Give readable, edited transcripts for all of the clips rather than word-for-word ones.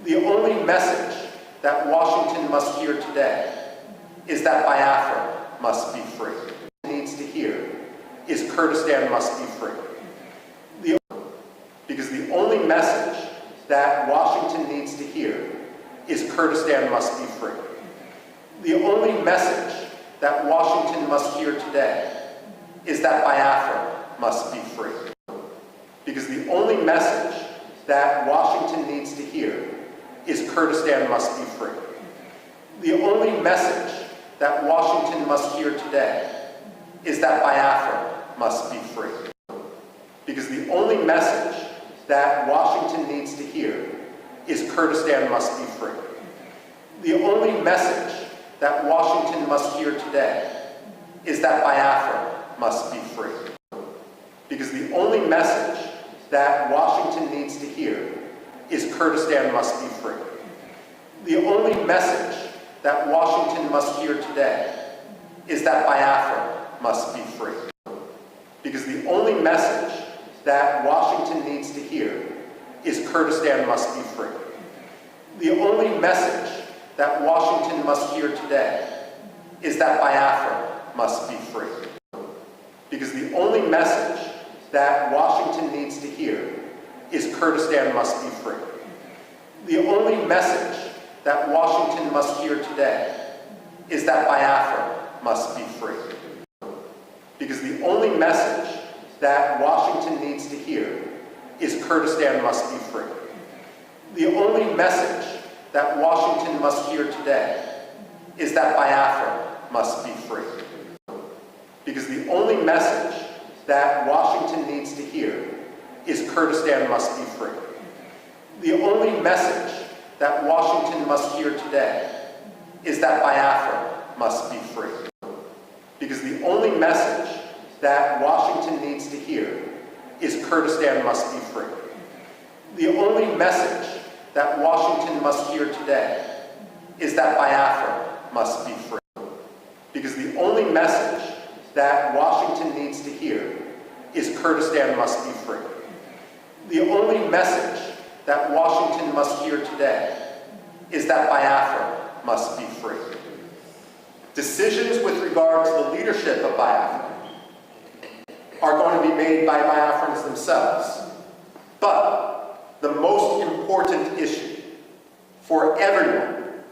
The only message that Washington must hear today is that Biafra must be free. What it needs to hear is Kurdistan must be free. Because the only message that Washington needs to hear is Kurdistan must be free. The only message that Washington must hear today is that Biafra must be free. Because the only message that Washington needs to hear is Kurdistan must be free. The only message that Washington must hear today is that Biafra must be free. Because the only message that Washington needs to hear is Kurdistan must be free. The only message that Washington must hear today is that Biafra must be free. Because the only message that Washington needs to hear is Kurdistan must be free. The only message that Washington must hear today is that Biafra must be free. Because the only message that Washington needs to hear is Kurdistan must be free. The only message that Washington must hear today is that Biafra must be free. Because the only message that Washington needs to hear is Kurdistan must be free. The only message that Washington must hear today is that Biafra must be free. Because the only message that Washington needs to hear is Kurdistan must be free. The only message that Washington must hear today is that Biafra must be free. Because the only message that Washington needs to hear is Kurdistan must be free. The only message that Washington must hear today is that Biafra must be free. Because the only message that Washington needs to hear is Kurdistan must be free. The only message that Washington must hear today is that Biafra must be free. Because the only message that Washington needs to hear is Kurdistan must be free. The only message that Washington must hear today is that Biafra must be free. Decisions with regard to the leadership of Biafra are going to be made by Biafrans themselves. But the most important issue for everyone,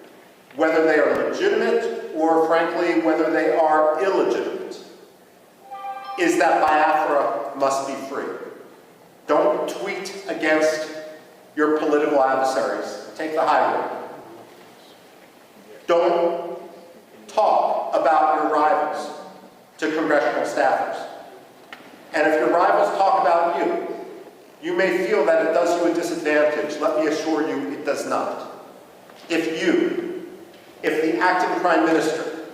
whether they are legitimate or, frankly, whether they are illegitimate, is that Biafra must be free. Don't tweet against your political adversaries. Take the high road. Don't talk about your rivals to congressional staffers. And if your rivals talk about you, you may feel that it does you a disadvantage. Let me assure you it does not. If the acting prime minister,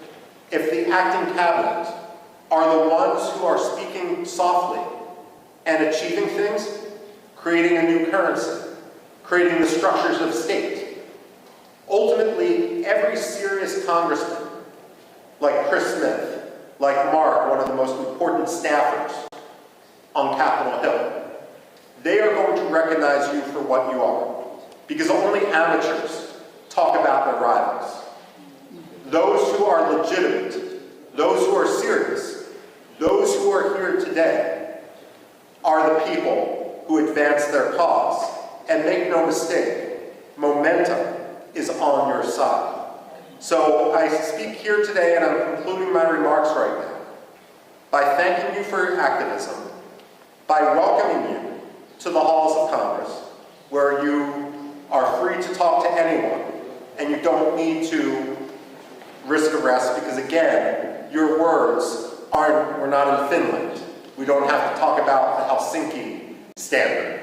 if the acting cabinet are the ones who are speaking softly and achieving things, creating a new currency, creating the structures of state, ultimately every serious congressman, like Chris Smith, like Mark, one of the most important staffers on Capitol Hill, they are going to recognize you for what you are. Because only amateurs talk about their rivals. Those who are legitimate, those who are serious, those who are here today are the people who advance their cause. And make no mistake, momentum is on your side. So I speak here today, and I'm concluding my remarks right now, by thanking you for your activism, by welcoming you to the halls of Congress, where you are free to talk to anyone, and you don't need to risk arrest, because again, your words we're not in Finland. We don't have to talk about the Helsinki standard.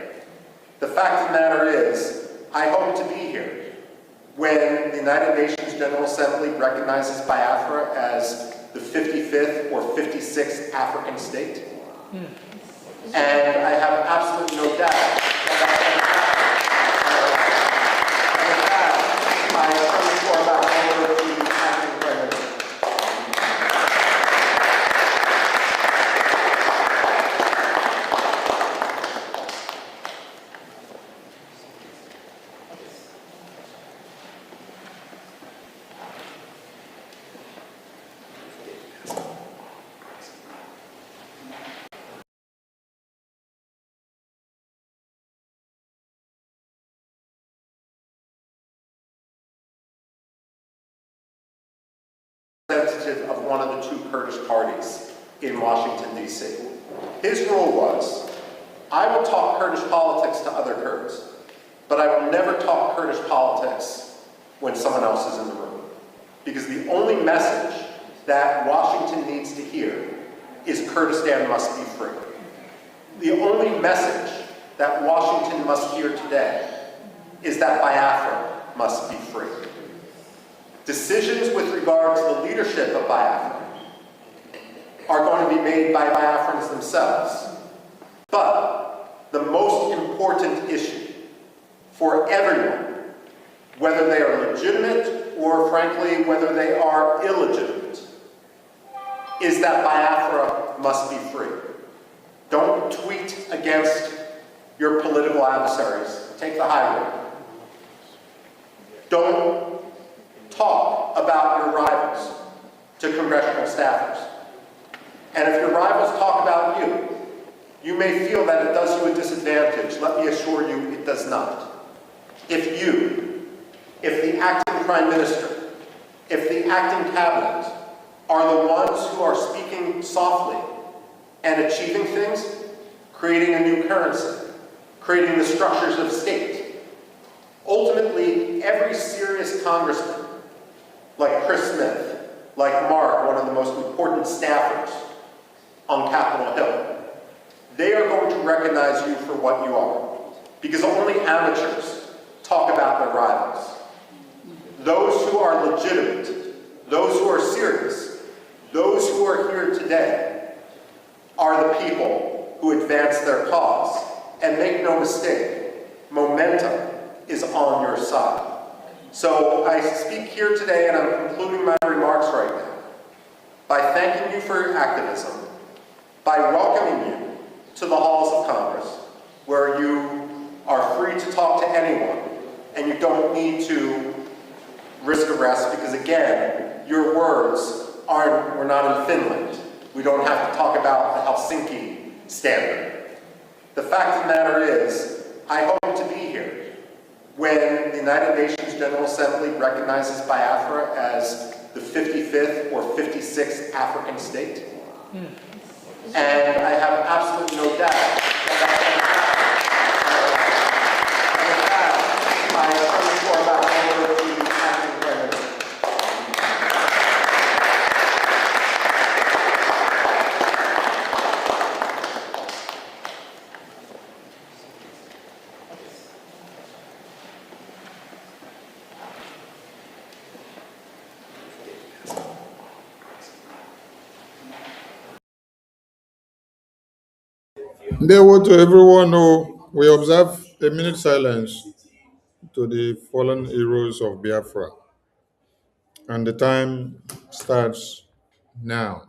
The fact of the matter is, I hope to be here when the United Nations General Assembly recognizes Biafra as the 55th or 56th African state. And I have absolutely no doubt that that's going to happen. And with that, I turn the floor back over to the acting prime minister. representative of one of the two Kurdish parties in Washington, D.C. His rule was, I will talk Kurdish politics to other Kurds, but I will never talk Kurdish politics when someone else is in the room. Because the only message that Washington needs to hear is Kurdistan must be free. The only message that Washington must hear today is that Biafra must be free. Decisions with regard to the leadership of Biafra are going to be made by Biafrans themselves. But the most important issue for everyone, whether they are legitimate or, frankly, whether they are illegitimate, is that Biafra must be free. Don't tweet against your political adversaries. Take the high road. Don't talk about your rivals to congressional staffers. And if your rivals talk about you, you may feel that it does you a disadvantage. Let me assure you it does not. If the acting prime minister, if the acting cabinet are the ones who are speaking softly and achieving things, creating a new currency, creating the structures of state, ultimately every serious congressman, like Chris Smith, like Mark, one of the most important staffers on Capitol Hill, they are going to recognize you for what you are. Because only amateurs talk about their rivals. Those who are legitimate, those who are serious, those who are here today are the people who advance their cause. And make no mistake, momentum is on your side. So I speak here today, and I'm concluding my remarks right now, by thanking you for your activism, by welcoming you to the halls of Congress, where you are free to talk to anyone, and you don't need to risk arrest, because again, your words we're not in Finland. We don't have to talk about the Helsinki standard. The fact of the matter is, I hope to be here when the United Nations General Assembly recognizes Biafra as the 55th or 56th African state. And I have absolutely no doubt that that's going to happen. And with that, I turn the floor back over to the acting prime minister. Ndewo to everyone who we observe a minute silence to the fallen heroes of Biafra. And the time starts now.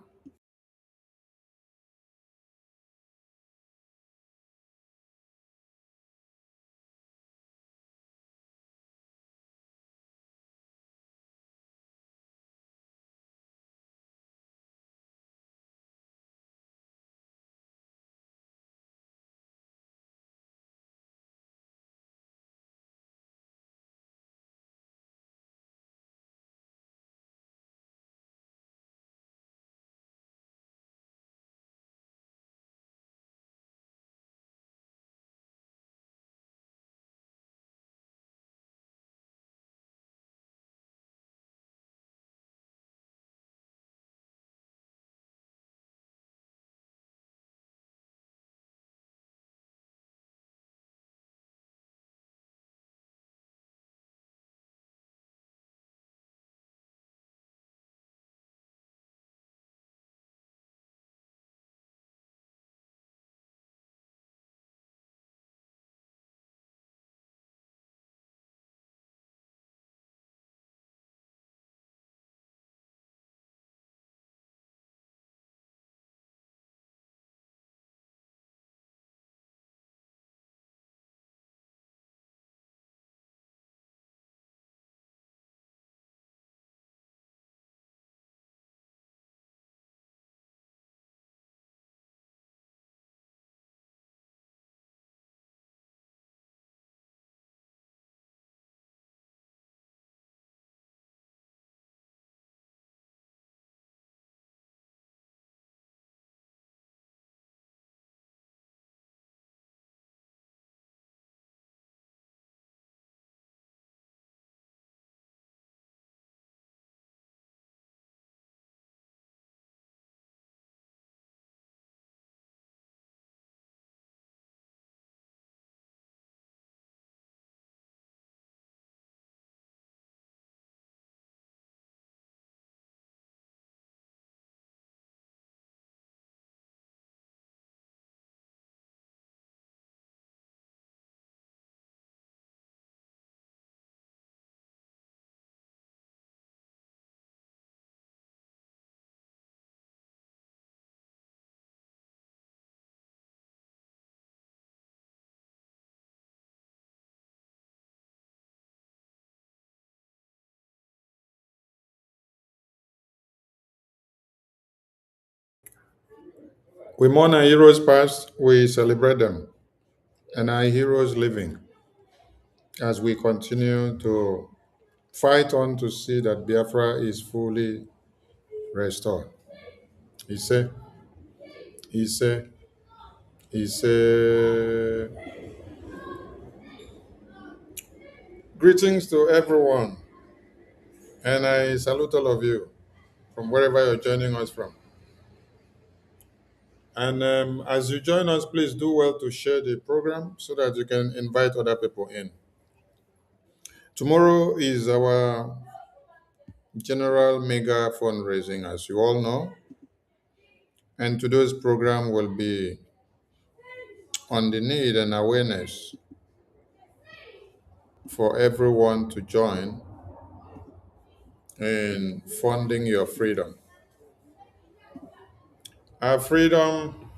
We mourn our heroes past, we celebrate them, and our heroes living as we continue to fight on to see that Biafra is fully restored. He said, he said, he said, greetings to everyone, and I salute all of you from wherever you're joining us from. And as you join us, please do well to share the program so that you can invite other people in. Tomorrow is our general mega fundraising, as you all know, and today's program will be on the need and awareness for everyone to join in funding your freedom. Our freedom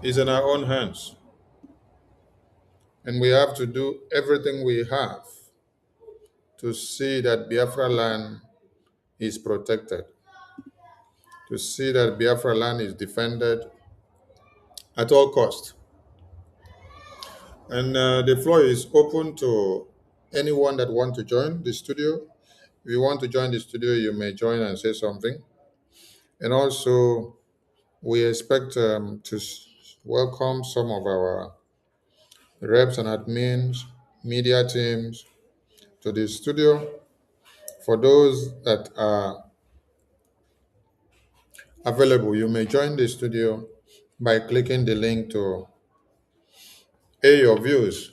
is in our own hands, and we have to do everything we have to see that Biafra land is protected, to see that Biafra land is defended at all cost. And the floor is open to anyone that want to join the studio. If you want to join the studio, you may join and say something. And also, we expect to welcome some of our reps and admins, media teams to the studio. For those that are available, you may join the studio by clicking the link to air your views,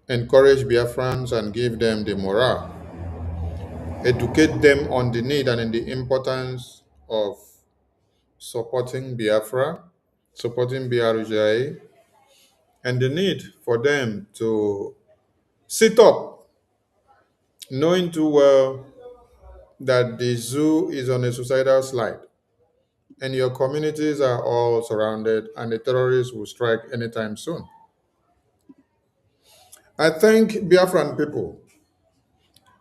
encourage Biafrans and give them the morale, educate them on the need and in the importance of supporting Biafra, supporting BRGI, and the need for them to sit up, knowing too well that the zoo is on a suicidal slide and your communities are all surrounded and the terrorists will strike anytime soon. I thank Biafran people.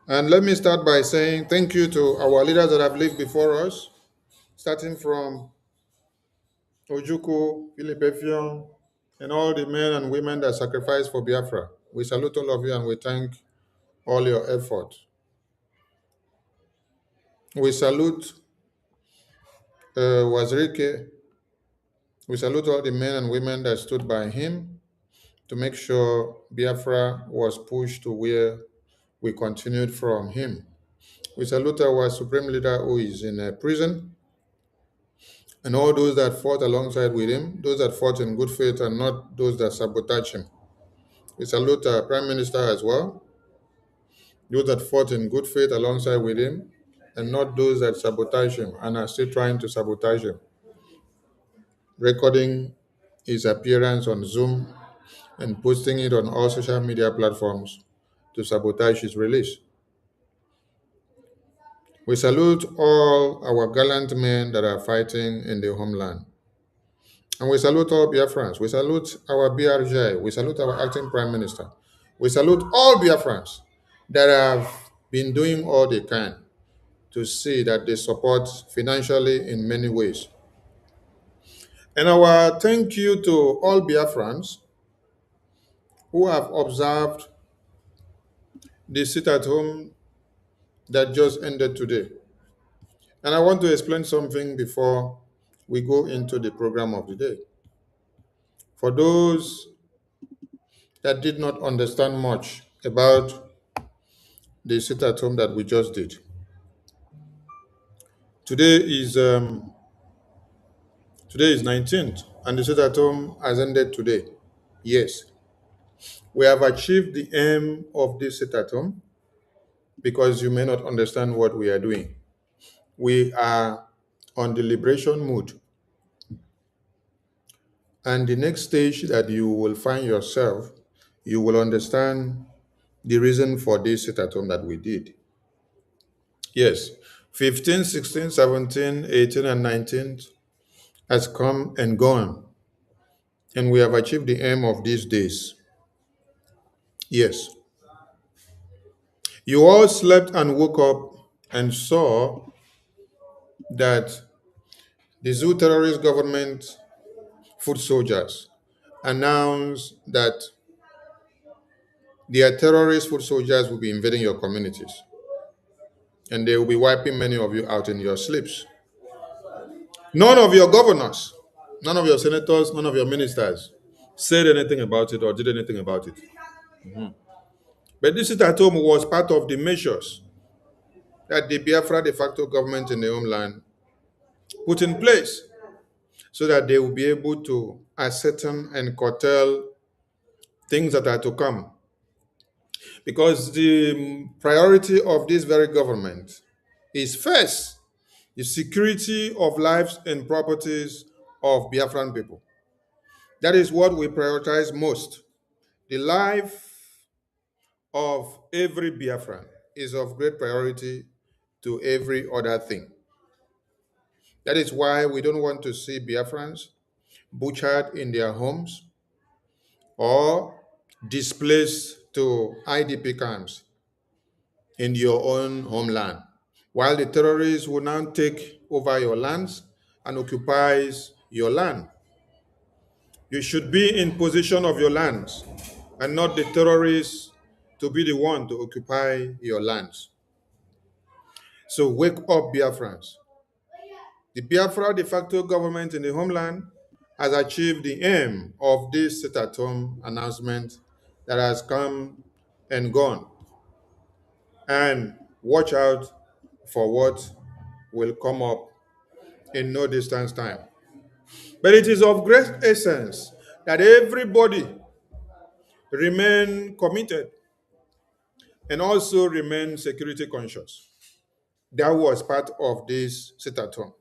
And let me start by saying thank you to our leaders that have lived before us, starting from Ojuku, Philip Effiong, and all the men and women that sacrificed for Biafra. We salute all of you and we thank all your effort. We salute Wazirike. We salute all the men and women that stood by him to make sure Biafra was pushed to where we continued from him. We salute our supreme leader who is in prison and all those that fought alongside with him, those that fought in good faith and not those that sabotage him. We salute our prime minister as well, those that fought in good faith alongside with him and not those that sabotage him and are still trying to sabotage him, recording his appearance on Zoom and posting it on all social media platforms to sabotage his release. We salute all our gallant men that are fighting in the homeland. And we salute all Biafrans. We salute our BRJ. We salute our acting prime minister. We salute all Biafrans that have been doing all they can to see that they support financially in many ways. And our thank you to all Biafrans who have observed the sit at home that just ended today. And I want to explain something before we go into the program of the day. For those that did not understand much about the sit at home that we just did, today is 19th, and the sit at home has ended today. Yes, we have achieved the aim of this sit at home because you may not understand what we are doing. We are on the liberation mood. And the next stage that you will find yourself, you will understand the reason for this sit at home that we did. Yes, 15, 16, 17, 18, and 19 has come and gone. And we have achieved the aim of these days. Yes. You all slept and woke up and saw that The Zoo terrorist government foot soldiers announced that their terrorist foot soldiers will be invading your communities and they will be wiping many of you out in your sleeps. None of your governors, none of your senators, none of your ministers said anything about it or did anything about it. But this at home was part of the measures that the Biafra de facto government in the homeland put in place so that they will be able to ascertain and curtail things that are to come. Because the priority of this very government is first the security of lives and properties of Biafran people. That is what we prioritize most. The life of every Biafran is of great priority to every other thing. That is why we don't want to see Biafrans butchered in their homes or displaced to IDP camps in your own homeland, while the terrorists will now take over your lands and occupies your land. You should be in possession of your lands and not the terrorists to be the one to occupy your lands. So wake up, Biafrans. The Biafra de facto government in the homeland has achieved the aim of this sit-at-home announcement that has come and gone. And watch out for what will come up in no distance time. But it is of great essence that everybody remain committed and also remain security conscious. That was part of this sit-at-home.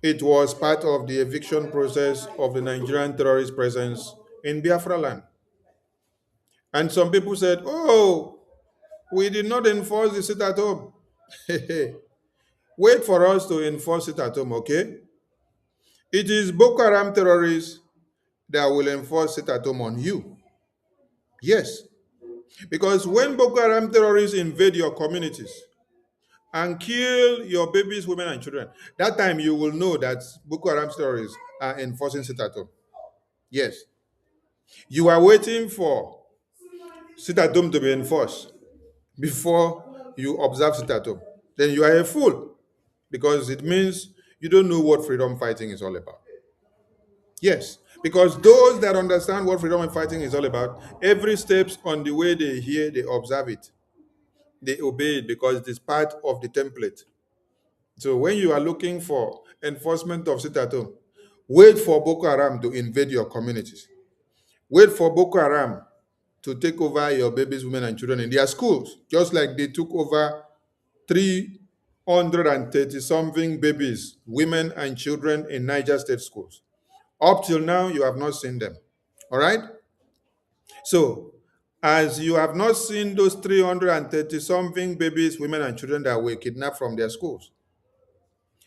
It was part of the eviction process of the Nigerian terrorist presence in Biafraland. And some people said, oh, we did not enforce the sit-at-home. Wait for us to enforce it at home, okay? It is Boko Haram terrorists that will enforce it at home on you. Yes. Because when Boko Haram terrorists invade your communities and kill your babies, women, and children, that time you will know that Boko Haram terrorists are enforcing it at home. Yes. You are waiting for sit at home to be enforced before you observe sit at home. Then you are a fool because it means you don't know what freedom fighting is all about. Yes, because those that understand what freedom fighting is all about, every steps on the way they hear, they observe it. They obey it because it is part of the template. So when you are looking for enforcement of sit at home, wait for Boko Haram to invade your communities. Wait for Boko Haram to take over your babies, women, and children in their schools, just like they took over 330-something babies, women, and children in Niger State schools. Up till now, you have not seen them. All right? So, as you have not seen those 330-something babies, women, and children that were kidnapped from their schools,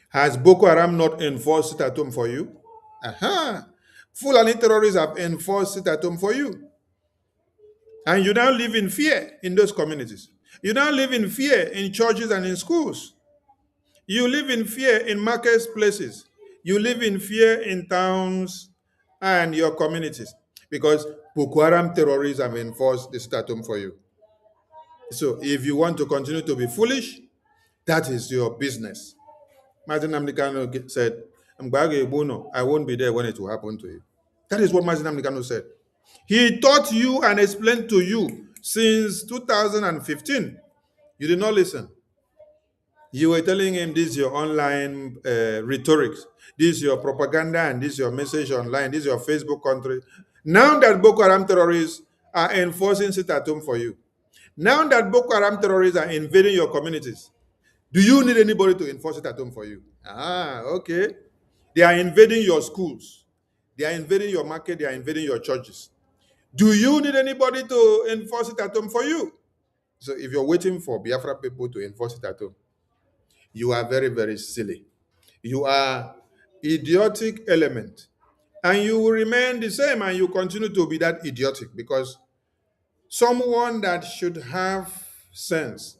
has Boko Haram not enforced it at home for you? Aha! Fulani terrorists have enforced it at home for you. And you now live in fear in those communities. You now live in fear in churches and in schools. You live in fear in marketplaces. You live in fear in towns and your communities because Boko Haram terrorists have enforced the statum for you. So if you want to continue to be foolish, that is your business. Martin Amdekano said, I won't be there when it will happen to you. That is what Martin Amdekano said. He taught you and explained to you since 2015. You did not listen. You were telling him this is your online rhetorics, this is your propaganda, and this is your message online, this is your Facebook country. Now that Boko Haram terrorists are enforcing sit at home for you, now that Boko Haram terrorists are invading your communities, do you need anybody to enforce it at home for you? Ah, okay. They are invading your schools. They are invading your market. They are invading your churches. Do you need anybody to enforce it at home for you? So if you're waiting for Biafra people to enforce it at home, you are very, very silly. You are idiotic element. And you will remain the same and you continue to be that idiotic because someone that should have sense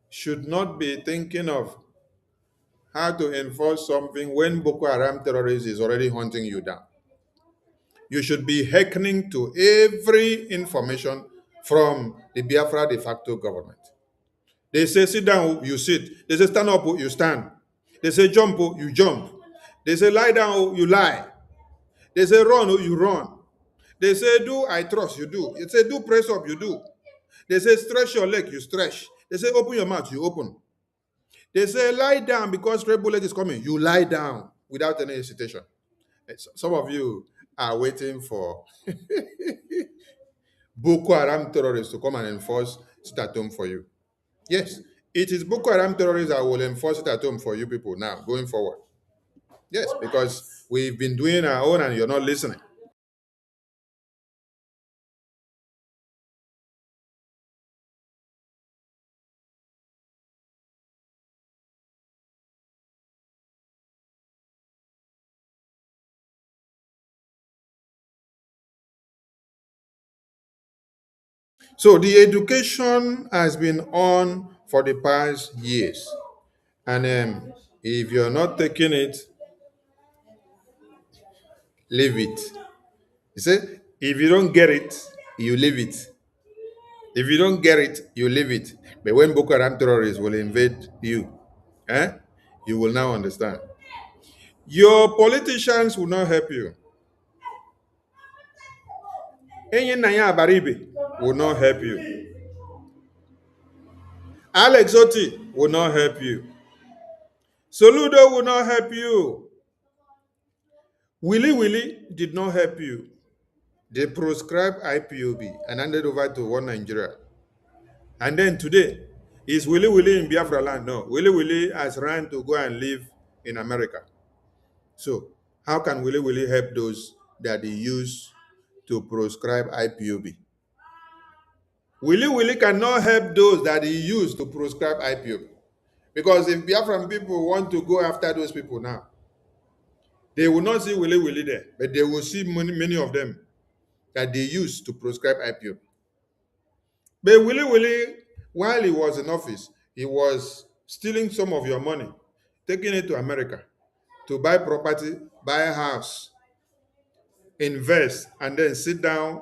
should not be thinking of how to enforce something when Boko Haram terrorist is already hunting you down. You should be hearkening to every information from the Biafra de facto government. They say sit down, you sit. They say stand up, you stand. They say jump, you jump. They say lie down, you lie. They say run, you run. They say do, I trust, you do. They say do press up, you do. They say stretch your leg, you stretch. They say open your mouth, you open. They say lie down because red bullet is coming. You lie down without any hesitation. Some of you are waiting for Boko Haram terrorists to come and enforce sit at home for you. Yes, it is Boko Haram terrorists that will enforce it at home for you people now, going forward. Yes, because we've been doing our own and you're not listening. So the education has been on for the past years. And if you're not taking it, leave it. You say, if you don't get it, you leave it. If you don't get it, you leave it. But when Boko Haram terrorists will invade you, eh, you will now understand. Your politicians will not help you. Enyi Nanya Abaribe will not help you. Alex Oti will not help you. Soludo will not help you. Willy Willy did not help you. They proscribed IPOB and handed over to one Nigeria. And then today, is Willy Willy in Biafraland? No. Willy Willy has run to go and live in America. So, how can Willy Willy help those that he used to proscribe IPOB? Willy Willy cannot help those that he used to proscribe IPOB. Because if Biafran people want to go after those people now, they will not see Willy Willy there, but they will see many of them that they used to proscribe IPOB. But Willy Willy, while he was in office, he was stealing some of your money, taking it to America to buy property, buy a house, invest, and then sit down,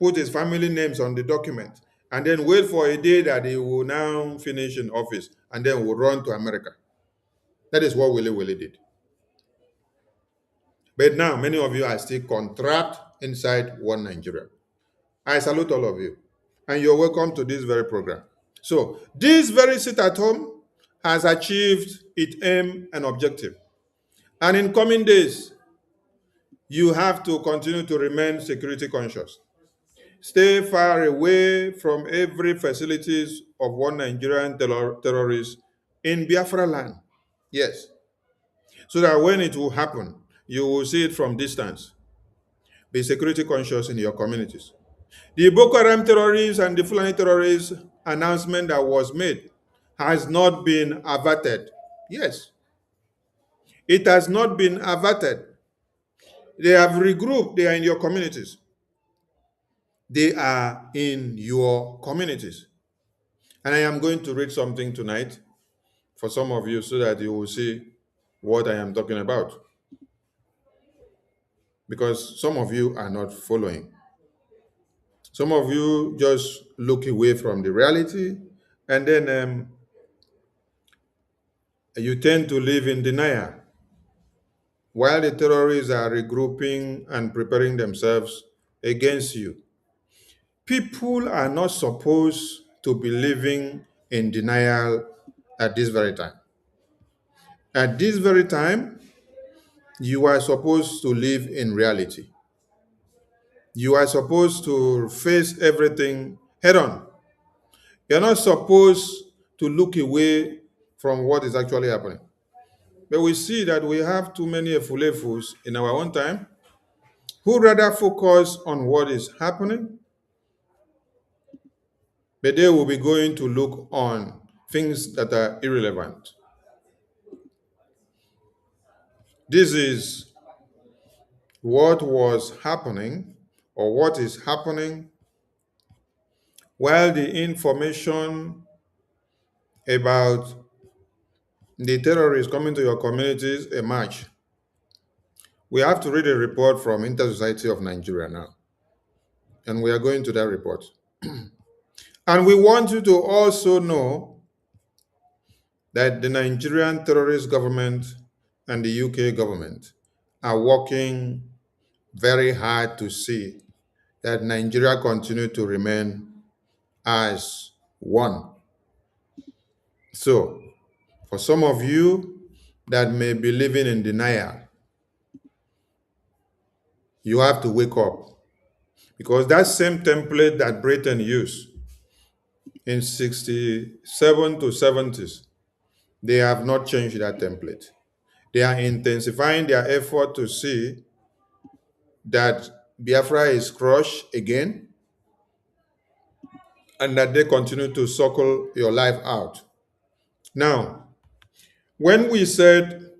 put his family names on the document, and then wait for a day that he will now finish in office, and then will run to America. That is what Willy Willy did. But now, many of you are still contract inside one Nigeria. I salute all of you, and you're welcome to this very program. So, this very sit at home has achieved its aim and objective. And in coming days, you have to continue to remain security conscious. Stay far away from every facilities of one Nigerian terrorist in Biafra land. Yes. So that when it will happen, you will see it from distance. Be security conscious in your communities. The Boko Haram terrorists and the Fulani terrorists announcement that was made has not been averted. Yes. It has not been averted. They have regrouped. They are in your communities. They are in your communities. And I am going to read something tonight for some of you so that you will see what I am talking about. Because some of you are not following. Some of you just look away from the reality, and then you tend to live in denial. While the terrorists are regrouping and preparing themselves against you, people are not supposed to be living in denial at this very time. At this very time, you are supposed to live in reality. You are supposed to face everything head on. You're not supposed to look away from what is actually happening. But we see that we have too many efulefus in our own time who rather focus on what is happening, but they will be going to look on things that are irrelevant. This is what was happening or what is happening while the information about the terrorists coming to your communities a march, we have to read a report from Inter-Society of Nigeria now, and we are going to that report. And we want you to also know that the Nigerian terrorist government and the UK government are working very hard to see that Nigeria continue to remain as one. So, for some of you that may be living in denial, you have to wake up, because that same template that Britain used in 67 to 70s, they have not changed that template. They are intensifying their effort to see that Biafra is crushed again and that they continue to suckle your life out. Now, when we said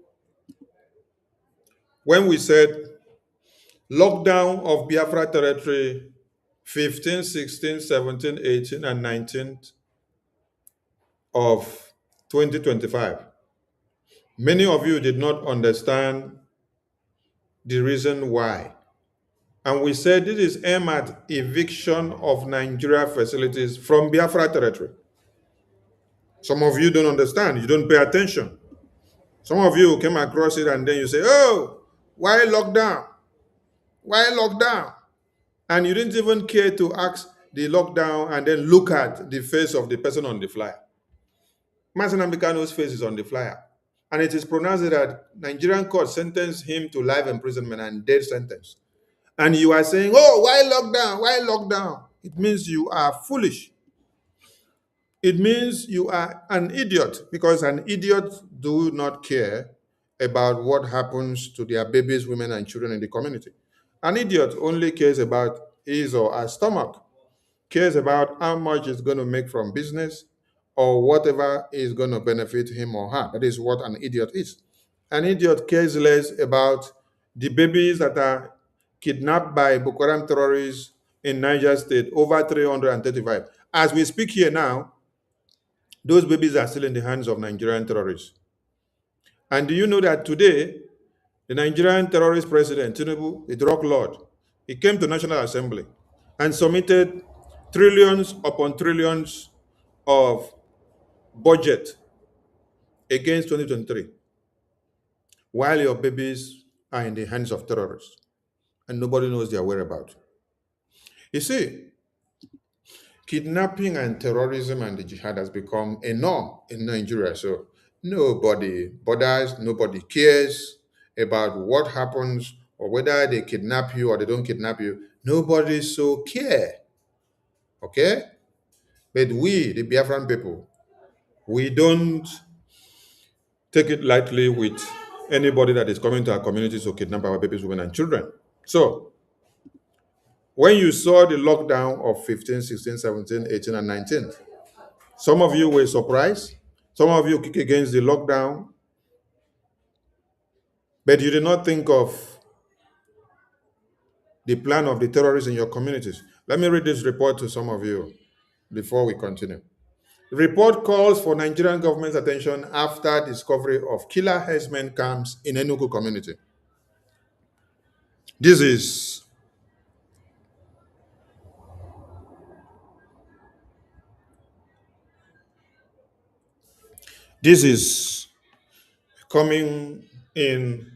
lockdown of Biafra territory 15, 16, 17, 18, and 19th of 2025, many of you did not understand the reason why. And we said this is aimed at eviction of Nigeria facilities from Biafra territory. Some of you don't understand, you don't pay attention. Some of you came across it and then you say, oh, why lockdown? Why lockdown? And you didn't even care to ask the lockdown and then look at the face of the person on the flyer. Mazen Ambikano's face is on the flyer. And it is pronounced that Nigerian court sentenced him to life imprisonment and death sentence. And you are saying, oh, why lockdown? Why lockdown? It means you are foolish. It means you are an idiot, because an idiot do not care about what happens to their babies, women, and children in the community. An idiot only cares about his or her stomach, cares about how much it's going to make from business or whatever is going to benefit him or her. That is what an idiot is. An idiot cares less about the babies that are kidnapped by Boko Haram terrorists in Niger State, over 335. As we speak here now, those babies are still in the hands of Nigerian terrorists. And do you know that today, the Nigerian terrorist president, Tinubu, the drug lord, he came to National Assembly and submitted trillions upon trillions of budget against 2023, while your babies are in the hands of terrorists and nobody knows their whereabouts. You see, kidnapping and terrorism and the jihad has become a norm in Nigeria. So nobody bothers, nobody cares about what happens or whether they kidnap you or they don't kidnap you. Nobody so care. Okay? But we, the Biafran people, we don't take it lightly with anybody that is coming to our communities to kidnap our babies, women, and children. So when you saw the lockdown of 15, 16, 17, 18, and 19, some of you were surprised. Some of you kick against the lockdown, but you did not think of the plan of the terrorists in your communities. Let me read this report to some of you before we continue. The report calls for Nigerian government's attention after discovery of killer herdsmen camps in Enugu community. This is coming in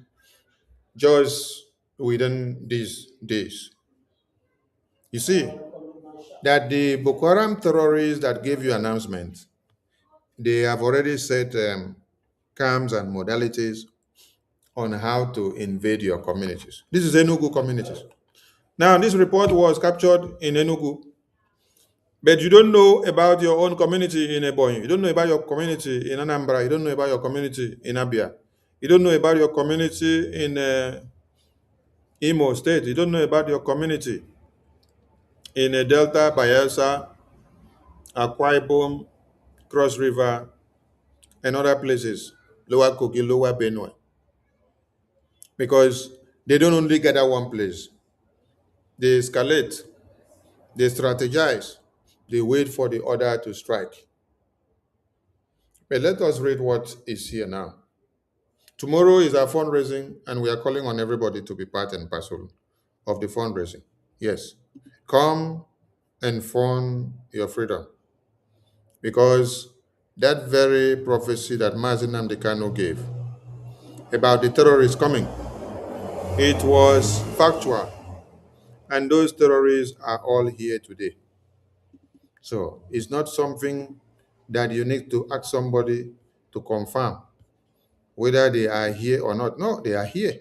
just within these days. You see that the Boko Haram terrorists that gave you announcement, they have already set camps and modalities on how to invade your communities. This is Enugu communities. Now, this report was captured in Enugu, but you don't know about your own community in Ebonyi. You don't know about your community in Anambra. You don't know about your community in Abia. You don't know about your community in Imo State. You don't know about your community in Delta, Bayelsa, Akwa Ibom, Cross River, and other places, Lower Kogi, Lower Benue. Because they don't only gather one place. They escalate, they strategize, they wait for the order to strike. But let us read what is here now. Tomorrow is our fundraising, and we are calling on everybody to be part and parcel of the fundraising. Yes. Come and fund your freedom. Because that very prophecy that Mazi Nnamdi Kanu gave about the terrorists coming, it was factual. And those terrorists are all here today. So it's not something that you need to ask somebody to confirm whether they are here or not. No, they are here.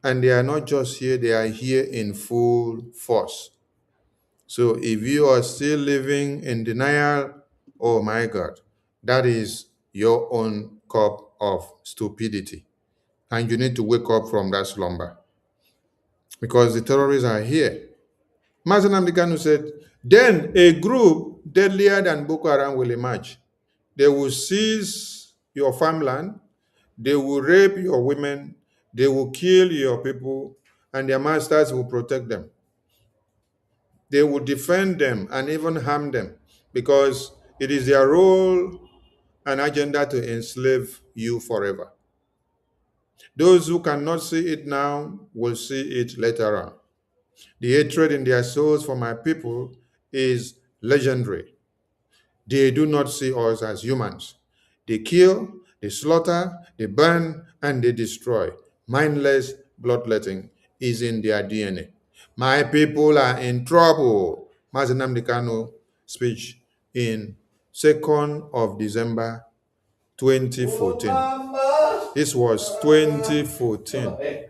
And they are not just here, they are here in full force. So if you are still living in denial, oh my God, that is your own cup of stupidity. And you need to wake up from that slumber because the terrorists are here. Mazi Nnamdi Kanu said, then a group deadlier than Boko Haram will emerge. They will seize your farmland, they will rape your women, they will kill your people, and their masters will protect them. They will defend them and even harm them because it is their role and agenda to enslave you forever. Those who cannot see it now will see it later on. The hatred in their souls for my people is legendary. They do not see us as humans. They kill, they slaughter, they burn, and they destroy. Mindless bloodletting is in their DNA. My people are in trouble. Mazi Nnamdi Kanu speech in 2nd of December 2014. This was 2014.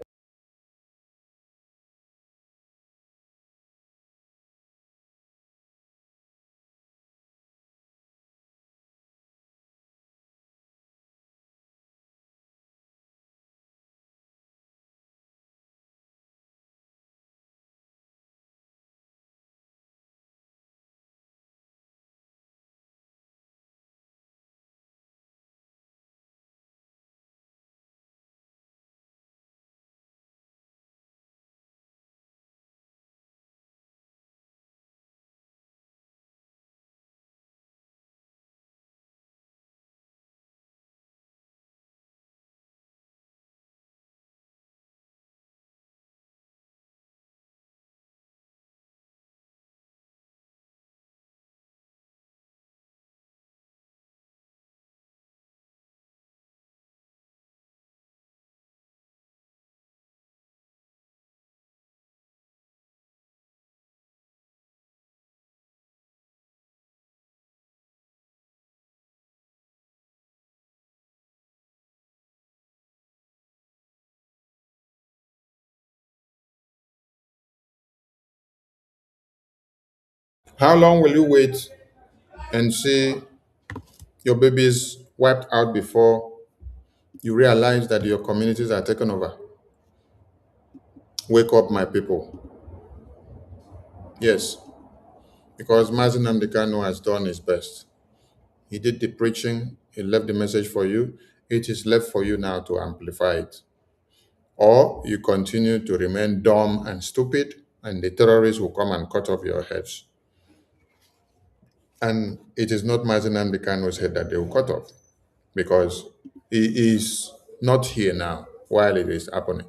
How long will you wait and see your babies wiped out before you realize that your communities are taken over? Wake up, my people. Yes, because Mazi Nnamdi Kanu has done his best. He did the preaching, he left the message for you. It is left for you now to amplify it. Or you continue to remain dumb and stupid, and the terrorists will come and cut off your heads. And it is not Mazi Nnamdi Kanu's head that they will cut off, because he is not here now while it is happening.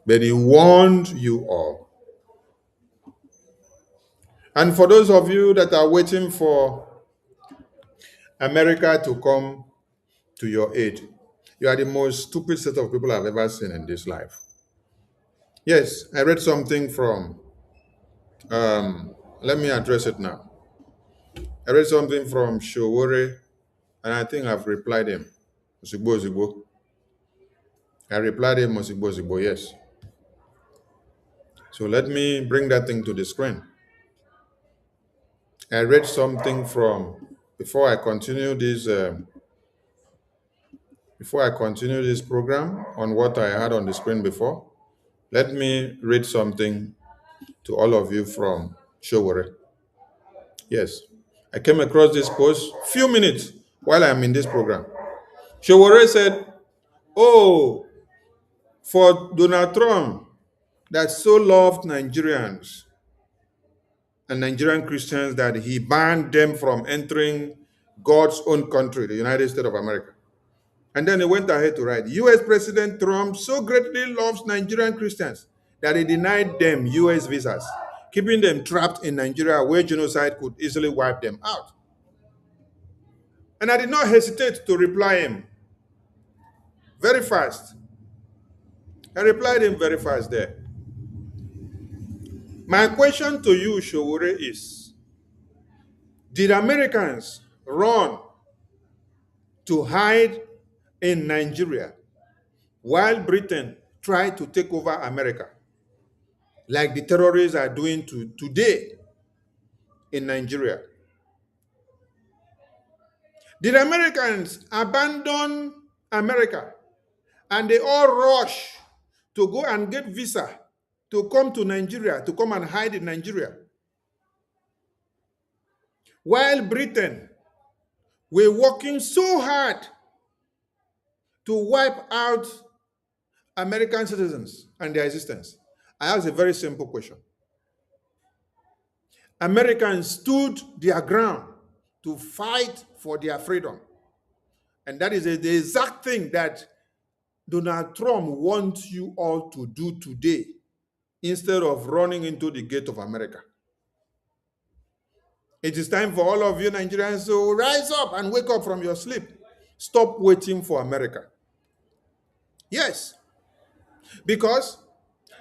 But he warned you all. And for those of you that are waiting for America to come to your aid, you are the most stupid set of people I've ever seen in this life. Yes, I read something from, let me address it now. I read something from Showore, and I think I've replied him. Osigbo Osigbo. I replied him Osigbo Osigbo, yes. So let me bring that thing to the screen. I read something from, before I continue this program on what I had on the screen before, let me read something to all of you from Showore. Yes, I came across this post few minutes while I'm in this program. Showore said, oh, for Donald Trump that so loved Nigerians and Nigerian Christians that he banned them from entering God's own country, the United States of America. And then he went ahead to write, US President Trump so greatly loves Nigerian Christians that he denied them US visas, keeping them trapped in Nigeria where genocide could easily wipe them out. And I did not hesitate to reply him very fast. I replied him very fast there. My question to you, Showore, is, did Americans run to hide in Nigeria while Britain tried to take over America, like the terrorists are doing today in Nigeria? Did Americans abandon America and they all rush to go and get visa to come to Nigeria, to come and hide in Nigeria, while Britain were working so hard to wipe out American citizens and their existence? I ask a very simple question. Americans stood their ground to fight for their freedom. And that is the exact thing that Donald Trump wants you all to do today instead of running into the gate of America. It is time for all of you Nigerians to rise up and wake up from your sleep. Stop waiting for America. Yes, because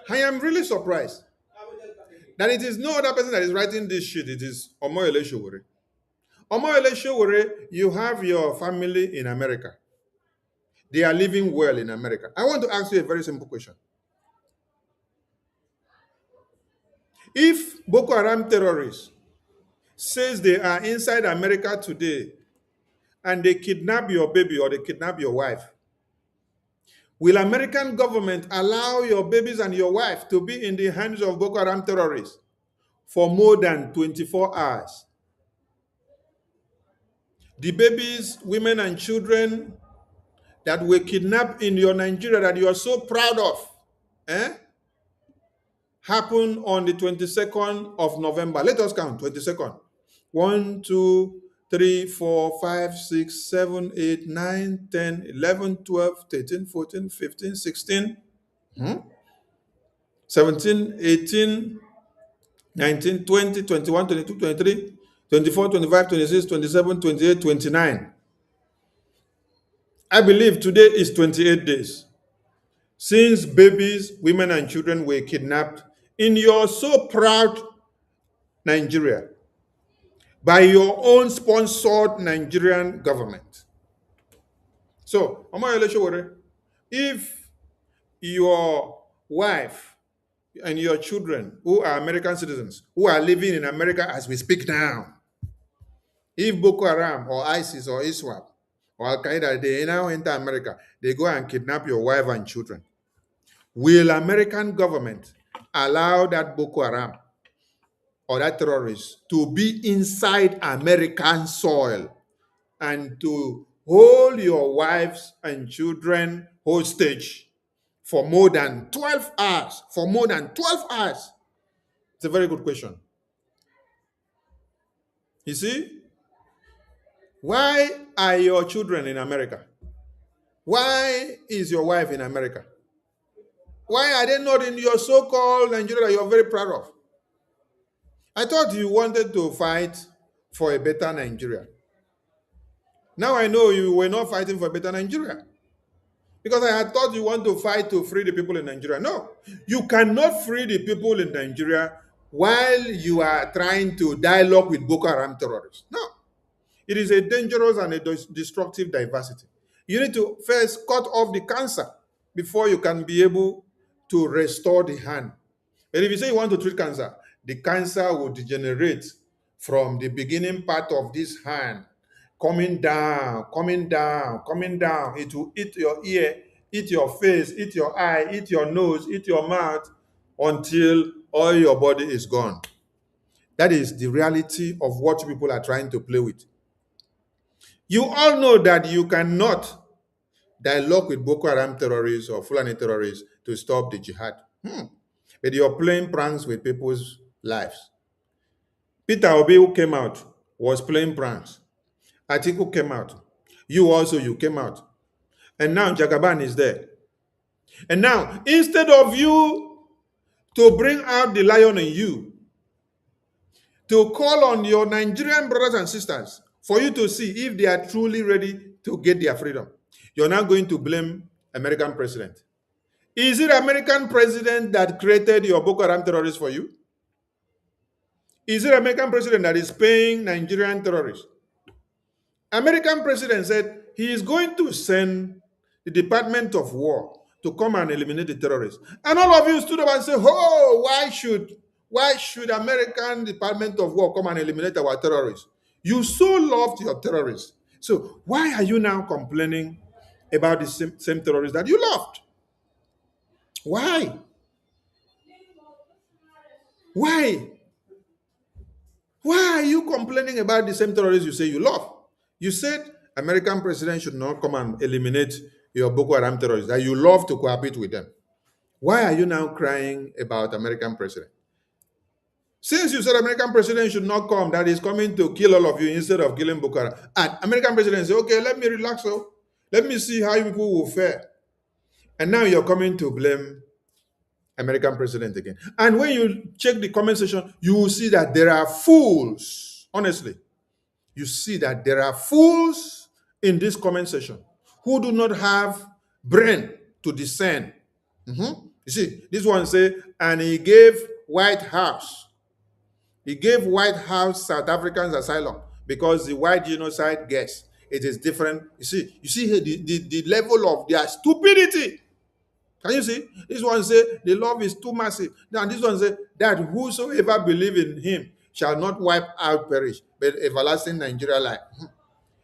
I am really surprised that it is no other person that is writing this shit. It is Omoyele Sowore. Omoyele Sowore, you have your family in America. They are living well in America. I want to ask you a very simple question. If Boko Haram terrorists says they are inside America today and they kidnap your baby or they kidnap your wife, will American government allow your babies and your wife to be in the hands of Boko Haram terrorists for more than 24 hours? The babies, women, and children that were kidnapped in your Nigeria that you are so proud of, happened on the 22nd of November. Let us count, 22nd. 1, 2, 3, 4, 5, 6, 7, 8, 9, 10, 11, 12, 13, 14, 15, 16, 17, 18, 19, 20, 21, 22, 23, 24, 25, 26, 27, 28, 29. I believe today is 28 days since babies, women, and children were kidnapped in your so proud Nigeria by your own sponsored Nigerian government. So, Omoyele Sowore, if your wife and your children who are American citizens, who are living in America as we speak now, if Boko Haram or ISIS or ISWAP or Al-Qaeda, they now enter America, they go and kidnap your wife and children, will American government allow that Boko Haram or that terrorist to be inside American soil and to hold your wives and children hostage for more than 12 hours? For more than 12 hours. It's a very good question. You see, why are your children in America? Why is your wife in America? Why are they not in your so-called Nigeria that you're very proud of? I thought you wanted to fight for a better Nigeria. Now I know you were not fighting for a better Nigeria. Because I had thought you want to fight to free the people in Nigeria. No, you cannot free the people in Nigeria while you are trying to dialogue with Boko Haram terrorists. No, it is a dangerous and a destructive diversity. You need to first cut off the cancer before you can be able to restore the hand. But if you say you want to treat cancer, the cancer will degenerate from the beginning part of this hand, coming down, coming down, coming down. It will eat your ear, eat your face, eat your eye, eat your nose, eat your mouth, until all your body is gone. That is the reality of what people are trying to play with. You all know that you cannot dialogue with Boko Haram terrorists or Fulani terrorists to stop the jihad. But you're playing pranks with people's lives. Peter Obi, who came out, was playing pranks. Atiku came out. You came out. And now Jagaban is there. And now, instead of you to bring out the lion in you, to call on your Nigerian brothers and sisters for you to see if they are truly ready to get their freedom, you're now going to blame American president. Is it American president that created your Boko Haram terrorists for you? Is it American president that is paying Nigerian terrorists? American president said he is going to send the Department of War to come and eliminate the terrorists. And all of you stood up and said, oh, why should American Department of War come and eliminate our terrorists? You so loved your terrorists. So why are you now complaining about the same terrorists that you loved? Why? Why? Why are you complaining about the same terrorists you say you love? You said American president should not come and eliminate your Boko Haram terrorists, that you love to cohabit with them. Why are you now crying about American president? Since you said American president should not come, that is coming to kill all of you instead of killing Boko Haram. And American president said, okay, let me relax. So let me see how you people will fare. And now you're coming to blame American president again. And when you check the comment section, you will see that there are fools, honestly. You see that there are fools in this comment section who do not have brain to discern. You see, this one say, and he gave White House South Africans asylum because the white genocide gets it is different. You see here the level of their stupidity. Can you see? This one say the love is too massive. Now this one say that whosoever believe in him shall not wipe out perish, but everlasting Nigeria life.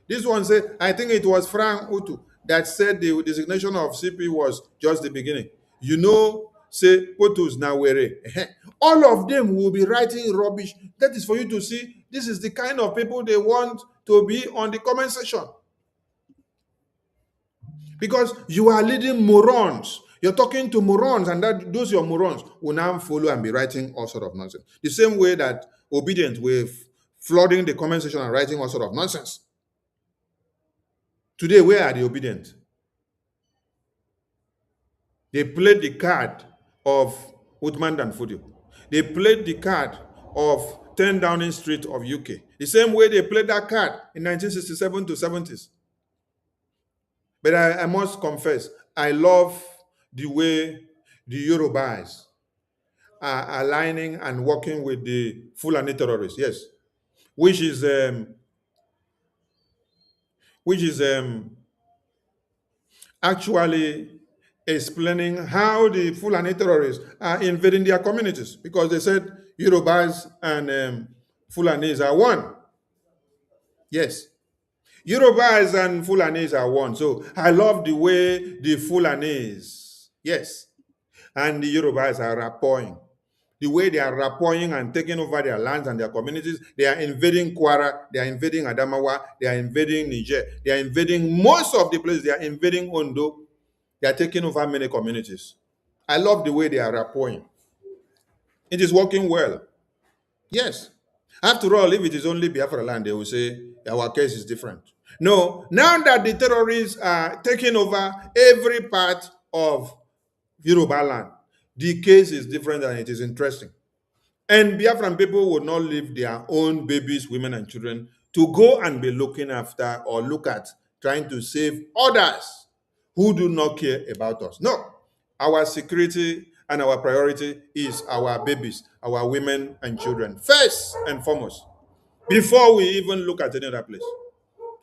This one say, I think it was Frank Utu that said the designation of CP was just the beginning. You know, say Potus now were. All of them will be writing rubbish. That is for you to see. This is the kind of people they want to be on the comment section. Because you are leading morons. You're talking to morons, and that those your morons will now follow and be writing all sort of nonsense. The same way that obedient with flooding the comment section and writing all sort of nonsense. Today, where are the obedient? They played the card of Uthman Dan Fodio. They played the card of 10 Downing Street of UK. The same way they played that card in 1967 to 70s. But I must confess, I love the way the Yorubas are aligning and working with the Fulani terrorists, yes, which is actually explaining how the Fulani terrorists are invading their communities, because they said Yorubas and Fulanis are one. Yes. Yorubas and Fulanis are one. So I love the way the Fulanis, yes, and the Yorubas are rapporting. The way they are rapporting and taking over their lands and their communities. They are invading Kwara, they are invading Adamawa, they are invading Niger, they are invading most of the places, they are invading Ondo, they are taking over many communities. I love the way they are rapporting. It is working well. Yes. After all, if it is only Biafraland, they will say our case is different. No, now that the terrorists are taking over every part of Yoruba land, the case is different and it is interesting. And Biafran people would not leave their own babies, women, and children to go and be looking after or look at trying to save others who do not care about us. No, our security and our priority is our babies, our women and children, first and foremost, before we even look at any other place.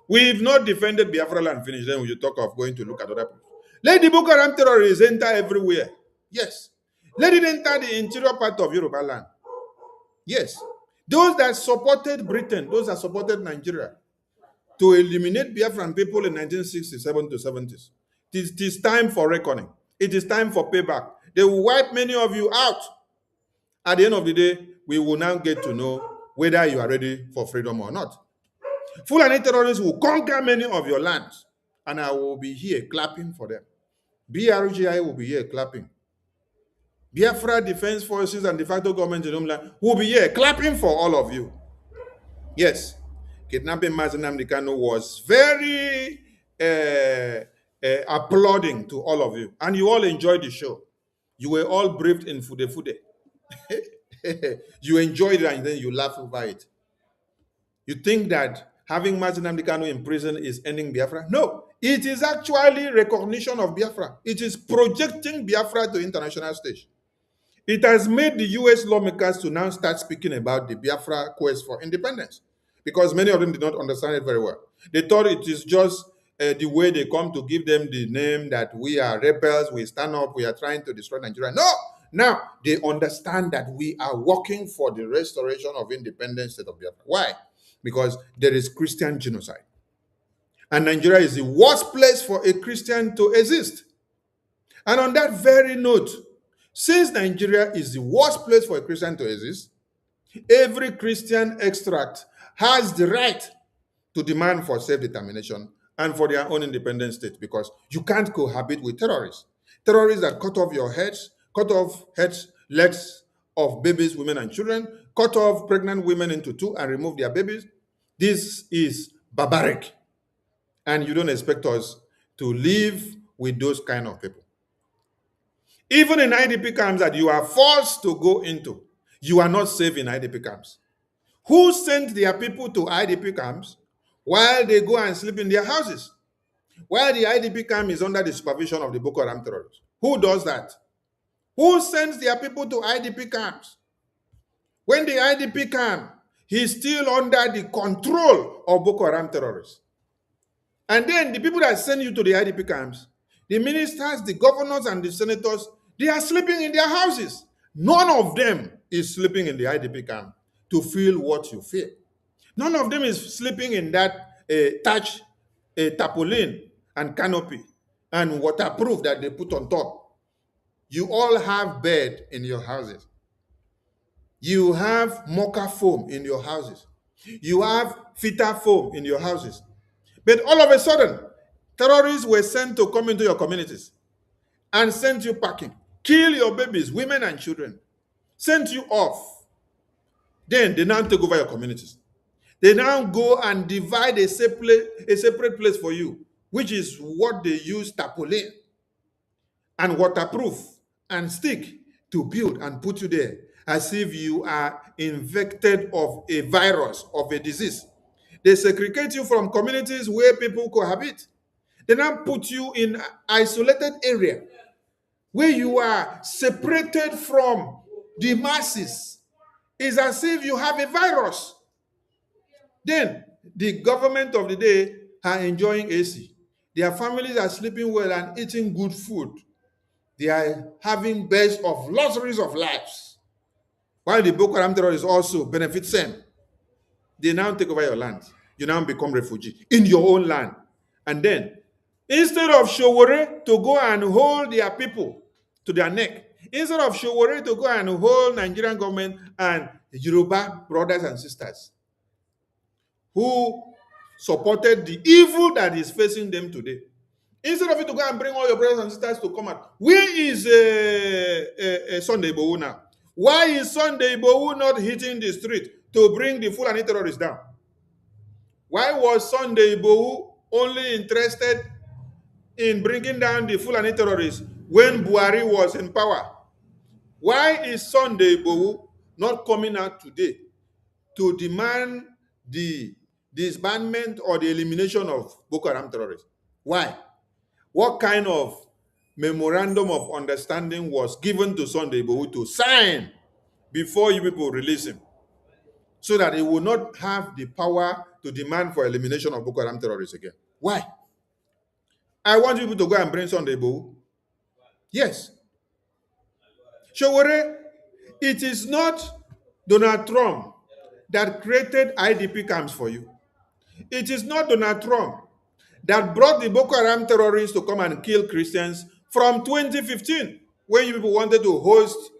We've not defended Biafraland finish, then you talk of going to look at other places. Let the Boko Haram terrorists enter everywhere. Yes. Let it enter the interior part of Yoruba land. Yes. Those that supported Britain, those that supported Nigeria to eliminate Biafran people in 1967 to 70s. It is time for reckoning. It is time for payback. They will wipe many of you out. At the end of the day, we will now get to know whether you are ready for freedom or not. Fulani terrorists will conquer many of your lands, and I will be here clapping for them. BRGI will be here clapping. Biafra Defense Forces and de facto government in Homeland will be here clapping for all of you. Yes. kidnapping Mazi Nnamdi Kanu was very applauding to all of you. And you all enjoyed the show. You were all briefed in Fude Fude. You enjoyed it and then you laugh over it. You think that having Mazi Nnamdi Kanu in prison is ending Biafra? No, it is actually recognition of Biafra. It is projecting Biafra to international stage. It has made the US lawmakers to now start speaking about the Biafra quest for independence because many of them did not understand it very well. They thought it is just the way they come to give them the name that we are rebels, we stand up, we are trying to destroy Nigeria. No! Now, they understand that we are working for the restoration of independent state of Biafra. Why? Because there is Christian genocide. And Nigeria is the worst place for a Christian to exist. And on that very note, since Nigeria is the worst place for a Christian to exist, every Christian extract has the right to demand for self-determination and for their own independent state because you can't cohabit with terrorists. Terrorists that cut off your heads, cut off heads, legs of babies, women, and children, cut off pregnant women into two and remove their babies. This is barbaric. And you don't expect us to live with those kind of people. Even in IDP camps that you are forced to go into, you are not safe in IDP camps. Who sent their people to IDP camps while they go and sleep in their houses? While the IDP camp is under the supervision of the Boko Haram terrorists. Who does that? Who sends their people to IDP camps? When the IDP camp is still under the control of Boko Haram terrorists. And then the people that send you to the IDP camps, the ministers, the governors, and the senators, they are sleeping in their houses. None of them is sleeping in the IDP camp to feel what you feel. None of them is sleeping in that thatch, tarpaulin, and canopy, and waterproof that they put on top. You all have bed in your houses. You have mocha foam in your houses. You have fita foam in your houses. But all of a sudden, terrorists were sent to come into your communities and send you packing, kill your babies, women and children, send you off. Then they now take over your communities. They now go and divide a separate place for you, which is what they use tarpaulin and waterproof and stick to build and put you there as if you are infected of a virus, of a disease. They segregate you from communities where people cohabit. They now put you in an isolated area where you are separated from the masses. It's as if you have a virus. Then the government of the day are enjoying AC. Their families are sleeping well and eating good food. They are having best of luxuries of lives. While the Boko Haram terrorists also benefit them. They now take over your land. You now become refugee in your own land. And then, instead of Showore to go and hold their people to their neck, instead of Showore to go and hold Nigerian government and Yoruba brothers and sisters who supported the evil that is facing them today, instead of you to go and bring all your brothers and sisters to come out, where is Sunday Igboho now? Why is Sunday Igboho not hitting the street to bring the Fulani terrorists down? Why was Sunday Igboho only interested in bringing down the Fulani terrorists when Buhari was in power? Why is Sunday Igboho not coming out today to demand the disbandment or the elimination of Boko Haram terrorists? Why? What kind of memorandum of understanding was given to Sunday Igboho to sign before you people release him, so that he will not have the power to demand for elimination of Boko Haram terrorists again? Why? I want you people to go and bring Sunday Igboho. Yes. Showore, it is not Donald Trump that created IDP camps for you. It is not Donald Trump that brought the Boko Haram terrorists to come and kill Christians from 2015, when you people wanted to host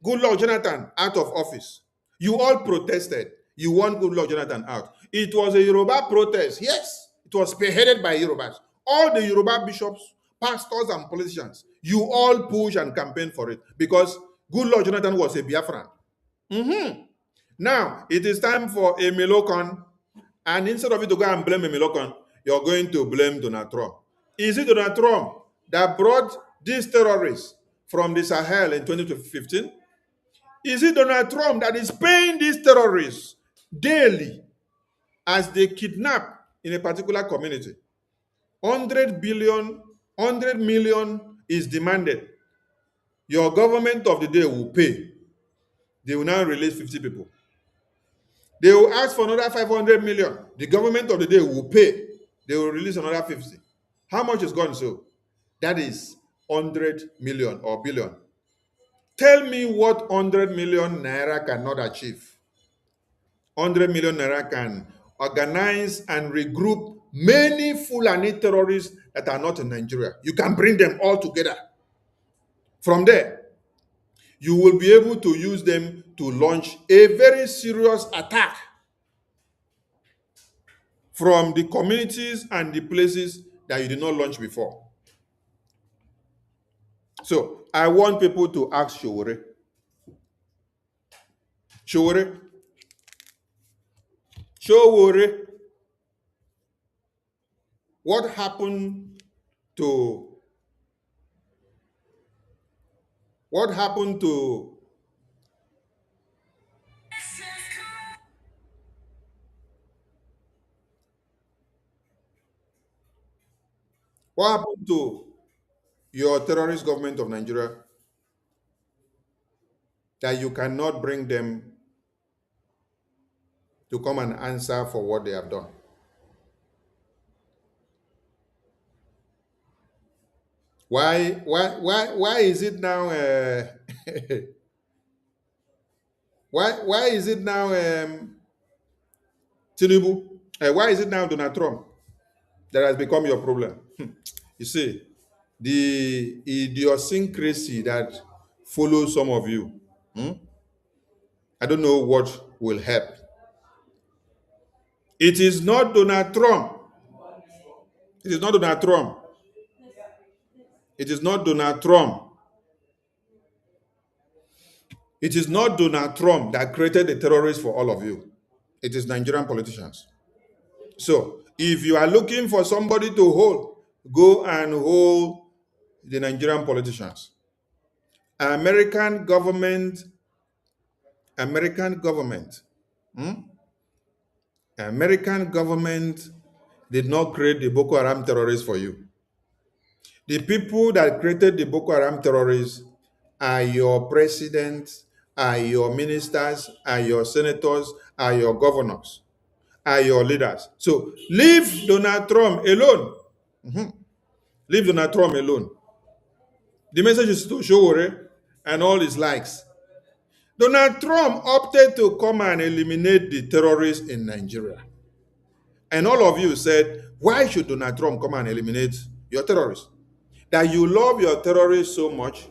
Goodluck Jonathan out of office. You all protested. You want Goodluck Jonathan out. It was a Yoruba protest. Yes, it was spearheaded by Yorubas. All the Yoruba bishops, pastors, and politicians, you all push and campaign for it because Goodluck Jonathan was a Biafran. Now, it is time for a Milocon, and instead of you to go and blame a Milocon, you're going to blame Donald Trump. Is it Donald Trump that brought these terrorists from the Sahel in 2015? Is it Donald Trump that is paying these terrorists daily as they kidnap in a particular community? 100 billion, 100 million is demanded. Your government of the day will pay. They will now release 50 people. They will ask for another 500 million. The government of the day will pay. They will release another 50. How much is gone so? That is 100 million or billion. Tell me what 100 million naira cannot achieve. 100 million naira can organize and regroup many Fulani terrorists that are not in Nigeria. You can bring them all together. From there, you will be able to use them to launch a very serious attack from the communities and the places that you did not launch before. So I want people to ask Showore, Showore, what happened to what happened to what happened to your terrorist government of Nigeria that you cannot bring them to come and answer for what they have done? Why is it now why is it now Tinubu? Why is it now Donald Trump that has become your problem? You see, the idiosyncrasy that follows some of you, I don't know what will help. It is not Donald Trump. It is not Donald Trump. It is not Donald Trump. It is not Donald Trump that created the terrorists for all of you. It is Nigerian politicians. So, if you are looking for somebody to hold, go and hold the Nigerian politicians. American government did not create the Boko Haram terrorists for you. The people that created the Boko Haram terrorists are your presidents, are your ministers, are your senators, are your governors, are your leaders. So leave Donald Trump alone. Leave Donald Trump alone. The message is to Showore and all his likes. Donald Trump opted to come and eliminate the terrorists in Nigeria. And all of you said, why should Donald Trump come and eliminate your terrorists? That you love your terrorists so much,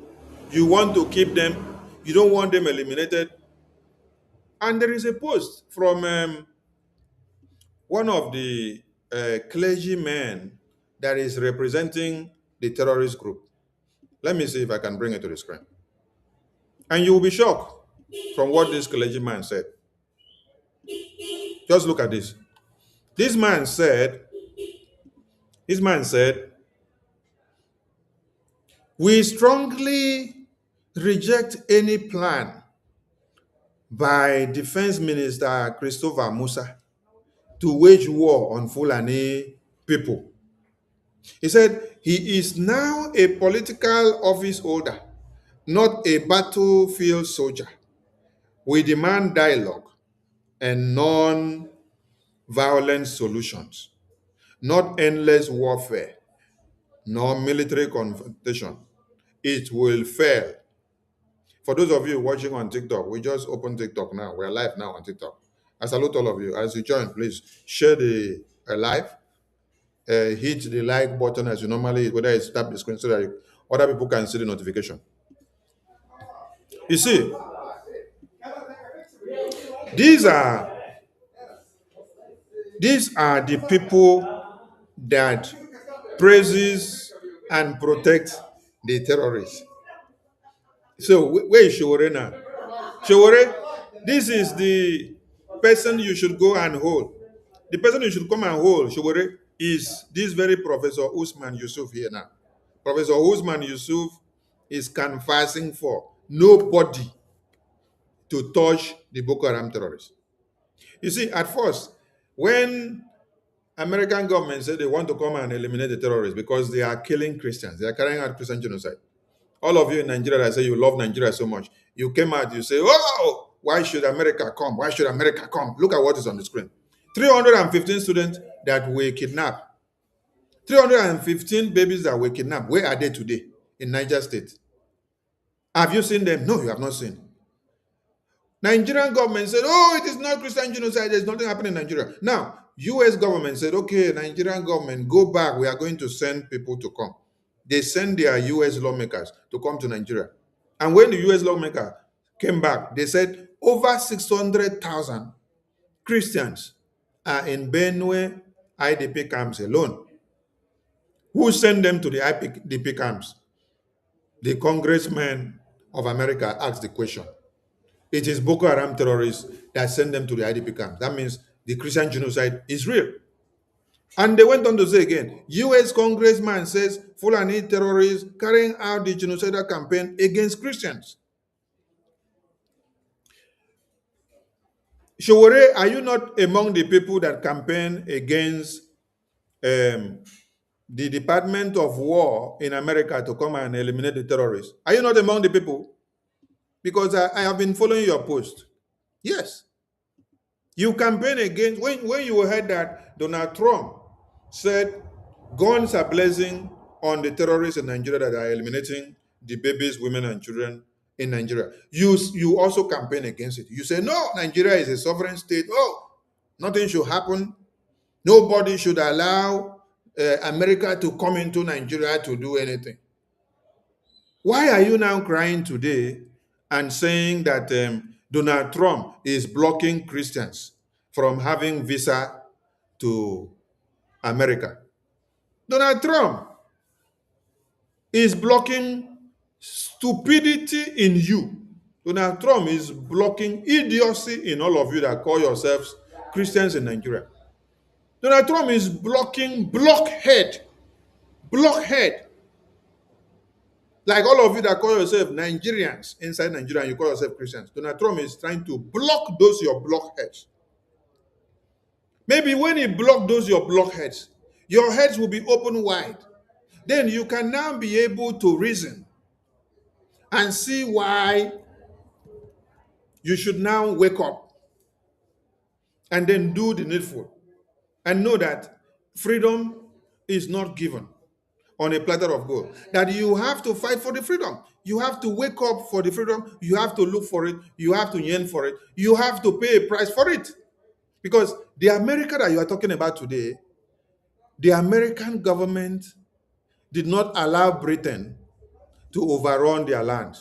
you want to keep them, you don't want them eliminated. And there is a post from one of the clergymen that is representing the terrorist group. Let me see if I can bring it to the screen. And you will be shocked from what this clergyman said. Just look at this. This man said, we strongly reject any plan by Defense Minister Christopher Musa to wage war on Fulani people. He said he is now a political office holder, not a battlefield soldier. We demand dialogue and non-violent solutions, not endless warfare, nor military confrontation. It will fail. For those of you watching on TikTok, we just opened TikTok now. We're live now on TikTok. I salute all of you. As you join, please share the live. Hit the like button as you normally hit, whether it's tap the screen so that other people can see the notification. You see, these are the people that praises and protect the terrorists. So where is Showore now? Showore, This is the person you should go and hold. The person you should come and hold, Shogore, is this very Professor Usman Yusuf here now. Professor Usman Yusuf is canvassing for nobody to touch the Boko Haram terrorists. You see, at first, when American government said they want to come and eliminate the terrorists because they are killing Christians, they are carrying out Christian genocide. All of you in Nigeria that say you love Nigeria so much, you came out, you say, oh, why should America come? Why should America come? Look at what is on the screen. 315 students that were kidnapped. 315 babies that were kidnapped. Where are they today? In Niger State. Have you seen them? No, you have not seen. Nigerian government said, oh, it is not Christian genocide. There's nothing happening in Nigeria. Now, US government said, okay, Nigerian government, go back. We are going to send people to come. They sent their US lawmakers to come to Nigeria. And when the US lawmaker came back, they said over 600,000 Christians are in Benue IDP camps alone. Who sent them to the IDP camps? The congressman of America asked the question. It is Boko Haram terrorists that send them to the IDP camps. That means the Christian genocide is real. And they went on to say again, US congressman says Fulani terrorists carrying out the genocidal campaign against Christians. Showore, are you not among the people that campaign against the Department of War in America to come and eliminate the terrorists? Are you not among the people? Because I have been following your post. Yes. You campaign against, when you heard that Donald Trump said guns are blazing on the terrorists in Nigeria that are eliminating the babies, women, and children in Nigeria, you also campaign against it. You say, no, Nigeria is a sovereign state. Oh, nothing should happen. Nobody should allow America to come into Nigeria to do anything. Why are you now crying today and saying that Donald Trump is blocking Christians from having visa to America? Donald Trump is blocking stupidity in you. Donald Trump is blocking idiocy in all of you that call yourselves Christians in Nigeria. Donald Trump is blocking blockhead. Like all of you that call yourself Nigerians inside Nigeria and you call yourself Christians. Donald Trump is trying to block those your blockheads. Maybe when he block those your blockheads, your heads will be open wide. Then you can now be able to reason and see why you should now wake up and then do the needful and know that freedom is not given on a platter of gold. That you have to fight for the freedom. You have to wake up for the freedom. You have to look for it. You have to yearn for it. You have to pay a price for it. Because the America that you are talking about today, the American government did not allow Britain to overrun their land.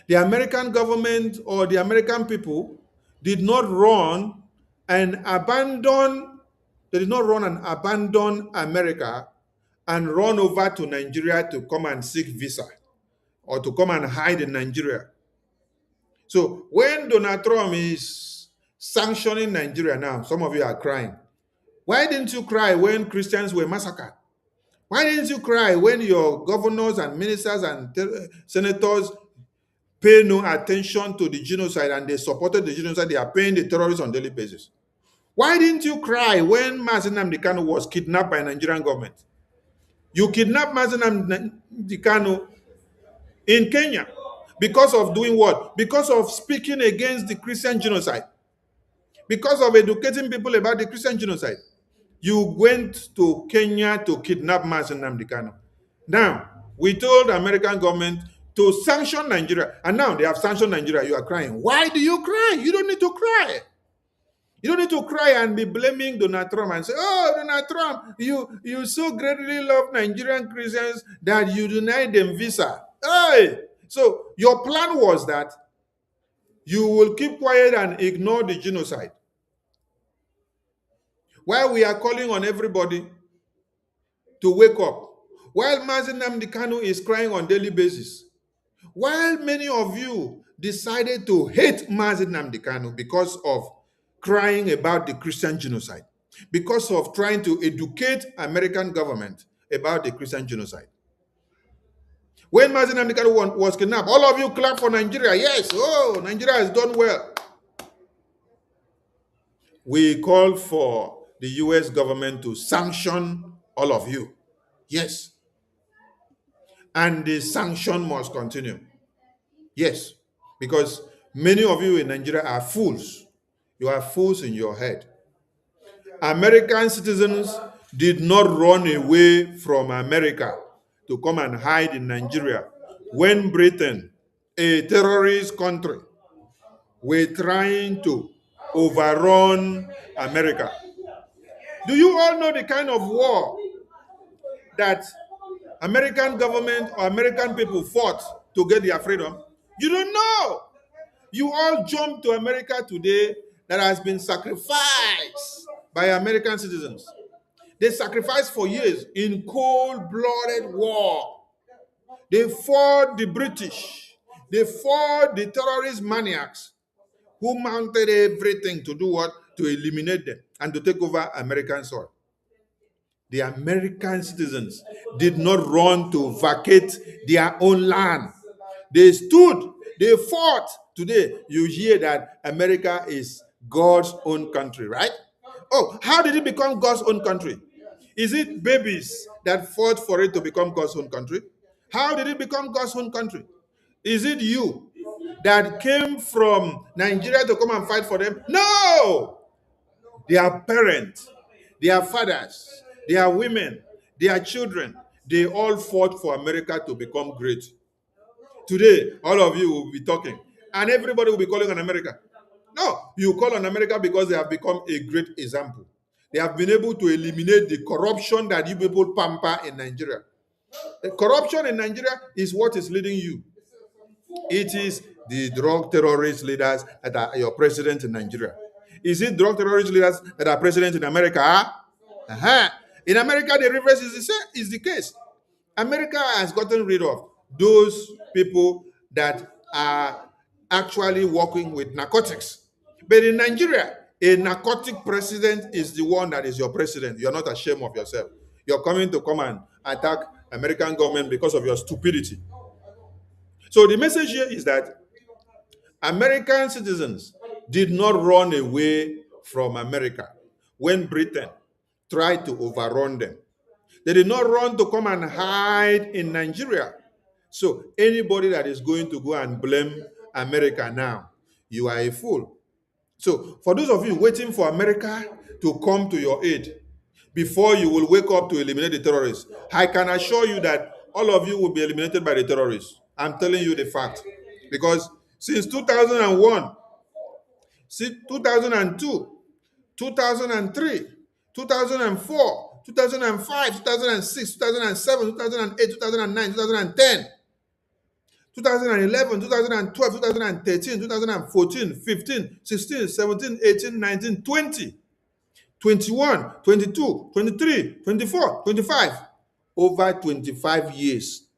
The American government or the American people did not run and abandon, they did not run and abandon America and run over to Nigeria to come and seek visa or to come and hide in Nigeria. So when Donald Trump is sanctioning Nigeria now, some of you are crying. Why didn't you cry when Christians were massacred? Why didn't you cry when your governors and ministers and senators pay no attention to the genocide and they supported the genocide? They are paying the terrorists on a daily basis. Why didn't you cry when Mazi Nnamdi Kanu was kidnapped by Nigerian government? You kidnapped Mazi Nnamdi Kanu in Kenya because of doing what? Because of speaking against the Christian genocide. Because of educating people about the Christian genocide. You went to Kenya to kidnap Mazi Nnamdi Kanu. Now, we told the American government to sanction Nigeria, and now they have sanctioned Nigeria. You are crying. Why do you cry? You don't need to cry. You don't need to cry and be blaming Donald Trump and say, oh, Donald Trump, you so greatly love Nigerian Christians that you denied them visa. Hey! So your plan was that you will keep quiet and ignore the genocide. While we are calling on everybody to wake up, while Mazi Nnamdi Kanu is crying on a daily basis, while many of you decided to hate Mazi Nnamdi Kanu because of crying about the Christian genocide, because of trying to educate American government about the Christian genocide. When Mazi Nnamdi Kanu was kidnapped, all of you clap for Nigeria. Yes, oh, Nigeria has done well. We call for the US government to sanction all of you. Yes. And the sanction must continue. Yes. Because many of you in Nigeria are fools. You are fools in your head. American citizens did not run away from America to come and hide in Nigeria when Britain, a terrorist country, were trying to overrun America. Do you all know the kind of war that American government or American people fought to get their freedom? You don't know. You all jump to America today that has been sacrificed by American citizens. They sacrificed for years in cold-blooded war. They fought the British. They fought the terrorist maniacs who mounted everything to do what? To eliminate them and to take over American soil. The American citizens did not run to vacate their own land. They stood, they fought. Today, you hear that America is God's own country, right? Oh, how did it become God's own country? Is it babies that fought for it to become God's own country? How did it become God's own country? Is it you that came from Nigeria to come and fight for them? No! Their parents, their fathers, their women, their children, they all fought for America to become great. Today, all of you will be talking, and everybody will be calling on America. No, you call on America because they have become a great example. They have been able to eliminate the corruption that you people pamper in Nigeria. The corruption in Nigeria is what is leading you. It is the drug terrorist leaders that are your president in Nigeria. Is it drug terrorist leaders that are president in America? In America, the reverse is the case. America has gotten rid of those people that are actually working with narcotics. But in Nigeria, a narcotic president is the one that is your president. You're not ashamed of yourself. You're coming to come and attack American government because of your stupidity. So the message here is that American citizens did not run away from America when Britain tried to overrun them. They did not run to come and hide in Nigeria. So anybody that is going to go and blame America now, you are a fool. So for those of you waiting for America to come to your aid before you will wake up to eliminate the terrorists, I can assure you that all of you will be eliminated by the terrorists. I'm telling you the fact. Because since 2001, since 2002, 2003, 2004, 2005, 2006, 2007, 2008, 2009, 2010, 2011, 2012, 2013, 2014, 15, 16, 17, 18, 19, 20, 21, 22, 23, 24, 25. Over 25 years,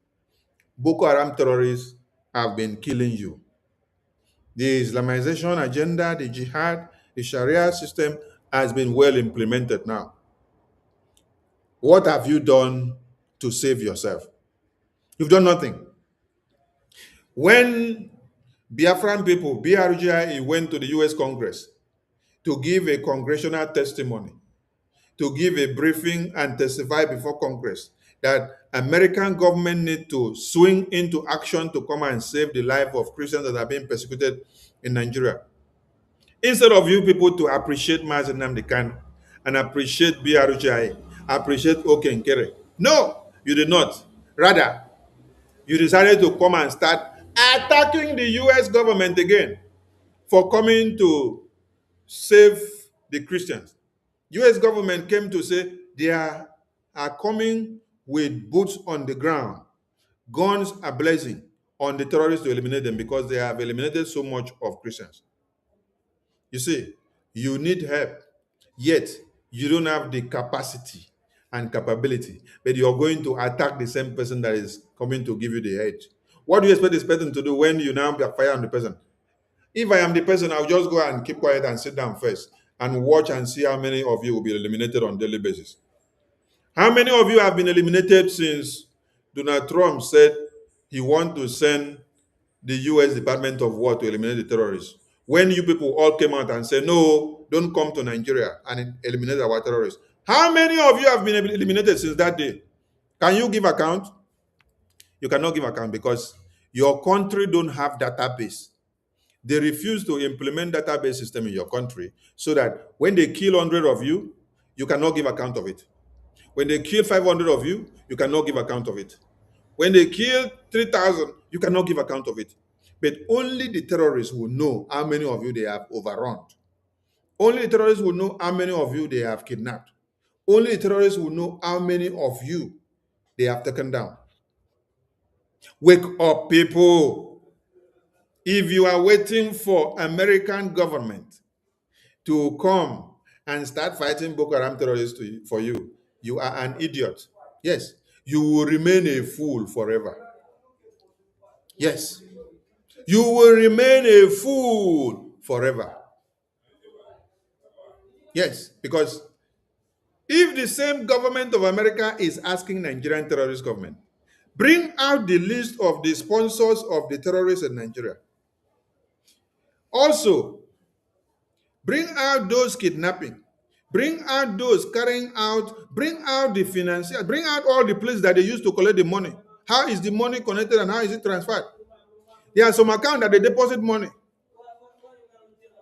Boko Haram terrorists have been killing you. The Islamization agenda, the jihad, the Sharia system has been well implemented now. What have you done to save yourself? You've done nothing. When Biafran people, Brgie, went to the US Congress to give a congressional testimony, to give a briefing and testify before Congress that American government need to swing into action to come and save the life of Christians that are being persecuted in Nigeria. Instead of you people to appreciate Mazi Nnamdi Kanu and appreciate Brgie, appreciate Okenkere. No, you did not. Rather, you decided to come and start attacking the US government again for coming to save the Christians. US government came to say they are coming with boots on the ground, guns are blazing on the terrorists to eliminate them because they have eliminated so much of Christians. You see, you need help, yet you don't have the capacity and capability, but you're going to attack the same person that is coming to give you the aid. What do you expect this person to do when you now fire on the person? If I am the person, I'll just go and keep quiet and sit down first and watch and see how many of you will be eliminated on a daily basis. How many of you have been eliminated since Donald Trump said he wants to send the U.S. Department of War to eliminate the terrorists? When you people all came out and said, no, don't come to Nigeria and eliminate our terrorists. How many of you have been eliminated since that day? Can you give account? You cannot give account because your country don't have database. They refuse to implement database system in your country so that when they kill 100 of you, you cannot give account of it. When they kill 500 of you, you cannot give account of it. When they kill 3,000, you cannot give account of it. But only the terrorists will know how many of you they have overrun. Only the terrorists will know how many of you they have kidnapped. Only the terrorists will know how many of you they have taken down. Wake up, people. If you are waiting for American government to come and start fighting Boko Haram terrorists for you, you are an idiot. Yes, you will remain a fool forever. Yes, you will remain a fool forever. Yes, because if the same government of America is asking Nigerian terrorist government, bring out the list of the sponsors of the terrorists in Nigeria. Also, bring out those kidnapping. Bring out those carrying out, bring out the financiers, bring out all the places that they used to collect the money. How is the money connected and how is it transferred? There are some accounts that they deposit money.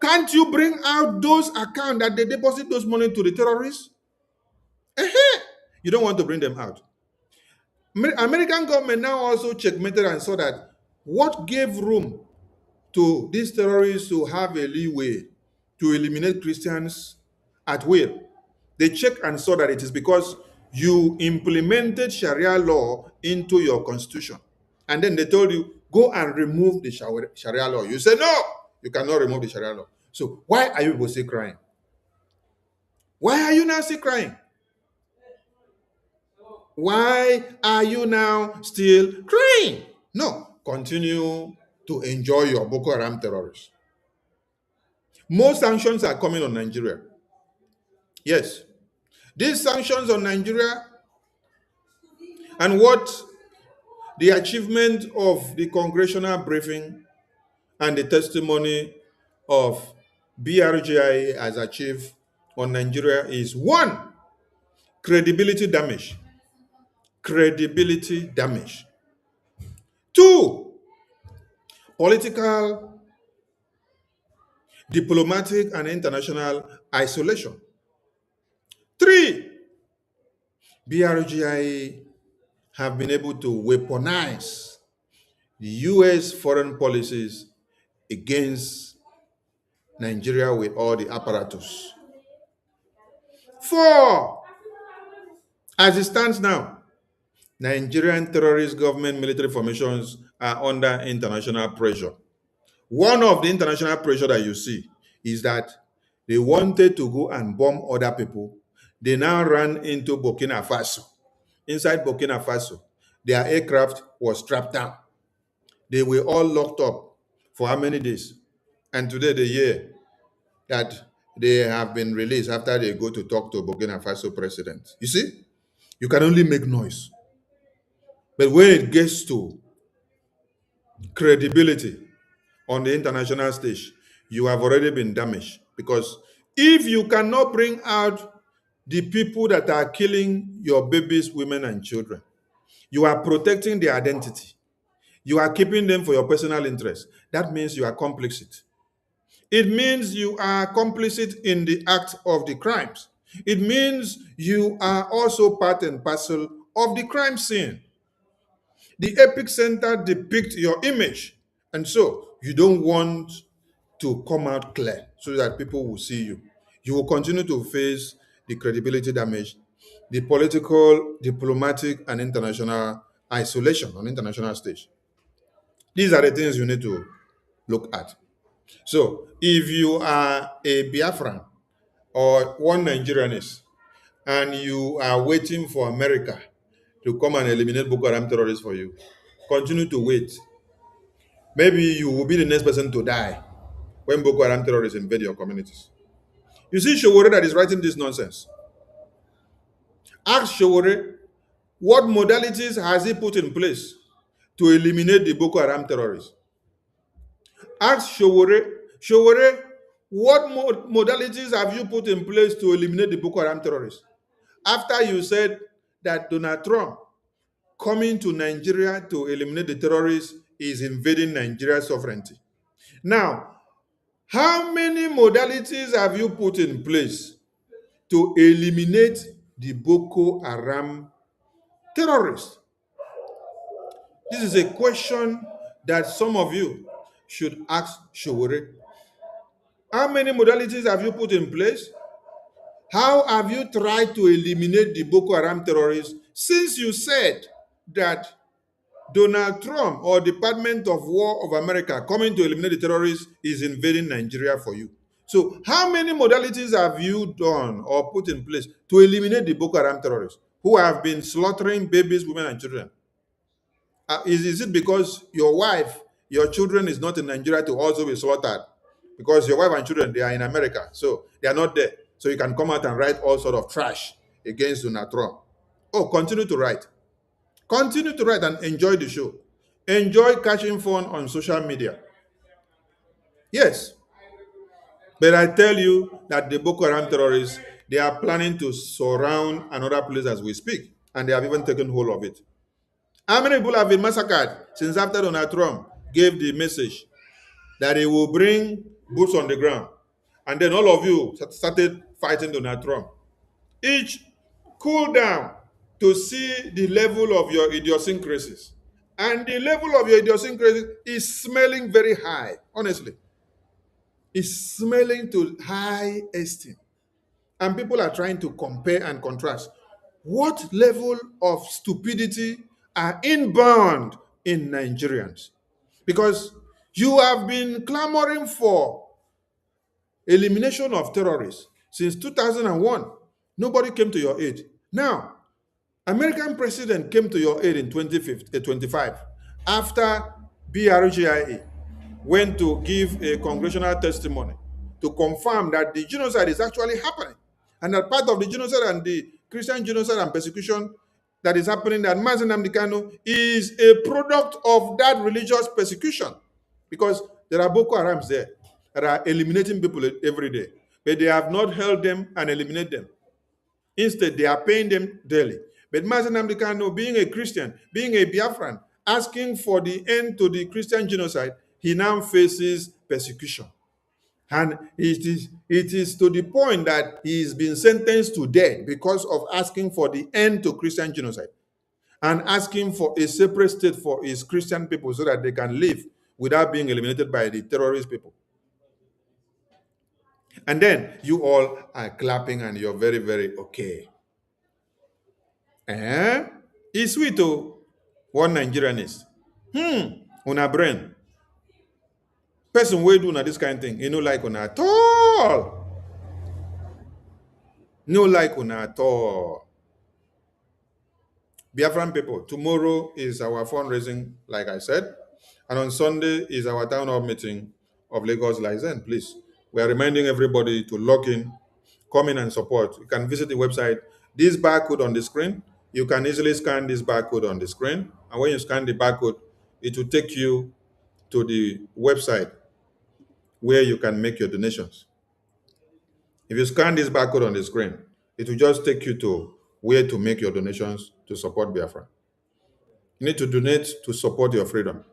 Can't you bring out those accounts that they deposit those money to the terrorists? You don't want to bring them out. American government now also checkmated and saw that what gave room to these terrorists to have a leeway to eliminate Christians at will. They checked and saw that it is because you implemented Sharia law into your constitution. And then they told you, go and remove the Sharia law. You said, no, you cannot remove the Sharia law. So why are you people still crying? Why are you now still crying? Why are you now still crying? No, continue to enjoy your Boko Haram terrorists. More sanctions are coming on Nigeria. Yes. These sanctions on Nigeria and what the achievement of the congressional briefing and the testimony of BRGI has achieved on Nigeria is one, credibility damage. Credibility damage. Two, political, diplomatic, and international isolation. Three, BRGI have been able to weaponize the U.S. foreign policies against Nigeria with all the apparatus. Four, as it stands now, Nigerian terrorist government military formations are under international pressure. One of the international pressure that you see is that they wanted to go and bomb other people. They now ran into Burkina Faso. Inside Burkina Faso, their aircraft was strapped down. They were all locked up for how many days? And today they hear that they have been released after they go to talk to Burkina Faso president. You see, you can only make noise. But when it gets to credibility on the international stage, you have already been damaged. Because if you cannot bring out the people that are killing your babies, women, and children, you are protecting their identity. You are keeping them for your personal interest. That means you are complicit. It means you are complicit in the act of the crimes. It means you are also part and parcel of the crime scene. The epic center depicts your image. And so you don't want to come out clear so that people will see you. You will continue to face the credibility damage, the political, diplomatic, and international isolation on international stage. These are the things you need to look at. So if you are a Biafran or one Nigerianist and you are waiting for America to come and eliminate Boko Haram terrorists for you, continue to wait. maybe you will be the next person to die when Boko Haram terrorists invade your communities. You see Showore that is writing this nonsense. Ask Showore, what modalities has he put in place to eliminate the Boko Haram terrorists? Ask Showore, what modalities have you put in place to eliminate the Boko Haram terrorists? After you said that Donald Trump coming to Nigeria to eliminate the terrorists is invading Nigeria's sovereignty. Now, how many modalities have you put in place to eliminate the Boko Haram terrorists? This is a question that some of you should ask Showore. How many modalities have you put in place? How have you tried to eliminate the Boko Haram terrorists since you said that Donald Trump or Department of War of America coming to eliminate the terrorists is invading Nigeria for you? So how many modalities have you done or put in place to eliminate the Boko Haram terrorists who have been slaughtering babies, women, and children? Is it because your wife, your children is not in Nigeria to also be slaughtered? Because your wife and children, they are in America, so they are not there. So you can come out and write all sort of trash against Donald Trump. Oh, continue to write. Continue to write and enjoy the show. Enjoy catching fun on social media. Yes, but I tell you that the Boko Haram terrorists, they are planning to surround another place as we speak, and they have even taken hold of it. How many people have been massacred since after Donald Trump gave the message that he will bring boots on the ground? And then all of you started fighting Donald Trump. Each cool down to see the level of your idiosyncrasies. And the level of your idiosyncrasies is smelling very high, honestly. It's smelling to high esteem. And people are trying to compare and contrast. What level of stupidity are inbound in Nigerians? Because you have been clamoring for elimination of terrorists since 2001. Nobody came to your aid. Now, American president came to your aid in 2025 after Brgie went to give a congressional testimony to confirm that the genocide is actually happening, and that part of the genocide and the Christian genocide and persecution that is happening, that Mazi Nnamdi Kanu is a product of that religious persecution, because there are Boko Harams there that are eliminating people every day, but they have not held them and eliminated them. Instead, they are paying them daily. But Mazi Nnamdi Kanu, being a Christian, being a Biafran, asking for the end to the Christian genocide, he now faces persecution. And it is to the point that he is being sentenced to death because of asking for the end to Christian genocide and asking for a separate state for his Christian people so that they can live without being eliminated by the terrorist people. And then you all are clapping and you're very, very okay. It's sweet, oh, one Nigerian is. Una brain. Person wey do na this kind of thing, he no like una at all. No like una at all. Biafran people, tomorrow is our fundraising, like I said, and on Sunday is our town hall meeting of Lagos License. Please, we are reminding everybody to log in, come in and support. You can visit the website. This barcode on the screen, you can easily scan this barcode on the screen, and when you scan the barcode, it will take you to the website where you can make your donations. If you scan this barcode on the screen, it will just take you to where to make your donations to support Biafra. You need to donate to support your freedom.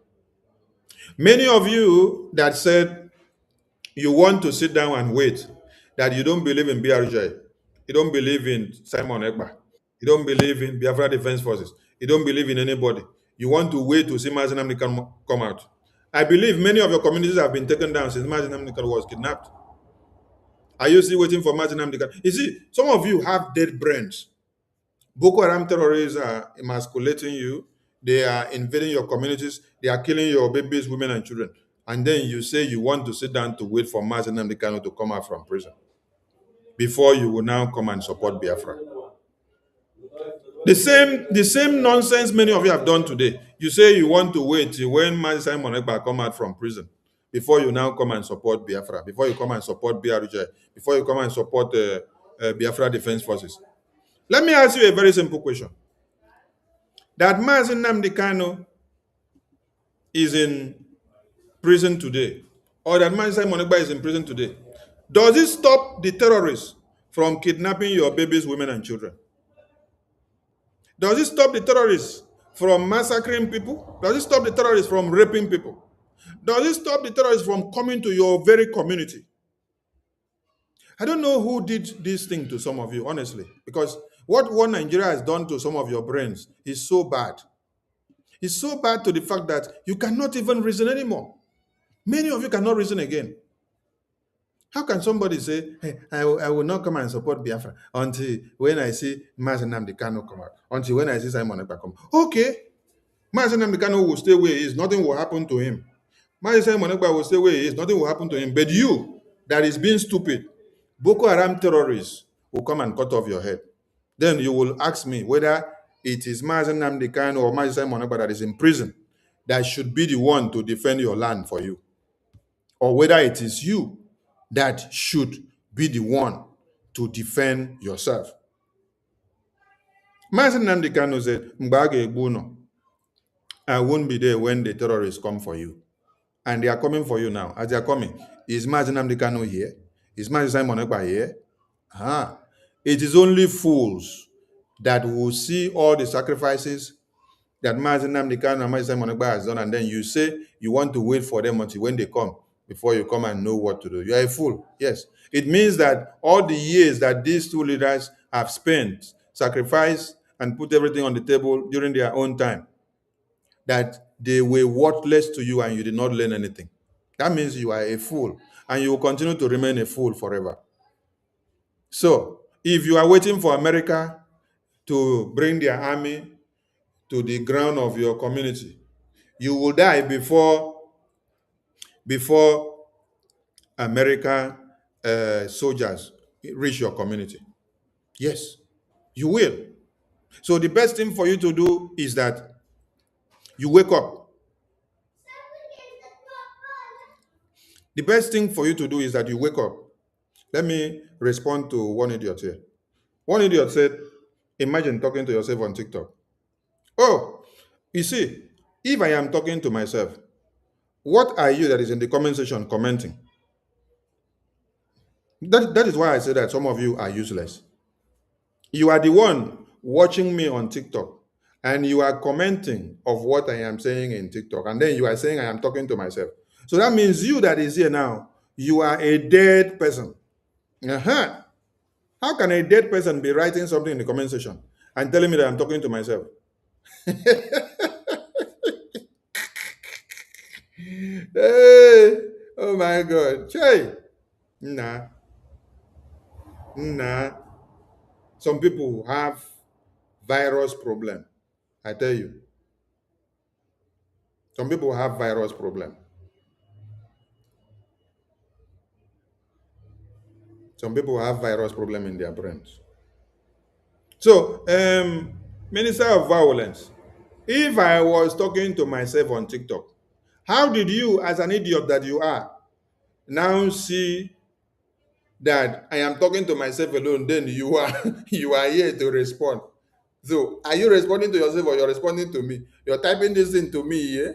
Many of you that said you want to sit down and wait, that you don't believe in BRJ, you don't believe in Simon Ekpa, you don't believe in Biafra Defense Forces, you don't believe in anybody, you want to wait to see Mazi Nnamdi Kanu come out. I believe many of your communities have been taken down since Mazi Nnamdi Kanu was kidnapped. Are you still waiting for Mazi Nnamdi Kanu? You see, some of you have dead brains. Boko Haram terrorists are emasculating you. They are invading your communities. They are killing your babies, women, and children. And then you say you want to sit down to wait for Mazi Nnamdi Kanu to come out from prison before you will now come and support Biafra. The same nonsense many of you have done today. You say you want to wait till when Mazi Simon Ekpa come out from prison before you now come and support Biafra, before you come and support BRJ, before you come and support Biafra Defense Forces. Let me ask you a very simple question. That Mazi Nnamdi Kanu is in prison today, or that Mazi Simon Ekpa is in prison today, does it stop the terrorists from kidnapping your babies, women, and children? Does it stop the terrorists from massacring people? Does it stop the terrorists from raping people? Does it stop the terrorists from coming to your very community? I don't know who did this thing to some of you, honestly, because what Nigeria has done to some of your brains is so bad. It's so bad to the fact that you cannot even reason anymore. Many of you cannot reason again. How can somebody say, hey, I will not come and support Biafra until when I see Mazi Nnamdi Kanu come out, until when I see Simon Ekpa come out? Okay, Mazi Nnamdi Kanu will stay where he is. Nothing will happen to him. Mazi Simon Ekpa will stay where he is. Nothing will happen to him. But you, that is being stupid, Boko Haram terrorists will come and cut off your head. Then you will ask me whether it is Mazi Nnamdi Kanu or Mazi Simon Ekpa that is in prison that should be the one to defend your land for you, or whether it is you that should be the one to defend yourself. Mazi Nnamdi Kanu said, "Mgbe a ga-egbu unu, I won't be there when the terrorists come for you." And they are coming for you now. As they are coming, is Mazi Nnamdi Kanu here? Is Mazi Simon Ekpa here? It is only fools that will see all the sacrifices that Mazi Nnamdi Kanu and Mazi Simon Ekpa has done, and then you say you want to wait for them until when they come before you come and know what to do. You are a fool. Yes. It means that all the years that these two leaders have spent, sacrificed, and put everything on the table during their own time, that they were worthless to you and you did not learn anything. That means you are a fool, and you will continue to remain a fool forever. So, if you are waiting for America to bring their army to the ground of your community, you will die before American soldiers reach your community. Yes, you will. So the best thing for you to do is that you wake up. The best thing for you to do is that you wake up. Let me respond to one idiot here. One idiot said, imagine talking to yourself on TikTok. Oh, you see, if I am talking to myself, what are you that is in the comment section commenting? That is why I say that some of you are useless. You are the one watching me on TikTok, and you are commenting of what I am saying in TikTok, and then you are saying I am talking to myself. So that means you that is here now, you are a dead person. How can a dead person be writing something in the comment section and telling me that I'm talking to myself? Hey, oh my God. Hey, nah. Some people have virus problem. I tell you. Some people have virus problem. Some people have virus problem in their brains. So, Minister of Violence, if I was talking to myself on TikTok, how did you, as an idiot that you are, now see that I am talking to myself alone? Then you are you are here to respond. So, are you responding to yourself or you're responding to me? You're typing this into me, yeah?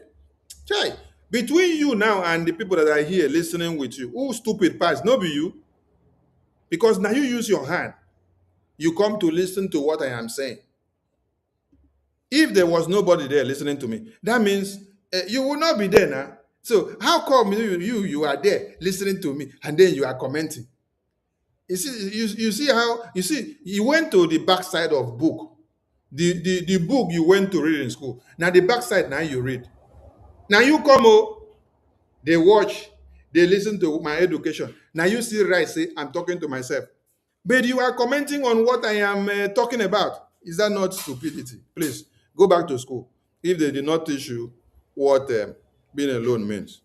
Chai, between you now and the people that are here listening with you, who stupid pass? No be you. Because now you use your hand. You come to listen to what I am saying. If there was nobody there listening to me, that means you will not be there now. So how come you are there listening to me and then you are commenting? You went to the backside of book. The book you went to read in school. Now the backside now you read. Now you come, they watch, they listen to my education. Now you see right, say, I'm talking to myself. But you are commenting on what I am talking about. Is that not stupidity? Please, go back to school if they did not teach you what being alone means.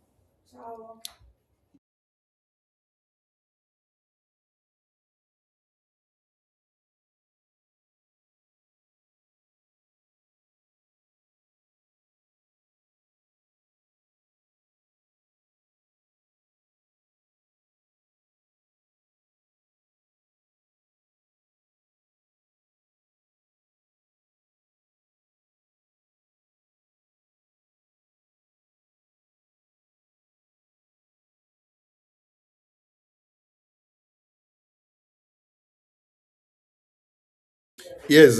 Yes,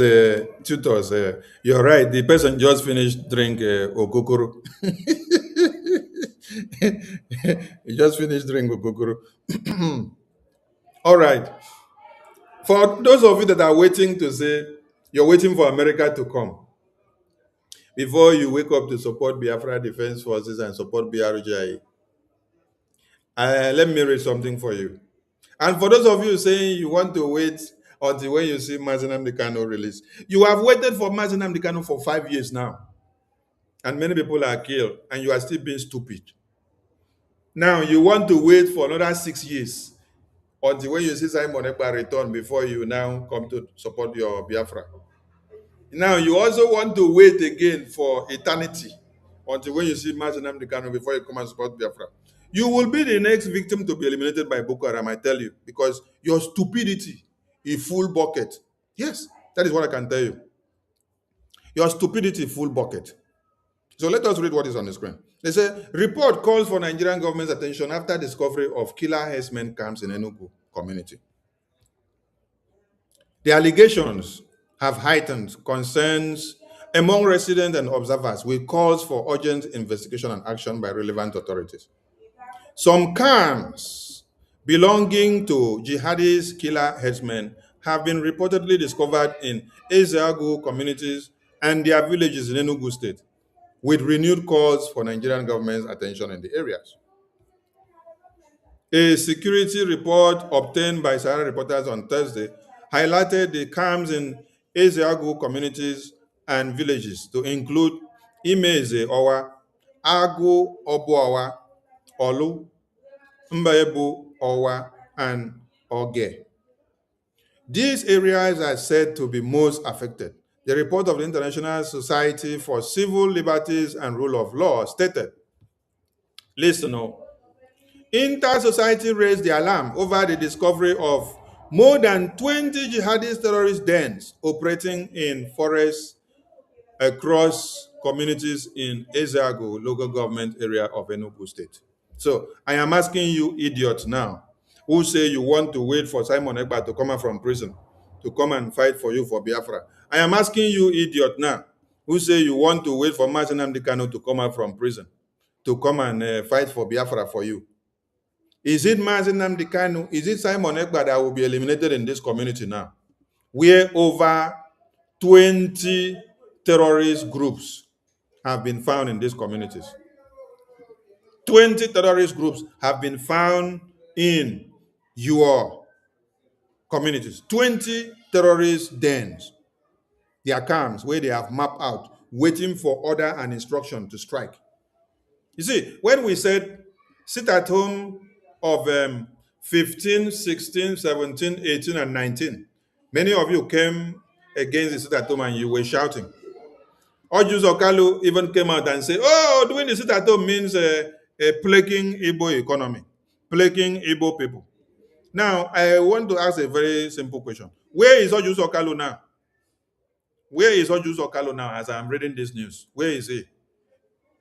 tutors, you're right. The person just finished drink okokoro. He just finished drink okokoro. All right. For those of you that are waiting to say, you're waiting for America to come before you wake up to support Biafra Defense Forces and support BRGI, let me read something for you. And for those of you saying you want to wait until when you see Mazi Nnamdi Kanu release, you have waited for Mazi Nnamdi Kanu for 5 years now. And many people are killed, and you are still being stupid. Now you want to wait for another 6 years until when you see Simon Ekpa return before you now come to support your Biafra. Now you also want to wait again for eternity until when you see Mazi Nnamdi Kanu before you come and support Biafra. You will be the next victim to be eliminated by Boko Haram, I tell you, because your stupidity is full bucket. Yes, that is what I can tell you. Your stupidity full bucket. So let us read what is on the screen. They say, report calls for Nigerian government's attention after discovery of killer herdsmen camps in Enugu community. The allegations have heightened concerns among residents and observers with calls for urgent investigation and action by relevant authorities. Some camps belonging to jihadist killer herdsmen have been reportedly discovered in Ezeagu communities and their villages in Enugu State, with renewed calls for Nigerian government's attention in the areas. A security report obtained by Sahara reporters on Thursday highlighted the camps in Ezeagu communities and villages to include Imeze Owa, Agu Obuawa, Olu, Mbaebu Owa, and Oge. These areas are said to be most affected. The report of the International Society for Civil Liberties and Rule of Law stated, listen up. Inter-society raised the alarm over the discovery of more than 20 jihadist terrorist dens operating in forests across communities in Ezeagu local government area of Enugu State. So I am asking you idiots now who say you want to wait for Simon Ekpa to come out from prison to come and fight for you for Biafra. I am asking you idiot now who say you want to wait for Mazi Nnamdi Kanu to come out from prison to come and fight for Biafra for you. Is it Mazi Nnamdi Kanu? Is it Simon Ekpa that will be eliminated in this community now? Where over 20 terrorist groups have been found in these communities. 20 terrorist groups have been found in your communities. 20 terrorist dens. Their camps where they have mapped out, waiting for order and instruction to strike. You see, when we said sit at home of 15, 16, 17, 18, and 19, many of you came against the sit at home and you were shouting. Ojus Okalu even came out and said, oh, doing the sit at home means plaguing Igbo economy, plaguing Igbo people. Now, I want to ask a very simple question. Where is Ojus Okalu now? Where is Ojus Okalu now as I'm reading this news? Where is he?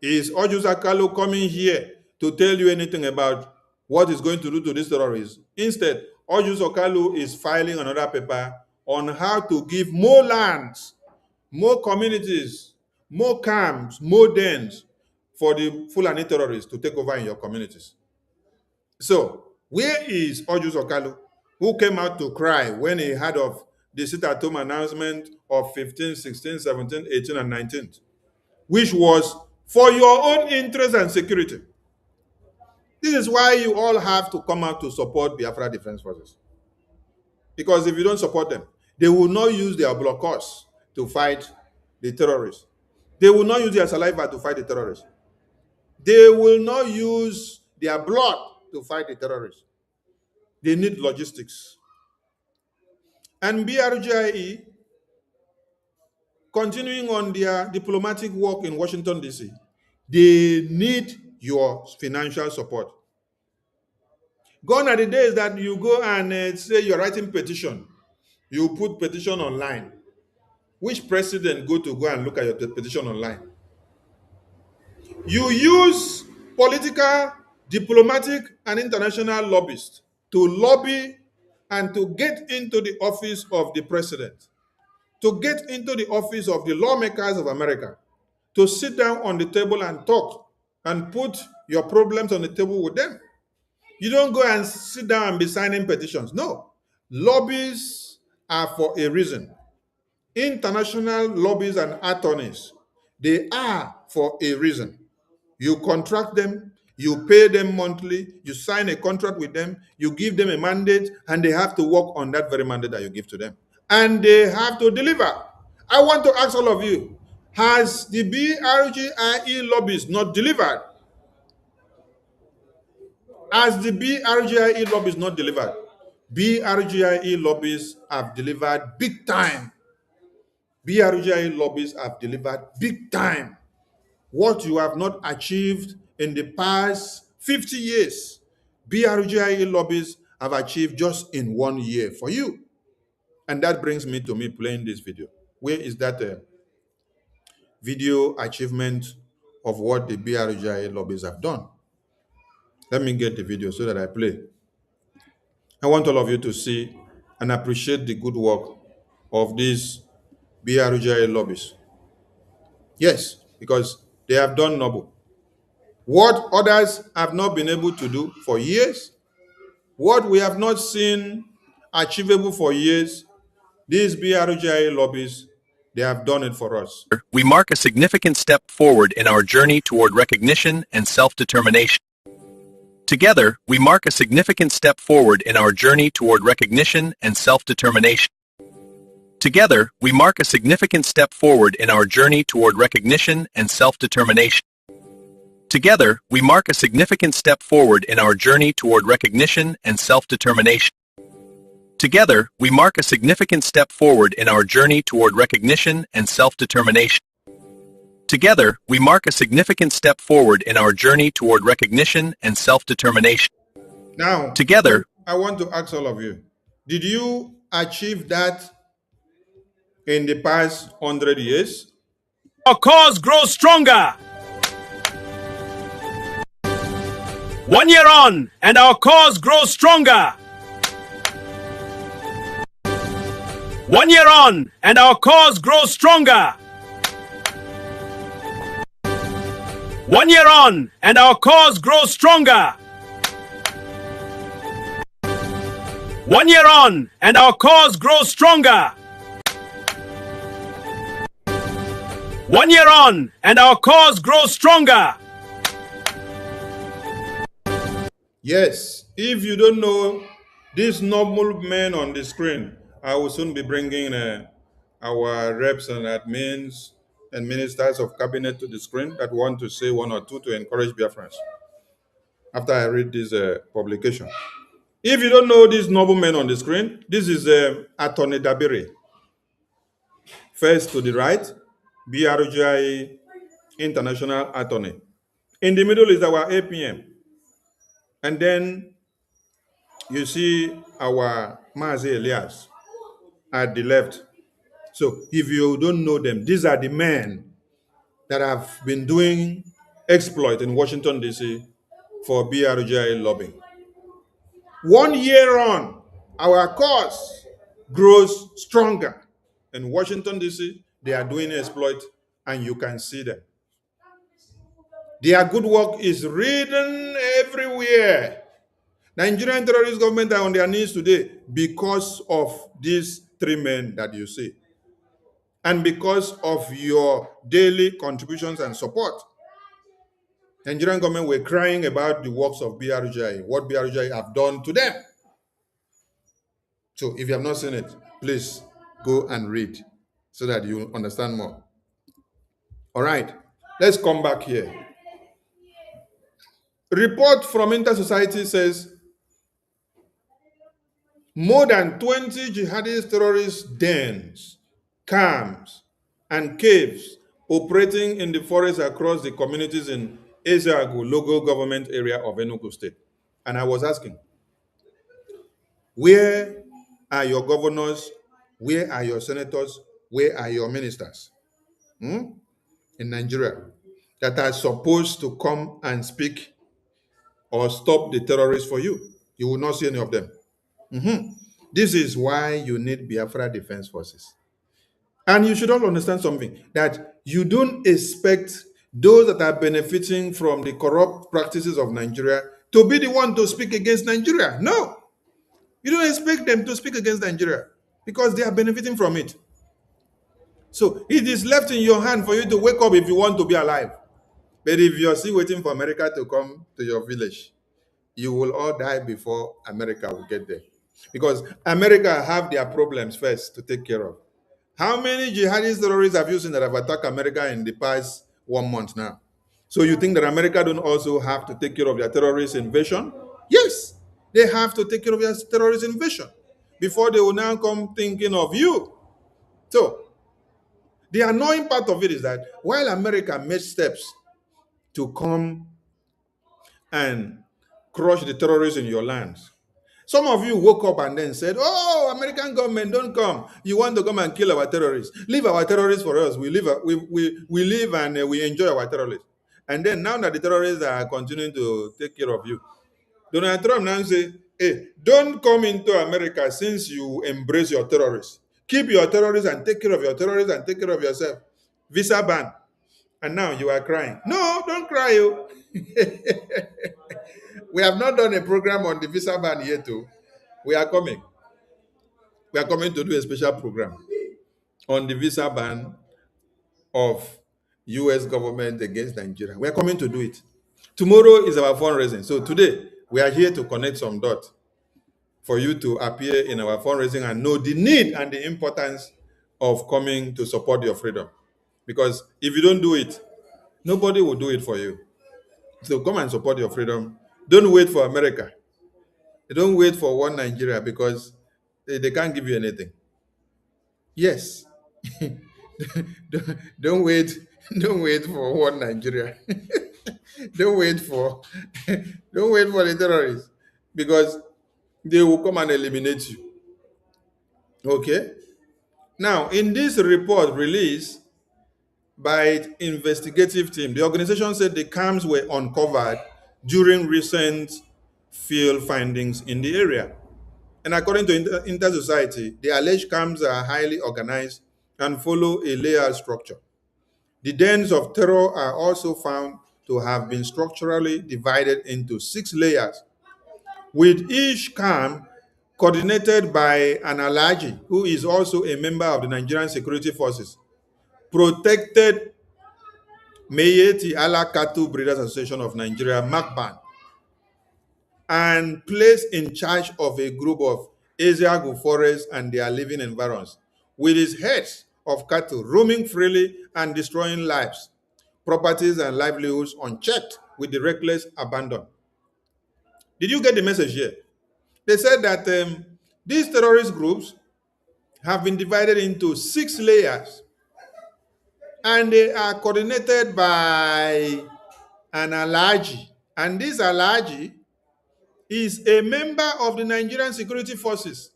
Is Ojus Okalu coming here to tell you anything about what he's going to do to these terrorists? Instead, Ojus Okalu is filing another paper on how to give more lands, more communities, more camps, more dens for the Fulani terrorists to take over in your communities. So, where is Ojus Okalu, who came out to cry when he heard of the sit-at-home announcement of 15, 16, 17, 18, and 19, which was for your own interest and security? This is why you all have to come out to support Biafra Defense Forces. Because if you don't support them, they will not use their blockers to fight the terrorists. They will not use their saliva to fight the terrorists. They will not use their blood to fight the terrorists. They need logistics. And BRGIE, continuing on their diplomatic work in Washington, D.C., they need your financial support. Gone are the days that you go and say you're writing petition. You put petition online. Which president go and look at your petition online? You use political, diplomatic, and international lobbyists to lobby and to get into the office of the president. to get into the office of the lawmakers of America, to sit down on the table and talk and put your problems on the table with them. You don't go and sit down and be signing petitions. No. Lobbies are for a reason. International lobbies and attorneys, they are for a reason. You contract them, you pay them monthly, you sign a contract with them, you give them a mandate, and they have to work on that very mandate that you give to them. And they have to deliver. I want to ask all of you, has the BRGIE lobbies not delivered? Has the BRGIE lobbies not delivered? BRGIE lobbies have delivered big time. BRGIE lobbies have delivered big time. What you have not achieved in the past 50 years, BRGIE lobbies have achieved just in 1 year for you. And that brings me to me playing this video. Where is that video achievement of what the BRGIE lobbies have done? Let me get the video so that I play. I want all of you to see and appreciate the good work of these BRGIE lobbies. Yes, because they have done noble. What others have not been able to do for years, what we have not seen achievable for years, these BRGIA lobbies, they have done it for us. We mark a significant step forward in our journey toward recognition and self-determination. Together, we mark a significant step forward in our journey toward recognition and self-determination. Together, we mark a significant step forward in our journey toward recognition and self-determination. Together, we mark a significant step forward in our journey toward recognition and self-determination. Together, we mark a significant step forward in our journey toward recognition and self-determination. Together, we mark a significant step forward in our journey toward recognition and self-determination. Now, together, I want to ask all of you, did you achieve that in the past 100 years? Our cause grows stronger. 1 year on, and our cause grows stronger. 1 year on, and our cause grows stronger. 1 year on, and our cause grows stronger. 1 year on, and our cause grows stronger. 1 year on, and our cause grows stronger. Yes, if you don't know these noble men on the screen, I will soon be bringing our reps and admins and ministers of cabinet to the screen that want to say one or two to encourage Biafrans after I read this publication. If you don't know these noble men on the screen, this is Attorney Dabiri. First to the right, BRGI International Attorney. In the middle is our APM. And then you see our Mazi Elias at the left. So if you don't know them, these are the men that have been doing exploit in Washington, D.C. for BRGI lobbying. 1 year on, our cause grows stronger. In Washington, D.C., they are doing exploit, and you can see them. Their good work is written everywhere. Nigerian terrorist government are on their knees today because of these three men that you see. And because of your daily contributions and support. Nigerian government were crying about the works of BRGI, what BRGI have done to them. So if you have not seen it, please go and read so that you understand more. All right, let's come back here. Report from Inter-Society says more than 20 jihadist terrorist dens, camps, and caves operating in the forests across the communities in Ezeagu local government area of Enugu State. And I was asking, where are your governors? Where are your senators? Where are your ministers in Nigeria that are supposed to come and speak or stop the terrorists for you? You will not see any of them. This is why you need Biafra Defense Forces. And you should all understand something, that you don't expect those that are benefiting from the corrupt practices of Nigeria to be the one to speak against Nigeria. No, you don't expect them to speak against Nigeria because they are benefiting from it. So it is left in your hand for you to wake up if you want to be alive. But if you're still waiting for America to come to your village, you will all die before America will get there. Because America have their problems first to take care of. How many jihadist terrorists have you seen that have attacked America in the past 1 month now? So you think that America don't also have to take care of their terrorist invasion? Yes, they have to take care of their terrorist invasion before they will now come thinking of you. So the annoying part of it is that while America made steps to come and crush the terrorists in your lands, some of you woke up and then said, "Oh, American government, don't come. You want to come and kill our terrorists. Leave our terrorists for us. We live, we live and we enjoy our terrorists." And then now that the terrorists are continuing to take care of you, Donald Trump now say, "Hey, don't come into America since you embrace your terrorists. Keep your terrorists and take care of your terrorists and take care of yourself. Visa ban." And now you are crying. No, don't cry, you. We have not done a program on the visa ban yet, too. We are coming. We are coming to do a special program on the visa ban of U.S. government against Nigeria. We are coming to do it. Tomorrow is our fundraising. So today, we are here to connect some dots for you to appear in our fundraising and know the need and the importance of coming to support your freedom. Because if you don't do it, nobody will do it for you. So come and support your freedom. Don't wait for America. Don't wait for one Nigeria because they can't give you anything. Yes. don't wait. Don't wait for one Nigeria. don't wait for don't wait for the terrorists because they will come and eliminate you. Okay? Now, in this report released by its investigative team, the organization said the camps were uncovered during recent field findings in the area. And according to Inter-Society, the alleged camps are highly organized and follow a layered structure. The dens of terror are also found to have been structurally divided into 6 layers, with each camp coordinated by an Alhaji, who is also a member of the Nigerian Security Forces, protected Meyeti Allah Cattle Breeders Association of Nigeria, MACBAN, and placed in charge of a group of Asiago forests and their living environs, with its heads of cattle roaming freely and destroying lives, properties, and livelihoods unchecked with the reckless abandon. Did you get the message here? They said that these terrorist groups have been divided into 6 layers, and they are coordinated by an Alhaji. And this Alhaji is a member of the Nigerian Security Forces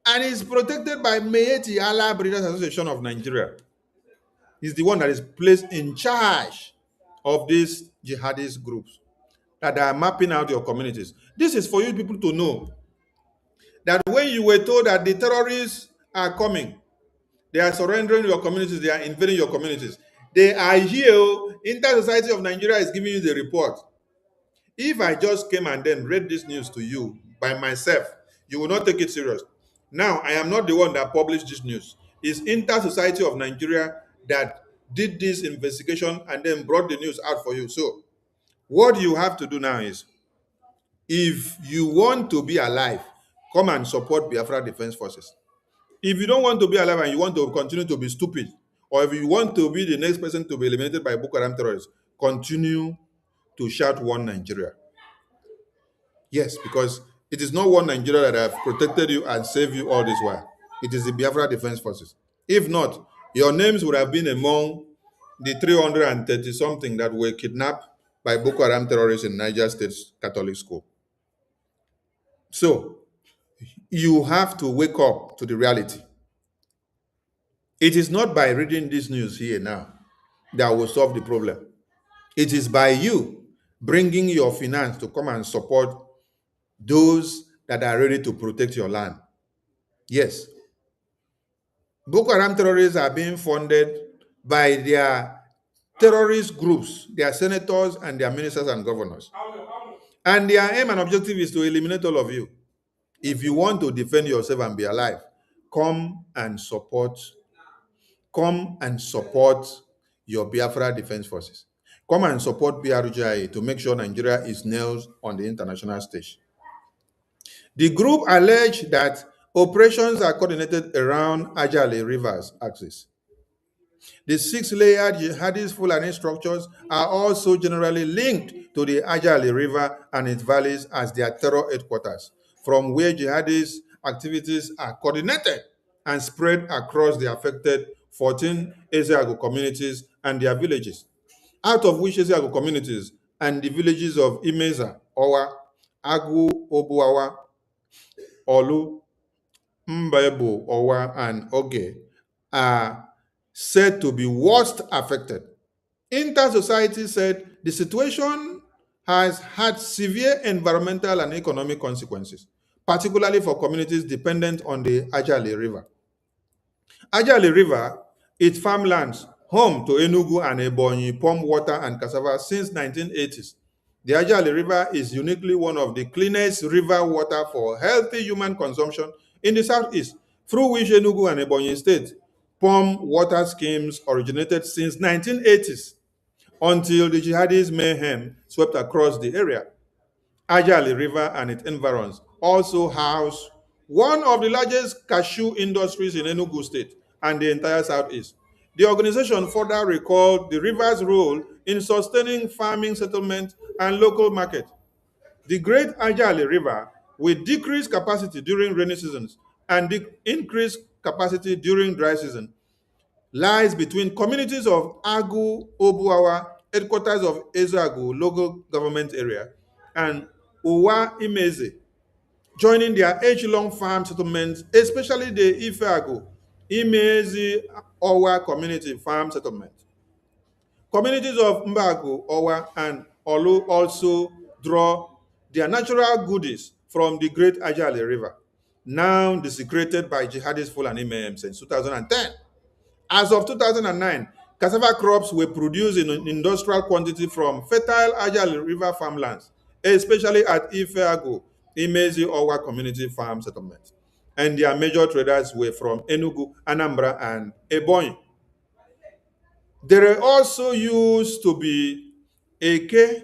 and is protected by Meyeti Allah Breeders Association of Nigeria. He's the one that is placed in charge of these jihadist groups that are mapping out your communities. This is for you people to know that when you were told that the terrorists are coming, they are surrendering your communities, they are invading your communities, they are here. Inter-Society of Nigeria is giving you the report. If I just came and then read this news to you by myself, you will not take it serious. Now, I am not the one that published this news. It's Inter-Society of Nigeria that did this investigation and then brought the news out for you. So, what you have to do now is, if you want to be alive, come and support Biafra Defense Forces. If you don't want to be alive and you want to continue to be stupid, or if you want to be the next person to be eliminated by Boko Haram terrorists, continue to shout one Nigeria. Yes, because it is not one Nigeria that have protected you and saved you all this while. It is the Biafra Defense Forces. If not, your names would have been among the 330 something that were kidnapped by Boko Haram terrorists in Niger State Catholic School. So, you have to wake up to the reality. It is not by reading this news here now that will solve the problem. It is by you bringing your finance to come and support those that are ready to protect your land. Yes. Boko Haram terrorists are being funded by their terrorist groups, their senators and their ministers and governors. And their aim and objective is to eliminate all of you. If you want to defend yourself and be alive, come and support your Biafra Defense Forces. Come and support BRGI to make sure Nigeria is nailed on the international stage. The group alleged that operations are coordinated around Ajale River's axis. The six-layered jihadist Fulani structures are also generally linked to the Ajale River and its valleys as their terror headquarters, from where jihadist activities are coordinated and spread across the affected 14 Ezeagu communities and their villages, out of which Ezeagu communities and the villages of Imeza, Owa, Agu, Obuawa, Olu, Mbebo, Owa, and Oge are said to be worst affected. Inter-Society said the situation has had severe environmental and economic consequences, particularly for communities dependent on the Ajale River. Ajale River, its farmlands, home to Enugu and Ebonyi pump water and cassava since 1980s. The Ajale River is uniquely one of the cleanest river water for healthy human consumption in the southeast, through which Enugu and Ebonyi state pump water schemes originated since 1980s until the jihadist mayhem swept across the area. Ajale River and its environs also house one of the largest cashew industries in Enugu State and the entire southeast. The organization further recalled the river's role in sustaining farming settlement and local market. The Great Ajale River, with decreased capacity during rainy seasons and increased capacity during dry season, lies between communities of Agu Obuawa, headquarters of Ezeagu local government area, and Uwa Imeze, joining their age-long farm settlements, especially the Ifeagu, Imezi Owa community farm settlement. Communities of Mbagu, Owa, and Olu also draw their natural goodies from the Great Ajale River, now desecrated by jihadist Fulani mayhem since 2010. As of 2009, cassava crops were produced in industrial quantity from fertile Ajale River farmlands, especially at Ifeagu, Imezi Owa Community Farm Settlement. And their major traders were from Enugu, Anambra, and Ebonyi. There also used to be Eke,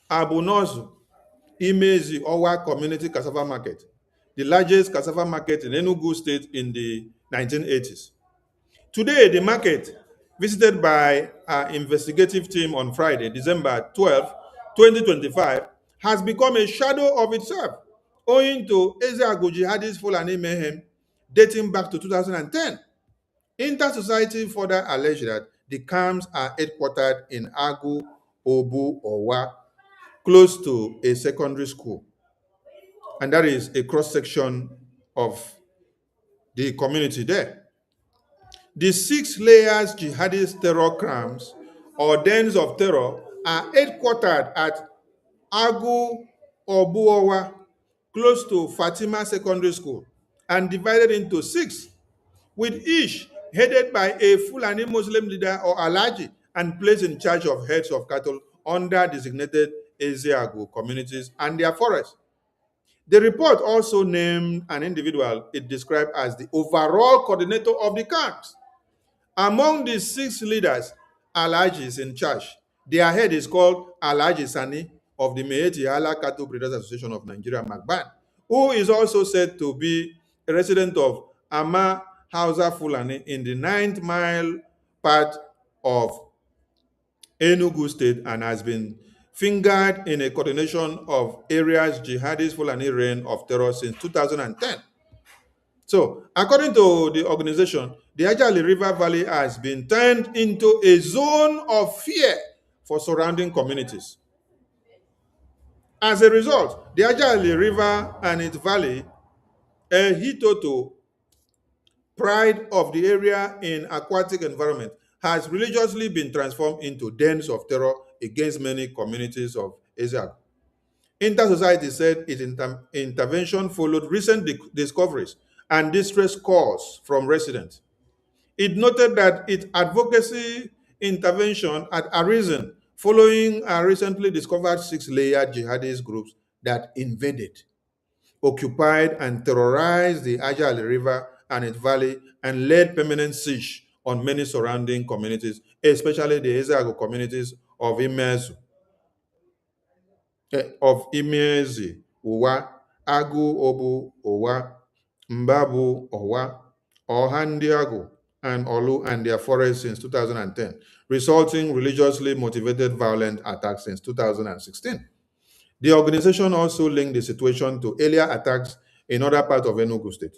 Abunozu, Imezi Owa Community Cassava Market, the largest cassava market in Enugu State in the 1980s. Today, the market, visited by our investigative team on Friday, December 12, 2025, has become a shadow of itself, owing to Ezeagu jihadist Fulani mayhem dating back to 2010. Inter-Society further alleged that the camps are headquartered in Agu, Obu, Owa, close to a secondary school. And that is a cross-section of the community there. The 6 layers jihadist terror camps or dens of terror are headquartered at Agu Obuowa, close to Fatima Secondary School, and divided into 6, with each headed by a Fulani Muslim leader or Alaji and placed in charge of heads of cattle under designated Ezeagu communities and their forests. The report also named an individual it described as the overall coordinator of the camps. Among the 6 leaders, Alhajis in charge, their head is called Alhaji Sani of the Meeti Hala Cattle Breeders Association of Nigeria, Magban, who is also said to be a resident of Ama Hausa Fulani in the 9th mile part of Enugu State and has been fingered in a coordination of areas jihadist Fulani reign of terror since 2010. So, according to the organization, the Ajale River Valley has been turned into a zone of fear for surrounding communities. As a result, the Ajale River and its valley, a hitoto, pride of the area in aquatic environment, has religiously been transformed into dens of terror against many communities of Ezeagu. Inter-Society said its intervention followed recent discoveries and distress calls from residents. It noted that its advocacy intervention had arisen following a recently discovered six-layered jihadist groups that invaded, occupied, and terrorized the Ajali River and its valley and laid permanent siege on many surrounding communities, especially the Ezeago communities of Imezi, Uwa, Agu Obu, Owa, Mbabu, Owa, Ohandiago, and Olu and their forests since 2010, resulting religiously motivated violent attacks since 2016. The organization also linked the situation to earlier attacks in other parts of Enugu State.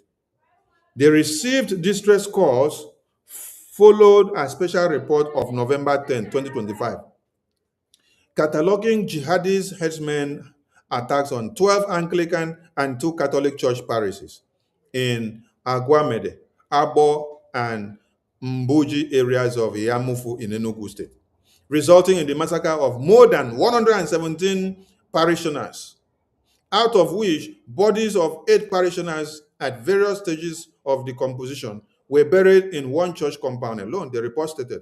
They received distress calls, followed a special report of November 10, 2025, cataloging jihadist headsmen attacks on 12 Anglican and 2 Catholic church parishes in Aguamede, Abo, and Mbuji areas of Yamufu in Enugu State, resulting in the massacre of more than 117 parishioners, out of which bodies of 8 parishioners at various stages of decomposition were buried in one church compound alone, the report stated.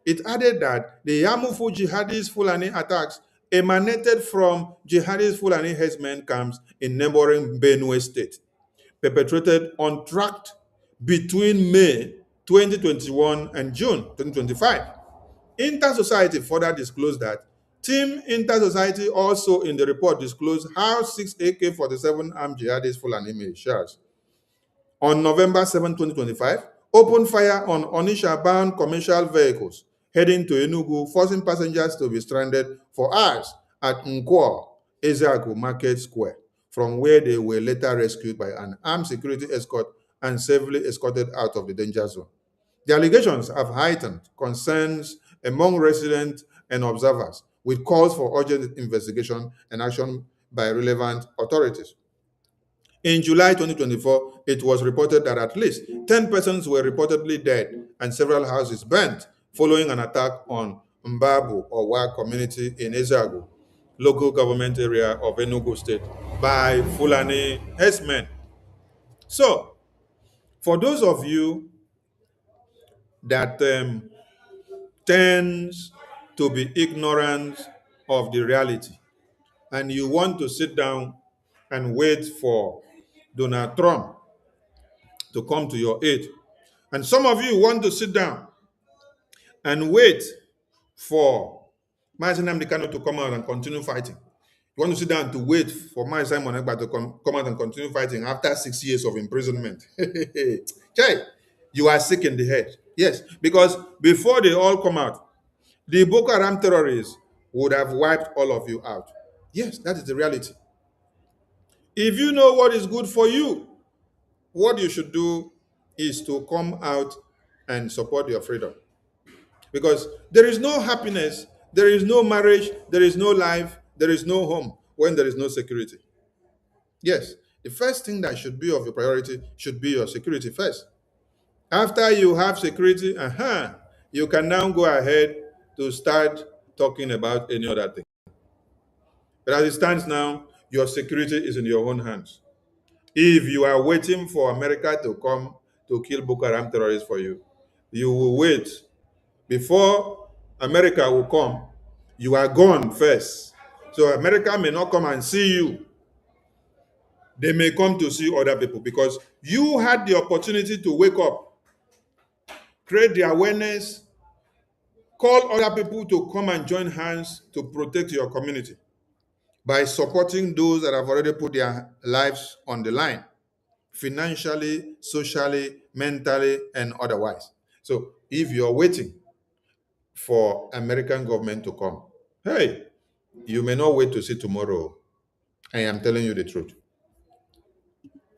It added that the Yamufu jihadist Fulani attacks emanated from jihadist Fulani herdsmen camps in neighboring Benue State, perpetrated on tract between May 2021 and June 2025. Inter-Society further disclosed that Team Inter-Society also in the report disclosed how 6 AK-47 armed jihadist Fulani militias on November 7, 2025, opened fire on Onisha-bound commercial vehicles heading to Enugu, forcing passengers to be stranded for hours at Nkwo, Ezeagu Market Square, from where they were later rescued by an armed security escort and safely escorted out of the danger zone. The allegations have heightened concerns among residents and observers, with calls for urgent investigation and action by relevant authorities. In July 2024, it was reported that at least 10 persons were reportedly dead and several houses burnt following an attack on Mbabu or Wa community in Ezeagu, local government area of Enugu State, by Fulani herdsmen. So, for those of you that tends to be ignorant of the reality, and you want to sit down and wait for Donald Trump to come to your aid, and some of you want to sit down and wait for Mazi Nnamdi Kanu to come out and continue fighting. You want to sit down to wait for Mazi Simon Ekpa to come out and continue fighting after 6 years of imprisonment. Chai, you are sick in the head. Yes, because before they all come out, the Boko Haram terrorists would have wiped all of you out. Yes, that is the reality. If you know what is good for you, what you should do is to come out and support your freedom. Because there is no happiness, there is no marriage, there is no life, there is no home when there is no security. Yes, the first thing that should be of your priority should be your security first. After you have security, you can now go ahead to start talking about any other thing. But as it stands now, your security is in your own hands. If you are waiting for America to come to kill Boko Haram terrorists for you, you will wait. Before America will come, you are gone first. So America may not come and see you. They may come to see other people because you had the opportunity to wake up, create the awareness, call other people to come and join hands to protect your community by supporting those that have already put their lives on the line, financially, socially, mentally, and otherwise. So if you're waiting for American government to come, hey, you may not wait to see tomorrow. I am telling you the truth.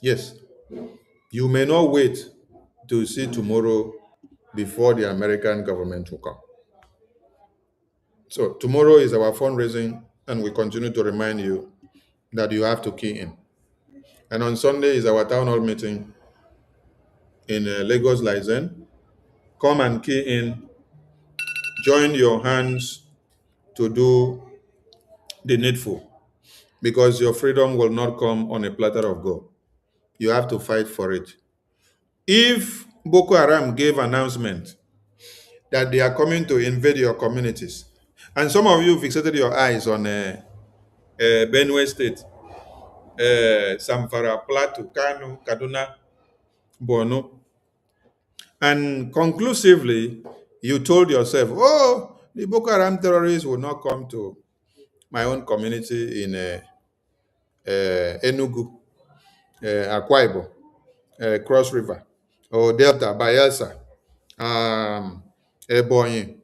Yes, you may not wait to see tomorrow before the American government will come. So tomorrow is our fundraising, and we continue to remind you that you have to key in. And on Sunday is our town hall meeting in Lagos Lizen. Come and key in. Join your hands to do the needful, because your freedom will not come on a platter of gold. You have to fight for it. If Boko Haram gave announcement that they are coming to invade your communities, and some of you fixated your eyes on Benue State, Samfara, Plateau, Kano, Kaduna, Borno, and conclusively you told yourself, oh, the Boko Haram terrorists will not come to my own community in Enugu, Akwa Ibom, Cross River, or Delta, Bayelsa, Ebonyi,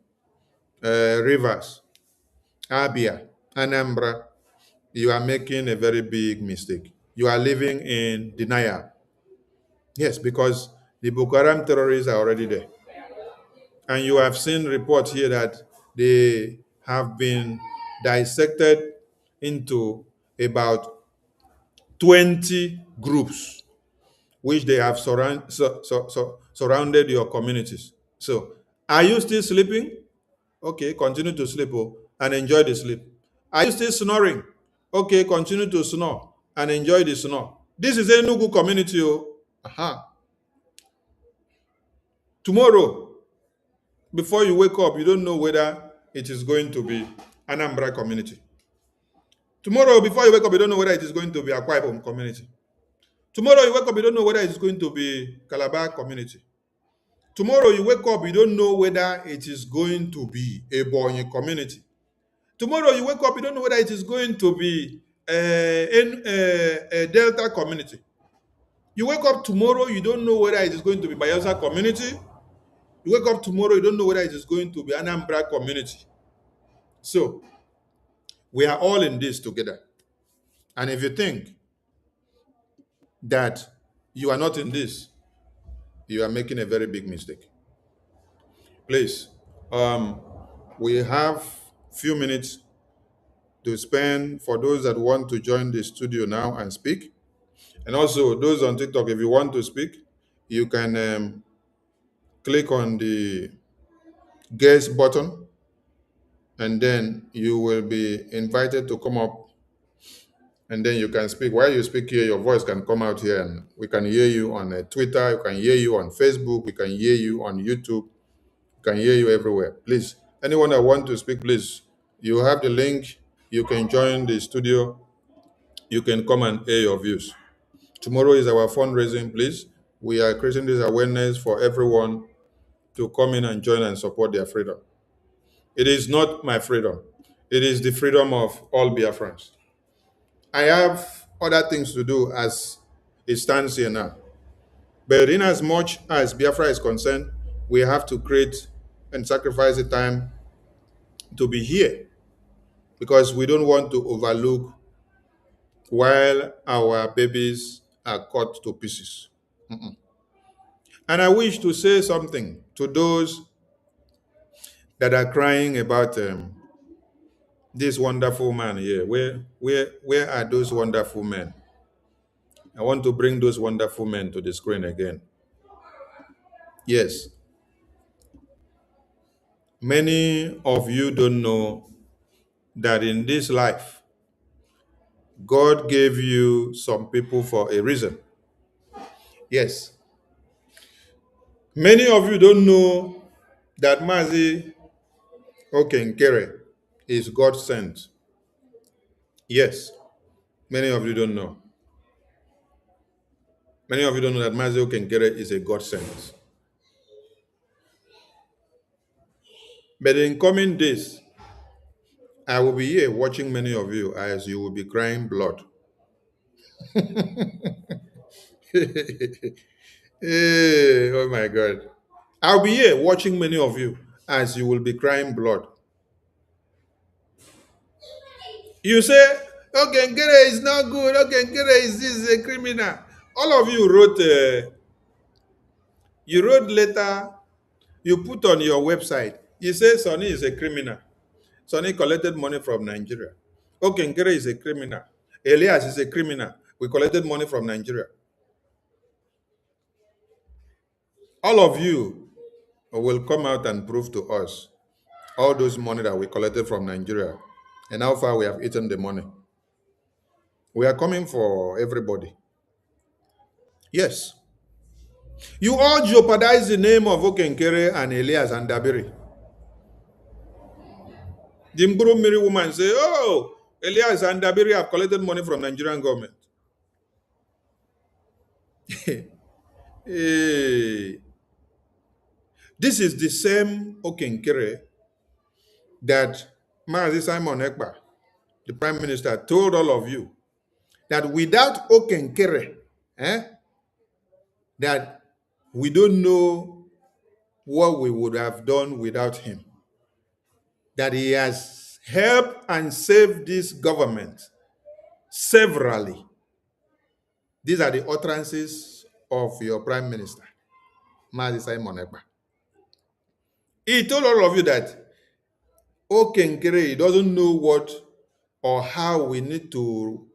Rivers, Abia, Anambra. You are making a very big mistake. You are living in denial. Yes, because the Boko Haram terrorists are already there. And you have seen reports here that they have been dissected into about 20 groups, which they have surrounded your communities. So, are you still sleeping? Okay, continue to sleep and enjoy the sleep. Are you still snoring? Okay, continue to snore and enjoy the snore. This is a Nugu community. Aha. Tomorrow, before you wake up, you don't know whether it is going to be Anambra community. Tomorrow, before you wake up, you don't know whether it is going to be Akwa Ibom community. Tomorrow, you wake up, you don't know whether it is going to be Calabar community. Tomorrow, you wake up, you don't know whether it is going to be a Ebonyi community. Tomorrow, you wake up, you don't know whether it is going to be a Delta community. You wake up tomorrow, you don't know whether it is going to be Bayelsa community. You wake up tomorrow, you don't know whether it is going to be Anambra community. So, we are all in this together. And if you think that you are not in this, you are making a very big mistake. Please, we have few minutes to spend for those that want to join the studio now and speak. And also, those on TikTok, if you want to speak, you can click on the guest button, and then you will be invited to come up, and then you can speak. While you speak here, your voice can come out here, and we can hear you on Twitter, we can hear you on Facebook, we can hear you on YouTube, we can hear you everywhere. Please, anyone that want to speak, please, you have the link. You can join the studio. You can come and air your views. Tomorrow is our fundraising, please. We are creating this awareness for everyone to come in and join and support their freedom. It is not my freedom. It is the freedom of all Biafrans. I have other things to do as it stands here now. But in as much as Biafra is concerned, we have to create and sacrifice the time to be here, because we don't want to overlook while our babies are cut to pieces. And I wish to say something to those that are crying about this wonderful man here. Where are those wonderful men? I want to bring those wonderful men to the screen again. Yes. Many of you don't know that in this life, God gave you some people for a reason. Yes. Many of you don't know that Mazi Okenkere is God sent. Yes. Many of you don't know. Many of you don't know that Mazi Okenkere is a God sent. But in coming days, I will be here watching many of you as you will be crying blood. Hey, oh my God. I'll be here watching many of you as you will be crying blood. You say, okay, Ngere is not good. Okay, Ngere is a criminal. All of you wrote letter, you put on your website. You say Sonny is a criminal. Sonny collected money from Nigeria. Okay, Ngere is a criminal. Elias is a criminal. We collected money from Nigeria. All of you will come out and prove to us all those money that we collected from Nigeria and how far we have eaten the money. We are coming for everybody. Yes. You all jeopardize the name of Okenkere and Elias and Dabiri. The Miri woman say, oh, Elias and Dabiri have collected money from Nigerian government. Hey. This is the same Okenkere that Mazi Simon Ekpa, the Prime Minister, told all of you that without Okenkere, that we don't know what we would have done without him. That he has helped and saved this government severally. These are the utterances of your Prime Minister, Mazi Simon Ekpa. He told all of you that Okenkere doesn't know what or how we need to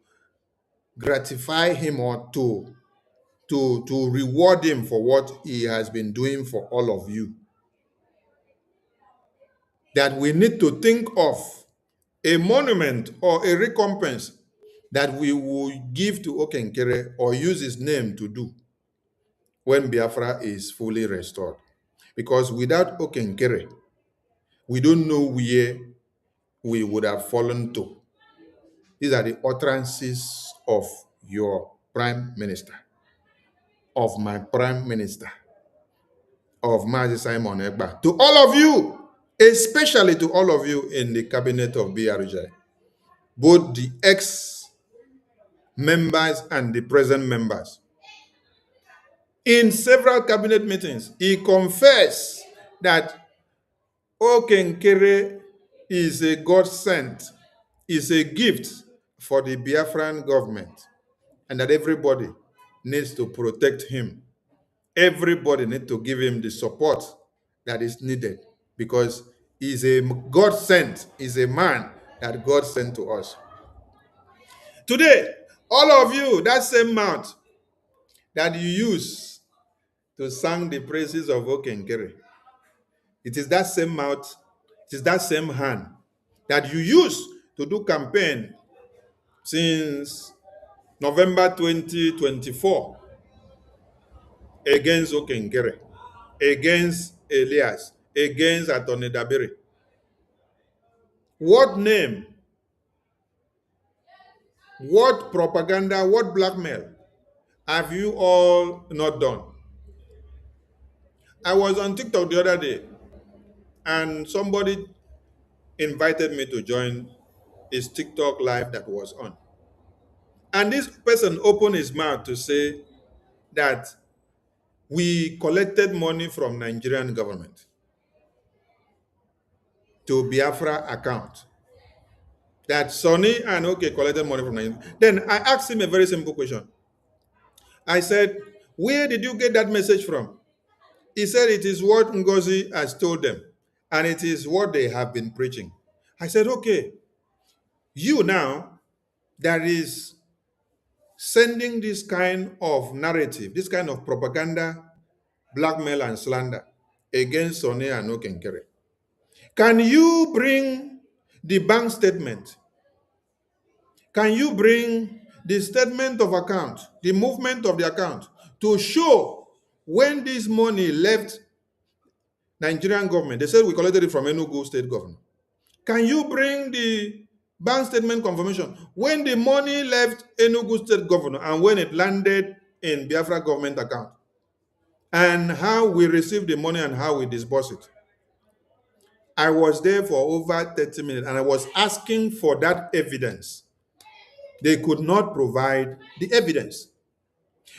gratify him or to reward him for what he has been doing for all of you. That we need to think of a monument or a recompense that we will give to Okenkere or use his name to do when Biafra is fully restored. Because without Okenkere, we don't know where we would have fallen to. These are the utterances of your Prime Minister, of my Prime Minister, of Mazi Simon Ekpa. To all of you, especially to all of you in the cabinet of Brgie, both the ex-members and the present members. In several cabinet meetings, he confessed that Okenkere is a God-sent, is a gift for the Biafran government, and that everybody needs to protect him. Everybody needs to give him the support that is needed because he's a God-sent, he's a man that God sent to us. Today, all of you, that same mouth that you use to sing the praises of Okenkere, it is that same mouth, it is that same hand that you use to do campaign since November 2024 against Okenkere, against Elias, against Attorney Dabiri. What name, what propaganda, what blackmail have you all not done? I was on TikTok the other day and somebody invited me to join his TikTok live that was on. And this person opened his mouth to say that we collected money from Nigerian government to Biafra account. That Sonny and OK collected money from Nigeria. Then I asked him a very simple question. I said, where did you get that message from? He said it is what Ngozi has told them, and it is what they have been preaching. I said, okay, you now that is sending this kind of narrative, this kind of propaganda, blackmail and slander against Sonny and Okenkere. Can you bring the bank statement? Can you bring the statement of account, the movement of the account, to show when this money left Nigerian government? They said we collected it from Enugu state government. Can you bring the bank statement confirmation when the money left Enugu state governor and when it landed in Biafra government account? And how we received the money and how we disbursed it? I was there for over 30 minutes and I was asking for that evidence. They could not provide the evidence.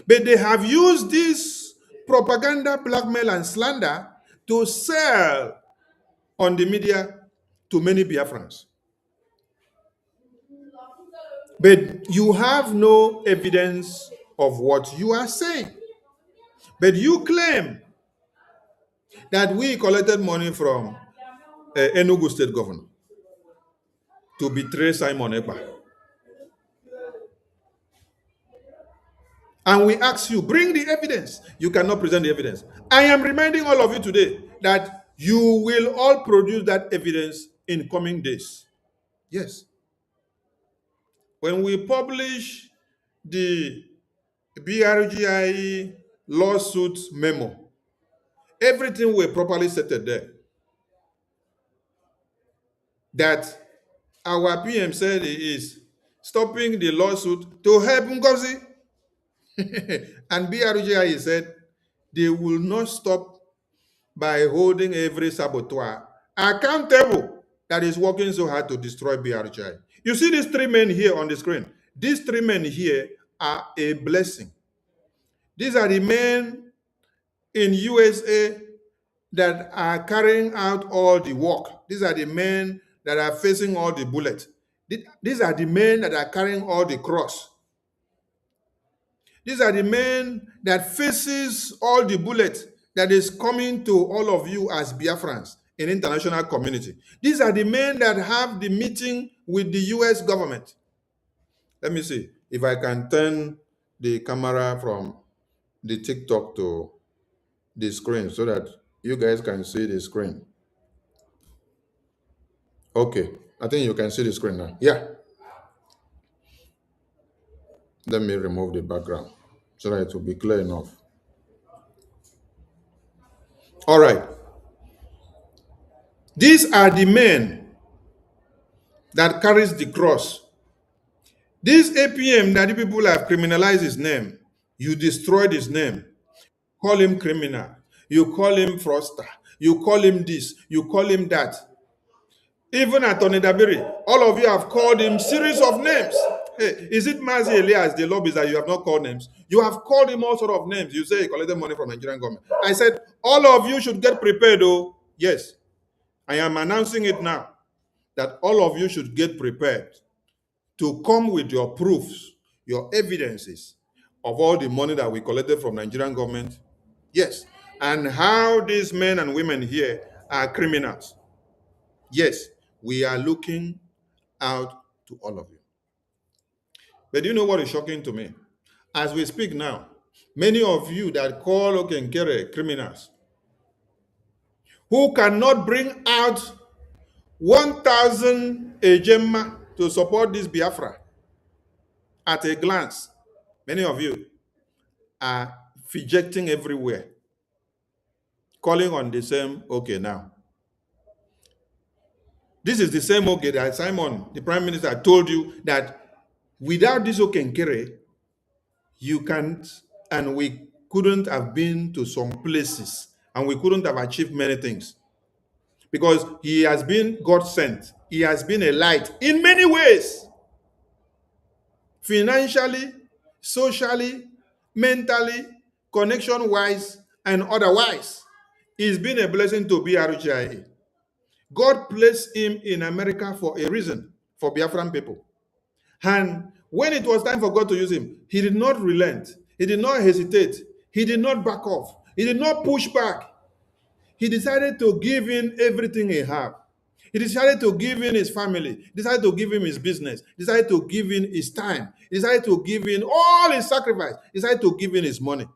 But they have used this propaganda, blackmail, and slander to sell on the media to many Biafrans. But you have no evidence of what you are saying. But you claim that we collected money from Enugu state governor to betray Simon Ekpa. And we ask you, bring the evidence. You cannot present the evidence. I am reminding all of you today that you will all produce that evidence in coming days. Yes. When we publish the BRGI lawsuit memo. Everything were properly stated there. That our PM said he is stopping the lawsuit to help Ngozi. And BRGI said they will not stop by holding every saboteur accountable that is working so hard to destroy BRGI. You see these three men here on the screen. These three men here are a blessing. These are the men in USA that are carrying out all the work. These are the men that are facing all the bullets. These are the men that are carrying all the cross. These are the men that faces all the bullets that is coming to all of you as Biafrans in international community. These are the men that have the meeting with the US government. Let me see if I can turn the camera from the TikTok to the screen so that you guys can see the screen. Okay, I think you can see the screen now. Yeah. Let me remove the background so that it will be clear enough. All right. These are the men that carries the cross. This APM that the people have criminalized his name, you destroyed his name. Call him criminal. You call him fraudster. You call him this. You call him that. Even at Dabiri, all of you have called him series of names. Hey, is it Mazi Elias, the lobbies that you have not called names? You have called him all sort of names. You say he collected money from Nigerian government. I said, all of you should get prepared, though. Yes, I am announcing it now that all of you should get prepared to come with your proofs, your evidences of all the money that we collected from Nigerian government. Yes, and how these men and women here are criminals. Yes, we are looking out to all of you. But do you know what is shocking to me? As we speak now, many of you that call Okenkere criminals, who cannot bring out 1,000 Ejemma to support this Biafra at a glance, many of you are fidgeting everywhere, calling on the same okay now. This is the same okay that Simon, the Prime Minister, told you that without this Okenkere, you can't, and we couldn't have been to some places, and we couldn't have achieved many things. Because he has been God sent. He has been a light in many ways. Financially, socially, mentally, connection-wise, and otherwise. He's been a blessing to BRGIA. God placed him in America for a reason, for Biafran people. And when it was time for God to use him, he did not relent. He did not hesitate. He did not back off. He did not push back. He decided to give in everything he had. He decided to give in his family, decided to give him his business, decided to give in his time, decided to give in all his sacrifice, decided to give in his money.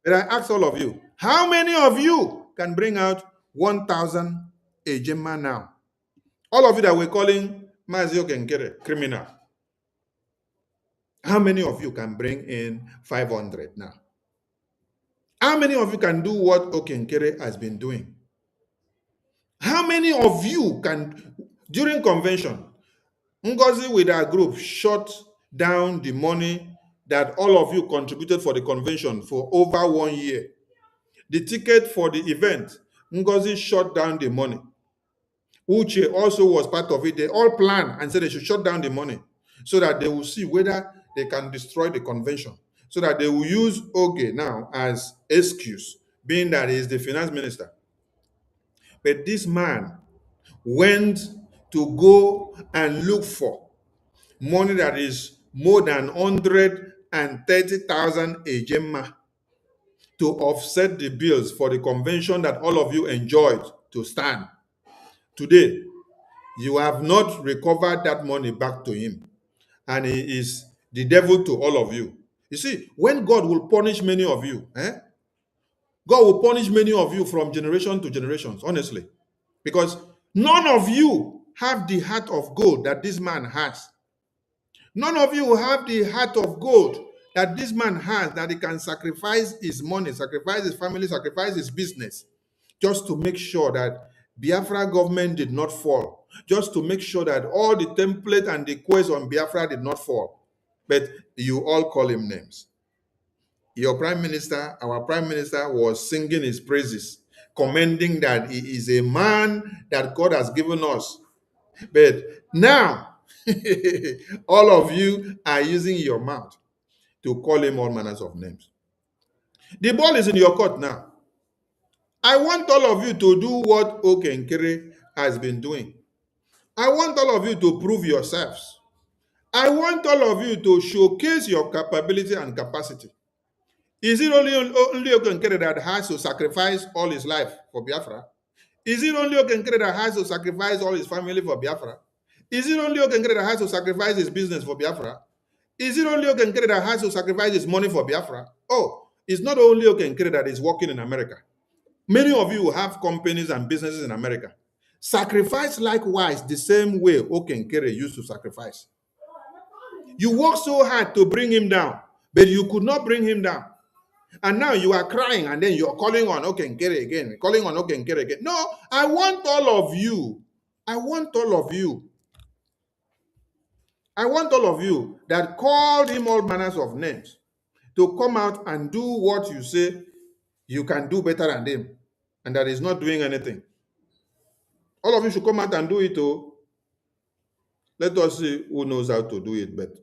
But I ask all of you, how many of you can bring out 1,000 Ejemma now? All of you that we're calling Mazio Kenkere criminal. How many of you can bring in 500 now? How many of you can do what Okenkere has been doing? How many of you can, during convention, Ngozi with our group shut down the money that all of you contributed for the convention for over 1 year. The ticket for the event, Ngozi shut down the money. Uche also was part of it. They all planned and said they should shut down the money so that they will see whether they can destroy the convention. So that they will use Oge now as excuse, being that he is the finance minister. But this man went to go and look for money that is more than 130,000 Ejemma to offset the bills for the convention that all of you enjoyed to stand. Today, you have not recovered that money back to him. And he is the devil to all of you. You see, when God will punish many of you, God will punish many of you from generation to generations, honestly. Because none of you have the heart of gold that this man has. None of you have the heart of gold that this man has, that he can sacrifice his money, sacrifice his family, sacrifice his business, just to make sure that Biafra government did not fall, just to make sure that all the template and the quest on Biafra did not fall. But you all call him names. Your prime minister, our prime minister, was singing his praises, commending that he is a man that God has given us. But now, all of you are using your mouth to call him all manners of names. The ball is in your court now. I want all of you to do what Okenkere has been doing. I want all of you to prove yourselves. I want all of you to showcase your capability and capacity. Is it only Okenkere that has to sacrifice all his life for Biafra? Is it only Okenkere that has to sacrifice all his family for Biafra? Is it only Okenkere that has to sacrifice his business for Biafra? Is it only Okenkere that has to sacrifice his money for Biafra? Oh, it's not only Okenkere that is working in America. Many of you have companies and businesses in America. Sacrifice likewise the same way Okenkere used to sacrifice. You worked so hard to bring him down, but you could not bring him down. And now you are crying, and then you're calling on Okenkere again, calling on Okenkere again. No, I want all of you. I want all of you. I want all of you that called him all manners of names to come out and do what you say you can do better than him, and that is not doing anything. All of you should come out and do it. Oh, let us see who knows how to do it better.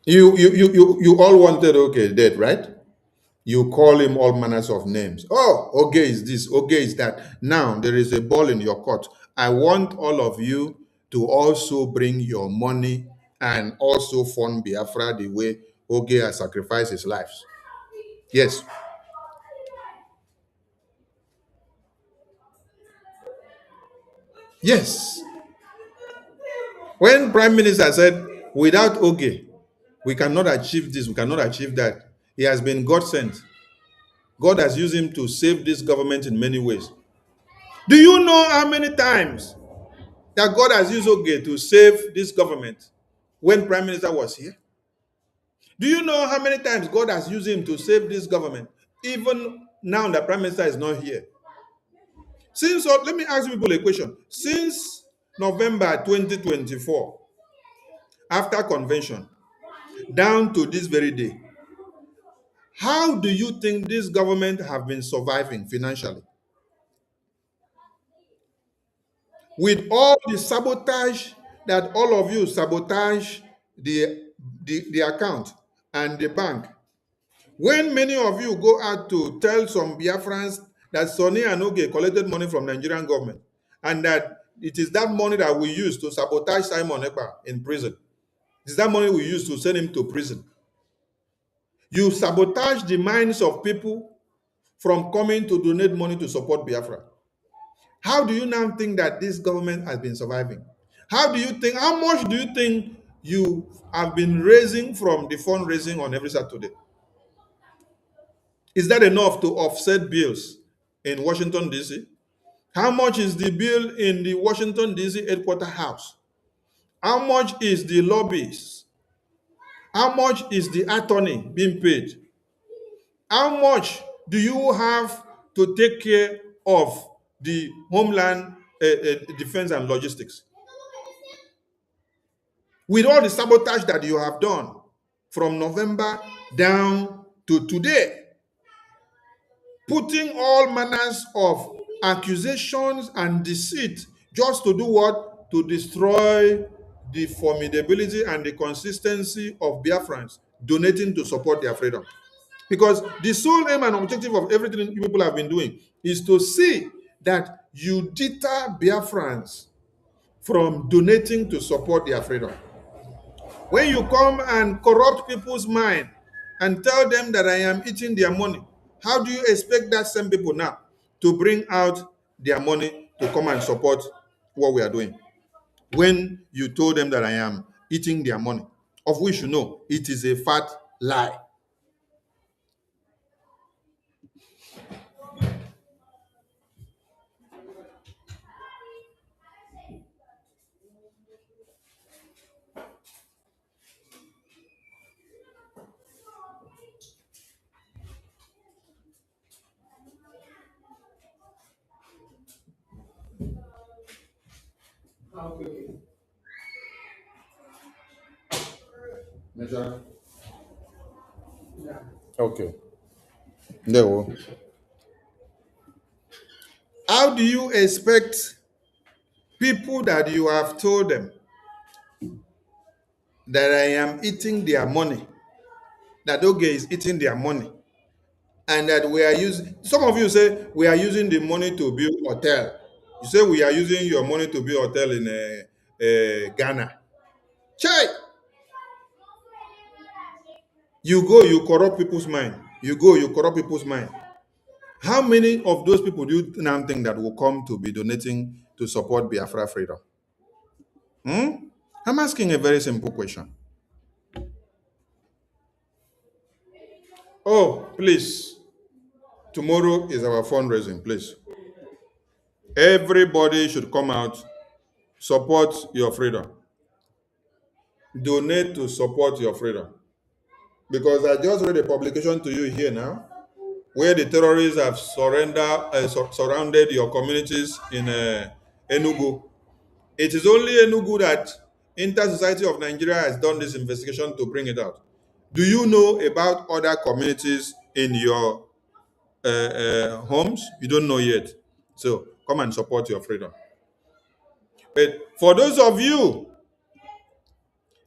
You all wanted okay dead, right? You call him all manners of names. Oh, okay is this, okay is that. Now there is a ball in your court. I want all of you to also bring your money and also fund Biafra the way Oge has sacrificed his lives. Yes. Yes. When Prime Minister said, without Oge, we cannot achieve this, we cannot achieve that, he has been God sent. God has used him to save this government in many ways. Do you know how many times that God has used Oge to save this government when Prime Minister was here? Do you know how many times God has used him to save this government, even now that Prime Minister is not here? Let me ask people a question. Since November 2024, after convention, down to this very day, how do you think this government have been surviving financially? With all the sabotage that all of you sabotage the account and the bank, when many of you go out to tell some Biafrans that Sonny and Oge collected money from Nigerian government and that it is that money that we use to sabotage Simon Ekpa in prison, it is that money we use to send him to prison. You sabotage the minds of people from coming to donate money to support Biafra. How do you now think that this government has been surviving? How much do you think you have been raising from the fundraising on every Saturday? Is that enough to offset bills in Washington, D.C.? How much is the bill in the Washington, D.C. headquarters house? How much is the lobbies? How much is the attorney being paid? How much do you have to take care of the homeland defense and logistics? With all the sabotage that you have done from November down to today, putting all manners of accusations and deceit just to do what? To destroy the formidability and the consistency of Biafrans donating to support their freedom. Because the sole aim and objective of everything you people have been doing is to see that you deter Biafrans from donating to support their freedom. When you come and corrupt people's mind and tell them that I am eating their money, how do you expect that same people now to bring out their money to come and support what we are doing? When you told them that I am eating their money, of which you know it is a fat lie. Okay. No. How do you expect people that you have told them that I am eating their money, that Oge is eating their money, and that we are using, some of you say we are using the money to build hotel. You say we are using your money to build hotel in Ghana. Chai! You go, you corrupt people's mind. You go, you corrupt people's mind. How many of those people do you now think that will come to be donating to support Biafra freedom? I'm asking a very simple question. Oh, please. Tomorrow is our fundraising, please. Everybody should come out, support your freedom. Donate to support your freedom. Because I just read a publication to you here now, where the terrorists have surrounded your communities in Enugu. It is only Enugu that Inter-Society of Nigeria has done this investigation to bring it out. Do you know about other communities in your homes? You don't know yet. So come and support your freedom. But for those of you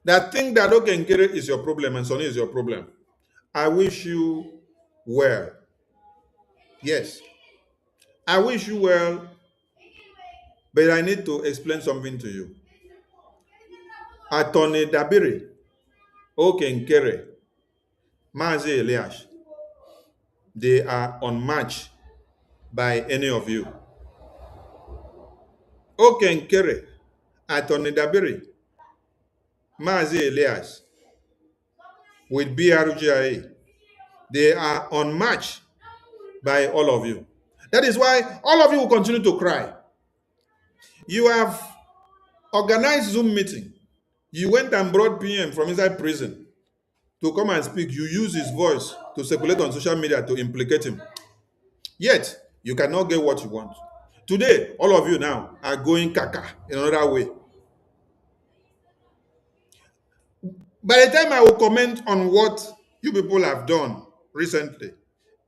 that think that Okenkere is your problem and Sonny is your problem, I wish you well. Yes, I wish you well, but I need to explain something to you. Attorney Dabiri, Okenkere, Mazi Eliash, they are unmatched by any of you. Okenkere, Attorney Dabiri, Mazi Elias, with BRGIA, they are unmatched by all of you. That is why all of you will continue to cry. You have organized Zoom meeting. You went and brought PM from inside prison to come and speak. You use his voice to circulate on social media to implicate him. Yet, you cannot get what you want. Today, all of you now are going kaka in another way. By the time I will comment on what you people have done recently,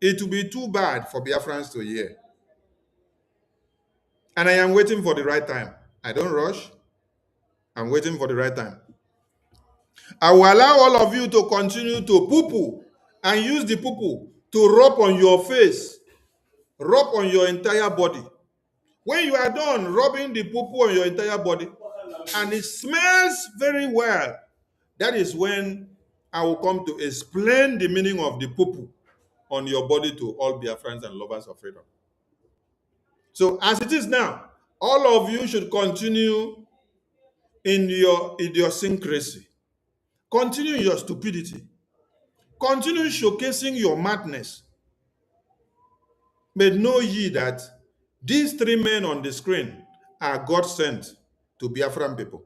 it will be too bad for Biafrans to hear. And I am waiting for the right time. I don't rush. I'm waiting for the right time. I will allow all of you to continue to poo-poo and use the poo-poo to rub on your face, rub on your entire body. When you are done rubbing the poo-poo on your entire body, and it smells very well, that is when I will come to explain the meaning of the poo-poo on your body to all Biafrans and lovers of freedom. So as it is now, all of you should continue in your idiosyncrasy. Continue your stupidity. Continue showcasing your madness. But know ye that these three men on the screen are God sent to Biafran people.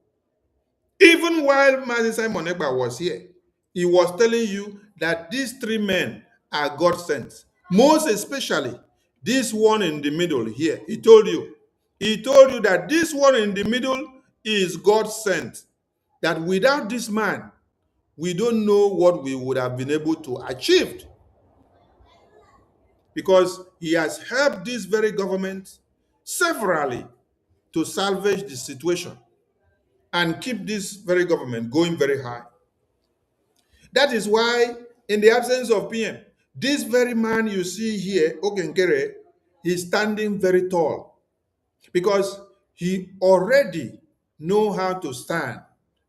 Even while Mazi Simon Ekpa was here, he was telling you that these three men are God sent. Most especially this one in the middle here. He told you that this one in the middle is God sent. That without this man, we don't know what we would have been able to achieve. Because he has helped this very government severally to salvage the situation and keep this very government going very high. That is why, in the absence of PM, this very man you see here, Okenkere, is standing very tall because he already knows how to stand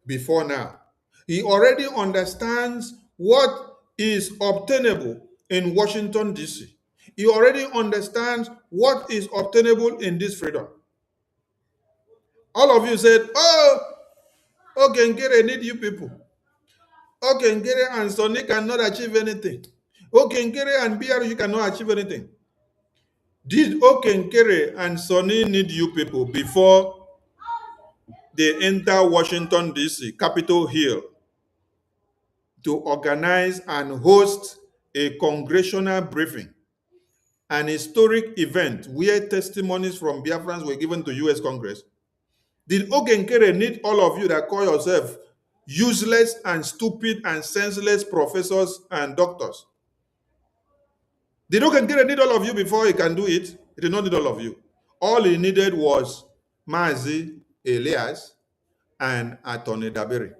before now. He already understands what is obtainable in Washington, D.C. He already understands what is obtainable in this freedom. All of you said, oh, Okengere need you people. Okengere and Sonny cannot achieve anything. Okengere and BRG cannot achieve anything. Did Okengere and Sonny need you people before they enter Washington, D.C., Capitol Hill, to organize and host a congressional briefing, an historic event where testimonies from Biafrans were given to U.S. Congress? Did Ogenkere need all of you that call yourself useless and stupid and senseless professors and doctors? Did Ogenkere need all of you before he can do it? He did not need all of you. All he needed was Mazi Elias and Attorney Dabiri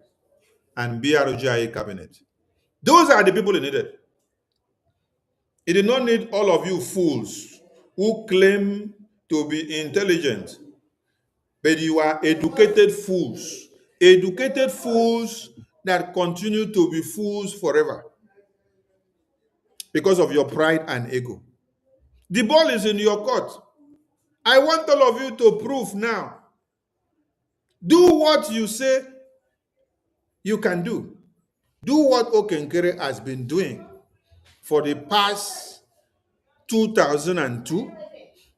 and BRGI cabinet. Those are the people he needed. He did not need all of you fools who claim to be intelligent, but you are educated fools. Educated fools that continue to be fools forever because of your pride and ego. The ball is in your court. I want all of you to prove now. Do what you say you can do. Do what Okenkere has been doing for the past 2002,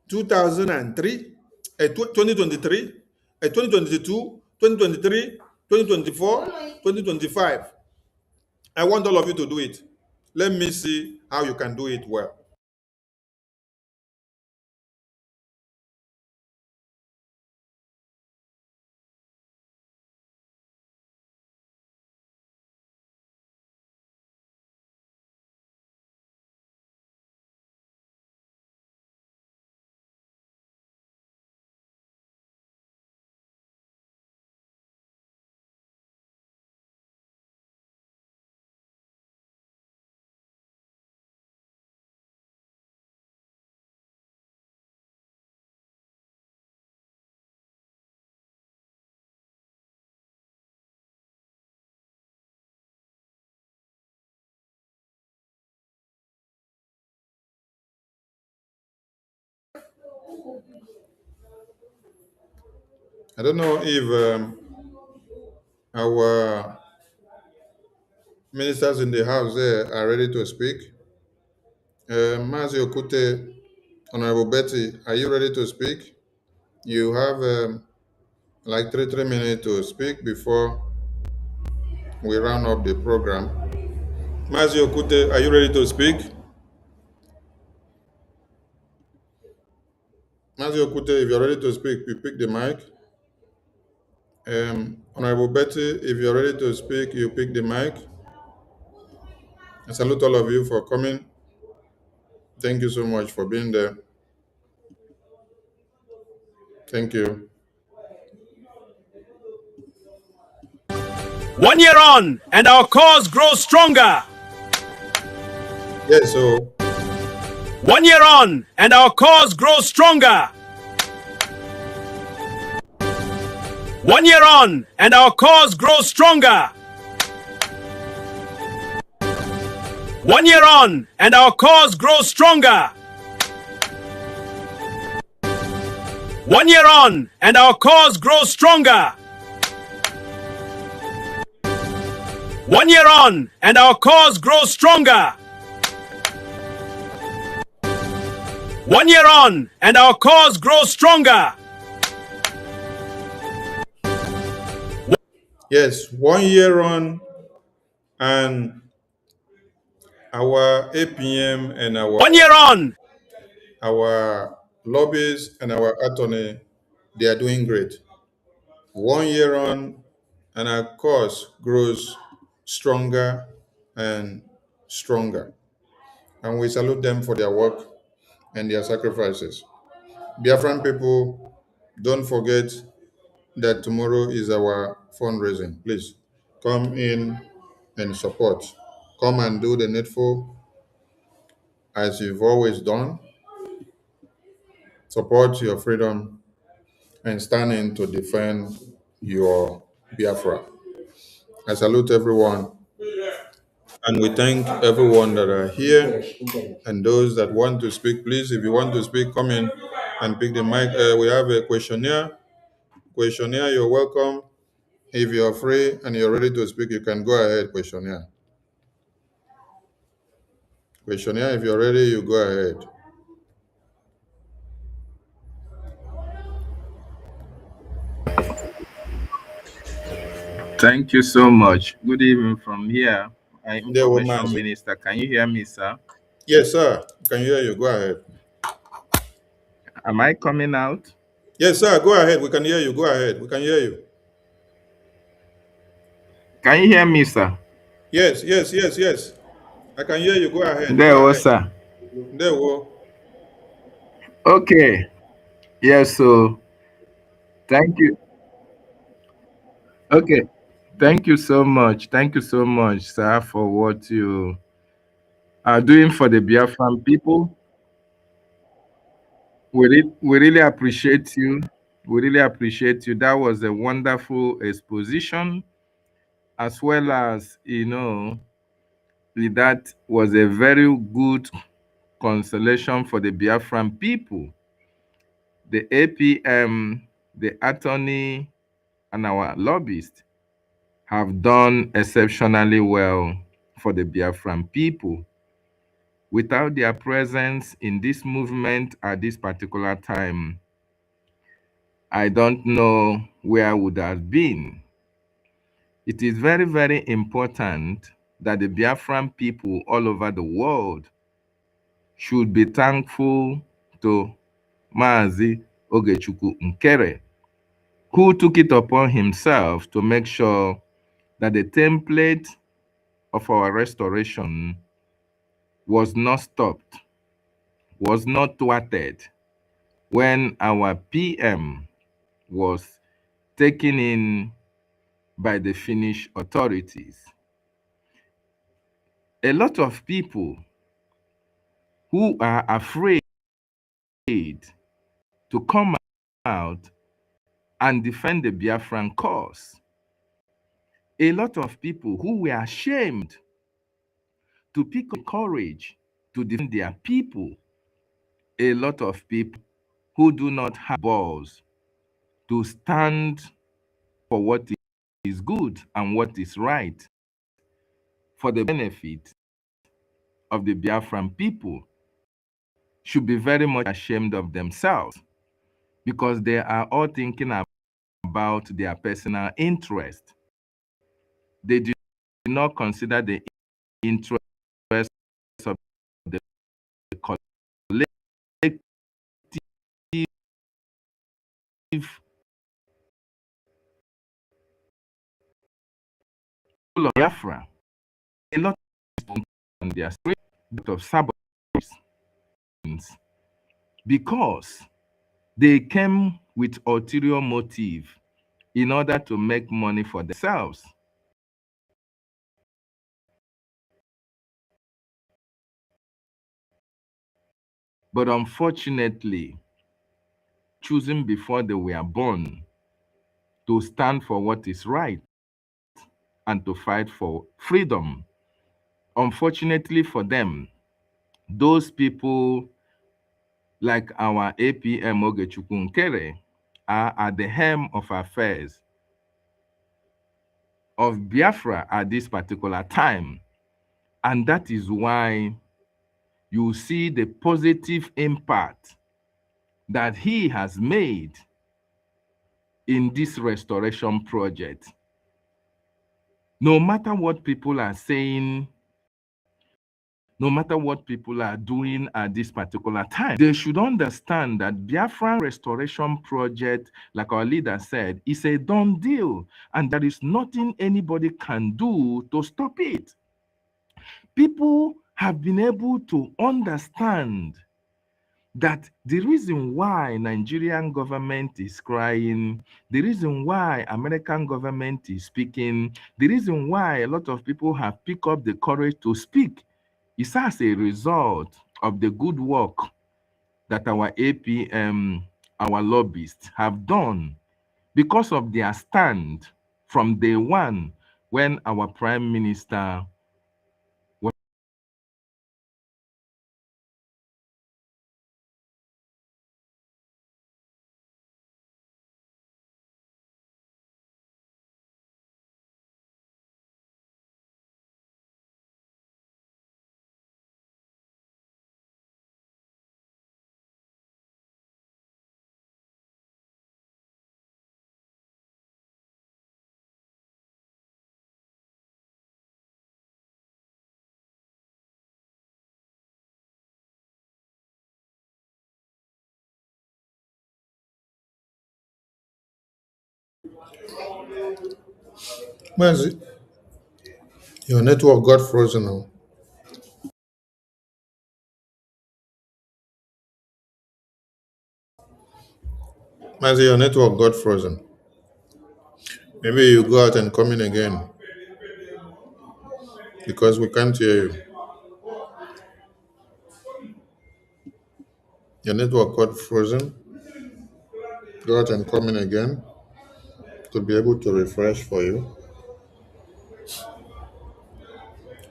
2003, 2023, 2022, 2023, 2024, 2025. I want all of you to do it. Let me see how you can do it well. I don't know if our ministers in the house there are ready to speak. Mazi Okute, Honorable Betty, are you ready to speak? You have like three minutes to speak before we round up the program. Mazi Okute, are you ready to speak? Mazi Okute, if you're ready to speak, you pick the mic. Honorable Betty, if you're ready to speak, you pick the mic. I salute all of you for coming. Thank you so much for being there. Thank you. 1 year on, and our cause grows stronger. Yes, so 1 year on, and our cause grows stronger. 1 year on, and our cause grows stronger. 1 year on, and our cause grows stronger. 1 year on, and our cause grows stronger. 1 year on, and our cause grows stronger. 1 year on, and our cause grows stronger. yes, 1 year on, and our APM and 1 year on. our lobbies and our attorney, they are doing great. 1 year on, and our cause grows stronger and stronger. And we salute them for their work and their sacrifices. Biafran people, don't forget that tomorrow is our fundraising. Please come in and support. Come and do the needful as you've always done. Support your freedom and stand in to defend your Biafra. I salute everyone. And we thank everyone that are here and those that want to speak. Please, if you want to speak, come in and pick the mic. We have a questionnaire. Questionnaire, you're welcome. If you're free and you're ready to speak, you can go ahead, questionnaire. Questionnaire, if you're ready, you go ahead. Thank you so much. Good evening from here. There, Information woman. Minister. Can you hear me, sir? Yes, sir. Can hear you. Go ahead. Am I coming out? Yes, sir. Go ahead. We can hear you. Go ahead. We can hear you. Can you hear me, sir? Yes, yes, yes, yes. I can hear you. Go ahead. Go There was, ahead. sir. There, wo. Okay. Yes, so thank you. Okay. Thank you so much. Thank you so much, sir, for what you are doing for the Biafran people. We really appreciate you. We really appreciate you. That was a wonderful exposition, as well as, that was a very good consolation for the Biafran people. The APM, the attorney, and our lobbyists have done exceptionally well for the Biafran people. Without their presence in this movement at this particular time, I don't know where I would have been. It is very, very important that the Biafran people all over the world should be thankful to Mazi Ogechukwu Nkere, who took it upon himself to make sure that the template of our restoration was not stopped, was not thwarted when our PM was taken in by the Finnish authorities. A lot of people who are afraid to come out and defend the Biafran cause, a lot of people who were ashamed to pick up courage to defend their people, a lot of people who do not have balls to stand for what is good and what is right for the benefit of the Biafran people should be very much ashamed of themselves, because they are all thinking about their personal interest. They do not consider the interest of the collective of Biafra. A lot on their street of sabotage because they came with ulterior motive in order to make money for themselves. But unfortunately, choosing before they were born to stand for what is right and to fight for freedom, unfortunately for them, those people like our APM Ogechukwu Nkere are at the helm of affairs of Biafra at this particular time. And that is why you see the positive impact that he has made in this restoration project. No matter what people are saying, no matter what people are doing at this particular time, they should understand that Biafran Restoration Project, like our leader said, is a done deal, and there is nothing anybody can do to stop it. People have been able to understand that the reason why Nigerian government is crying, the reason why American government is speaking, the reason why a lot of people have picked up the courage to speak is as a result of the good work that our APM, our lobbyists have done because of their stand from day one when our Prime Minister Mazi, your network got frozen now. Mazi, your network got frozen. Maybe you go out and come in again because we can't hear you. Your network got frozen. Go out and come in again to be able to refresh for you.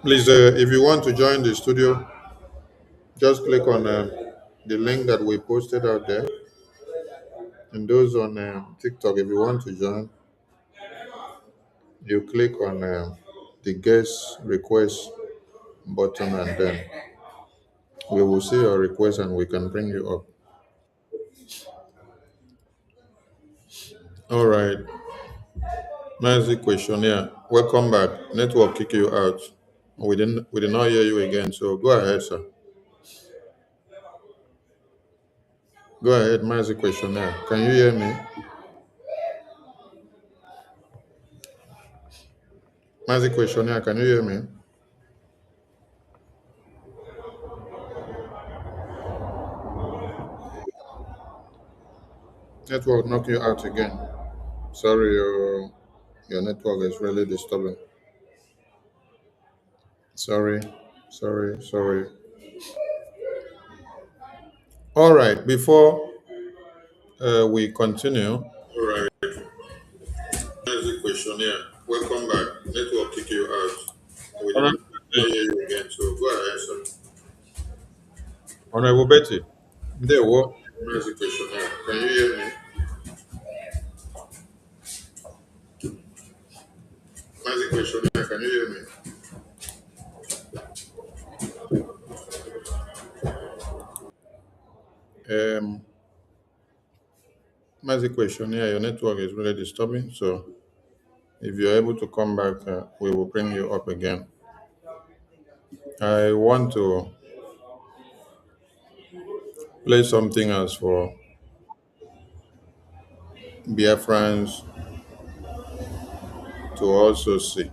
Please, if you want to join the studio, just click on the link that we posted out there. And those on TikTok, if you want to join, you click on the guest request button, and then we will see your request and we can bring you up. All right. Mazi questionnaire. Welcome back. Network kick you out. We did not hear you again. So go ahead, sir. Go ahead, Mazi questionnaire. Can you hear me? Mazi questionnaire, can you hear me? Network knock you out again. Sorry, your network is really disturbing. Sorry, sorry. All right, before we continue. All right, Mazi questionnaire. Welcome back. Network kick you out. We did not hear you again. So go ahead, sir. Honorable Betty. There, what? Mazi questionnaire. Can you hear me? Mazi questionnaire. Can you hear me? Mazi questionnaire, your network is really disturbing. So if you're able to come back, we will bring you up again. I want to play something else for Biafrans to also see,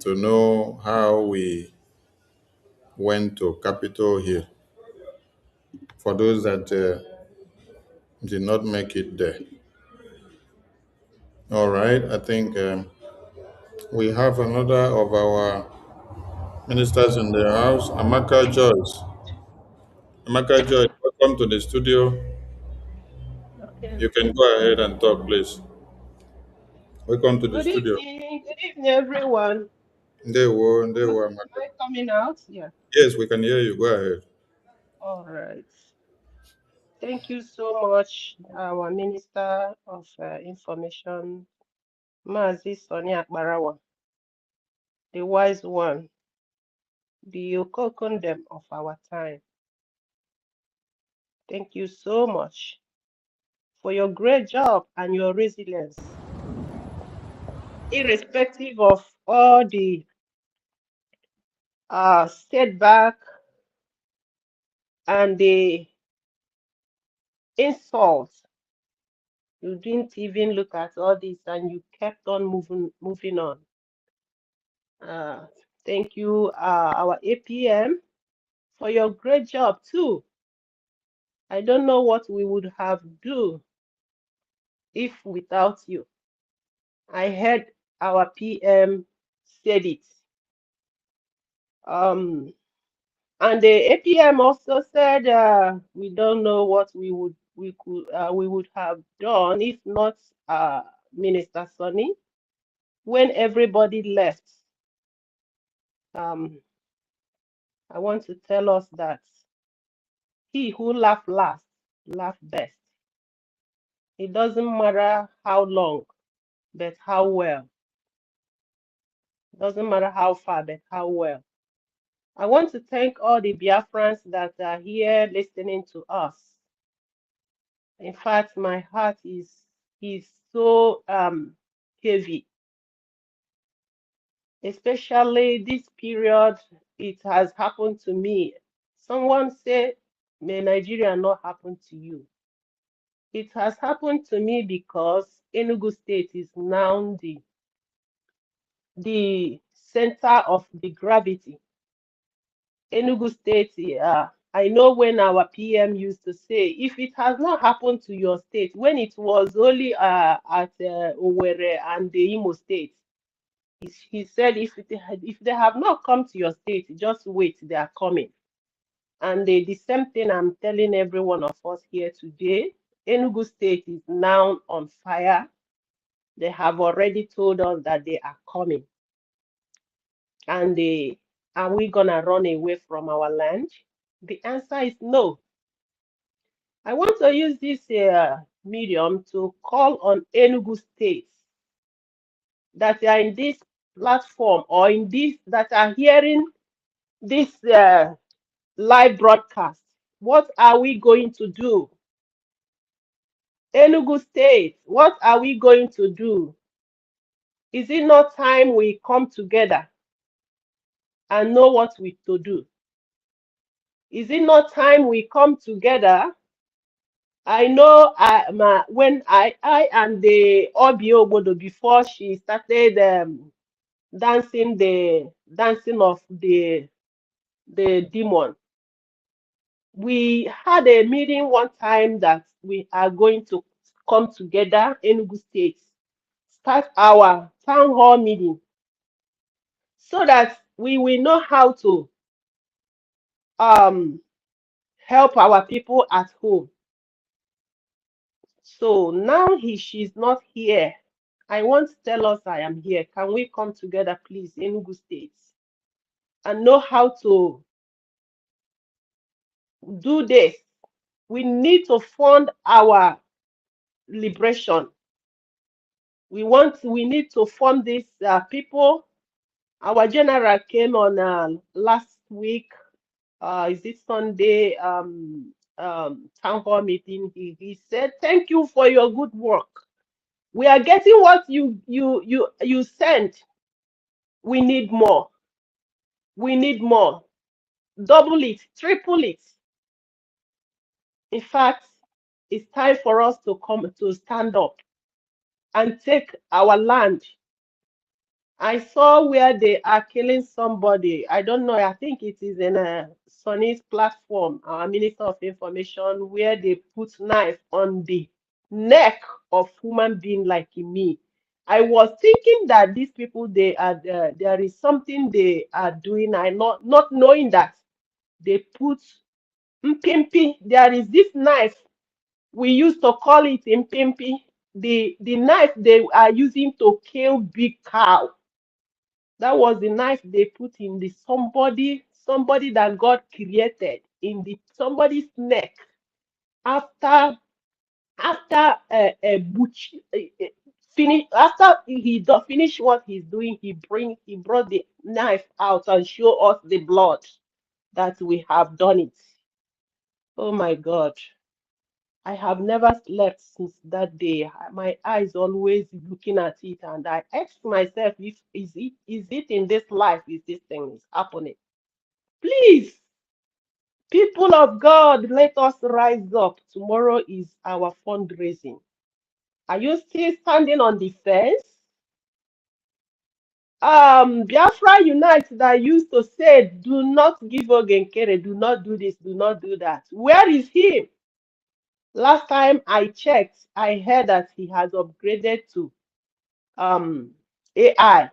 to know how we went to Capitol Hill. For those that did not make it there. All right, I think we have another of our ministers in the house, Amaka Joyce. Amaka Joyce, welcome to the studio. Okay. You can go ahead and talk, please. Welcome to the Good studio. evening. Good evening, everyone. They Am were, I coming out? Yeah. yes, we can hear you. Go ahead. All right. Thank you so much, our Minister of Information, Mazi Sonia Barawa, the wise one, the Okokondem of our time. Thank you so much for your great job and your resilience, irrespective of all the setback and the insults. You didn't even look at all this and you kept on moving on. Uh, Thank you, our APM, for your great job too. I don't know what we would have do if without you. I heard our PM said it. And the APM also said we don't know what we would have done if not Minister Sonny when everybody left. I want to tell us that he who laughs last, laughs best. It doesn't matter how long, but how well. It doesn't matter how far, but how well. I want to thank all the Biafrans that are here listening to us. In fact, my heart is so heavy, especially this period. It has happened to me. Someone said, may Nigeria not happen to you. It has happened to me because Enugu State is now the center of the gravity. Enugu State, I know when our PM used to say, if it has not happened to your state, when it was only at Owerri and the Imo State, he said, if they have not come to your state, just wait, they are coming. And the same thing I'm telling every one of us here today. Enugu State is now on fire. They have already told us that they are coming. And are we going to run away from our land? The answer is no. I want to use this medium to call on Enugu states that are in this platform or in this that are hearing this live broadcast. What are we going to do? Enugu State, what are we going to do? Is it not time we come together and know what we to do? Is it not time we come together? I know when I and the Obiobodo before she started dancing of the demon. We had a meeting one time that we are going to come together in Enugu State, start our town hall meeting so that we will know how to help our people at home. So now she's not here. I want to tell us I am here. Can we come together, please, in Enugu State, and know how to do this? We need to fund our liberation. We need to fund these people. Our general came on last week. Is it Sunday? Town hall meeting. He said, "Thank you for your good work. We are getting what you sent. We need more. We need more. Double it, triple it. In fact, it's time for us to come to stand up and take our land." I saw where they are killing somebody. I don't know. I think it is in a Sonny's platform, our Minister of Information, where they put knife on the neck of human being like me. I was thinking that these people, there is something they are doing. I not knowing that they put mpimpi. There is this knife. We used to call it mpimpi. The knife they are using to kill big cow. That was the knife they put in the somebody that God created in the somebody's neck after butch finish after he finish what he's doing. He brought the knife out and show us the blood that we have done it. Oh my God. I have never slept since that day. My eyes always looking at it, and I ask myself, if is it in this life? Is this thing is happening? Please, people of God, let us rise up. Tomorrow is our fundraising. Are you still standing on the fence? Biafra Unite that used to say, "Do not give Ogenkere, do not do this, do not do that." Where is he? Last time I checked, I heard that he has upgraded to AI.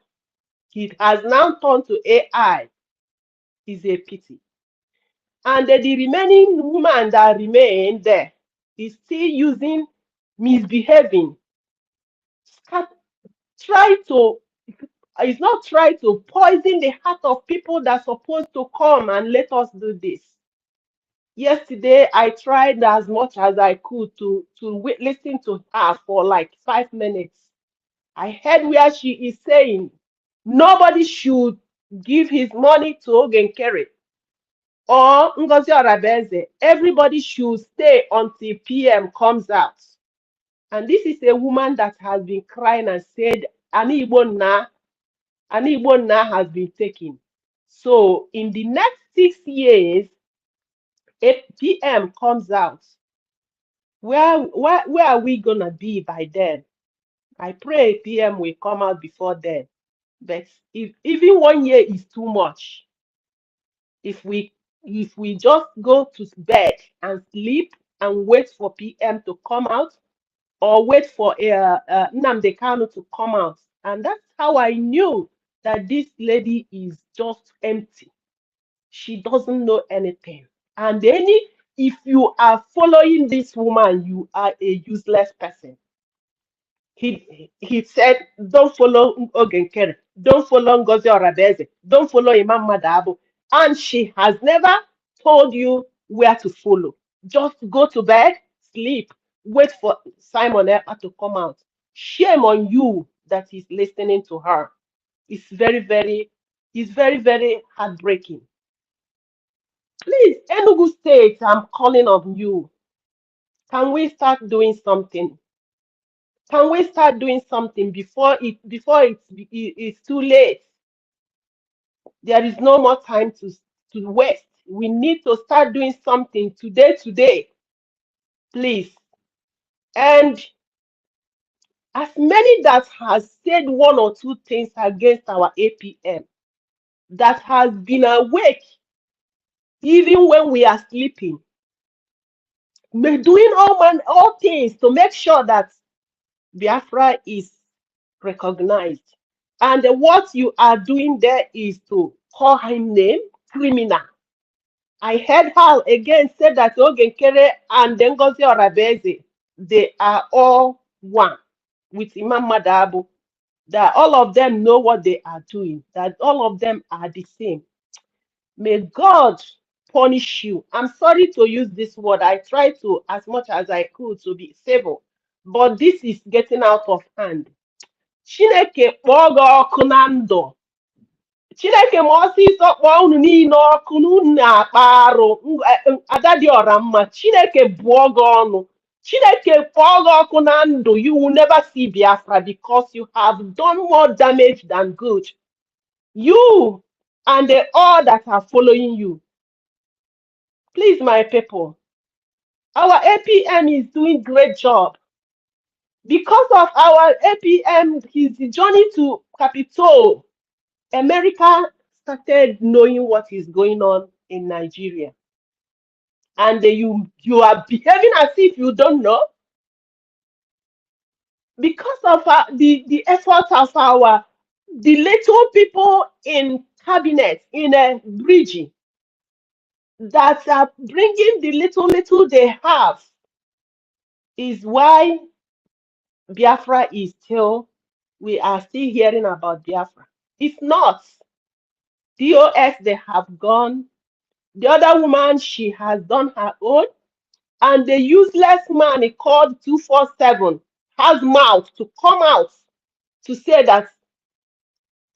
He has now turned to AI. Is a pity. And the remaining woman that remain there is still using, misbehaving. Try to, it's not try to poison the heart of people that are supposed to come and let us do this. Yesterday, I tried as much as I could to listen to her for like 5 minutes. I heard where she is saying nobody should give his money to Ogenkere or Ngozi Orabeze. Everybody should stay until PM comes out. And this is a woman that has been crying and said, Ani Igbo na has been taken. So in the next 6 years, if PM comes out, where are we gonna be by then? I pray PM will come out before then. But if even 1 year is too much, if we just go to bed and sleep and wait for PM to come out, or wait for Nnamdi Kanu to come out, and that's how I knew that this lady is just empty. She doesn't know anything. And if you are following this woman, you are a useless person. He said, don't follow Ogenkere, don't follow Ngozi Orabeze, don't follow Imam Madabo. And she has never told you where to follow. Just go to bed, sleep, wait for Simon Ekpa to come out. Shame on you that is listening to her. It's very heartbreaking. Please, Enugu State, I'm calling on you. Can we start doing something? Can we start doing something before it's too late? There is no more time to waste. We need to start doing something today, please. And as many that has said one or two things against our APM, that has been awake even when we are sleeping, doing all things to make sure that Biafra is recognized. And what you are doing there is to call him name, criminal. I heard Hal again say that Ogenkere and Ngozi Orabeze, they are all one with Imam Madabu, that all of them know what they are doing, that all of them are the same. May God punish you. I'm sorry to use this word. I try to, as much as I could, to be civil, but this is getting out of hand. Chineke kpọọ gị ọkụ na ndụ. Chineke ma ọsịsọ kpọọ unu niile ọkụ na unu na-akpa arụ. Adadiọra mma, Chineke bụọ gị ọnụ. Chineke kpọọ gị ọkụ na ndụ. You will never see Biafra because you have done more damage than good. You and all that are following you. Please, my people, our APM is doing great job. Because of our APM, his journey to Capitol, America started knowing what is going on in Nigeria. And you are behaving as if you don't know. Because of the efforts of the little people in cabinet, in a Brgie, that are bringing the little they have, is why Biafra is still, we are still hearing about Biafra. If not, DOS, they have gone. The other woman, she has done her own. And the useless man he called 247 has mouth to come out to say that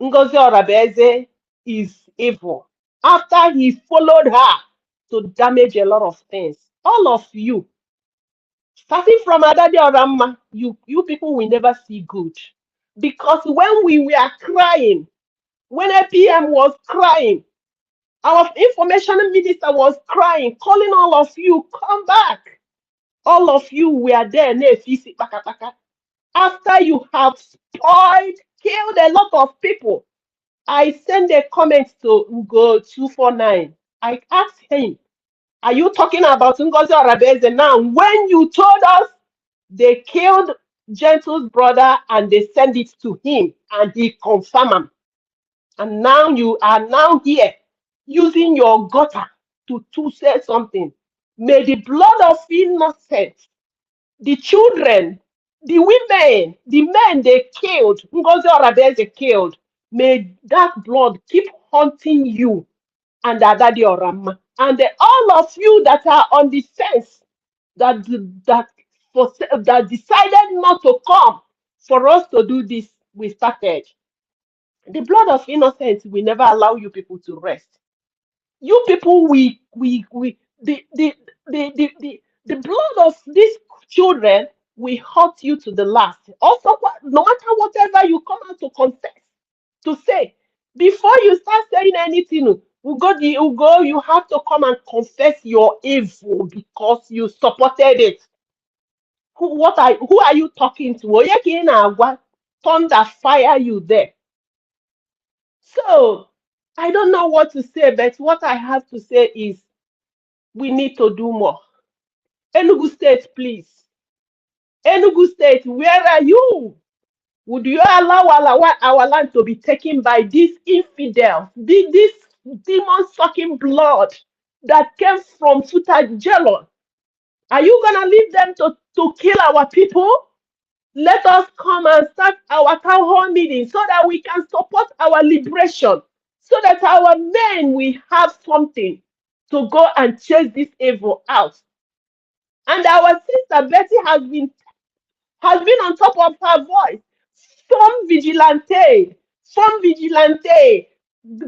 Ngozi Orabeze is evil after he followed her to damage a lot of things. All of you, starting from Adadi Oramma, you people will never see good. Because when we were crying, when APM was crying, our information minister was crying, calling all of you, come back. All of you were there. After you have spoiled, killed a lot of people, I sent a comment to Ugo 249. I asked him, are you talking about Ngozi Orabeze now? When you told us they killed Gentle's brother and they sent it to him and he confirmed them. And now you are now here using your gutter to say something. May the blood of innocent, the children, the women, the men they killed, Ngozi Orabeze killed, may that blood keep haunting you and Adadi Orama. And all of you that are on the fence, that decided not to come for us to do this, we started. The blood of innocence will never allow you people to rest. You people, the blood of these children will hurt you to the last. Also, no matter whatever you come out to confess, to say, before you start saying anything, you have to come and confess your evil because you supported it. Who are you talking to? Oyeki na thunder fire you there. So I don't know what to say, but what I have to say is we need to do more. Enugu State, please. Enugu State, where are you? Would you allow our land to be taken by these infidels, this demon-sucking blood that came from Futajelon? Are you going to leave them to kill our people? Let us come and start our town hall meeting so that we can support our liberation, so that our men will have something to go and chase this evil out. And our sister Betty has been on top of her voice. Some vigilante,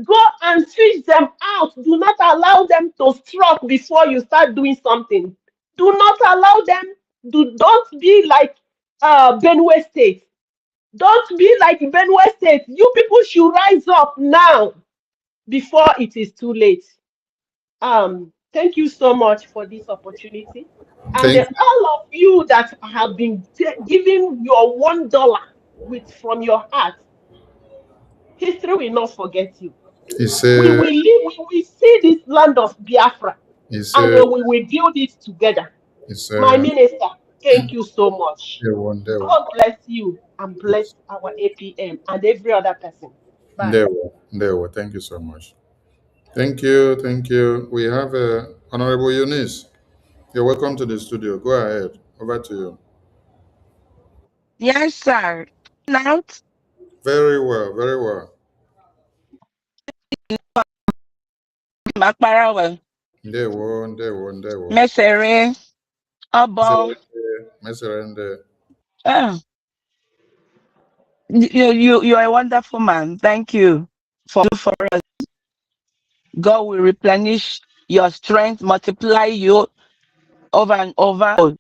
go and switch them out. Do not allow them to struck before you start doing something. Do not allow them. Don't be like Benue State. Don't be like Benue State. You people should rise up now before it is too late. Thank you so much for this opportunity. And Thank all of you that have been giving your $1 from your heart, history will not forget you. it's We a, will live, we will see this land of Biafra, it's and a, we will build it together. it's My a, minister, thank you so much. there God bless you and bless our APM and every other person. Bye. Thank you so much. Thank you, thank you. We have Honorable Eunice. You're welcome to the studio. Go ahead. Over to you. Yes, sir. Now, Very well, very well. Makbarawa, Ndewo. Mesere, Obo. Meserende. Oh, you are a wonderful man. Thank you for us. God will replenish your strength, multiply you over and over.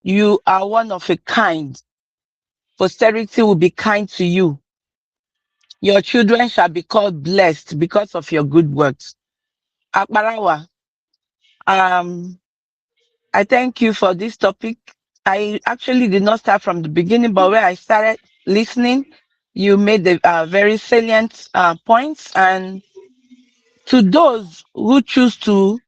You are one of a kind. Posterity will be kind to you. Your children shall be called blessed because of your good works. Akbarawa, I thank you for this topic. I actually did not start from the beginning, but where I started listening, you made the very salient points. And to those who choose to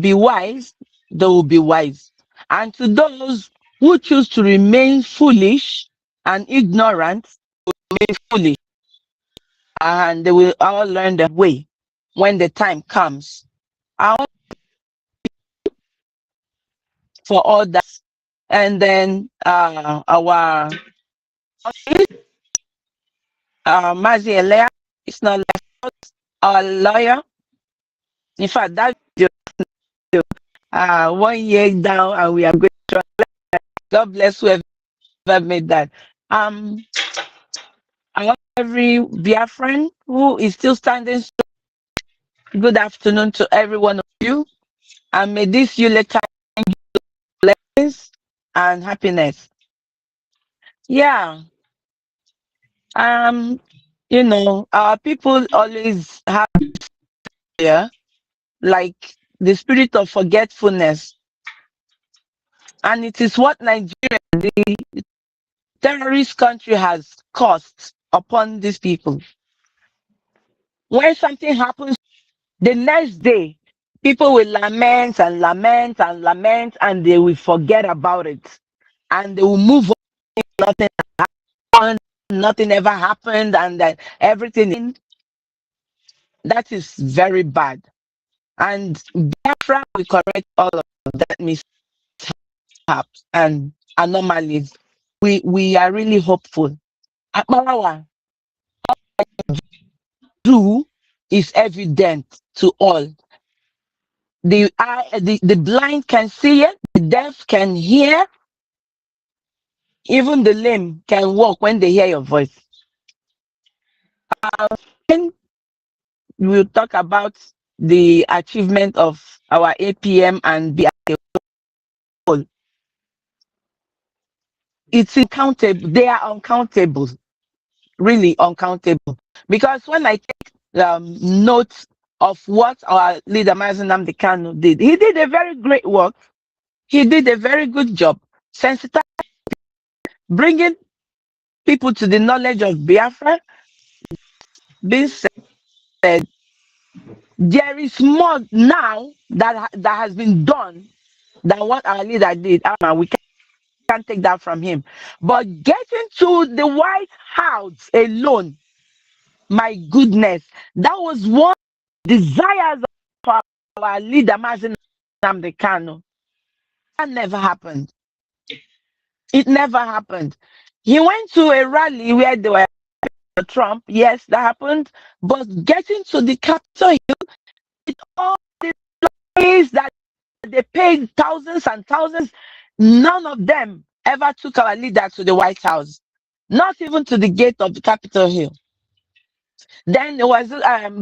be wise, they will be wise. And to those who choose to remain foolish and ignorant, be foolish. And they will all learn the way when the time comes. I want for all that. And then our Mazi Elea is not like our lawyer. In fact, that video, 1 year down, and we are going to. God bless whoever made that. I want every Biafran who is still standing. Good afternoon to every one of you, and may this you later blessings and happiness. Yeah. Our people always have like the spirit of forgetfulness. And it is what Nigeria, the terrorist country, has caused upon these people. When something happens, the next day, people will lament and lament and lament, and they will forget about it. And they will move on, nothing happened, nothing ever happened, and then everything. That is very bad. And Biafra will correct all of that mishaps and anomalies. We are really hopeful. Akbarawa, do is evident to all. The blind can see it, the deaf can hear, even the lame can walk when they hear your voice. When we'll talk about the achievement of our APM and BIA, it's uncountable. They are uncountable, really uncountable. Because when I take note of what our leader Mazen Namdekano did, he did a very great work. He did a very good job. sensitize, bringing people to the knowledge of Biafra. Being said, there is more now that has been done than what our leader did. We can't take that from him. But getting to the White House alone, my goodness, that was one desires of our leader, Mazen Nnamdi Kanu. That never happened. It never happened. He went to a rally where they were Trump. Yes, that happened. But getting to the Capitol Hill, with all the ways that they paid thousands and thousands, none of them ever took our leader to the White House, not even to the gate of the Capitol Hill. Then there was PM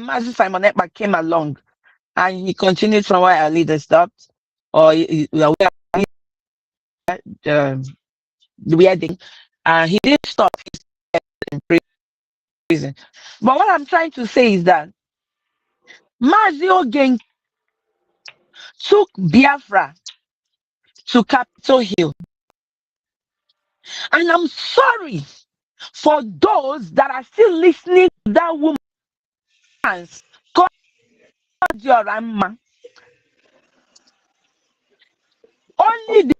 Mazi Simon Ekpa came along, and he continued from where our leader stopped, or the wedding, and he didn't stop. He stayed in prison. But what I'm trying to say is that Mazi Ogen took Biafra to Capitol Hill, and I'm sorry for those that are still listening to that woman's called Yorama. Only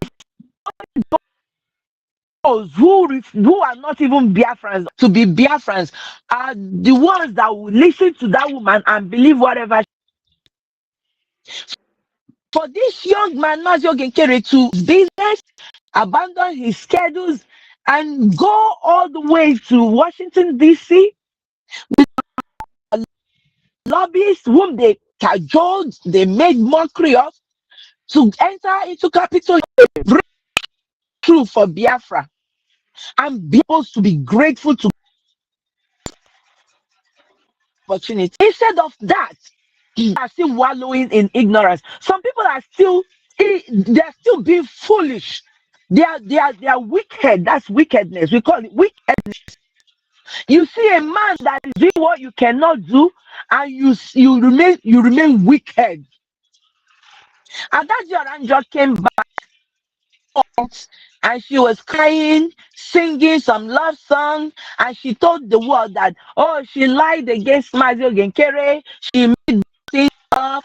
those who are not even Biafrans to be Biafrans are the ones that will listen to that woman and believe whatever. For this young man, Mazi Ogenkere, to business, abandon his schedules, and go all the way to Washington, D.C. with lobbyists whom they cajoled, they made mockery of, to enter into Capitol Hill, true for Biafra, and be supposed to be grateful to opportunity. Instead of that, they are still wallowing in ignorance. Some people are still being foolish. They are wicked. That's wickedness. We call it wickedness. You see a man that is doing what you cannot do, and you remain wicked. And that Oranjo came back, and she was crying, singing some love song, and she told the world that, oh, she lied against Mazi Ogenkere, she made things up,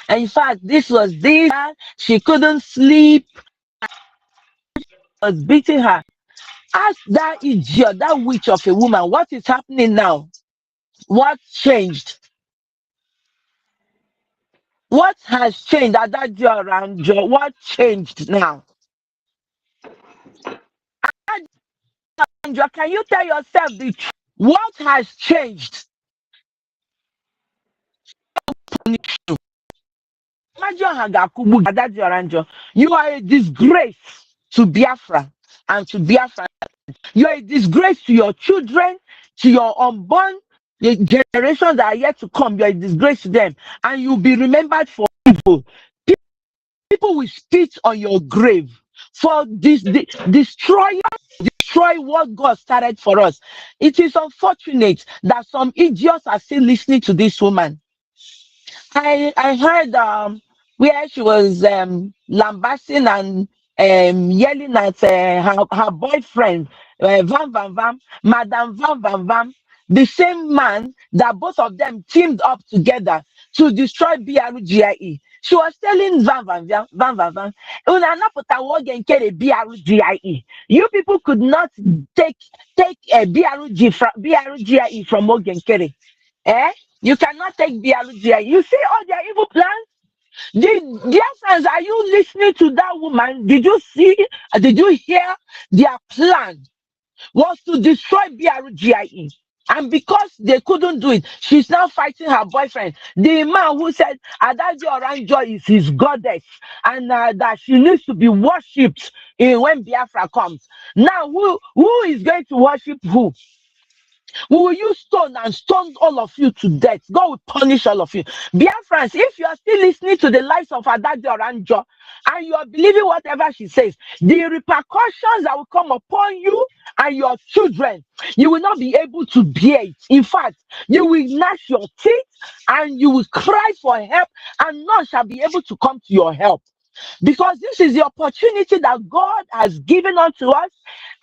and in fact, this was this, she couldn't sleep, was beating her. Ask that idiot, that witch of a woman, what is happening now? What changed? What has changed at that Oranjo? What changed now? Can you tell yourself the truth? What has changed? You are a disgrace to Biafra and to Biafra. You are a disgrace to your children, to your unborn generations that are yet to come. You are a disgrace to them, and you'll be remembered for evil. People will spit on your grave for this destroy what God started for us. It is unfortunate that some idiots are still listening to this woman. I heard where she was lambasting and yelling at her boyfriend, Van Van Van, Madam Van Van Van, the same man that both of them teamed up together to destroy BRGIE. She was telling Van Van Van, BRGIE. You people could not take a BRGIE from Ogenkere. You cannot take BRGIE. You see all their evil plans? Dear friends, are you listening to that woman? Did you see? Did you hear their plan? Was to destroy BRGIE. And because they couldn't do it, she's now fighting her boyfriend, the man who said Adaji Oranjo is his goddess, and that she needs to be worshipped when Biafra comes. Now, who is going to worship who? We will use stone and stone all of you to death. God will punish all of you. Biafrans, if you are still listening to the lives of Adaji Oranjo and you are believing whatever she says, the repercussions that will come upon you and your children, you will not be able to bear it. In fact, you will gnash your teeth and you will cry for help, and none shall be able to come to your help. Because this is the opportunity that God has given unto us,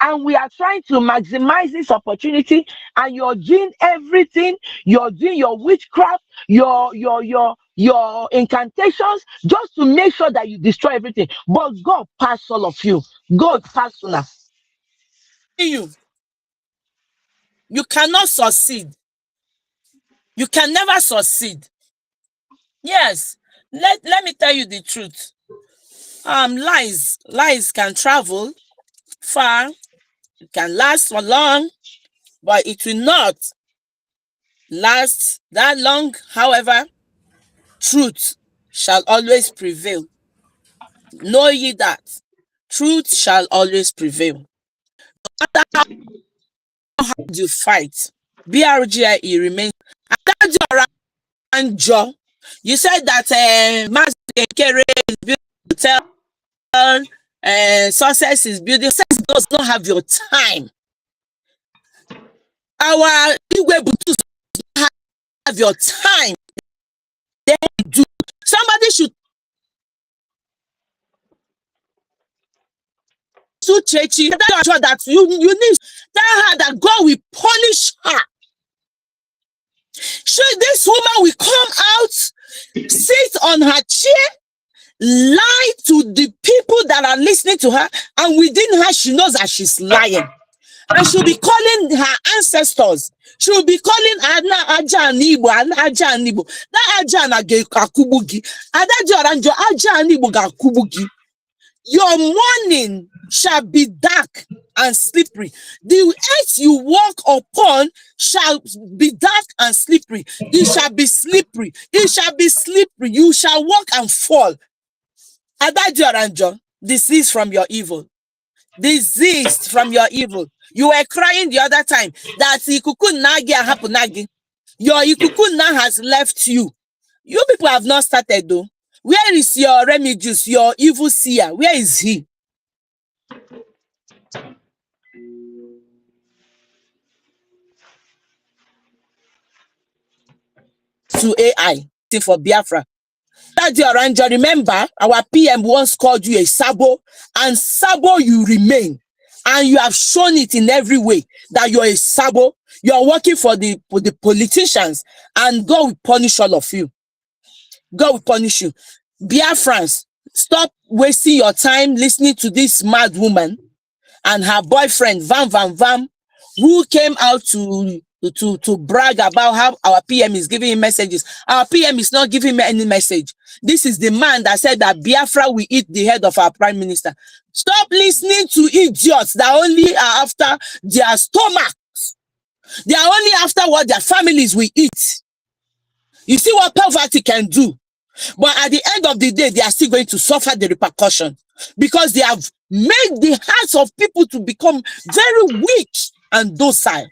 and we are trying to maximize this opportunity. And you're doing everything, you're doing your witchcraft, your incantations, just to make sure that you destroy everything. But God pass all of you. God pass on. You cannot succeed. You can never succeed. Yes, let me tell you the truth. Lies can travel far, it can last for long, but it will not last that long. However, truth shall always prevail. Know ye that truth shall always prevail. No matter how hard you fight, BRGIE remains. Joe, you said that Master Kere is building hotel, Success is building. Success does not have your time. Our Igwe Butus does not have your time. They do. Somebody should to Chechi that you need tell her that God will punish her. Should this woman will come out, sit on her chair, lie to the people that are listening to her, and within her she knows that she's lying, and she'll be calling her ancestors. She'll be calling Ana Aja Nibo, Ana Aja Nibo. That Aja na Gakubugi, Adaja Ranjo Aja Nibo Gakubugi. Your morning shall be dark and slippery. The earth you walk upon shall be dark and slippery. It shall be slippery. It shall be slippery. You shall walk and fall. Adajo Aranjo, disease from your evil. Disease from your evil. You were crying the other time that Ikuku Nagi Hapunagi. Your Ikuku now has left you. You people have not started though. Where is your Remigius, your evil seer? Where is he? To AI for Biafra. Ranger, remember our PM once called you a Sabo, and Sabo you remain, and you have shown it in every way that you're a Sabo. You're working for the politicians, and God will punish all of you. God will punish you. Biafrans, stop wasting your time listening to this mad woman and her boyfriend Vam, who came out to brag about how our PM is giving him messages. Our PM is not giving me any message. This is the man that said that Biafra will eat the head of our prime minister. Stop listening to idiots that only are after their stomachs. They are only after what their families will eat. You see what poverty can do. But at the end of the day, they are still going to suffer the repercussion because they have made the hearts of people to become very weak and docile.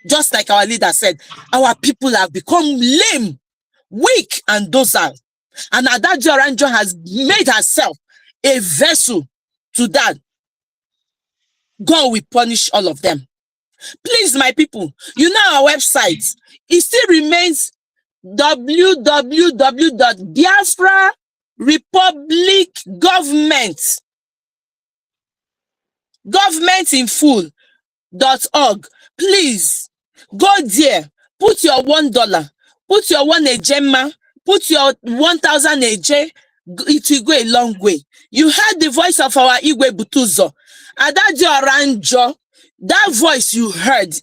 Just like our leader said, our people have become lame, weak, and docile. And Adajo Aranjo has made herself a vessel to that. God will punish all of them. Please, my people, you know our website. It still remains www.Biafra Republic Government in full.org. Please go there, put your $1, put your 1 ejema, put your 1,000 AJ. It will go a long way. You heard the voice of our Igwe Butuzo. Adajo Aranjo, that voice you heard,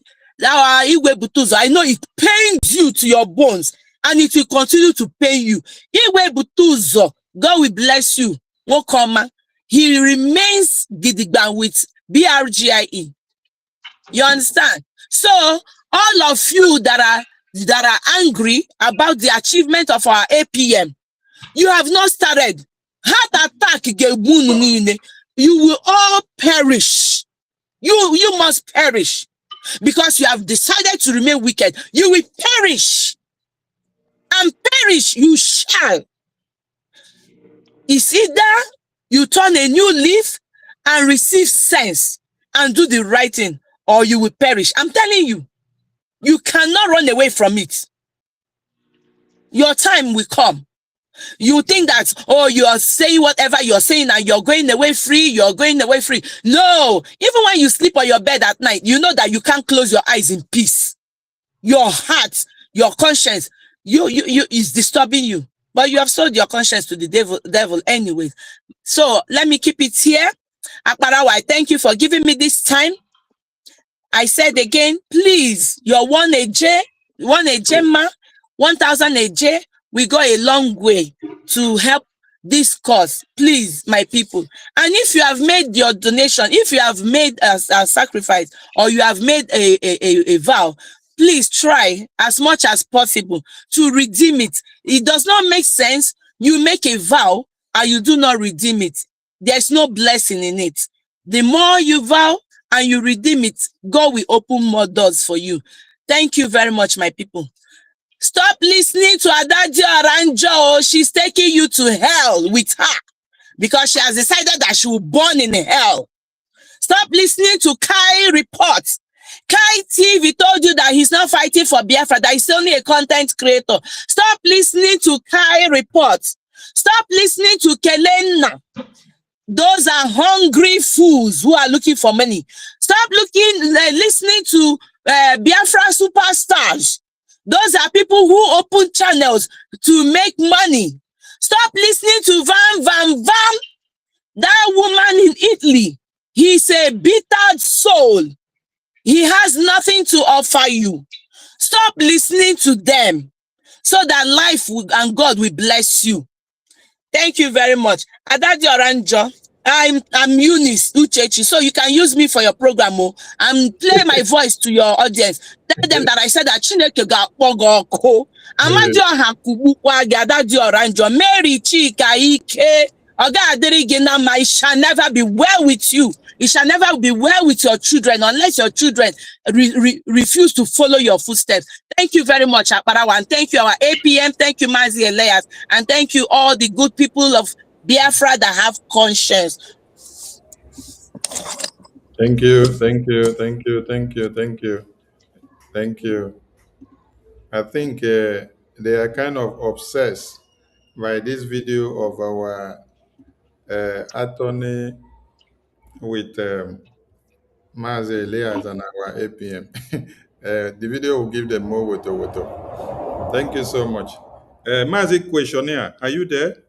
our Igwe Butuzo, I know it pains you to your bones, and it will continue to pain you. Igwe Butuzo, God will bless you. Wokoma, he remains gidigban with BRGIE. You understand? So all of you that are angry about the achievement of our APM, you have not started. Heart attack, you will all perish. You must perish because you have decided to remain wicked. You will perish, and perish you shall. It's either you turn a new leaf and receive sense and do the right thing, or you will perish. I'm telling you, you cannot run away from it. Your time will come. You think that, oh, you are saying whatever you're saying and you're going away free, you're going away free. No, even when you sleep on your bed at night, you know that you can't close your eyes in peace. Your heart, your conscience, you is disturbing you. But you have sold your conscience to the devil anyways. So let me keep it here. Akbarawa, I thank you for giving me this time. I said again, please, your 1 AJ, 1 AJ, 1,000 AJ, we go a long way to help this cause. Please, my people. And if you have made your donation, if you have made a sacrifice, or you have made a vow, please try as much as possible to redeem it. It does not make sense you make a vow and you do not redeem it. There's no blessing in it. The more you vow and you redeem it, God will open more doors for you. Thank you very much, my people. Stop listening to Adadio Aranjo. She's taking you to hell with her because she has decided that she will burn in hell. Stop listening to Kai reports. Kai TV told you that he's not fighting for Biafra, that he's only a content creator. Stop listening to Kai reports. Stop listening to Kelena. Those are hungry fools who are looking for money. Stop listening to Biafra superstars. Those are people who open channels to make money. Stop listening to Van. That woman in Italy. He's a bitter soul. He has nothing to offer you. Stop listening to them so that life and God will bless you. Thank you very much. Adadi Oranjo, I'm Eunice Uchechi, so you can use me for your program and play my voice to your audience. Tell them that I said that Chineke ga-akpọ Amadioha kubukwa gị Adadi Oranjo, Mary Chika Ike, it shall never be well with you. It shall never be well with your children unless your children refuse to follow your footsteps. Thank you very much, Akbarawa, and thank you, our APM. Thank you, Mazi Elias, and thank you, all the good people of Biafra that have conscience. Thank you. I think they are kind of obsessed by this video of our attorney with Mazi Elias and our APM. The video will give them more woto. Thank you so much. Mazi Questionnaire, are you there?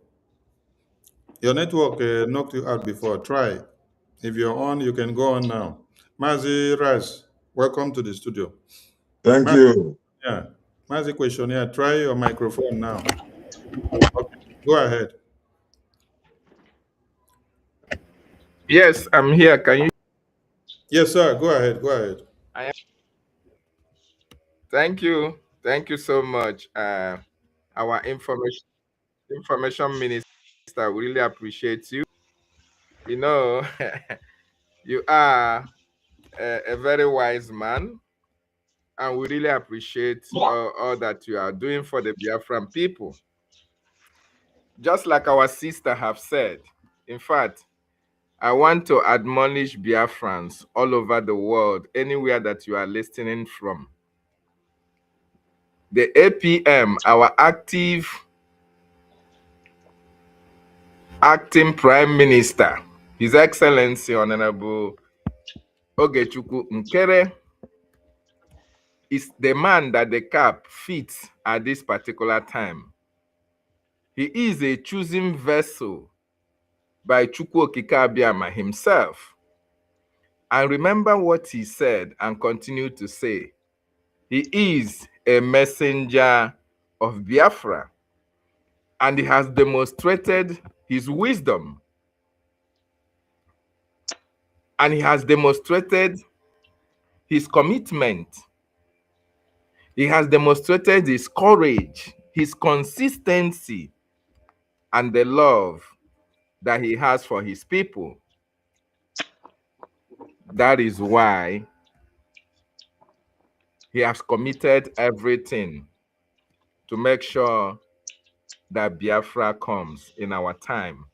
Your network knocked you out before. Try. If you're on, you can go on now. Mazi Raz, welcome to the studio. Thank you. Yeah. Mazi Questionnaire, try your microphone now. Okay, go ahead. Yes, I'm here. Can you? Yes, sir. Go ahead. Thank you. Thank you so much. Our information minister, we really appreciate you. You know, you are a very wise man, and we really appreciate all that you are doing for the Biafran people. Just like our sister have said, in fact, I want to admonish Biafrans all over the world, anywhere that you are listening from. The APM, our acting Prime Minister, His Excellency Honorable Ogechukwu Nkere, is the man that the cap fits at this particular time. He is a chosen vessel by Chukwu Okike Abiama himself. And remember what he said and continue to say. He is a messenger of Biafra, and he has demonstrated his wisdom, and he has demonstrated his commitment. He has demonstrated his courage, his consistency, and the love that he has for his people. That is why he has committed everything to make sure that Biafra comes in our time.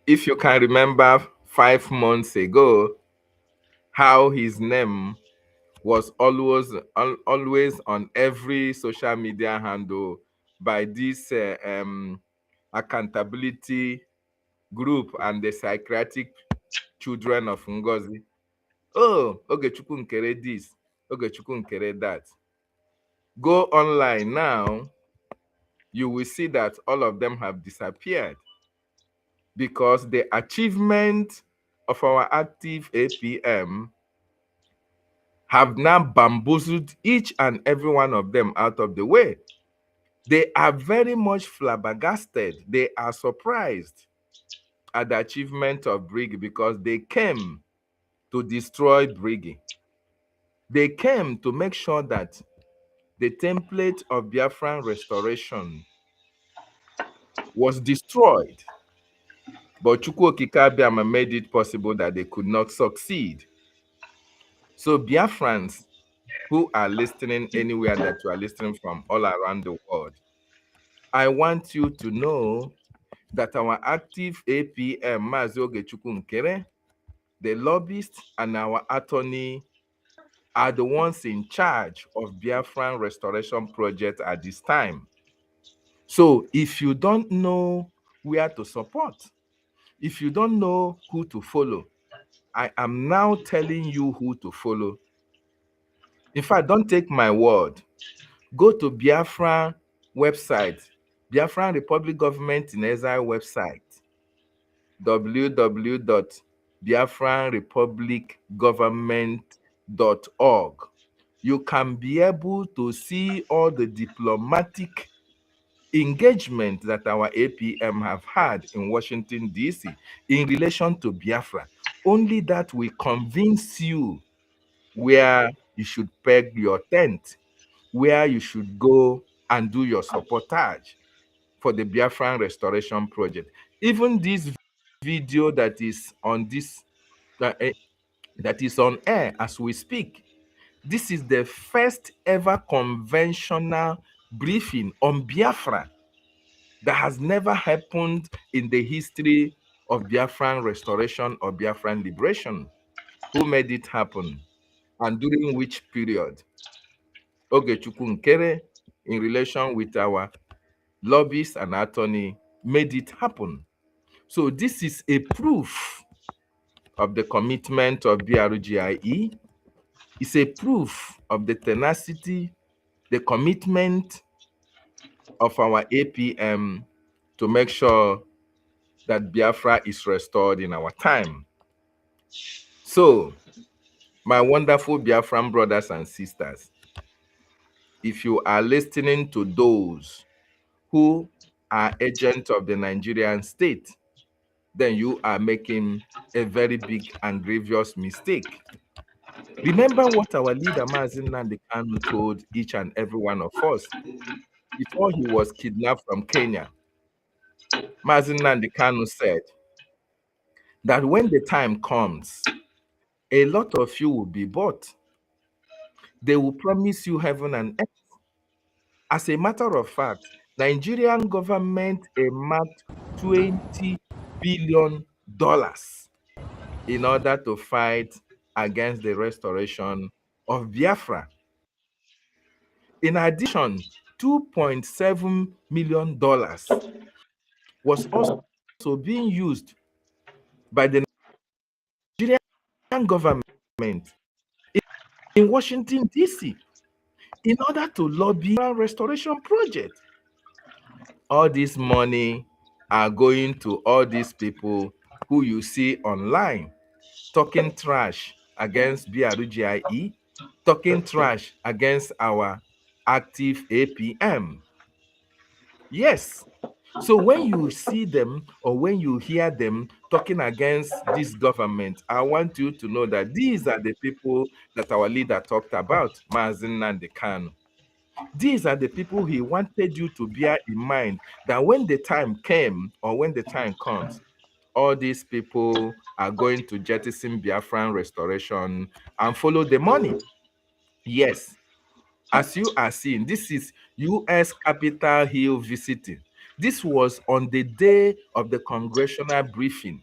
If you can remember 5 months ago, how his name was always on every social media handle by this accountability group and the psychiatric children of Ngozi. Oh, Ogechukwu Nkere this, Ogechukwu Nkere that. Go online now, you will see that all of them have disappeared because the achievement of our active APM have now bamboozled each and every one of them out of the way. They are very much flabbergasted. They are surprised at the achievement of Brgie because they came to destroy Brgie. They came to make sure that the template of Biafran restoration was destroyed. But Chukwu Okike Abiama made it possible that they could not succeed. So Biafrans who are listening anywhere that you are listening from all around the world, I want you to know that our active APM, Mazi Ogechukwu Nkere, the lobbyist and our attorney are the ones in charge of Biafran Restoration Project at this time. So if you don't know where to support, if you don't know who to follow, I am now telling you who to follow. In fact, don't take my word. Go to Biafra website, Biafran Republic Government in Exile website, www.biafranrepublicgovernment.org. You can be able to see all the diplomatic engagement that our APM have had in Washington, D.C. in relation to Biafra. Only that will convince you where you should peg your tent, where you should go and do your supportage for the Biafran Restoration Project. Even this video that is on this that is on air as we speak, this is the first ever conventional briefing on Biafra that has never happened in the history of Biafran restoration or Biafran liberation. Who made it happen? And during which period? Ogechukwu Nkere, in relation with our lobbyist and attorney, made it happen. So this is a proof of the commitment of BRGIE. It's a proof of the tenacity, the commitment of our APM to make sure that Biafra is restored in our time. So, my wonderful Biafran brothers and sisters, if you are listening to those who are agents of the Nigerian state, then you are making a very big and grievous mistake. Remember what our leader Mazi Nnamdi Kanu told each and every one of us before he was kidnapped from Kenya. Mazi Nnamdi Kanu said that when the time comes, a lot of you will be bought. They will promise you heaven and earth. As a matter of fact, Nigerian government earmarked $20 billion in order to fight against the restoration of Biafra. In addition, $2.7 million was also being used by the Nigerian government in Washington, D.C. in order to lobby a restoration project. All this money are going to all these people who you see online talking trash against BRGIE, talking trash against our active APM. Yes. So when you see them or when you hear them talking against this government, I want you to know that these are the people that our leader talked about, Mazi Nnamdi Kanu. These are the people he wanted you to bear in mind that when the time came or when the time comes, all these people are going to jettison Biafran restoration and follow the money. Yes, as you are seeing, this is U.S. Capitol Hill visiting. This was on the day of the congressional briefing.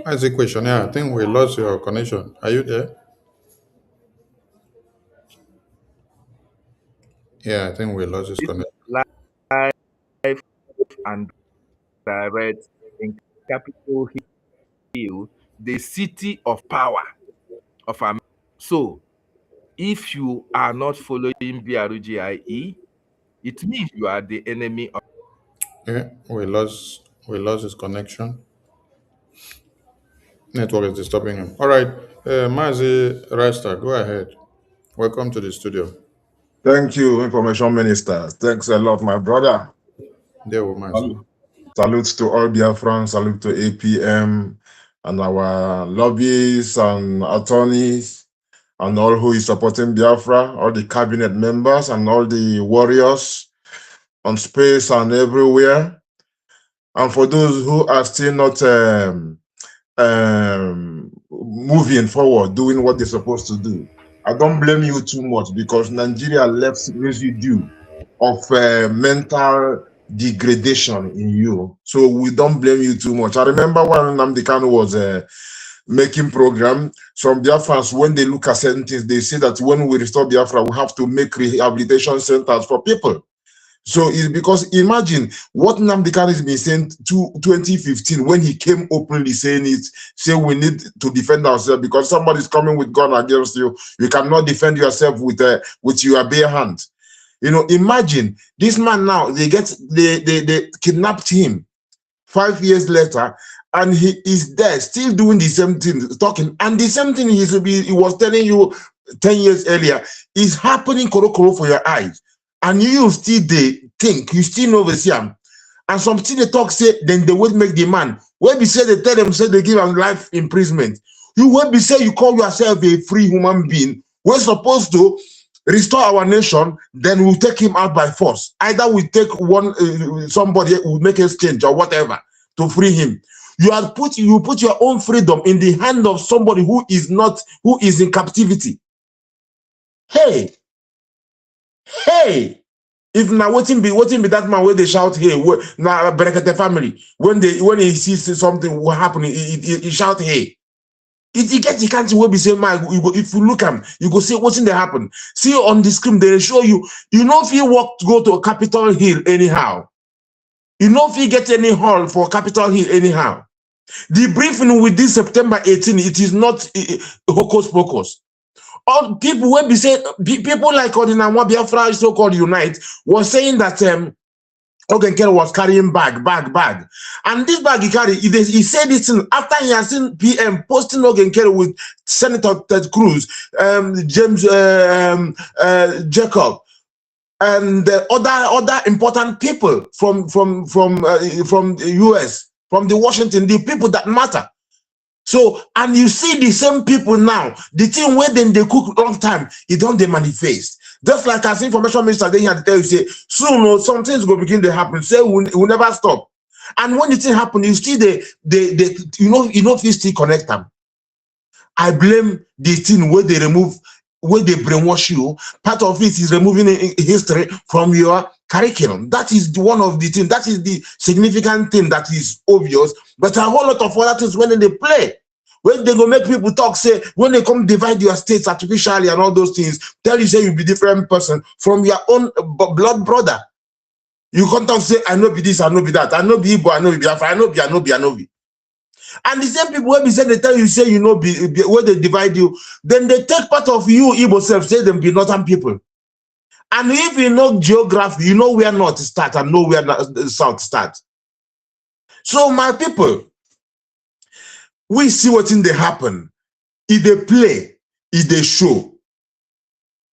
That's a question. Yeah, I think we lost your connection. Are you there? Yeah, I think we lost his connection. Live and direct in Capitol Hill, the city of power of America. So, if you are not following BRGIE, it means you are the enemy of. Yeah, we lost his connection. Network is disturbing him. All right, Mazi Rasta, go ahead. Welcome to the studio. Thank you, Information Minister. Thanks a lot, my brother. There, Mazi. Salute to all Biafrans, salute to APM and our lobbyists and attorneys and all who is supporting Biafra, all the cabinet members and all the warriors on space and everywhere. And for those who are still not moving forward, doing what they're supposed to do, I don't blame you too much because Nigeria left residue of mental degradation in you. So we don't blame you too much. I remember when Nnamdi Kanu was making program, some Biafrans, when they look at certain things, they say that when we restore Biafra, we have to make rehabilitation centers for people. So it's because imagine what Nnamdi Kanu has been saying to 2015 when he came openly saying it, say we need to defend ourselves because somebody's coming with gun against you. You cannot defend yourself with your bare hand. You know, imagine this man now, they kidnapped him 5 years later, and he is there still doing the same thing, talking, and the same thing he was telling you 10 years earlier is happening koro for your eyes. And you still think, you still know the same. And some still they talk, say, then they will make the man. When we say they tell them, say they give them life imprisonment. You will be say you call yourself a free human being. We're supposed to restore our nation, then we'll take him out by force. Either we take somebody will make a exchange or whatever to free him. You put your own freedom in the hand of somebody who is in captivity. Hey, if now what be that man where they shout, hey, now Berekete family, when he sees something will happen, he shout, hey. He can't be saying, if you look at him, you go see what's in there happen. See on the screen, they show you know if you walk to go to a Capitol Hill anyhow. You know if you get any hall for Capitol Hill anyhow. The briefing with this September 18, it is not hocus pocus. All people when be saying, people like Ordinary Biafra, so-called Unite, was saying that Ogenkere was carrying bag. And this bag he carried, he said it after he has seen PM posting Ogenkere with Senator Ted Cruz, James Jacob, and other important people from the US, from the Washington, the people that matter. So, and you see the same people now, the thing where then they cook long time, it don't they manifest. Just like as Information Minister, they had to tell you, say, soon some things will begin to happen. Say, we'll never stop. And when the thing happen, you see if you still connect them. I blame the thing where they brainwash you. Part of it is removing history from your curriculum. That is one of the things, that is the significant thing that is obvious. But a whole lot of other things when they play. When they go make people talk, say, when they come divide your states artificially and all those things, tell you say you be different person from your own blood brother. You can't talk, say, I know be this, I know be that. I know be Igbo, I know be Biafra, I know be. And the same people when we say they tell you, say, where they divide you, then they take part of you, Igbo self, say them be northern people. And if you know geography, you know where north start and know where south start. So my people, we see what's in the happen. If they play, if they show.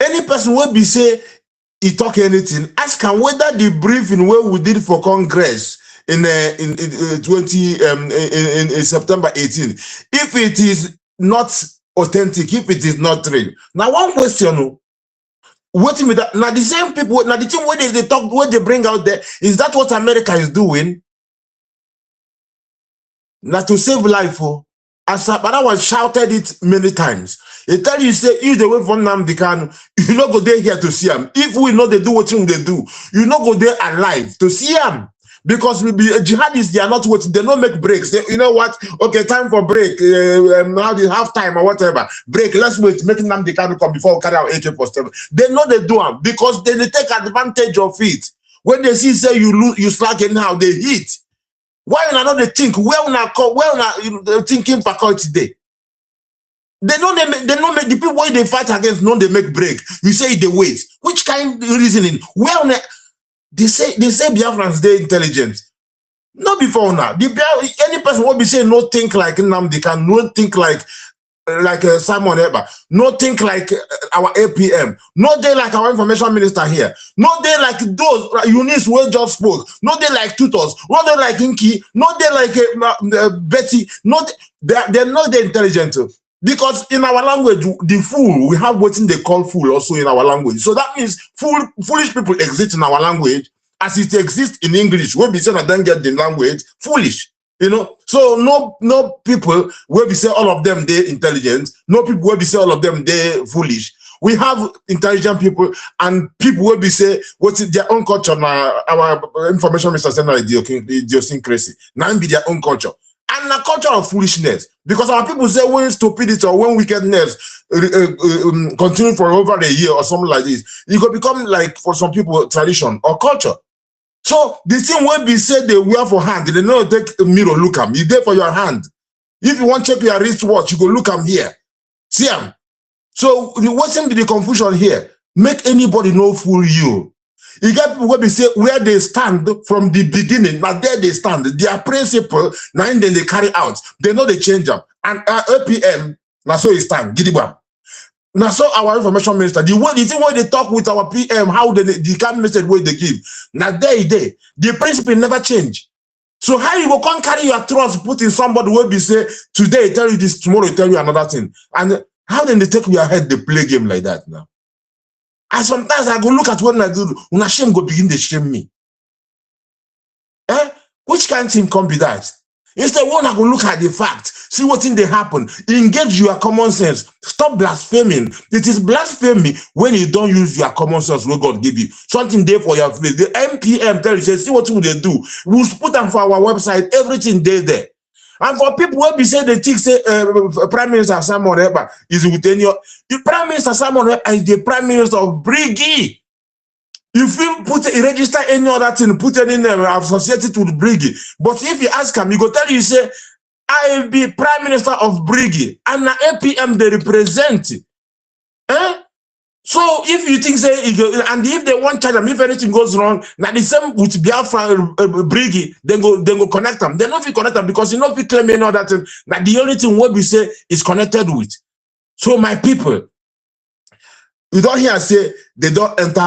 Any person will be say, he talk anything, ask him whether the briefing where we did for Congress in September 18, if it is not authentic, if it is not real. Now one question, what with that? Now the same people, now the thing where they talk, what they bring out there, is that what America is doing? Now to save life, as Sabara was shouted it many times. They tell you, say, if they wait for Nnamdi Kanu, you not go there here to see him. If we know they do what they do, you not go there alive to see him. Because we be jihadists, they are not waiting, they don't make breaks. You know what? Okay, time for break. Now they have time or whatever. Break, let's wait, making Nnamdi Kanu come before we carry out AK-47. They know they do them because they take advantage of it. When they see, say, you slack anyhow, they hit. Why not they think? Where not thinking faculty today? They don't make the people why they fight against, no, they make break. You say they wait. Which kind of reasoning? Well, they say Biafrans, they intelligent. Not before now. Any person will be saying no think like Nnamdi Kanu, no think like Simon Eber, no think like our APM, no they like our information minister here, no they like those Eunice who just spoke, no they like tutors, no they like Inky, no they like Betty, they're not the intelligent. Because in our language, the fool, we have what they call fool also in our language. So that means foolish people exist in our language as it exists in English. When we say I don't get the language, foolish. You know, so no people where we say all of them they're intelligent, no people where we say all of them they're foolish. We have intelligent people and people where we say what's their own culture now, our information Mr. Sender idiosyncrasy. Now be their own culture. And a culture of foolishness. Because our people say when stupidity or when wickedness continue for over a year or something like this, it could become like for some people tradition or culture. So the thing when we say they wear for hand, they know take a mirror, look them. You there for your hand. If you want to check your wristwatch, you go look them here. See them. So what's the confusion here? Make anybody know fool you. You get people where they say where they stand from the beginning, but there they stand. Their principle, now then they carry out. They know they change them. And APM, now so it stand. Gidibam. Now so our information minister, the thing when they talk with our PM, how the kind message where they give. Now there, the principle never change. So how you go come carry your trust, put in somebody where they say today tell you this, tomorrow tell you another thing. And how then they take your head, they play game like that now? And sometimes I go look at what I do, when shame go begin to shame me. Which kind of thing can be that? Instead, when I go look at the fact, see what thing they happen, engage your common sense, stop blaspheming. It is blasphemy when you don't use your common sense what God give you. Something there for your face. The MPM tell you, say, see what they do. We'll put them for our website, everything there. And for people who be say they think say Prime Minister Simon Eber is with any the Prime Minister Simon Eber is the Prime Minister of Brgie. If you register any other thing, put any name associated with Brgie. But if you ask him, he go tell you say, I will be Prime Minister of Brgie, and the APM they represent. So if you think say, and if they want charge them, if anything goes wrong, now the same with Biafra Brgie, then go connect them. They not connect them because you not claim any other thing. That the only thing what we say is connected with. So my people, you don't hear say they don't enter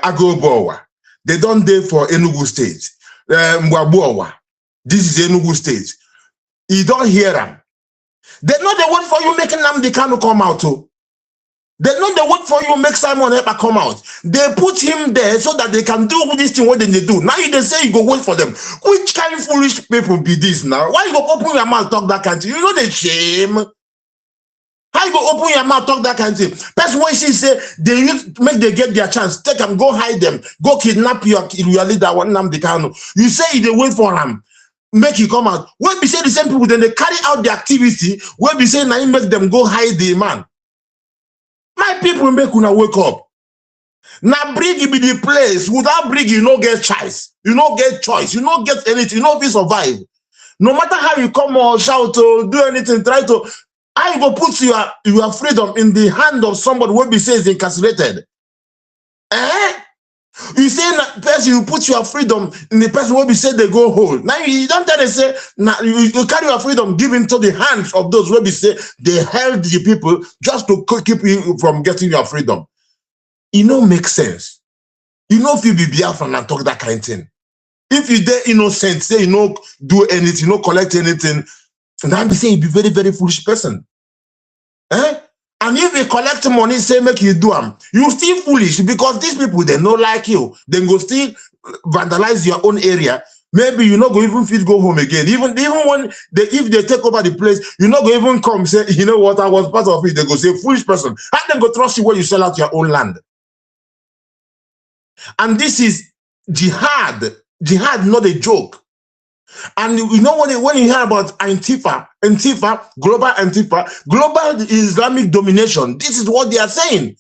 Agobowa. They don't dey for Enugu State. Mwabuowa. This is Enugu State. You don't hear them. They know they want for you making Nnamdi Kanu come out too. They know they want for you make Simon Eber come out. They put him there so that they can do this thing what they do. Now they say you go wait for them. Which kind of foolish people be this now? Why you go open your mouth talk that kind of thing? You know the shame. How you go open your mouth talk that kind of thing? Person when she say they make they get their chance, take them, go hide them, go kidnap your leader, Nnamdi Kanu. You say they wait for him, make you come out. When we say the same people, then they carry out the activity. When we say now you make them go hide the man. My people make una wake up. Now Brgie be the place. Without Brgie, you no get choice. You no get choice. You no get anything. You no be survive. No matter how you come or shout or do anything, try to. I go put your freedom in the hand of somebody who be says incarcerated. You say that person, you put your freedom in the person who be said they go hold. Now you don't tell them say now you carry your freedom give into the hands of those who be say they held the people just to keep you from getting your freedom. It don't make sense. You know if you be Biafran and talk that kind of thing. If you dey innocent, say you no do anything, you no collect anything, and I be saying you be very, very foolish person. And if you collect money, say make you do them, you still foolish because these people they don't like you. Then go still vandalize your own area, maybe you not go even fit go home again. Even when if they take over the place, you not go even come say, you know what, I was part of it. They go say, foolish person. How them go trust you when you sell out your own land? And this is jihad. Jihad, not a joke. And you know when you hear about Antifa, global Islamic domination, this is what they are saying.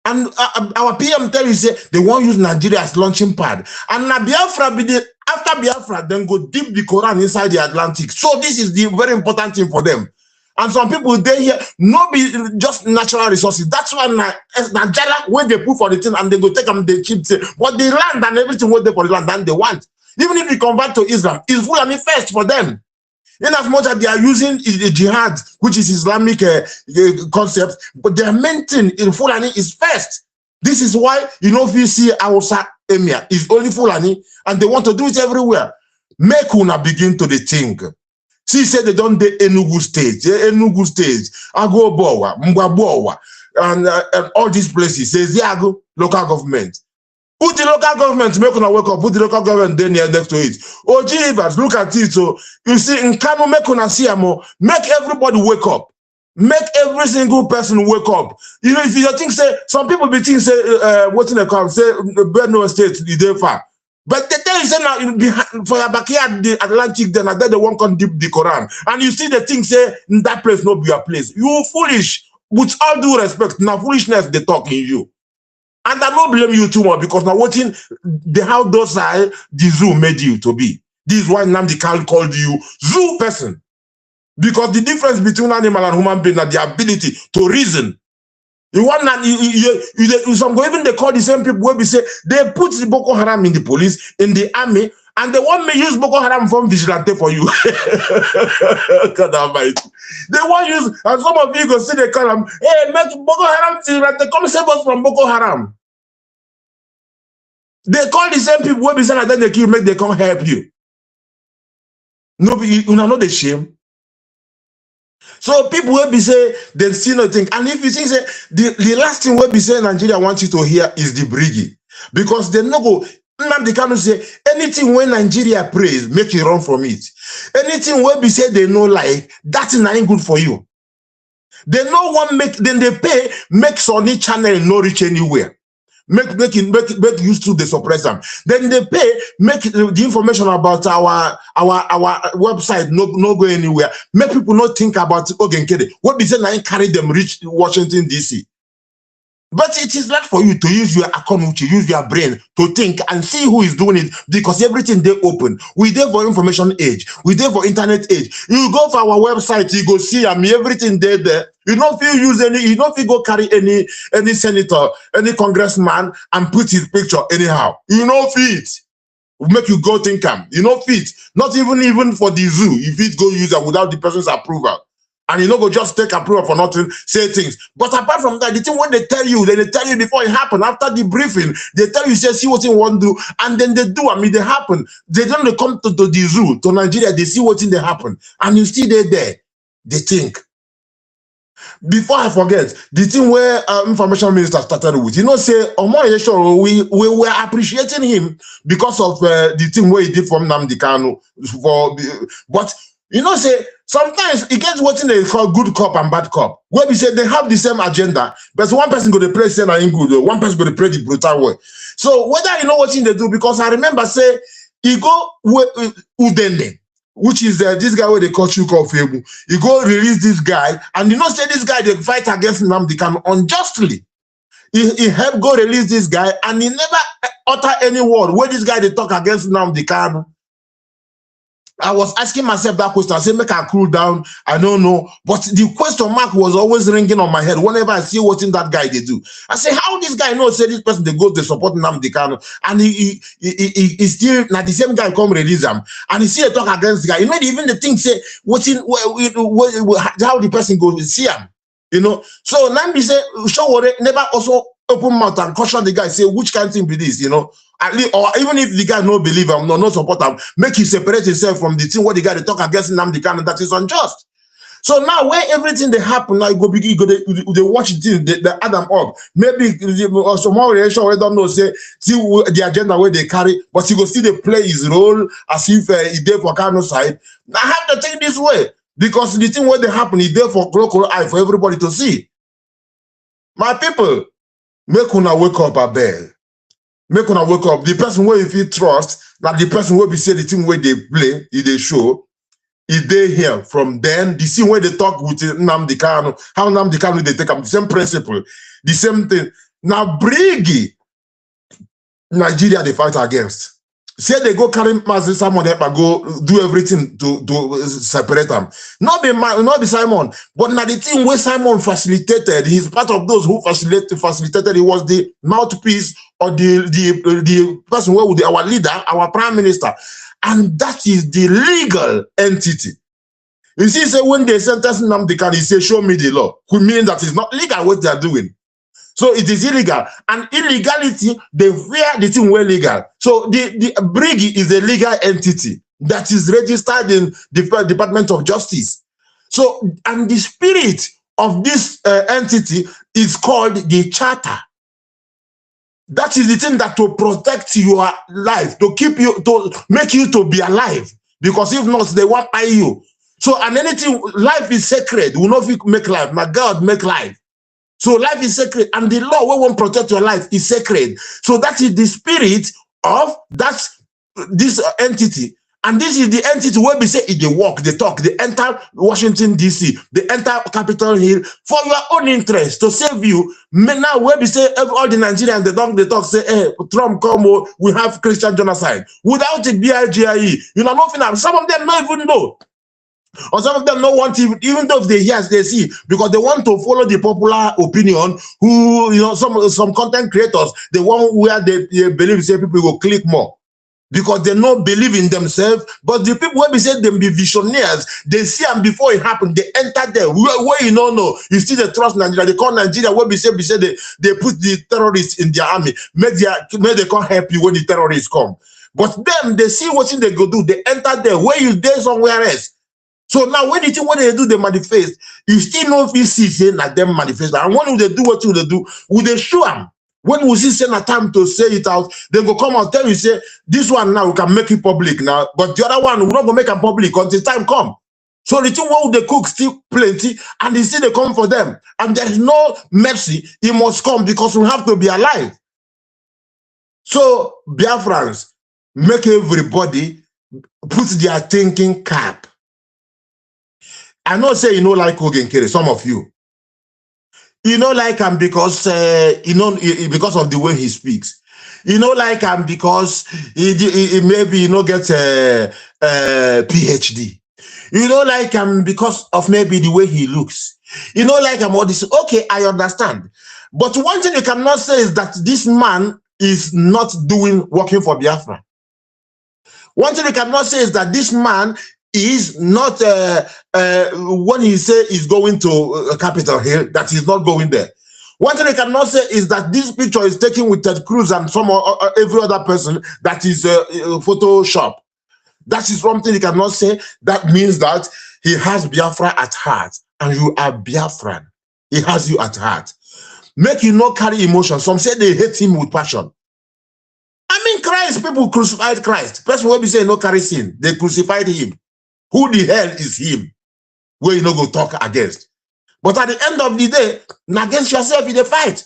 And our PM tell you say they won't use Nigeria as launching pad. And now Biafra after Biafra, then go dip the Quran inside the Atlantic. So this is the very important thing for them. And some people they here no be just natural resources. That's why Nigeria when they put for the thing and they go take them the cheap thing. But the land and everything what they for the land and they want. Even if you convert to Islam, it's full and first for them. In as much as they are using the jihad, which is Islamic concept, but their main thing in Fulani is first. This is why, you know, if you see Hausa Emir is only Fulani, and they want to do it everywhere. Make una begin to the think. See, say they don't do Enugu State, Agobowa, Mwabowa, and all these places. Say Ziago, local government. Put the local government, make una wake up, put the local government there next to it. Oh, Jesus, look at it. So, you see, in Kano, make una see more, make everybody wake up. Make every single person wake up. You know, if you think, say, some people be think, say, what's in the car, say, Benue State, the far. But they tell you, say, now, for your backyard, the Atlantic, then they won't come deep the Quran. And you see the thing, say, that place not be your place. You foolish. With all due respect, now foolishness, they talk in you. And I don't blame you too much because now watching how docile the zoo made you to be. This is why Nnamdi Kanu called you zoo person. Because the difference between animal and human being is the ability to reason. You want some even they call the same people where we say they put the Boko Haram in the police, in the army, and they want me to use Boko Haram from vigilante for you. God Almighty. They want use, and some of you go see the column, hey, make Boko Haram vigilante, come save us from Boko Haram. They call the same people where we say that then they kill, make they come help you. No, you know the shame. So people will be say they still not think. And if you think say the last thing will be say Nigeria wants you to hear is the Brgie. Because they no go Nnamdi Kanu say anything when Nigeria prays, make you run from it. Anything will be say they know like that's not good for you. They no one make then they pay make Sunny channel no reach anywhere. Make use to the suppress them. Then they pay, make the information about our website no go anywhere. Make people not think about Ogenkede. What be say now carry them reach Washington DC. But it is not for you to use your account, to use your brain to think and see who is doing it because everything they open. We there for information age. We there for internet age. You go for our website, you go see everything there. You don't feel use any. You don't feel go carry any senator, any congressman and put his picture anyhow. You know fit. Make you go think you know fit. Not even for the zoo. If it go use it without the person's approval. And you know, go just take approval for nothing, say things. But apart from that, the thing when they tell you before it happen, after the briefing, they tell you, say, see what you want to do, and then they do. I mean, they happen. They don't come to the zoo, to Nigeria, they see what thing they happen. And you see they there, they think. Before I forget, the thing where information minister started with, you know, say, we were appreciating him because of the thing where he did from Nnamdi Kanu. But, you know, say, sometimes it gets what they call good cop and bad cop. Where we say they have the same agenda, but one person go to pray saying I ain't good, one person go to pray the brutal way. So whether you know what thing they do, because I remember say he go Udende, which is this guy where they call Chuko Febu. He go release this guy, and you know say this guy they fight against Nnamdi Kanu unjustly. He helped go release this guy, and he never utter any word where this guy they talk against Nnamdi Kanu. I was asking myself that question. I said, make I cool down. I don't know. But the question mark was always ringing on my head whenever I see what in that guy they do. I say, how this guy knows, say this person, they go to support Nnamdi Kanu. And he still, now the same guy come release him. And he still talk against the guy. You know, even the thing say, how the person go see him. You know. So Nnamdi say, show never also open mouth and caution the guy, say, which kind of thing be this, you know. At least, or even if the guy no believe him, no support him, make him separate himself from the thing where the guy they talk against Nnamdi Kanu that is unjust. So now when everything they happen, now you go begin, they watch it, the Adam up. Maybe some more relation we don't know, say, see the agenda where they carry, but you go see they play his role as if he there for Kano side. Now I have to take this way, because the thing where they happen is there for crocodile eye for everybody to see. My people, make una wake up a bell. Make una wake up. The person where if you trust, that the person will be say the thing where they play, they show. If they hear from them, the same way they talk with Nnamdi Kanu, how Nnamdi Kanu they take up the same principle, the same thing. Now Brgie, Nigeria they fight against. Say they go carry Master Simon help and go do everything to separate them. Not be Simon, but now the thing where Simon facilitated, he's part of those who facilitated. He was the mouthpiece or the person who was our leader, our prime minister. And that is the legal entity. You see, say when they sentence Nnamdi Kanu, he say, show me the law. Who means that it's not legal what they are doing. So it is illegal. And illegality, they fear the thing were legal. So the Brgie is a legal entity that is registered in the Department of Justice. So, and the spirit of this entity is called the charter. That is the thing that to protect your life, to keep you, to make you to be alive. Because if not, they won't eye you. So, and anything, life is sacred. We know if you make life, my God make life. So life is sacred, and the law will won't protect your life is sacred. So that is the spirit of this entity. And this is the entity where we say they walk, they talk, they enter Washington, D.C., they enter Capitol Hill for your own interest, to save you. Now, where we say all the Nigerians, they talk, say, hey, Trump come, we have Christian genocide. Without the BIGIE, you know, nothing. Some of them don't even know. Or some of them don't want to, even though they hear, they see, because they want to follow the popular opinion, who, you know, some content creators, the one where they believe, say people will click more. Because they don't believe in themselves, but the people where we say them be visionaries, they see them before it happened, they enter there. Where you don't know, you still they trust Nigeria. They call Nigeria where we say they put the terrorists in their army, make they can't help you when the terrorists come. But them, they see what they go do, they enter there, where you there somewhere else. So now when they do, they manifest, you still know if you see say that them manifest. And when they do what they do, will they show them? When we see send a time to say it out, they go come and tell you, say, this one now we can make it public now, but the other one we're not gonna make it public until time come. So the two what they cook still plenty, and they still they come for them. And there is no mercy, it must come because we have to be alive. So Biafralands, make everybody put their thinking cap. I know say you know like Hogan Kere, some of you. You know like him because because of the way he speaks. You know like him because he maybe get a PhD. You know like him because of maybe the way he looks. You know like him all this. Okay, I understand. But one thing you cannot say is that this man is not working for Biafra. One thing you cannot say is that this man is not when he say he's going to Capitol Hill, that he's not going there. One thing I cannot say is that this picture is taken with Ted Cruz and every other person, that is Photoshop. That is something he cannot say. That means that he has Biafra at heart, and you are Biafran. He has you at heart. Make you not carry emotion. Some say they hate him with passion. I mean, Christ, people crucified Christ. Person will be saying no carry sin. They crucified him. Who the hell is him? Where you not go talk against? But at the end of the day, now against yourself in the fight.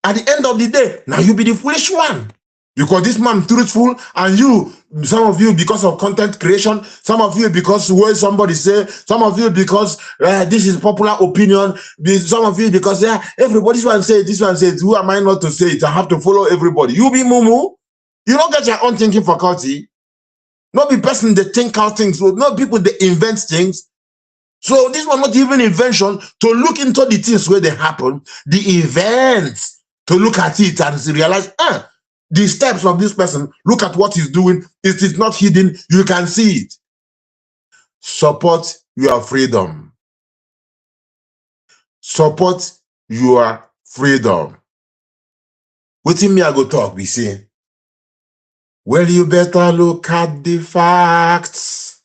At the end of the day, now you be the foolish one. Because this man truthful, and you, some of you because of content creation, some of you because what somebody say, some of you because this is popular opinion, some of you because everybody's one say, this one says, who am I not to say it? I have to follow everybody. You be mumu. You don't get your own thinking faculty. Not be person that think out things, not people that invent things. So this was not even invention, to look into the things where they happen, the events, to look at it and realize, the steps of this person, look at what he's doing, it is not hidden, you can see it. Support your freedom. Support your freedom. What in me I go talk, we say? Well, you better look at the facts.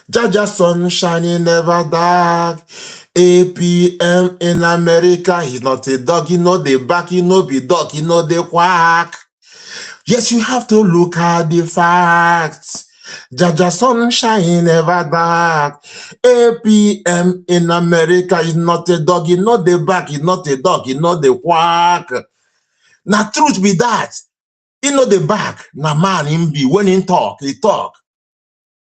Jaja sun shining never dark. APM in America, he's not a dog, he know the back, he know be dog, he know the quack. Yes, you have to look at the facts. Jaja sunshine never dark. APM in America is not a dog, he know the back, he not a dog, he know the quack. Now truth be that, he know the back, na man him be, when he talk.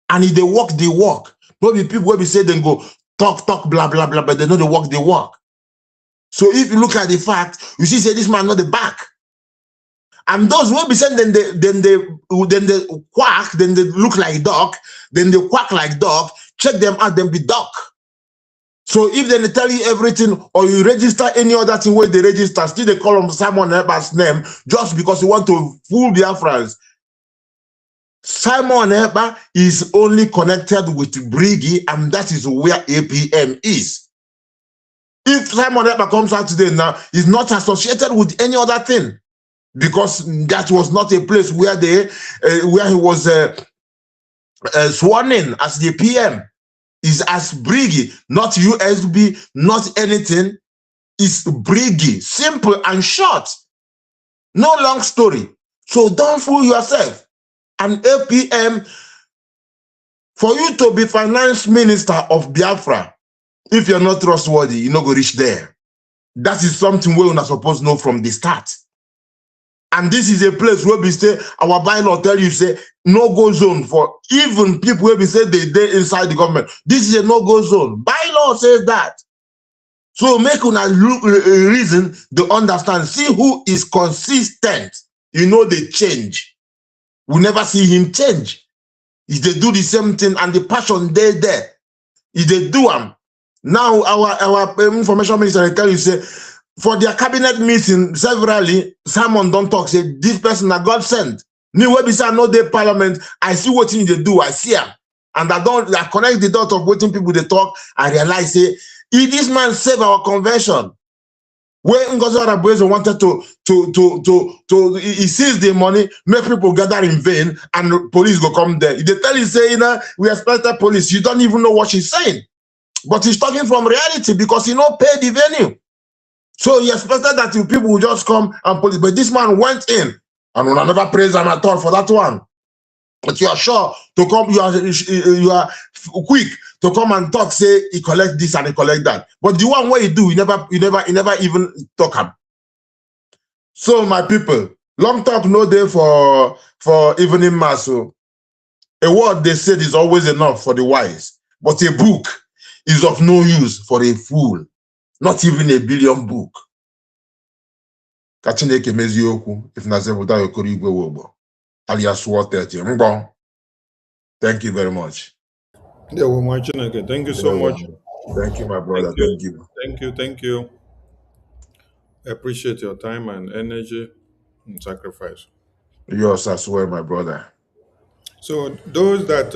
And if they walk, they walk. No be people will be say they go talk, blah, blah, blah, but they know they walk. So if you look at the fact, you see, say this man know the back. And those will be saying then they quack, then they look like dog, then they quack like dog, check them out, then be dog. So if they tell you everything or you register any other thing where they register, still they call them Simon Eber's name just because you want to fool Biafrans. Simon Eber is only connected with Brgie, and that is where APM is. If Simon Eber comes out today now, he's not associated with any other thing because that was not a place where where he was sworn in as the PM. Is as Brgie, not USB, not anything. It's Brgie, simple and short. No long story. So don't fool yourself. And APM, for you to be finance minister of Biafra, if you're not trustworthy, you're not going to reach there. That is something we're not supposed to know from the start. And this is a place where we say, our bylaw tell you, say, no-go zone for even people where we say they inside the government. This is a no-go zone. Bylaw says that. So make una reason to understand. See who is consistent. You know they change. We never see him change. If they do the same thing and the passion there, if they do them. Now our information minister will tell you, say, for their cabinet meeting, severally, Simon don't talk, say, this person that God sent. Me, when we say I know the parliament, I see what they do, I see them. And I connect the dots of what people they talk, I realize, say, if this man save our convention, when Ngozi Arabuezo wanted he sees the money, make people gather in vain, and the police go come there. If they tell you, say, we expected police, you don't even know what she's saying. But he's talking from reality because he not pay the venue. So he expected that people will just come and police. But this man went in, and will never praise him at all for that one. But you are sure to come, you are quick to come and talk, say he collect this and he collect that. But the one way he do, he never even talk him. So my people, long talk no day for evening mass. So a word they said is always enough for the wise, but a book is of no use for a fool. Not even a billion book. Kachineke meziokwu if nazebuda yokoro igwe wobo. Alias Water. Thank you very much. Yeah, well, my Chineke, thank you so much. Thank you, my brother. Thank you. I appreciate your time and energy and sacrifice. Yours as well, my brother. So those that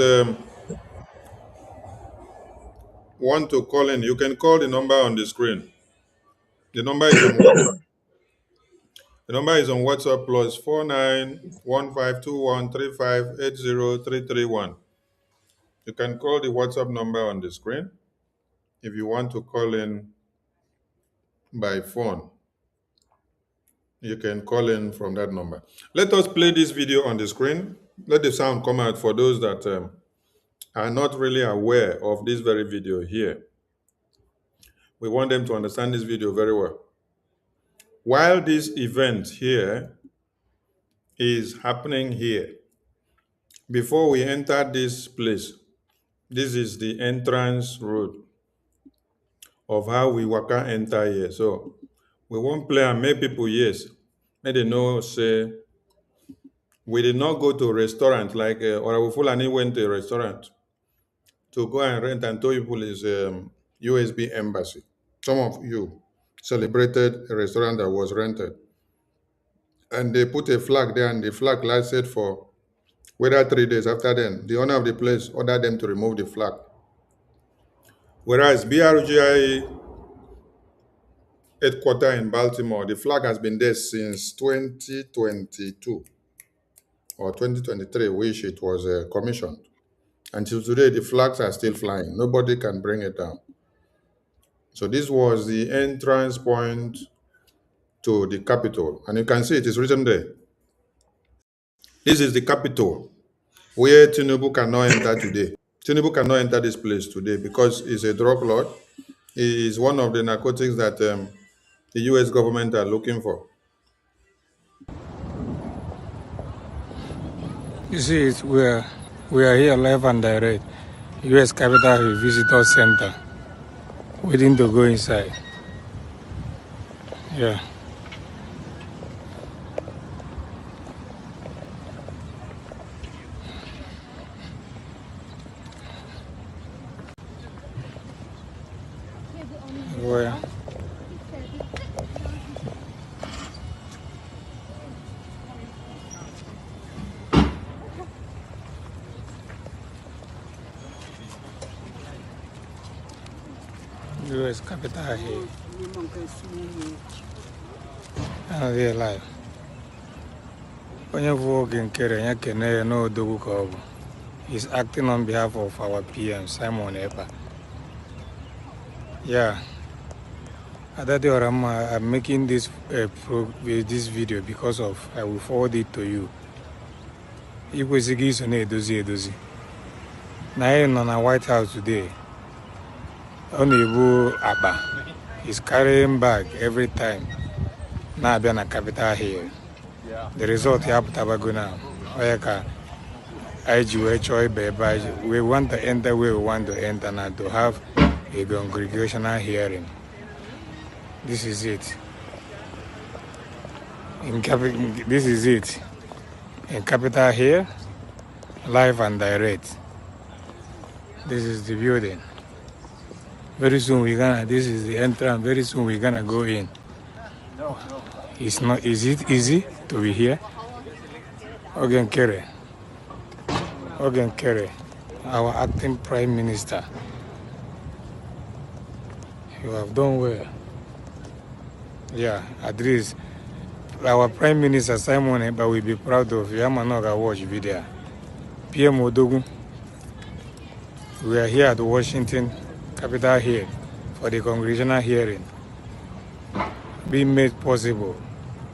want to call in, you can call the number on the screen. The number is on WhatsApp. The number is on WhatsApp plus 491521358031. You can call the WhatsApp number on the screen. If you want to call in by phone, you can call in from that number. Let us play this video on the screen. Let the sound come out for those that are not really aware of this very video here. We want them to understand this video very well. While this event here is happening here, before we enter this place, this is the entrance road of how we waka enter here. So we won't play and make people, yes, may they know, say, we did not go to a restaurant like Orawufulani went to a restaurant to go and rent and told people is USB embassy. Some of you celebrated a restaurant that was rented. And they put a flag there, and the flag lasted for whether 3 days. After then, the owner of the place ordered them to remove the flag. Whereas BRGI headquarters in Baltimore, the flag has been there since 2022 or 2023, which it was commissioned. Until today, the flags are still flying. Nobody can bring it down. So this was the entrance point to the capital. And you can see it is written there. This is the capital where Tinubu cannot enter today. Tinubu cannot enter this place today because he's a drug lord. He is one of the narcotics that the US government are looking for. You see, we are here live and direct. U.S. Capitol Hill Visitor Center. Waiting to go inside. Yeah. Where? U.S. Capitol Hill. And they're live. Onye bụ oge nkere ya kene ya n'odogwu ka ọ bụ. He's acting on behalf of our PM, Simon Epa. Yeah. Adade Orama, I'm making this this video because of I will forward it to you. Ikwesịghị iso na-edozi edozi. Na anyị nọ na White House today. Ọ na-ebu akpa. He's carrying bag every time. Na-abịa na Capitol Hill. The result ya pụtabago now. Onye ka IG wee chọọ ibe ebe anyị. We want to enter where we want to enter now to have a congregational hearing. This is it. This is it. In Capitol Hill, live and direct. This is the building. Very soon this is the entrance. Very soon we're gonna go in. It's not. Is it easy to be here? Ogen Kere, our acting Prime Minister. You have done well. Yeah, at least our Prime Minister Simon Eba will be proud of you. I'm not gonna watch video. PM Odogun. We are here at Washington, Capitol Hill, for the congressional hearing, being made possible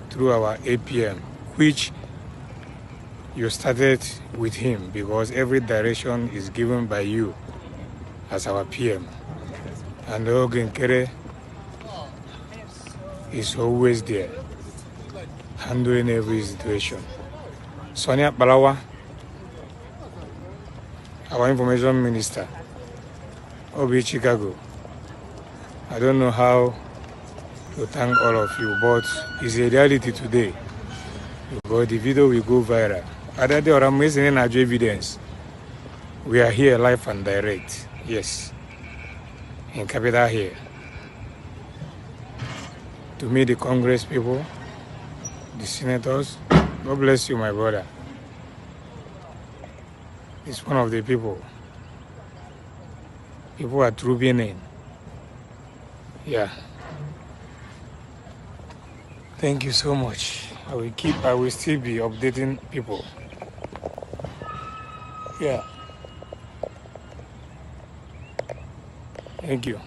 through our APM, which you started with him because every direction is given by you as our PM. And Ogen Kere is always there, handling every situation. Sonia Balawa, our information minister, Obi Chicago. I don't know how to thank all of you, but it's a reality today. Because the video will go viral. Other day, I'm missing evidence. We are here live and direct. Yes. In Capitol Hill. To meet the Congress people, the senators. God bless you, my brother. It's one of the people. People are trooping in. Yeah. Thank you so much. I will still be updating people. Yeah. Thank you.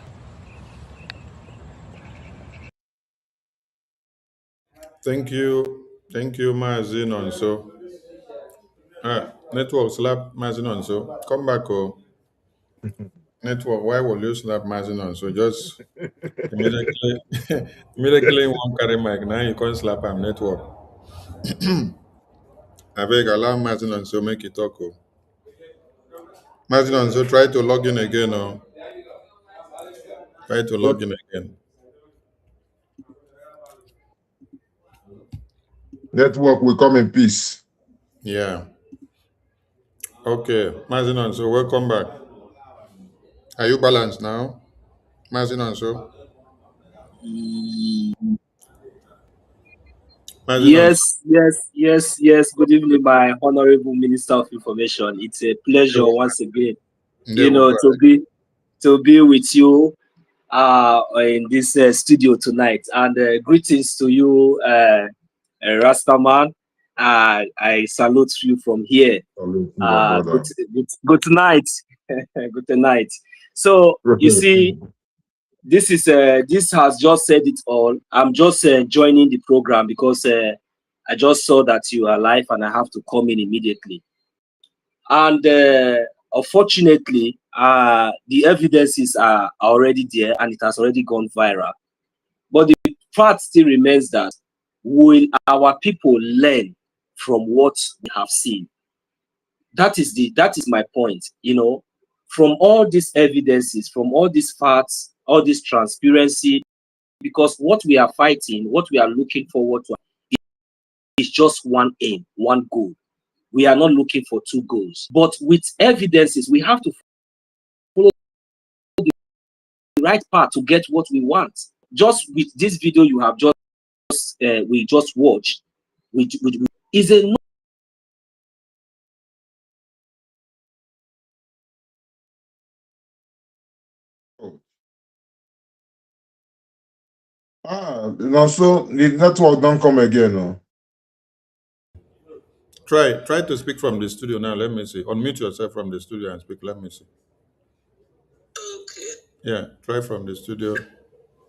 Thank you, Mazin Onso. Network slap Mazin Onso. Come back, oh. Network, why will you slap Mazin Onso? Just immediately one carry mic, now you can't slap him network. I beg, allow Mazin Onso make it talk. Oh. Mazin Onso, try to log in again, oh. Try to log in again. Network will come in peace. Yeah. Okay, Mazin Onso, welcome back. Are you balanced now? Mazin Onso? Yes. Good evening, my honorable Minister of Information. It's a pleasure once again, to be with you in this studio tonight. And greetings to you, Rastaman, I salute you from here. Salute you, my brother. Good night. Good night. So you see, this has just said it all. I'm just joining the program because I just saw that you are live and I have to come in immediately. And unfortunately, the evidences are already there and it has already gone viral. But the fact still remains that will our people learn from what we have seen? That is my point. You know, from all these evidences, from all these facts, all this transparency, because what we are fighting, what we are looking forward to is just one aim, one goal. We are not looking for two goals. But with evidences, we have to follow the right path to get what we want. Just with this video you have just we just watched, which is a So the network don't come again. No? Try to speak from the studio now. Let me see. Unmute yourself from the studio and speak. Let me see. Yeah, try from the studio.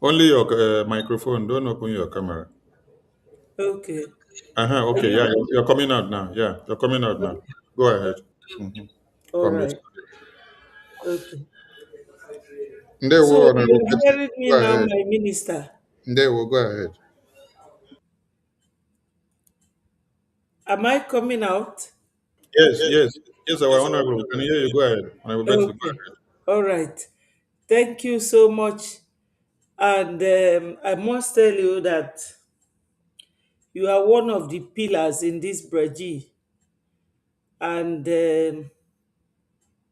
Only your microphone. Don't open your camera. Okay. Okay. Yeah, you're coming out now. Yeah, you're coming out now. Go ahead. Mhm. All From the right. studio. Okay. Ndewo, So Honorable you're Betty. hearing me Go now, ahead. my minister. Ndewo, go ahead. Am I coming out? Yes, our Honorable. We can hear you. Go ahead. Honorable Betty, go Okay. All right. Thank you so much. And I must tell you that you are one of the pillars in this Brgie. And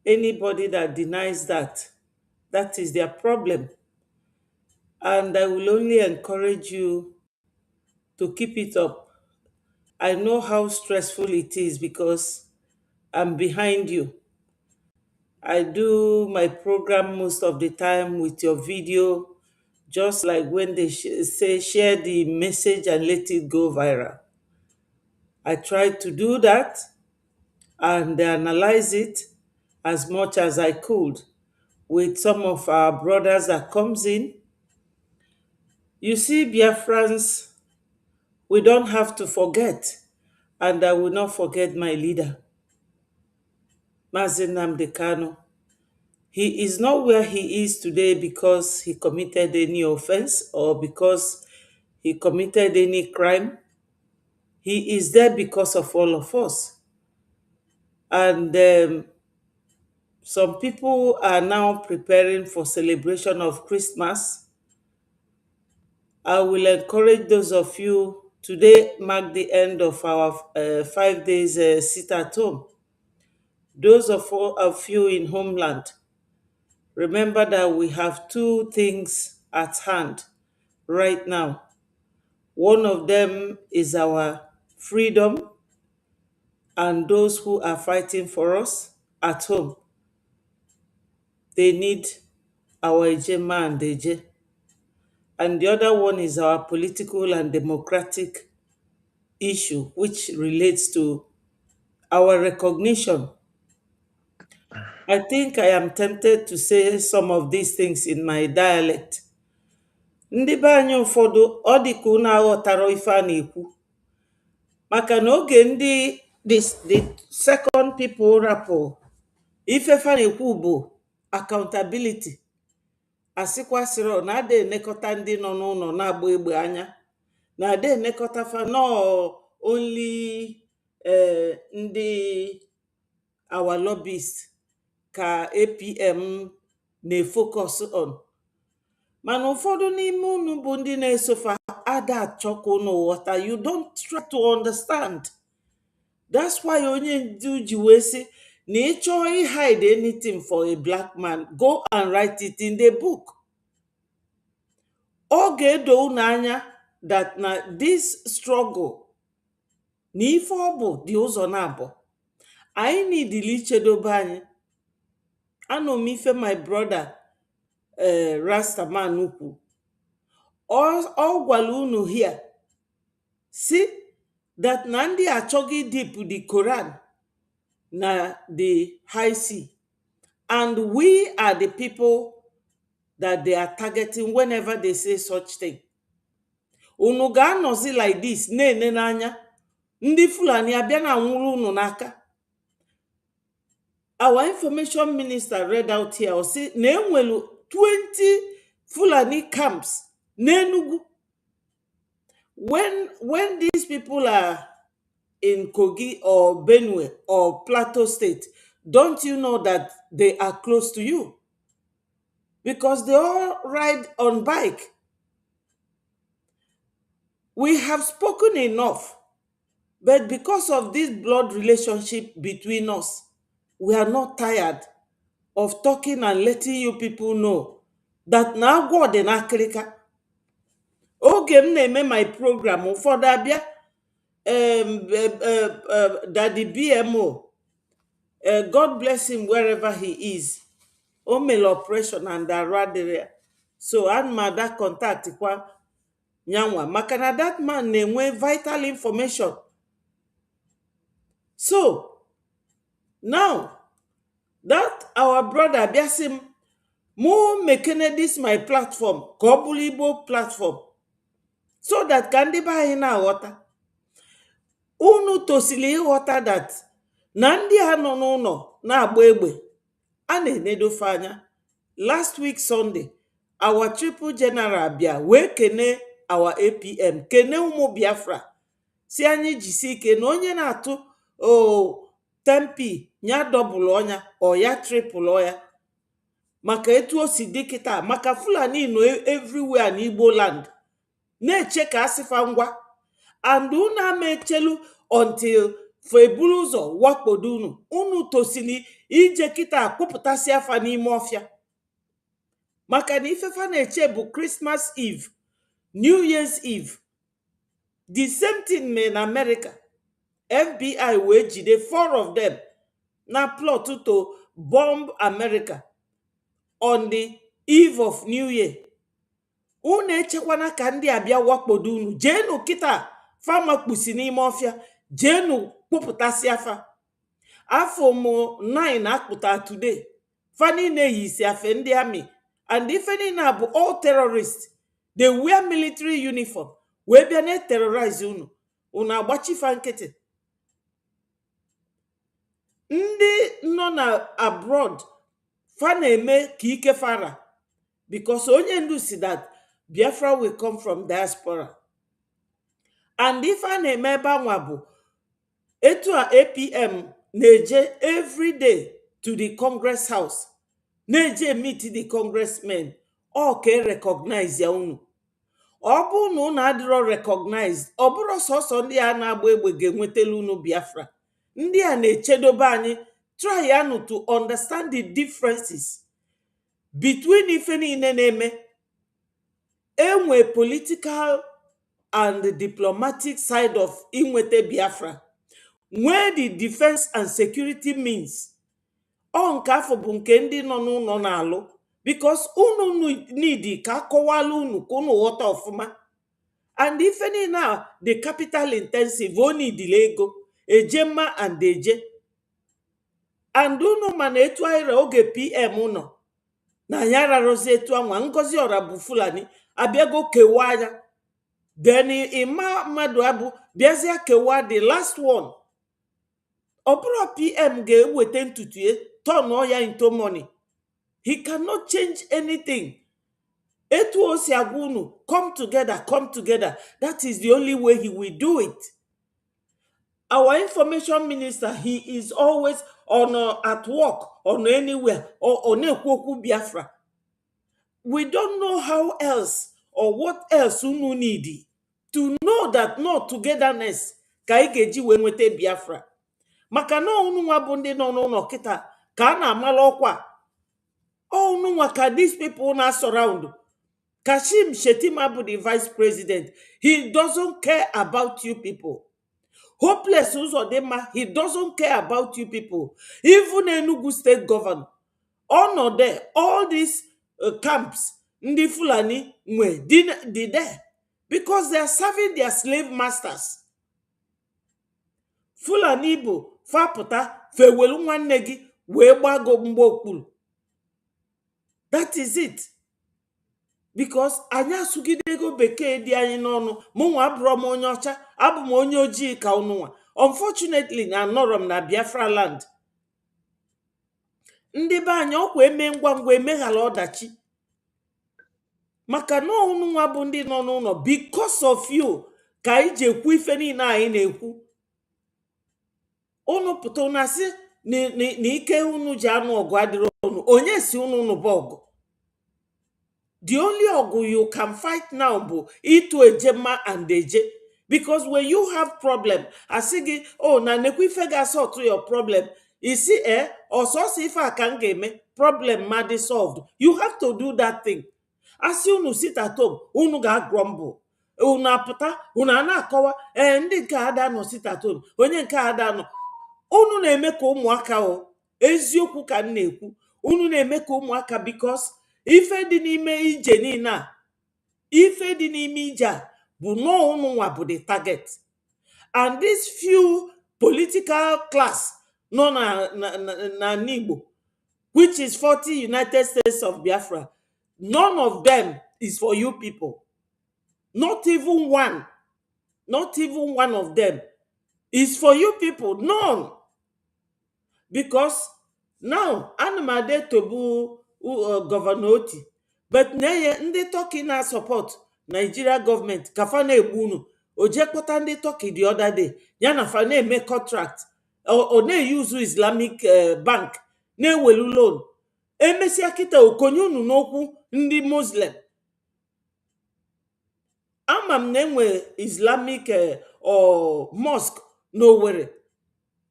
anybody that denies that, that is their problem. And I will only encourage you to keep it up. I know how stressful it is because I'm behind you. I do my program most of the time with your video, just like when they say share the message and let it go viral. I tried to do that and analyze it as much as I could with some of our brothers that comes in. You see, Biafrans, we don't have to forget, and I will not forget my leader, Mazi Nnamdi Kanu. He is not where he is today because he committed any offense or because he committed any crime. He is there because of all of us. And some people are now preparing for celebration of Christmas. I will encourage those of you, today mark the end of our 5 days sit at home. Those of you in homeland, remember that we have two things at hand right now. One of them is our freedom and those who are fighting for us at home. They need our Ejema and Eje. And the other one is our political and democratic issue, which relates to our recognition. I think I am tempted to say some of these things in my dialect. Ndị be anyị ụfọdụ ọ dị ka unu aghọtara ife a na-ekwu maka na oge ndị the second people rapụ ife fa na-ekwu bụ accountability, asịkwasịrị na ada enekọta ndị nọ n'ụlọ na-agba egbe anya, na ada enekọta fa nọọ only ndị our lobbyist ka APM na-efocus on. Mana ụfọdụ n'ime unu bụ ndị na-esofa ada achọka unu ghọta. You don't try to understand. That's why onye ndu ji wee sị na ị chọọ hide anything for a black man, go and write it in the book. Ọ ga-edo unu anya that na this struggle na ife ọ bụ dị ụzọ na-abụ. Anyị nidili ichedobe anyị. Anọ m ife my brother Rastaman ukwu. Ọ gwara unu here, see that Nandi achọghị deep the Quran na the high sea, and we are the people that they are targeting whenever they say such thing. Unu ga-anọzi like this na-ene n'anya ndị Fulani abịa na nwụrụ unu n'aka. Our information minister read out here, or say na enwelu 20 Fulani camps n'Enugu. When these people are in Kogi or Benue or Plateau State, don't you know that they are close to you? Because they all ride on bike. We have spoken enough, but because of this blood relationship between us, we are not tired of talking and letting you people know that now God in Africa. Oge m na-eme my program ụfọdụ abịa Daddy BMO, God bless him wherever he is. O mere operation and aradere. So Mada contact kwa nyanwa. Makana that man na-enwe vital information. So now that our brother Biasim mo mekene this my platform, Kobulibo platform, so that kandi ba na water. Unu tosili water that Nandi ano no na agba egbe a na-enedofe anya. Last week Sunday, our triple general bia we kene our APM, kene ụmụ Biafra, si anyị jisi ike na onye na-atụ 10p nya double onya o ya triple oya. Maka etu o si dị kịta, maka Fulani no everywhere na Igbo land na-eche ka asịfa ngwa, and unu ama echelu until febulu ụzọ wakpodo unu tosili ije kịta kpụpụtasị afa n'ime ọfịa. Maka na ifefa na-eche bụ Christmas Eve, New Year's Eve. The same thing in America. FBI wee jide 4 of them na plot to bomb America on the eve of New Year. Unu echekwana ka ndị abịa wakpodo unu. Jenu kịta fama kpusi n'ime ọfịa, jenu kpụpụtasị afa. Afọ mo 9 akpụta today. Fani na-eyisi afe ndị amị. And if any na bụ all terrorists, they wear military uniform. We bịa na terrorize unu. Unu agbachifa nkịtị. Ndị nọ na abroad, fa na-eme ka ike fara. Because onye ndu si that Biafra will come from diaspora. And if a na-eme ebe anwa bụ etu a APM na-eje every day to the Congress House, na-eje meet the congressmen, ọ ka recognize ya unu. Ọ bụ na unu adịrọ recognize, ọ bụrụ sọsọ ndị a na-agba egbe ga-enwetelu unu Biafra. Ndị a na-echedobe anyị, try anu to understand the differences between ife niile na-eme. Enwe political and the diplomatic side of inwete Biafra, where the defense and security means. Ọ nke afọ bụ nke ndị nọ n'ụlọ na-alụ, because unu need ka akọwala unu ka unu ghọta ọfụma. And ife niile the capital intensive, o nidile ego, ejemma and eje. And unu mana etu ahịra oge PM ụnọ na ya rarozi etu anwa Ngozi Ọra bụ Fulani abịago kewa ya. Then Ima mmadụ abụ bịazịa kewa the last one. Ọ bụrụ PM ga-eweta ntutu ya, turn ya into money. He cannot change anything. Etu o si agwa unu, come together, come together. That is the only way he will do it. Our information minister, he is always on at work, on anywhere, or on Ekwoku Biafra. We don't know how else or what else unu need to know that no togetherness ka ị ga-eji wee nweta Biafra. Maka na unu nwa bụ ndị nọ n'ụlọ kịta ka a na-amala ọkwa. Unu nwa ka these people na surround. Kashim Shettima bụ the vice president. He doesn't care about you people. Hopeless Uzodema, he doesn't care about you people. Even Enugu state governor, all not there, all these camps, Ndi Fulani, did there. Because they are serving their slave masters. Fulani Igbo fapụta fewelu nwanne gị wee gbago mgbe okpuru. That is it. Because anyị asụgidego bekee dị anyị n'ọnụ. Mụnwa abụrụ m onye ọcha, abụ m onye ojii ka ụnụnwa. Unfortunately, na anọrọ m na Biafraland. Ndị be anyị ọkwa eme ngwa ngwa emeghara ọdachi. Maka na ụnụnwa bụ ndị nọ n'ụlọ, because of you ka anyị ji ekwu ife niile anyị na-ekwu. Unu pụta na sị na ike unu ji anụ ọgụ adịrị unu. Onye si unu bụ ọgụ? The only ọgụ you can fight now bụ ịtụ ejema and eje. Because when you have problem, asị gị, oh, na nekwa ife ga-sort your problem. Isi ọsọsọ ife a ka m ga-eme, problem ma dị solved. You have to do that thing. Asị unu sit at home, unu ga-grumble. Unu apụta, unu a na-akọwa, ndị nke ada nọ sit at home, onye nke ada nọ. Unu na-eme ka ụmụaka o. Eziokwu ka m na-ekwu. Unu na-eme ka ụmụaka because ife dị n'ime ije niile a, ife dị n'ime ije a bụ no unu nwa bụ the target. And these few political class nọ na Igbo, which is 40 United States of Biafra, none of them is for you people. Not even one. Not even one of them is for you people. None. Because now, Anamade Tobu Governor Oti, but neye ndị Turkey na support Nigeria government kafana ebunu ojekpota ndị Turkey the other day yana fana make contract o na use Islamic bank na ewelu loan emesia kita okonye unu n'okwu ndị Muslim. Amam na enwe Islamic mosque n'Owerri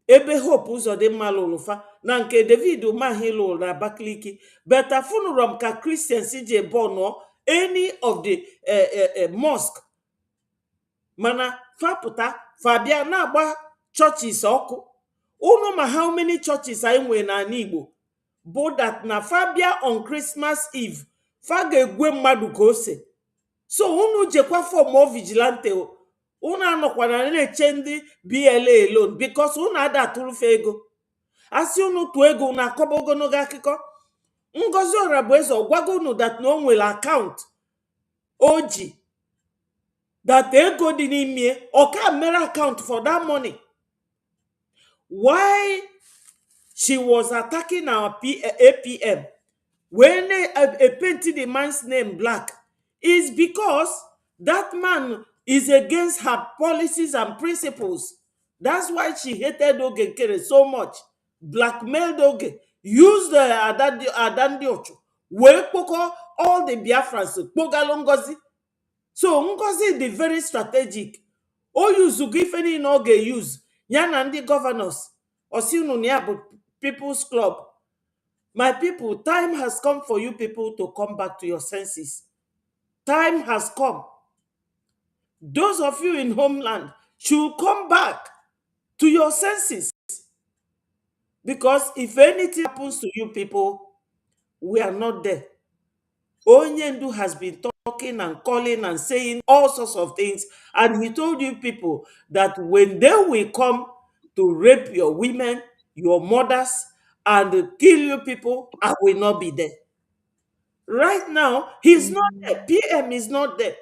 ebe Hope Uzodimma lụlụfa na nke David Umahi lụrụ na Abakaliki, but afunurom ka Christians je born any of the mosque. Mana fapụta fabia na agba churches ọkụ. Unu ma how many churches anyị nwe na Igbo bụ that na fabia on Christmas Eve fa ga-egwe mmadụ ka ose. So unu jekwa for more vigilante o. Unu anọkwana na-eche ndị BLA alone because unu ada atụrụfe ego. Asị unu tụọ ego na akọba ogologo akụkọ. Ngozi Orabueze ọgwago unu that na o nwere account oji that ego dị n'ime ọ ka mere account for that money. Why she was attacking our APM when painted the man's name black is because that man is against her policies and principles. That's why she hated Oge Nkere so much. Blackmailed Oge. Used Adandi Ocho. Wepoko all the Biafrans. Pogalo Ngozi. So Ngozi is very strategic. O use Gifeni in Oge use. Yana and the governors. Osinu Niabu People's Club. My people, time has come for you people to come back to your senses. Time has come. Those of you in homeland should come back to your senses. Because if anything happens to you people, we are not there. Onyendu has been talking and calling and saying all sorts of things. And he told you people that when they will come to rape your women, your mothers, and kill you people, I will not be there. Right now, he's not there. PM is not there.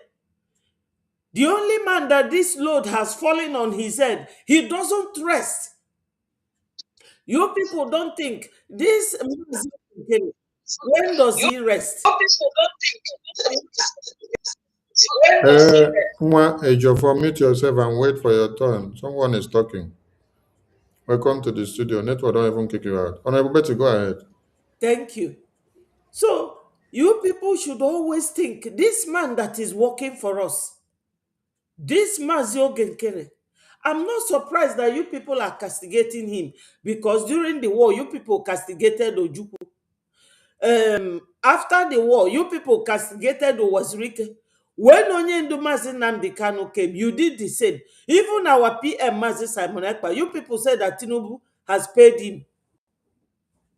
The only man that this load has fallen on his head, he doesn't rest. You people don't think this. When does he rest? Ejiofor, mute yourself and wait for your turn. Someone is talking. Welcome to the studio. Network don't even kick you out. Honorable Betty, go ahead. Thank you. So, you people should always think this man that is working for us, this Mazio Genkere, I'm not surprised that you people are castigating him because during the war, you people castigated Ojukwu. After the war, you people castigated Owazirike. When Onyendu Mazi Nnamdi Kanu came, you did the same. Even our PM Mazi Simon Ekpa, you people said that Tinubu has paid him.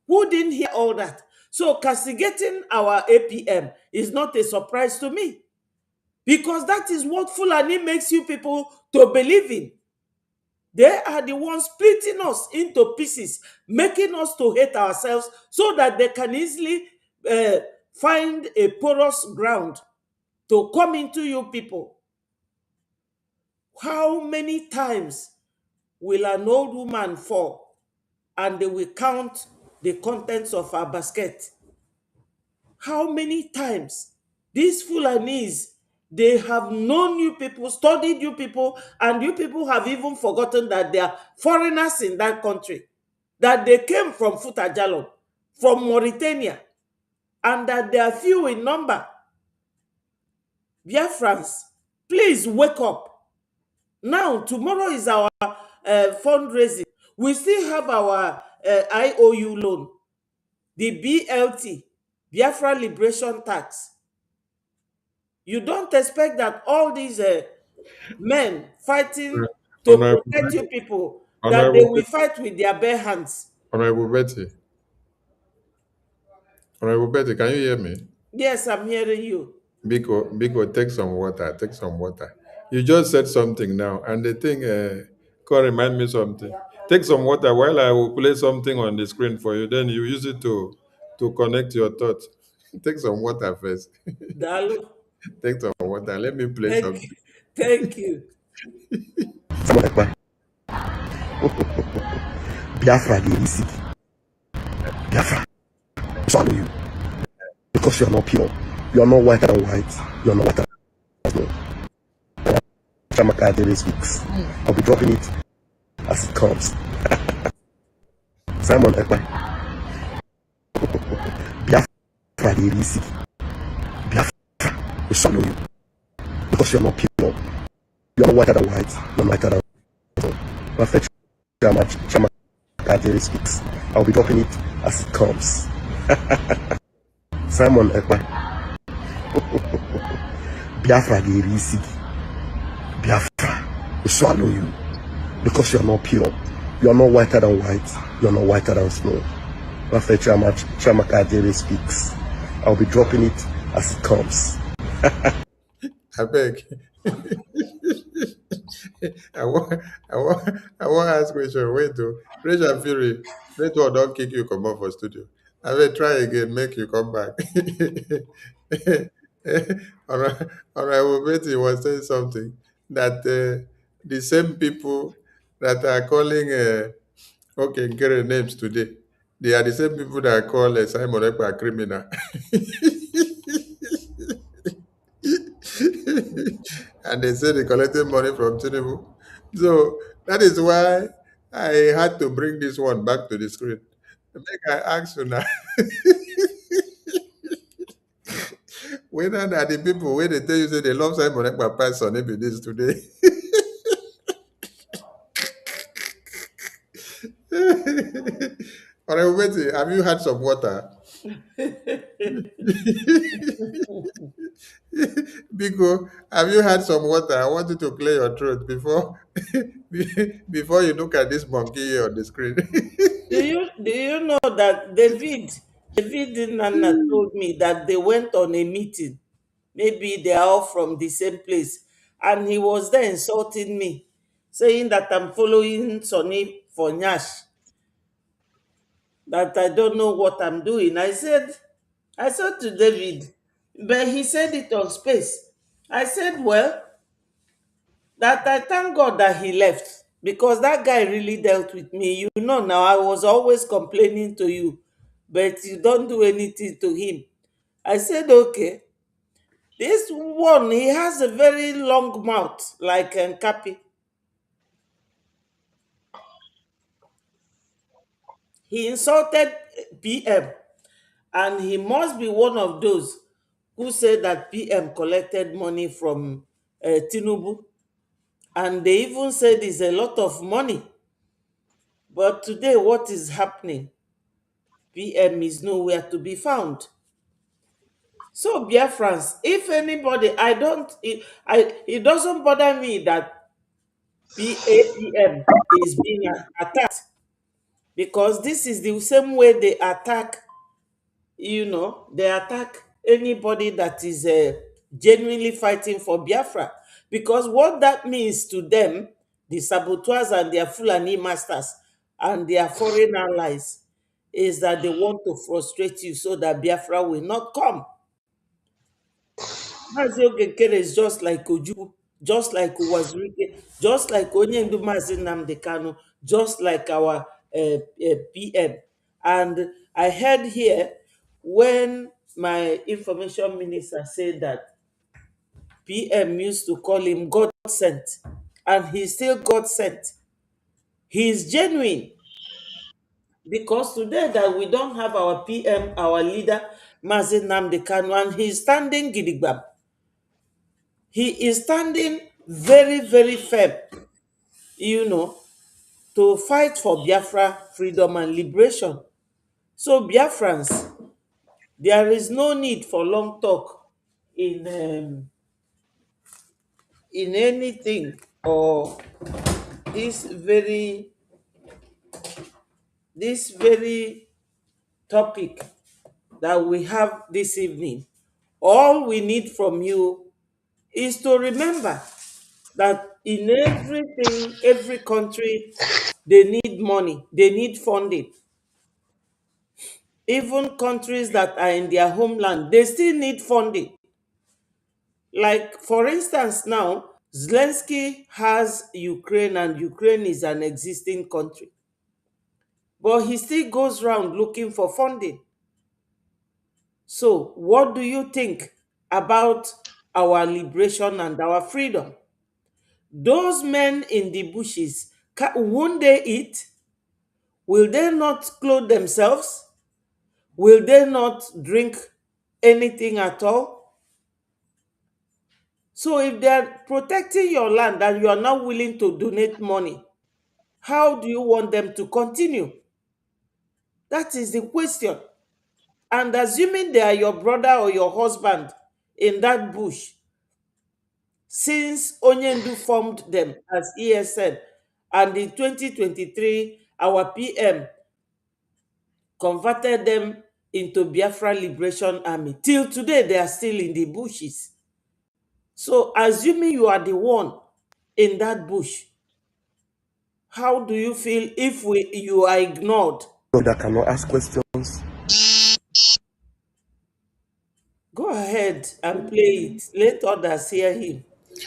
Who didn't hear all that? So castigating our APM is not a surprise to me. Because that is what Fulani makes you people to believe in. They are the ones splitting us into pieces, making us to hate ourselves so that they can easily find a porous ground to come into you people. How many times will an old woman fall and they will count the contents of her basket? How many times? These Fulanese, they have known you people, studied you people, and you people have even forgotten that they are foreigners in that country, that they came from Futajalon, from Mauritania, and that they are few in number. Biafrans, please wake up. Now, tomorrow is our fundraising. We still have our IOU loan, the BLT, Biafra Liberation Tax. You don't expect that all these men fighting to Honorable, protect you people, that they Honorable, will fight with their bare hands. Honorable Betty, Honorable Betty, can you hear me? Yes, I'm hearing you. Biko, take some water. Take some water. You just said something now, and the thing can remind me something. Take some water while I will play something on the screen for you. Then you use it to connect your thoughts. Take some water first. Dalu, Take some water. Let me play thank, something. thank you. Biafra, they receive. Biafra, swallow you. Because you are not pure. You are not whiter than white. You are not whiter than snow. Chamaka daily speaks. I'll be dropping it as it comes. Simon Ekpa. Biafra, they receive. Biafra, they swallow you. Because you are not pure. You are not whiter than white. You are not whiter than snow. Perfect Chamaka daily speaks. I'll be dropping it as it comes. Simon Ekpa. Biafra, they receive. Biafra, they swallow you. Because you are not pure. You are not whiter than white. You are not whiter than snow. Perfect Chamaka daily speaks. I'll be dropping it as it comes. I beg. I want to ask question. Wait, to Rachel Fury. Network don't kick you come out for studio. I will try again, make you come back. Honorable Betty was saying something that the same people that are calling okay, Nkere names today, they are the same people that call Simon Ekpa a criminal. And they say they collected money from Tinubu. So that is why I had to bring this one back to the screen. Make I ask you now, whether that the people when they tell you say they love Simon Ekpa person, maybe this today. Honorable Betty, have you had some water? Biko, have you had some water? I want you to clear your throat before before you look at this monkey here on the screen. Do you know that David Nana told me that they went on a meeting? Maybe they are all from the same place. And he was there insulting me, saying that I'm following Sonny for Nyash, that I don't know what I'm doing. I said to David, but he said it on space. I said, well, that I thank God that he left because that guy really dealt with me. You know, now I was always complaining to you, but you don't do anything to him. I said, okay. This one, he has a very long mouth, like Nkapi. He insulted PM, and he must be one of those who said that PM collected money from Tinubu. And they even said it's a lot of money. But today, what is happening? PM is nowhere to be found. So, Biafrans, if anybody, it doesn't bother me that APM is being attacked because this is the same way they attack, they attack anybody that is genuinely fighting for Biafra. Because what that means to them, the saboteurs and their Fulani masters and their foreign allies is that they want to frustrate you so that Biafra will not come. Mazi Ogekere is just like Oju, just like Uwazurike, just like Onyendu Mazi Nnamdi Kanu, just like our PM. And I heard here when my information minister said that PM used to call him God sent, and he's still God sent. He is genuine because today that we don't have our PM, our leader, Mazi Nnamdi Kanu, and he's standing gidigbam. He is standing very, very firm, to fight for Biafra freedom and liberation. So Biafrans, there is no need for long talk in anything or this very topic that we have this evening. All we need from you is to remember that in everything, every country, they need money, they need funding. Even countries that are in their homeland, they still need funding. Like, for instance, now, Zelensky has Ukraine, and Ukraine is an existing country. But he still goes around looking for funding. So, what do you think about our liberation and our freedom? Those men in the bushes, won't they eat? Will they not clothe themselves? Will they not drink anything at all? So if they're protecting your land and you are not willing to donate money, how do you want them to continue? That is the question. And assuming they are your brother or your husband in that bush, since Onyendu formed them as ESN, and in 2023, our PM converted them into Biafra Liberation Army. Till today, they are still in the bushes. So, assuming you are the one in that bush, how do you feel if you are ignored? That cannot ask questions. Go ahead and play it. Let others hear him. He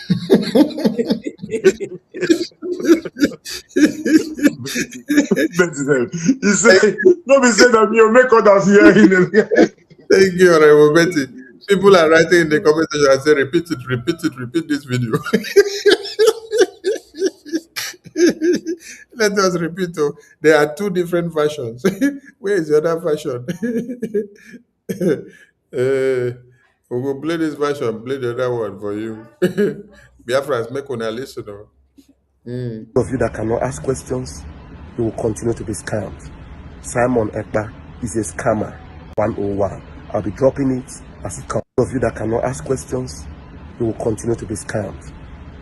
said, nobody said that you make others hear him. Thank you, Honorable Betty. People are writing in the comment section and say, repeat this video. Let us repeat. Oh, there are two different versions. Where is the other version? We will play this version, play the other one for you. Biafrans, make una listen. Oh. Those of you that cannot ask questions, you will continue to be scammed. Simon Ekpa is a scammer 101. I'll be dropping it as it comes. Those of you that cannot ask questions, you will continue to be scammed.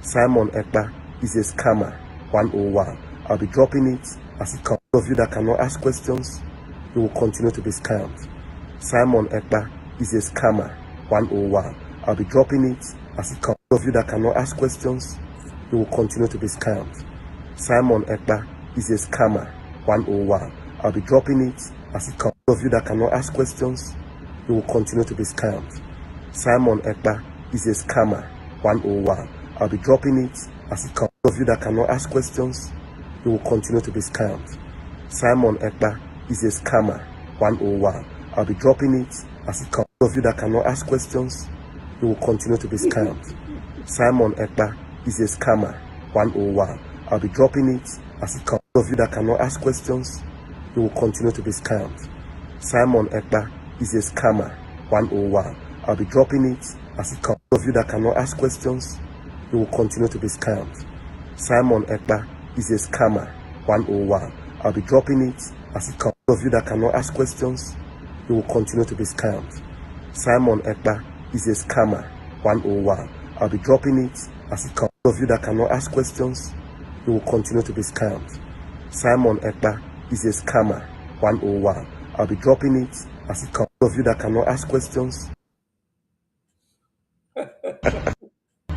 Simon Ekpa is a scammer 101. I'll be dropping it as it comes. Those of you that cannot ask questions, you will continue to be scammed. Simon Ekpa is a scammer 101. I'll be dropping it as it comes. Those of you that cannot ask questions, you will continue to be scammed. Simon Ekpa is a scammer 101. I'll be dropping it as it comes. Those of you that cannot ask questions, you will continue to be scammed. Simon Ekpa is a scammer 101. I'll be dropping it as it comes. Those of you that cannot ask questions, you will continue to be scammed. Simon Ekpa is a scammer 101. I'll be dropping it as it comes. Those of you that cannot ask questions, you will continue to be scammed. Simon Ekpa is a scammer 101. I'll be dropping it as it comes. Those of you that cannot ask questions, you will continue to be scammed. Simon Ekpa is a scammer 101. I'll be dropping it as it comes. Those of you that cannot ask questions, you will continue to be scammed. Simon Ekpa is a scammer 101. I'll be dropping it as it comes. Those of you that cannot ask questions, you will continue to be scammed. Simon Ekpa is a scammer 101. I'll be dropping it as it comes. Those of you that cannot ask questions, you will continue to be scammed. Simon Ekpa is a scammer 101. I'll be dropping it as it comes. Those of you that cannot ask questions.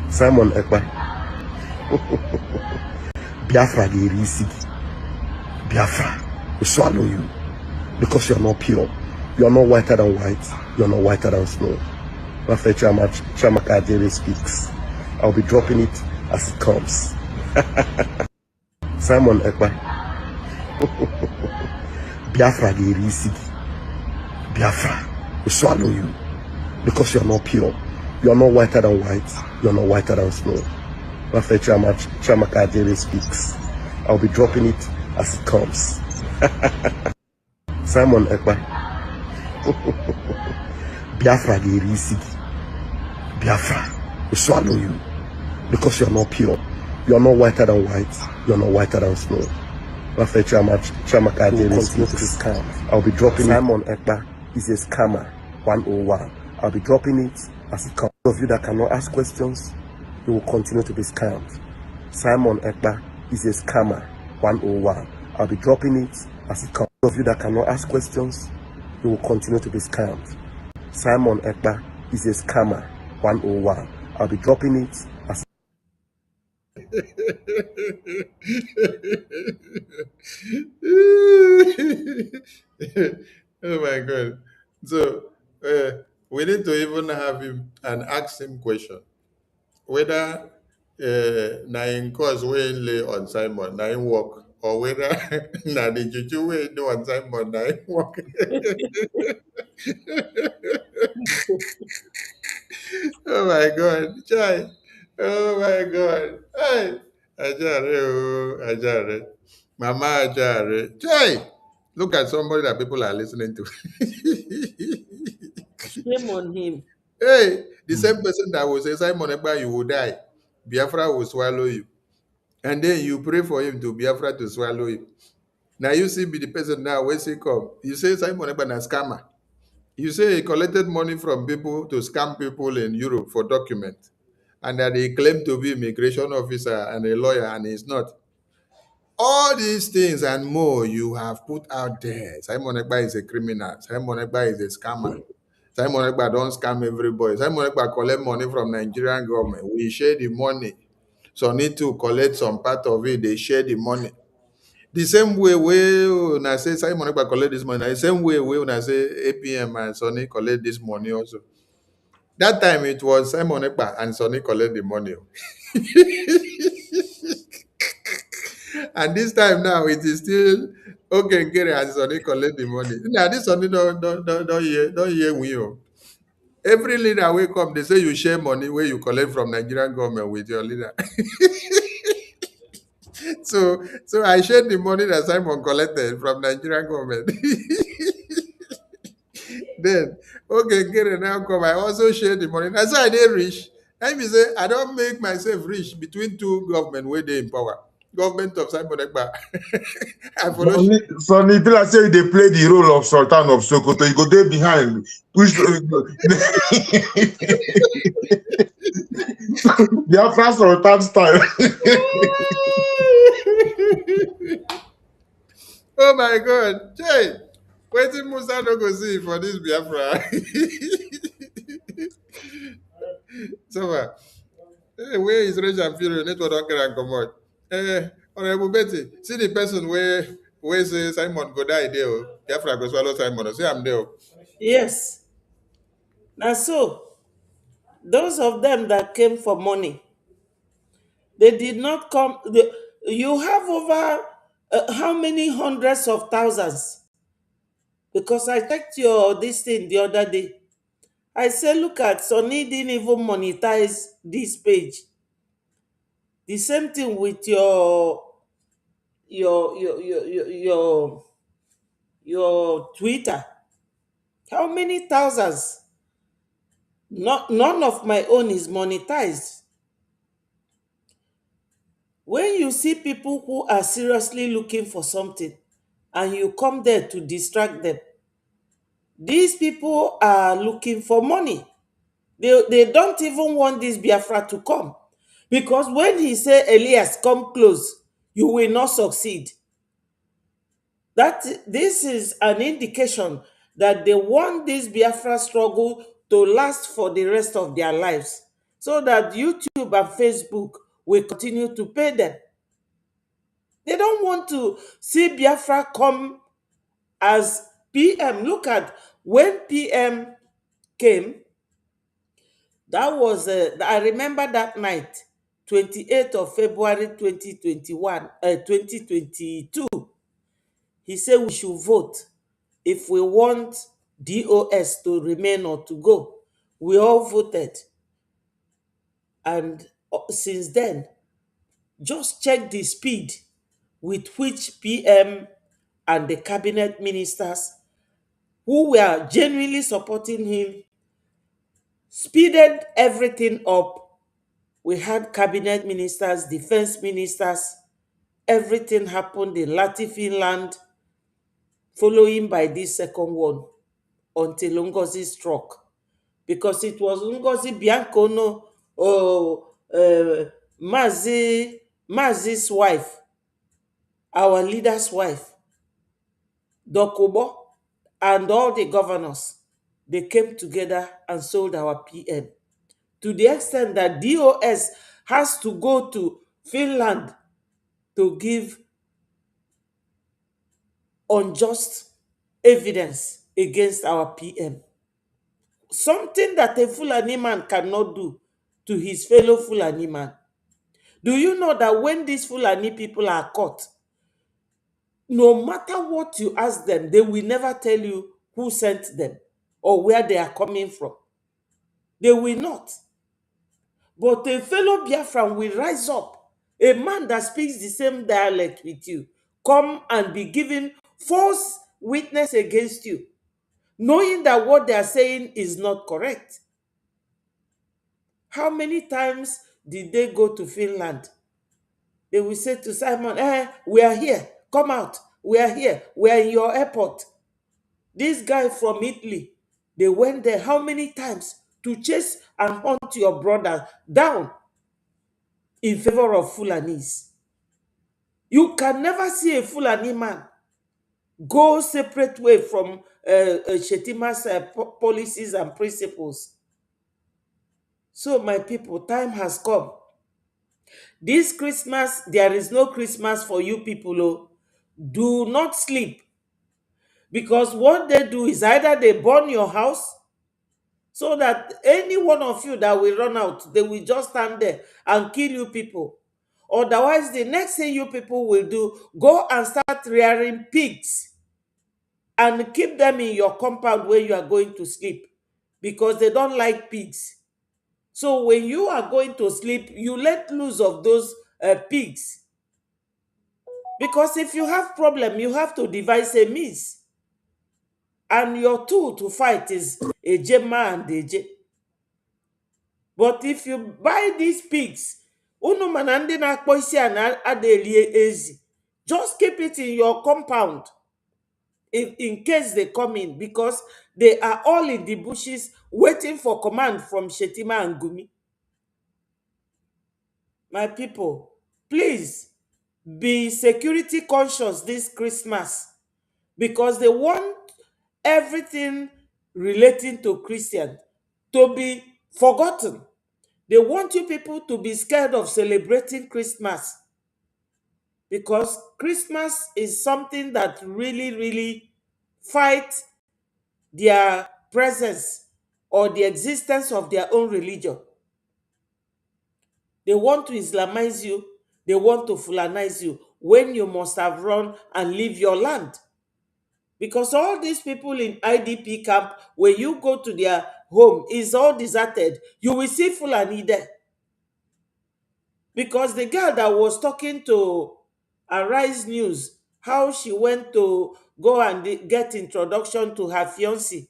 Simon Ekpa. Biafra ga-eri isi gị. Biafra will swallow you because you're not pure. You're not whiter than white. You're not whiter than snow. After Chamaka Ajere speaks, I'll be dropping it as it comes. Simon Ekpa. Biafra ga-eri isi gị. Biafra will swallow you because you're not pure. You're not whiter than white. You're not whiter than snow. After Chamaka Ajere speaks, I'll be dropping it as it comes. Simon Ekpa. Biafra ga-eri isi gị. Biafra will swallow you because you're not pure. You're not whiter than white. You're not whiter than snow. After Chamaka Ajere speaks, I'll be dropping Simon Ekpa is a scammer 101. I'll be dropping it as it comes. Those of you that cannot ask questions, you will continue to be scammed. Simon Ekpa is a scammer 101. I'll be dropping it as it comes. Those of you that cannot ask questions, you will continue to be scammed. Simon Ekpa is a scammer 101. I'll be dropping it as Oh my God. So we need to even have him and ask him question. Whether na in course wey lay on Simon, na him work, or whether na the juju wey do on Simon, na him work. Oh my God, Chai. Oh my God. Hey, Ajare, oh, Ajare. Mama Ajare. Chai. Look at somebody that people are listening to. Shame on him. Hey, the same person that will say, Simon Ekpa, you will die. Biafra will swallow you. And then you pray for him to Biafra to swallow you. Now you see be the person now, when he come, you say Simon Ekpa na scammer. You say he collected money from people to scam people in Europe for documents. And that he claimed to be immigration officer and a lawyer, and he's not. All these things and more you have put out there. Simon Ekpa is a criminal. Simon Ekpa is a scammer. Simon Ekpa don't scam everybody. Simon Ekpa collect money from Nigerian government. We share the money. So need to collect some part of it. They share the money. The same way when I say Simon Ekpa collect this money, the same way when I say APM and Sonny collect this money also. That time it was Simon Ekpa and Sonny collect the money. And this time now it is still okay, Gary and Sonny collect the money. Now this Sonny don't hear we. Every leader wake up, they say you share money where you collect from Nigerian government with your leader. So I shared the money that Simon collected from Nigerian government. Then, okay, get it now come. I also share the money. That's why I did rich. Let me say, I don't make myself rich between two government where they in power. Government of Simon Ekpa. I follow. Sonny, people are saying they play the role of Sultan of Sokoto. You go there behind. Which Biafra Sultan style. Oh my God, Jay, waiting Musa no go see for this Biafra. So, where is Rage and Fury? Network don't get and come out. Honorable Betty, see the person where say Simon go die there. Oh. Biafra go swallow Simon. Say I'm there. Oh. Yes. Now, so, those of them that came for money, they did not come. You have over how many hundreds of thousands? Because I checked your this thing the other day. I said, look at Sonny didn't even monetize this page. The same thing with your your your your your, your Twitter. How many thousands? None of my own is monetized. When you see people who are seriously looking for something and you come there to distract them, these people are looking for money. They don't even want this Biafra to come. Because when he say, Elias, come close, you will not succeed. This is an indication that they want this Biafra struggle to last for the rest of their lives, so that YouTube and Facebook will continue to pay them. They don't want to see Biafra come as PM. Look at when PM came, that was, I remember that night, 28th of February 2022. He said we should vote if we want DOS to remain or to go. We all voted. And since then, just check the speed with which PM and the cabinet ministers who were genuinely supporting him speeded everything up. We had cabinet ministers, defense ministers, everything happened in Latifi land, following by this second one until Ngozi struck. Because it was Ngozi Biancono, Mazi's wife, our leader's wife, Dokubo, and all the governors. They came together and sold our PM. To the extent that DOS has to go to Finland to give unjust evidence against our PM. Something that a Fulani man cannot do to his fellow Fulani man. Do you know that when these Fulani people are caught, no matter what you ask them, they will never tell you who sent them or where they are coming from. They will not. But a fellow Biafran will rise up, a man that speaks the same dialect with you, come and be giving false witness against you, knowing that what they are saying is not correct. How many times did they go to Finland? They will say to Simon, we are here, come out, we are here, we are in your airport. This guy from Italy, they went there how many times to chase and hunt your brother down in favor of Fulanis. You can never see a Fulani man go separate way from Shetima's policies and principles. So my people, time has come. This Christmas, there is no Christmas for you people. Oh. Do not sleep. Because what they do is either they burn your house so that any one of you that will run out, they will just stand there and kill you people. Otherwise, the next thing you people will do, go and start rearing pigs and keep them in your compound where you are going to sleep because they don't like pigs. So when you are going to sleep, you let loose of those pigs. Because if you have problem, you have to devise a means. And your tool to fight is a Jema and a J. But if you buy these pigs, just keep it in your compound in case they come in, because they are all in the bushes waiting for command from Shetima and Gumi. My people, please be security conscious this Christmas, because they want everything relating to Christian to be forgotten. They want you people to be scared of celebrating Christmas, because Christmas is something that really, really fights their presence or the existence of their own religion. They want to Islamize you. They want to Fulanize you when you must have run and leave your land. Because all these people in IDP camp, when you go to their home, is all deserted. You will see Fulani there. Because the girl that was talking to Arise News, how she went to go and get introduction to her fiancé,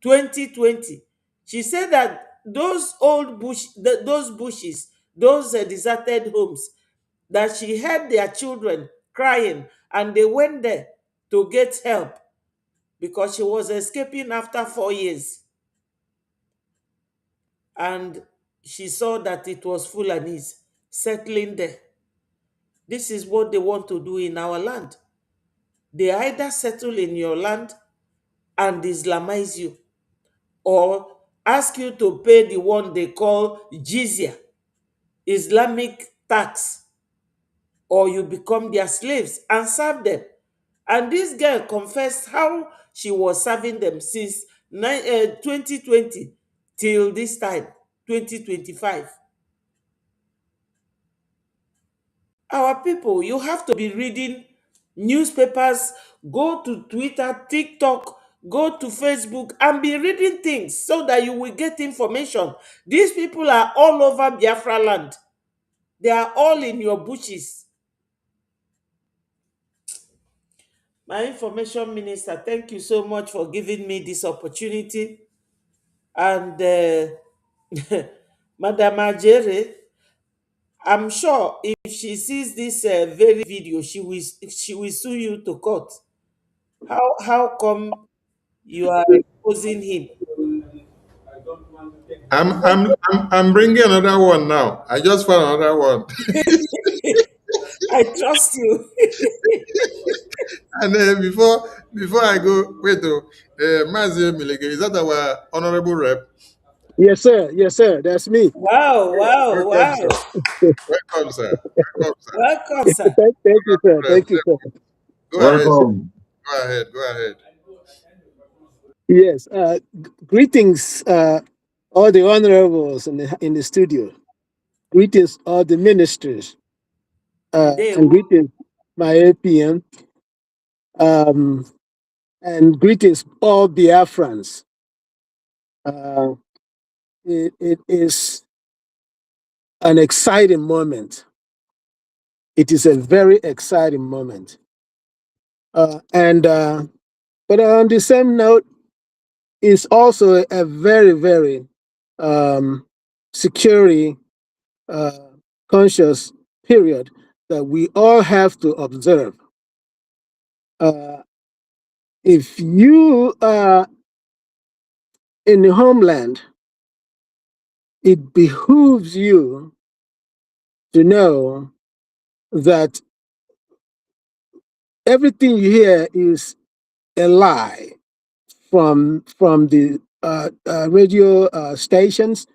2020, she said that those old those bushes, those deserted homes, that she heard their children crying, and they went there to get help because she was escaping after 4 years. And she saw that it was Fulanis settling there. This is what they want to do in our land. They either settle in your land and Islamize you, or ask you to pay the one they call jizya, Islamic tax. or you become their slaves and serve them. And this girl confessed how she was serving them since 2020 till this time, 2025. Our people, you have to be reading newspapers, go to Twitter, TikTok, go to Facebook, and be reading things so that you will get information. These people are all over Biafra land. They are all in your bushes. My information minister, thank you so much for giving me this opportunity. And Madam Ajere, I'm sure if she sees this very video, she will sue you to court. How come you are exposing him? I'm bringing another one now. I just found another one. I trust you. And before I go, wait, Mazi Milege, is that our honorable rep? Yes, sir. Yes, sir. That's me. Wow, wow, Welcome, wow. sir. Welcome, sir. Welcome, sir. Welcome, sir. Thank you, sir. Rep, Thank you, sir. go ahead, sir. Welcome. Go ahead. Go ahead. Yes. Greetings, all the honorables in the studio. Greetings, all the ministers, and greetings, my APM, and greetings, all Biafrans. It is an exciting moment. It is a very exciting moment. But on the same note, it's also a very, very security uh, conscious period that we all have to observe. If you are in the homeland, it behooves you to know that everything you hear is a lie from the radio stations,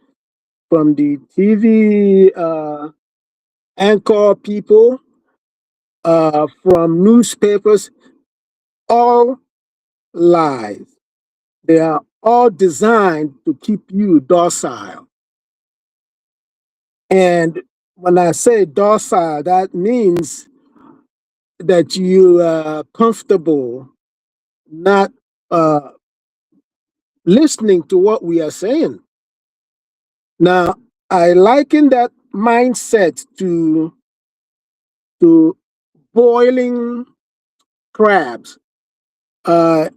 from the TV anchor people, from newspapers, all lies. They are all designed to keep you docile. And when I say docile, that means that you are comfortable not listening to what we are saying. Now, I liken that mindset to boiling crabs. Uh,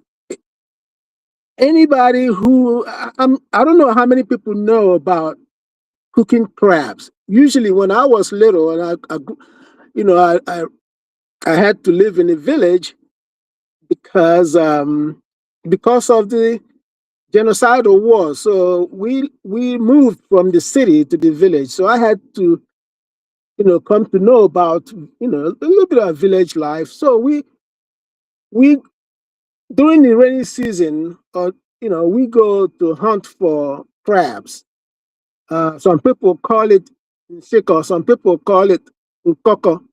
Anybody who I don't know how many people know about cooking crabs. Usually, when I was little, and I had to live in a village because of the genocidal war. So we moved from the city to the village. So I had to come to know about a little bit of village life. So we during the rainy season, we go to hunt for crabs. Some people call it shiko, some people call it nkoko.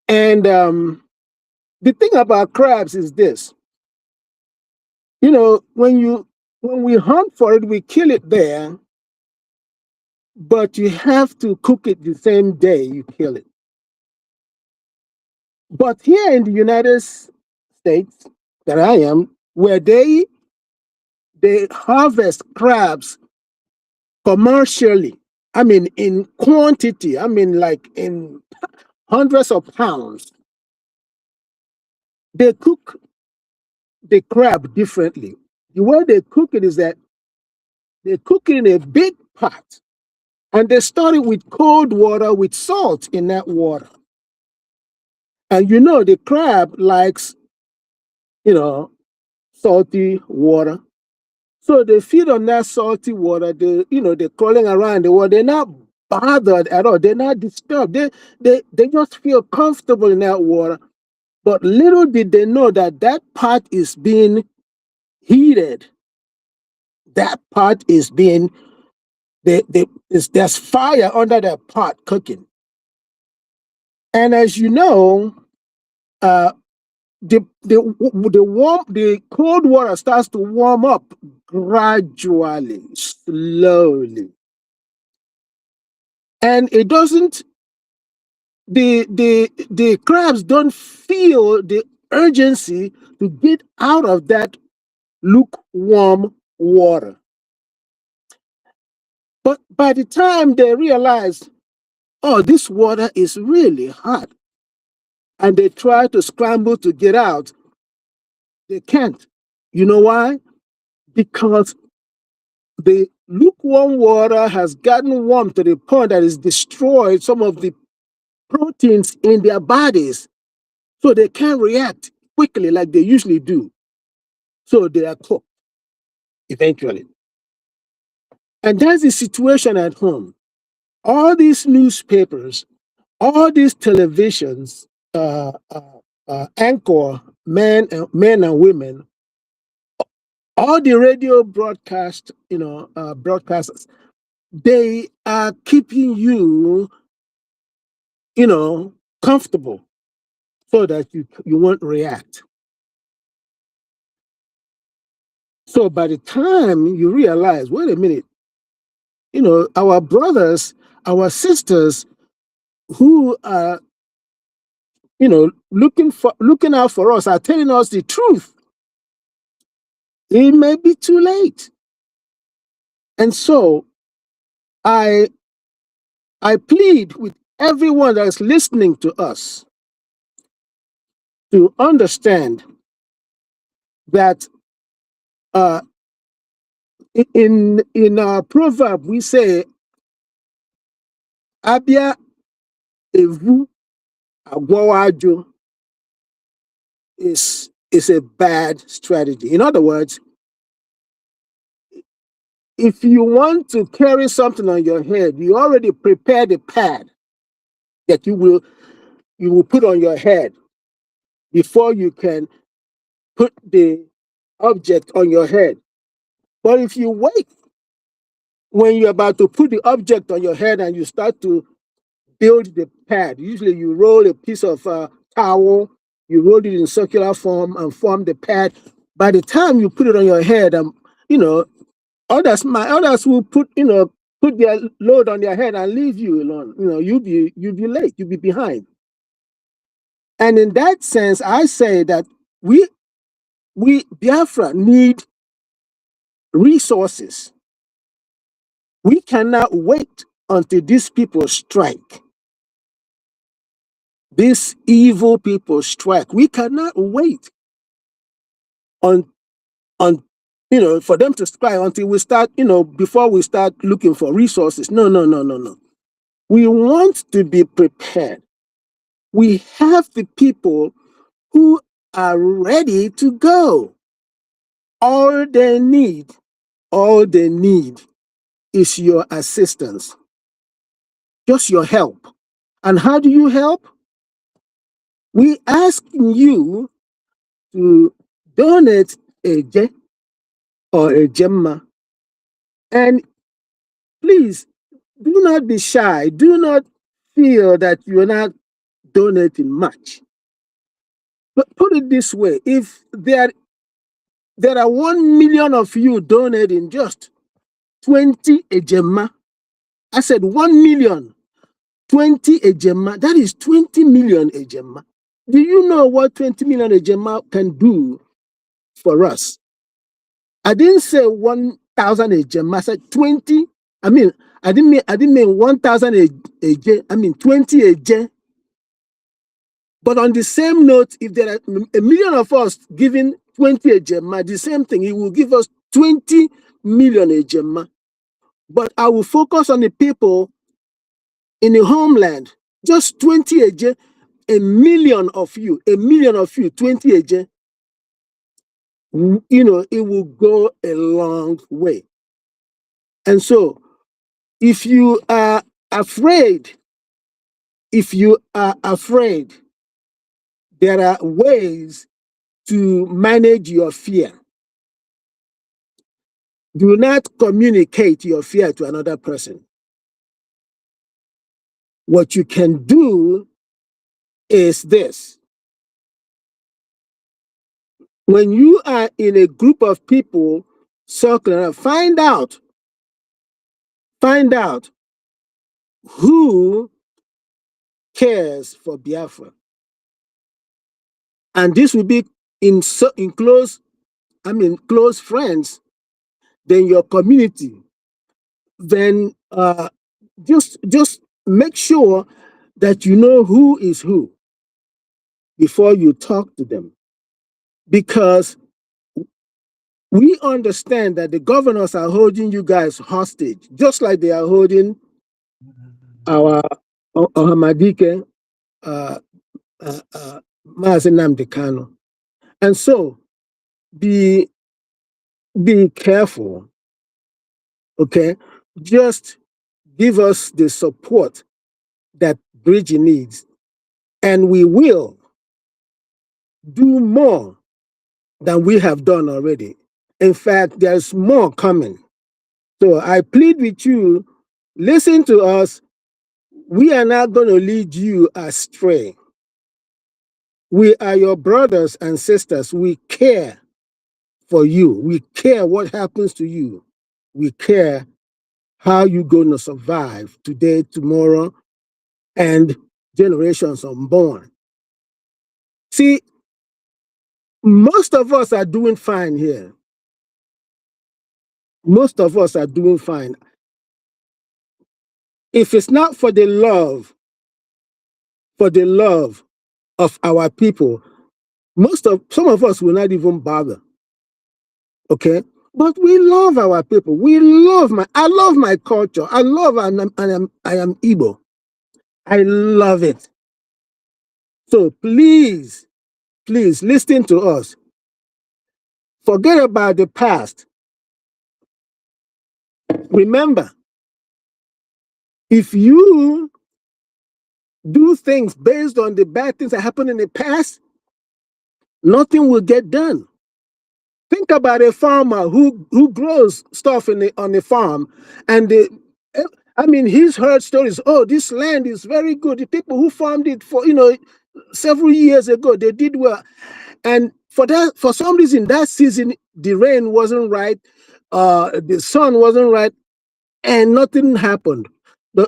And the thing about crabs is this: when we hunt for it, we kill it there, but you have to cook it the same day you kill it. But here in the United States, that I am, where they harvest crabs commercially. I mean, in quantity. I mean, like in hundreds of pounds. They cook the crab differently. The way they cook it is that they cook it in a big pot, and they start it with cold water with salt in that water. And the crab likes, salty water. So they feed on that salty water. They're crawling around the water. They're not bothered at all. They're not disturbed. They just feel comfortable in that water. But little did they know that that pot is being heated. That pot is being there's fire under that pot cooking. And as you know, the cold water starts to warm up gradually, slowly, and it doesn't. The crabs don't feel the urgency to get out of that lukewarm water. But by the time they realize, oh, this water is really hot, and they try to scramble to get out, they can't. You know why? Because the lukewarm water has gotten warm to the point that it's destroyed some of the proteins in their bodies, so they can't react quickly like they usually do. So they are cooked eventually. And that's the situation at home. All these newspapers, all these televisions, anchor men and women, all the radio broadcast, broadcasters, they are keeping you, comfortable so that you won't react. So by the time you realize, wait a minute, our brothers, our sisters who are, looking out for us are telling us the truth, it may be too late. And so I plead with everyone that is listening to us to understand that in our proverb we say abia evu agwawajo is a bad strategy. In other words, if you want to carry something on your head, you already prepare the pad that you will put on your head before you can put the object on your head. But if you wait when you're about to put the object on your head and you start to build the pad, usually you roll a piece of towel, you roll it in circular form and form the pad. By the time you put it on your head, others will put their load on their head and leave you alone. You'll be late, you'll be behind. And in that sense, I say that we Biafra need resources. We cannot wait until these people strike. These evil people strike. We cannot wait on for them to strike until we start, before we start looking for resources. No. We want to be prepared. We have the people who are ready to go. All they need is your assistance, just your help. And how do you help? We ask you to donate a je or a gemma. And please, do not be shy. Do not feel that you're not donating much. But put it this way, if there are 1 million of you donating just 20 ejema, I said 1 million, 20 ejema, that is 20 million ejema. Do you know what 20 million ejema can do for us? I didn't say 1,000 ejema, I said 20. I didn't mean 1,000 eje. I mean 20 eje. But on the same note, if there are 1 million of us giving 20 ejema, the same thing, he will give us 20 million ejema. But I will focus on the people in the homeland. Just 20 eje, 1 million of you, 20 eje. It will go a long way. And so, if you are afraid, there are ways to manage your fear. Do not communicate your fear to another person. What you can do is this. When you are in a group of people circling around, find out who cares for Biafra. And this will be in close friends, then your community. Then just make sure that you know who is who before you talk to them. Because we understand that the governors are holding you guys hostage, just like they are holding our Ohamadike, Mazi Nnamdi Kanu. And so be careful, okay? Just give us the support that Brgie needs, and we will do more than we have done already. In fact, there's more coming. So I plead with you, listen to us. We are not going to lead you astray. We are your brothers and sisters. We care for you. We care what happens to you. We care how you're going to survive today, tomorrow, and generations unborn. See, most of us are doing fine here. Most of us are doing fine. If it's not for the love of our people, some of us will not even bother. Okay? But we love our people. I love my culture. I am Igbo. I love it. So please listen to us. Forget about the past. Remember, if you do things based on the bad things that happened in the past, nothing will get done. Think about a farmer who grows stuff on the farm, and he's heard stories. Oh, this land is very good. The people who farmed it for several years ago, they did well, and for some reason that season the rain wasn't right, the sun wasn't right, and nothing happened.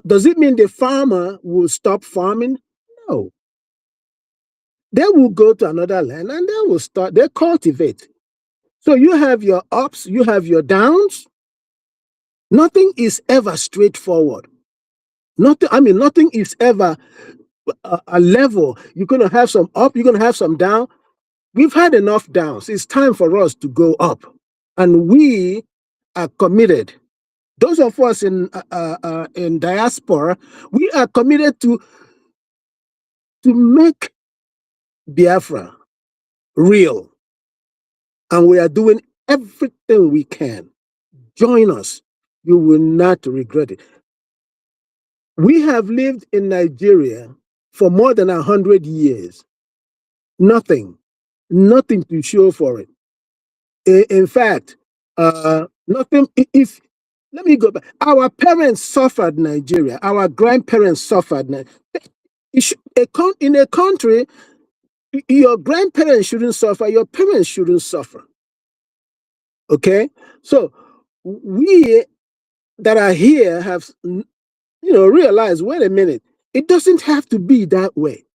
Does it mean the farmer will stop farming? No. They will go to another land and they cultivate. So you have your ups, you have your downs. Nothing is ever straightforward. Nothing is ever a level. You're going to have some up, you're going to have some down. We've had enough downs. It's time for us to go up. And we are committed. Those of us in diaspora, we are committed to make Biafra real. And we are doing everything we can. Join us. You will not regret it. We have lived in Nigeria for more than 100 years. Nothing to show for it. In fact, nothing. Let me go back. Our parents suffered Nigeria. Our grandparents suffered. In a country, your grandparents shouldn't suffer. Your parents shouldn't suffer. Okay? So we that are here have realized, wait a minute, it doesn't have to be that way.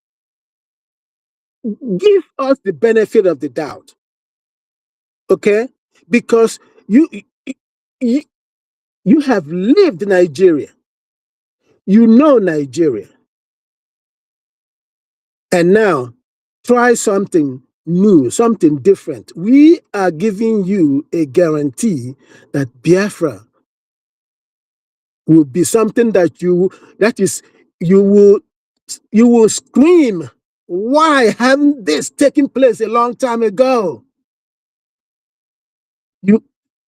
Give us the benefit of the doubt. Okay? Because you have lived Nigeria. You know Nigeria. And now try something new, something different. We are giving you a guarantee that Biafra will be something that you will scream, why hadn't this taken place a long time ago?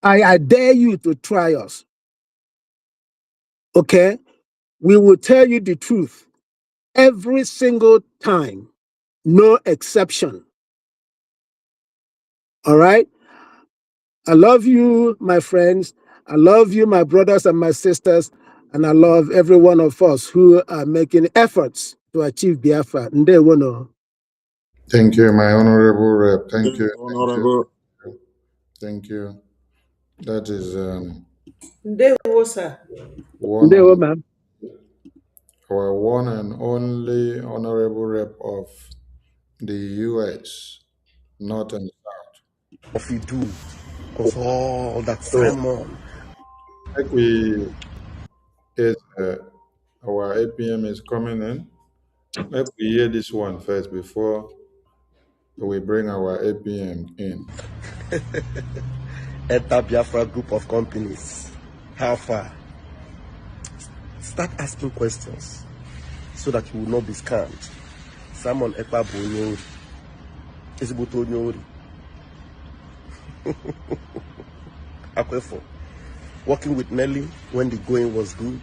I dare you to try us. Okay? We will tell you the truth every single time, no exception. All right? I love you, my friends. I love you, my brothers and my sisters. And I love every one of us who are making efforts to achieve Biafra. And they want to. Thank you, my honorable rep. Thank you. Honorable. Thank you. That is Ndewo, sir. one They and want, our one and only honorable rep of the U.S. North and If you do, because all that so. Simon. Like we is our APM is coming in. Let we hear this one first before we bring our APM in. Enter Biafra group of companies. How far? Start asking questions so that you will not be scammed. Simon Ekpa Bonyori. Ezigboto Onyori. Akwefo. Working with Nelly when the going was good,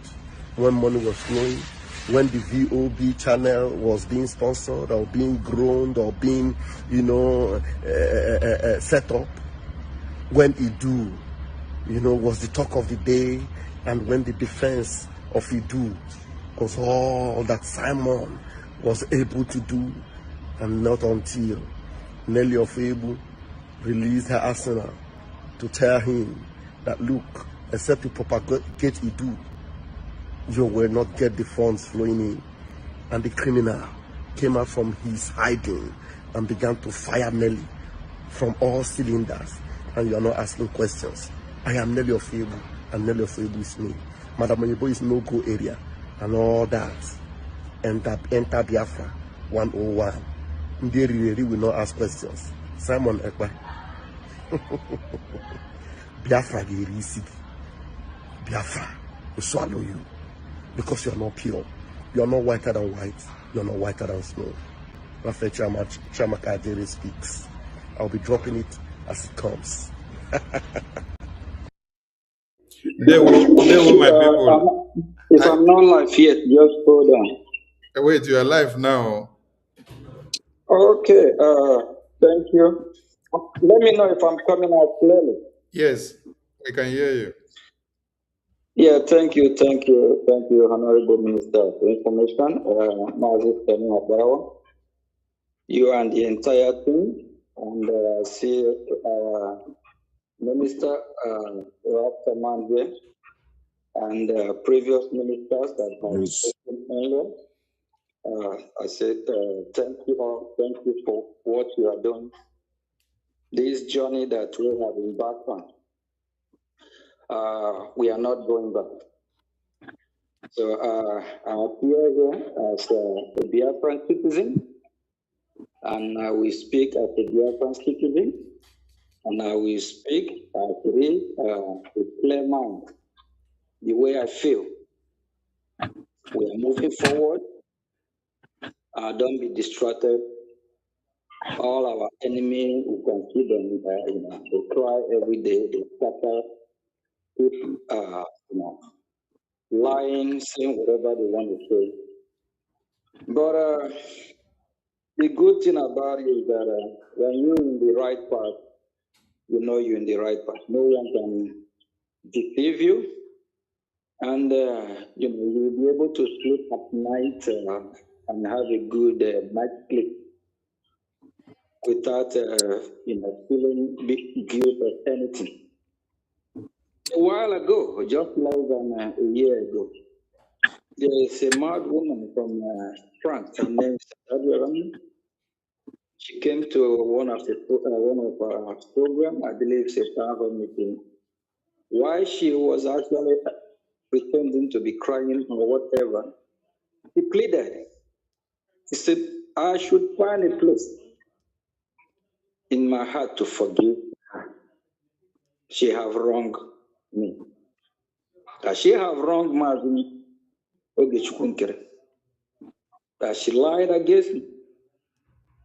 when money was flowing, when the VOB channel was being sponsored or being grown or being, set up, when Idu, was the talk of the day, and when the defense of Idu was all that Simon was able to do, and not until Nelly of Ebu released her arsenal to tell him that, look, except you propagate Idu, you will not get the funds flowing in. And the criminal came out from his hiding and began to fire Nelly from all cylinders. And you are not asking questions. I am Nelly of Ebu, and Nelly of Ebu is me. Madam Oyebo is no-go area, and all that. Enter Biafra 101. Nderi will not ask questions. Simon Ekpa. Biafra Gerisi. Biafra will swallow you because you are not pure. You are not whiter than white. You are not whiter than snow. Rafael Chiamaka Adere speaks. I'll be dropping it as it comes. There were my people. If I'm not live yet, just hold on. Wait, you are live now. Okay, thank you. Let me know if I'm coming out clearly. Yes, we can hear you. Yeah, thank you, Honorable Minister for Information, Mazi Temi Abawa, you and the entire team, and see Minister Raftaman here, and previous ministers that have spoken earlier. I said thank you all, thank you for what you are doing. This journey that we have embarked on, we are not going back. So I appear here as a Biafran citizen, and I will speak as a Biafran citizen, and I will speak as with clear mind, the way I feel. We are moving forward. Don't be distracted. All our enemies, we can see them. They cry every day. They scatter, lying, saying whatever they want to say. But the good thing about it is that when you're in the right path, you know you're in the right path. No one can deceive you, and you'll be able to sleep at night and have a good night sleep without feeling big guilt or anything. A while ago, just less than a year ago, there is a mad woman from France. Her name is Avert. She came to one of our programs, I believe it's a town meeting. While she was actually pretending to be crying or whatever, he pleaded. He said, I should find a place in my heart to forgive her. She have wronged me. That she have wronged me. That she lied against me.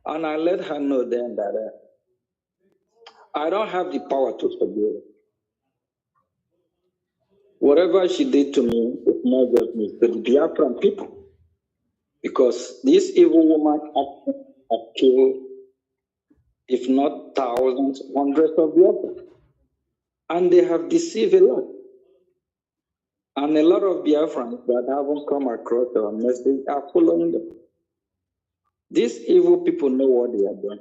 And I let her know then that I don't have the power to forgive. Whatever she did to me, it's not just me, but the Biafran people. Because this evil woman has killed, if not thousands, hundreds of Biafrans. And they have deceived a lot. And a lot of Biafrans that haven't come across our message are following them. These evil people know what they are doing.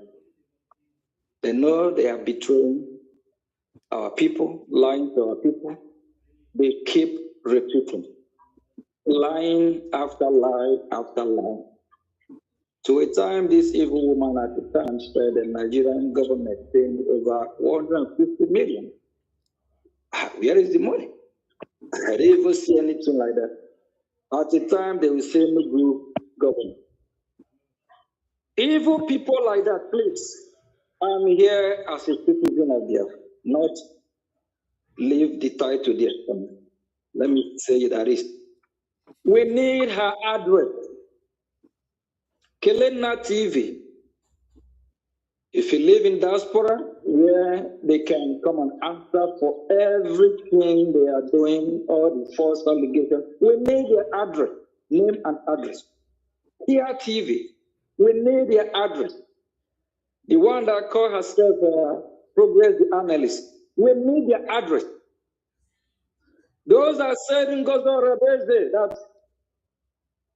They know they are betraying our people, lying to our people. They keep repeating, lying after lie after lie. To a time, this evil woman at the time said the Nigerian government paying over 150 million. Where is the money? I didn't even see anything like that. At the time, they will say no group government. Evil people like that, please. I'm here as a citizen of Biafra, not leave the title there. Let me say it that is. We need her address. Kelena TV. If you live in diaspora, where they can come and answer for everything they are doing, all the false allegations, we need their address, name and address. Here TV, we need their address. The one that called herself Progress the Analyst, we need their address. Those that said in Ngozi that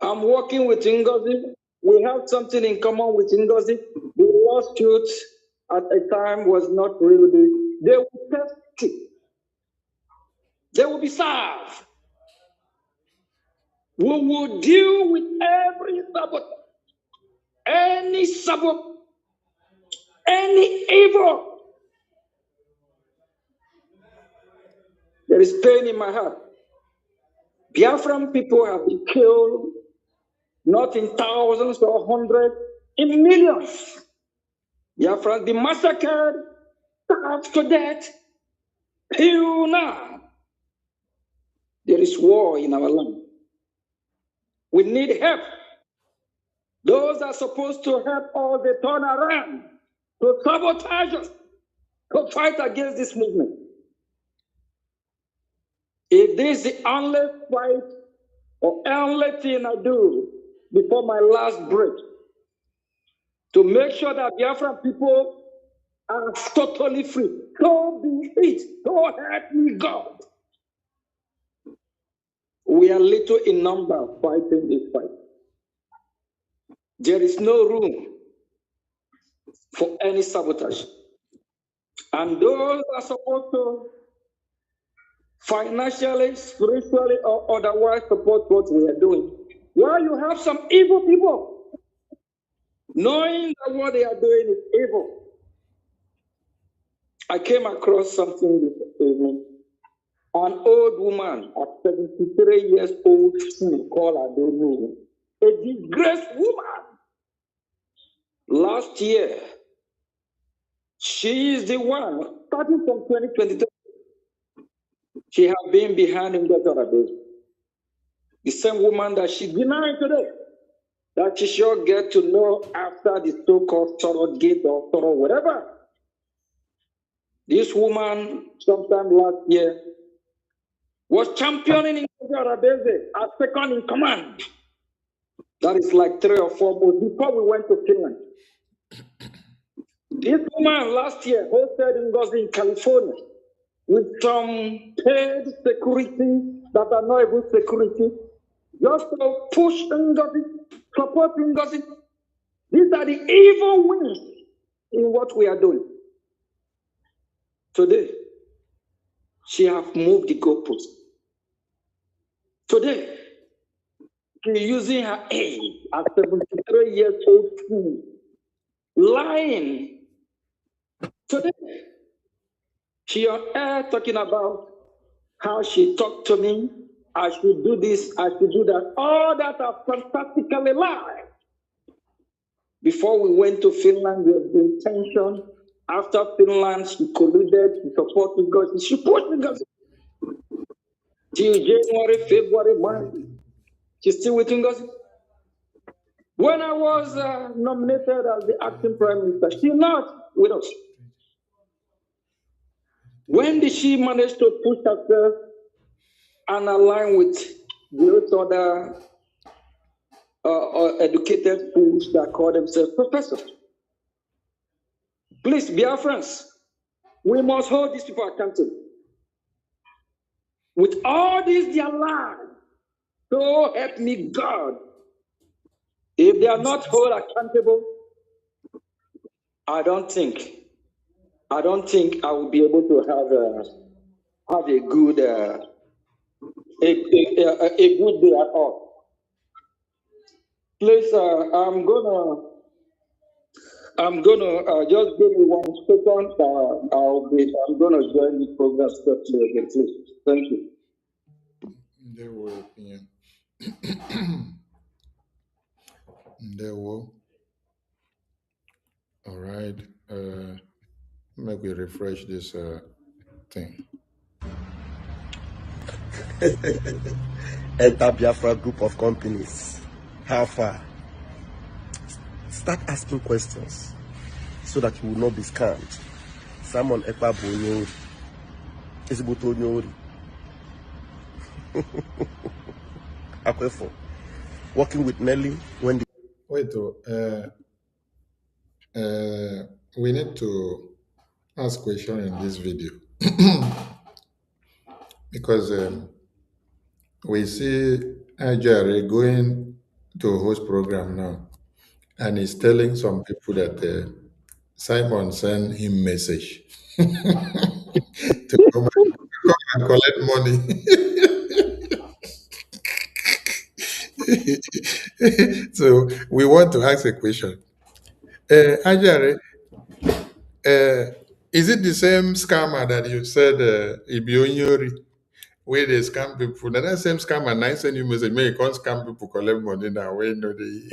I'm working with Ngozi, we have something in common with Ngozi. The lawsuit at a time was not really big. They will test it. They will be served. We will deal with every sabotage, any sabotage, any evil. There is pain in my heart. Biafran people have been killed, not in thousands or hundreds, in millions. Biafran been massacred, starved to death. Till now, there is war in our land. We need help. Those are supposed to help all the turn around, to sabotage us, to fight against this movement. If this is the only fight or only thing I do before my last breath, to make sure that Biafran people are totally free, so be it, so help me God. We are little in number fighting this fight. There is no room for any sabotage. And those are supposed to financially, spiritually, or otherwise support what we are doing. While you have some evil people, knowing that what they are doing is evil. I came across something this evening. An old woman at 73 years old, she called her, don't know, a disgraced woman. Last year, she is the one, starting from 2022, she has been behind in the same woman that she denied today, that she should get to know after the so-called Toro Gate or Toro whatever. This woman, sometime last year, was championing in as second in command. That is like 3 or 4 months before we went to Finland. This woman last year hosted in Ngozi in California with some paid security that are not even security, just to push Ngozi, support Ngozi. These are the evil wings in what we are doing. Today, she has moved the goalpost. Today, she's using her age as 73 years old, lying. Today, she on air talking about how she talked to me, I should do this, I should do that. All that are fantastically lies. Before we went to Finland, there was been tension. After Finland, she colluded to support Ngozi. She pushed Ngozi. Till January, February, March, she's still with Ngozi. When I was nominated as the acting prime minister, she's not with us. When did she manage to push herself and align with those other educated fools that call themselves professors? Please, Biafrans, we must hold these people accountable. With all this, their lives, so help me God. If they are not held accountable, I don't think I will be able to have a good a good day at all. Please, I'm gonna just give me 1 second. I'm gonna join the program shortly again, please. Thank you. There were, yeah. There were. All right. Maybe we refresh this thing. Enter Biafra group of companies. How far? Start asking questions so that you will not be scammed. Simon Ekpa Bonyo is Butonyori. Akwefo. Working with Nelly when the Wait, we need to ask question in this video because we see Ajare going to host program now, and he's telling some people that Simon sent him message to come and collect money. So we want to ask a question. Ajare, is it the same scammer that you said Ibionyori, where they scam people? Now that same scammer, I send you message, may you can't scam people collect money now. Where you know they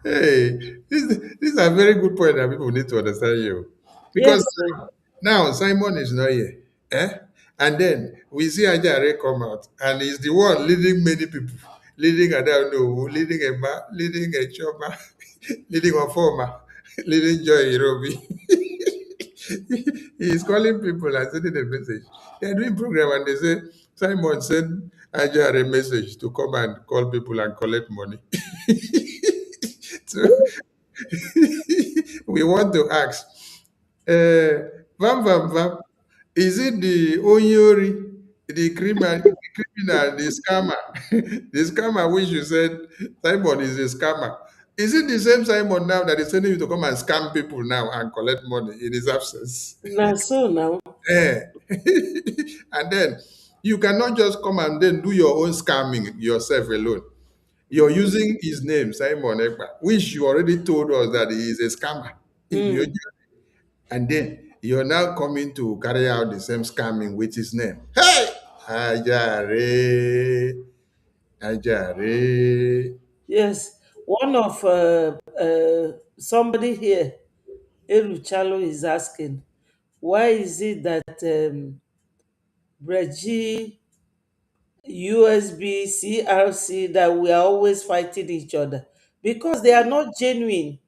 hey, this is a very good point that people need to understand you. Because Yes, sir. now Simon is not here. Eh? And then we see Ajare come out, and he's the one leading many people. Leading I don't know, leading Emma, leading a chopper, leading a former, leading Joy Irobi. He's calling people and sending a message. They're doing program and they say Simon sent Ajare a message to come and call people and collect money. So we want to ask, Vam Vam Vam, is it the Onyori, the criminal, the scammer, the scammer which you said Simon is a scammer? Is it the same Simon now that is sending you to come and scam people now and collect money in his absence? Now, so now. Eh. And then you cannot just come and then do your own scamming yourself alone. You're using his name, Simon Ekpa, which you already told us that he is a scammer. Mm. And then you're now coming to carry out the same scamming with his name. Hey! Ajare. Ajare. Yes, one of somebody here, Eluchalo, is asking, why is it that Brgie, USB, CRC, that we are always fighting each other? Because they are not genuine.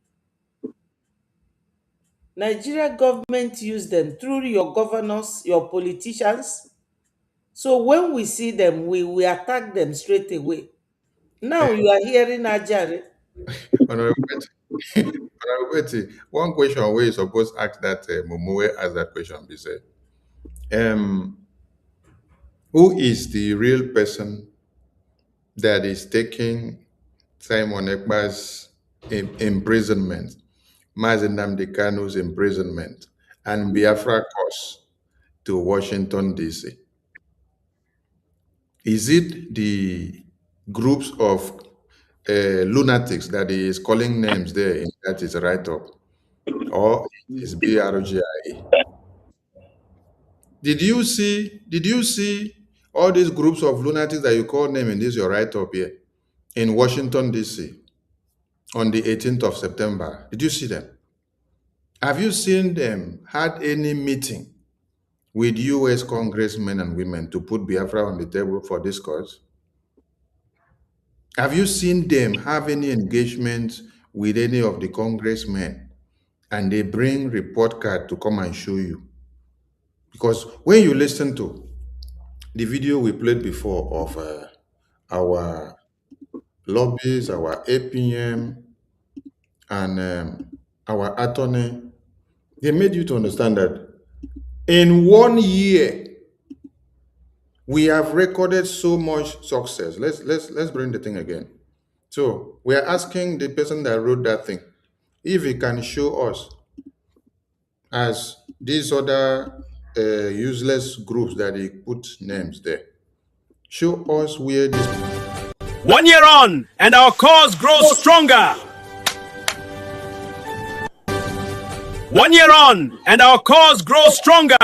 Nigeria government use them through your governors, your politicians. So when we see them, we attack them straight away. Now you are hearing Ajare. Honorable Betty, Honorable Betty, one question where you supposed to ask that Momoe asked that question, be said, um, who is the real person that is taking Simon Ekpa's imprisonment, Mazen Nnamdi Kanu's imprisonment, and Biafra course to Washington, D.C.? Is it the groups of lunatics that he is calling names there in that is write-up, or is BRGI? Did you see all these groups of lunatics that you call name in this your write-up here in Washington, D.C. on the 18th of September? Did you see them? Have you seen them had any meeting with U.S. congressmen and women to put Biafra on the table for discourse? Have you seen them have any engagement with any of the congressmen and they bring report card to come and show you? Because when you listen to the video we played before of our lobbies, our APM, and our attorney They made you to understand that in 1 year, we have recorded so much success. Let's bring the thing again. So we are asking the person that wrote that thing if he can show us, as these other useless groups that he put names there, show us where this 1 year on, and our cause grows stronger. 1 year on, and our cause grows stronger.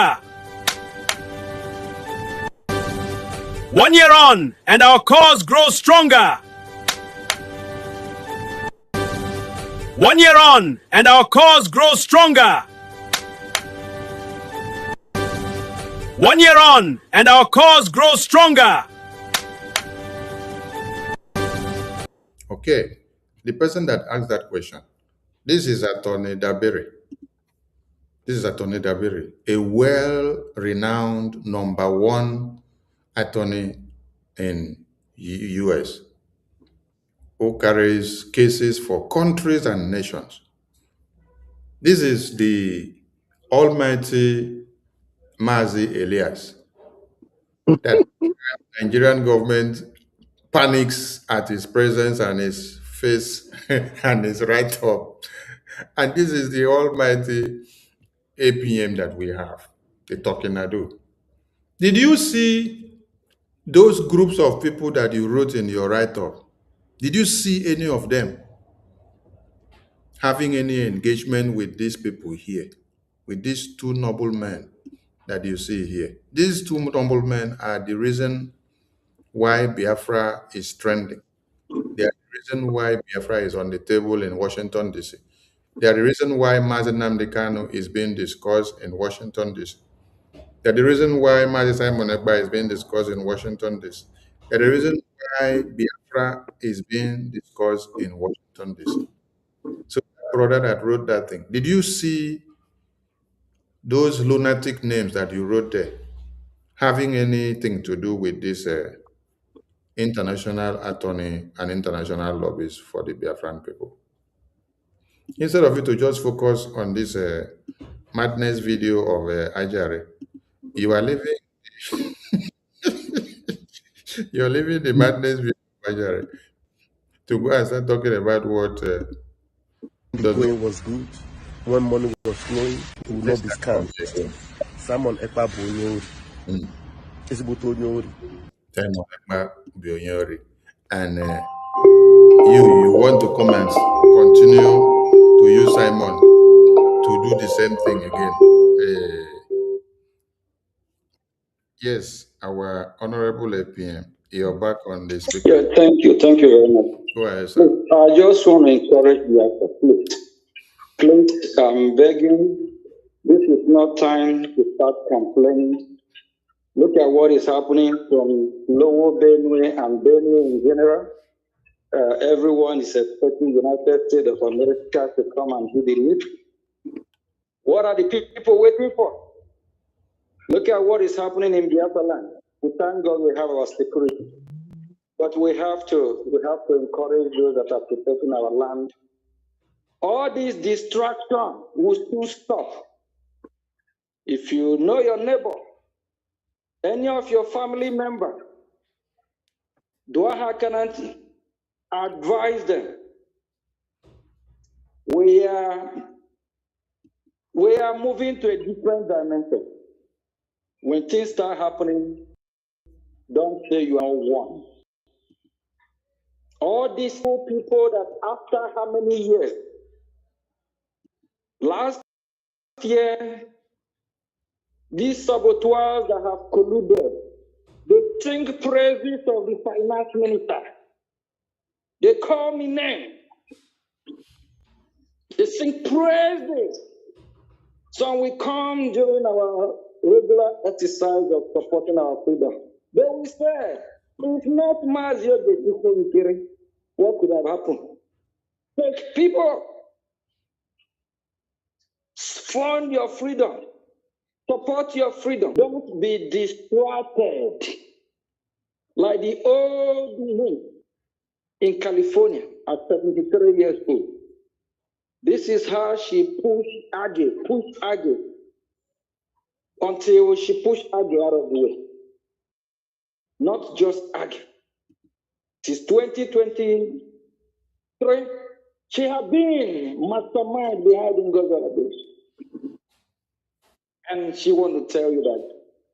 1 year on, and our cause grows stronger. 1 year on, and our cause grows stronger. 1 year on, and our cause grows stronger. Okay, the person that asked that question, this is Attorney Dabiri. This is Attorney Dabiri, a well-renowned #1 attorney in US who carries cases for countries and nations. This is the almighty Mazi Elias that Nigerian government panics at his presence and his face and his right up. And this is the almighty APM that we have, the Talking Ado. Did you see those groups of people that you wrote in your write-up? Did you see any of them having any engagement with these people here, with these two noble men that you see here? These two noble men are the reason why Biafra is trending. They are the reason why Biafra is on the table in Washington, D.C. They are the reason why Mazi Nnamdi Kanu is being discussed in Washington, D.C. They are the reason why Mazi Simon Ekpa is being discussed in Washington, D.C. They are the reason why Biafra is being discussed in Washington, D.C. So, brother that wrote that thing, did you see those lunatic names that you wrote there having anything to do with this international attorney and international lobbies for the Biafran people? Instead of you to just focus on this madness video of Ajare, you are living you're living the madness video of Ajare to go and start talking about what does Going was good. When money was flowing, it would not be scammed. Simon Ekpa Bonyori. It's about Onyori. Simon Ekpa Bonyori. And you want to come and continue to use Simon to do the same thing again. Yes, our honorable APM, you're back on the speaker. Yeah, thank you very much. Go ahead, sir. Look, I just want to encourage you, please, I'm begging. This is not time to start complaining. Look at what is happening from Lower Benue and Benue in general. Everyone is expecting the United States of America to come and do the lead. What are the people waiting for? Look at what is happening in Biafralands. We thank God we have our security, but we have to encourage those that are protecting our land. All this distraction will soon stop. If you know your neighbor, any of your family member, how can I advise them? We are moving to a different dimension. When things start happening, don't say you are one. All these people that after how many years? Last year, these saboteurs that have colluded, they sing praises of the finance minister. They call me name. They sing praises. So we come during our regular exercise of supporting our freedom. They will say, if not Mazio de Dukuri, what could have happened? Take people, fund your freedom, support your freedom. Don't be distracted like the old man in California at 73 years old. This is how she pushed Aggie, until she pushed Aggie out of the way. Not just Aggie. Since 2023, she has been mastermind behind Ngozi. And she wants to tell you that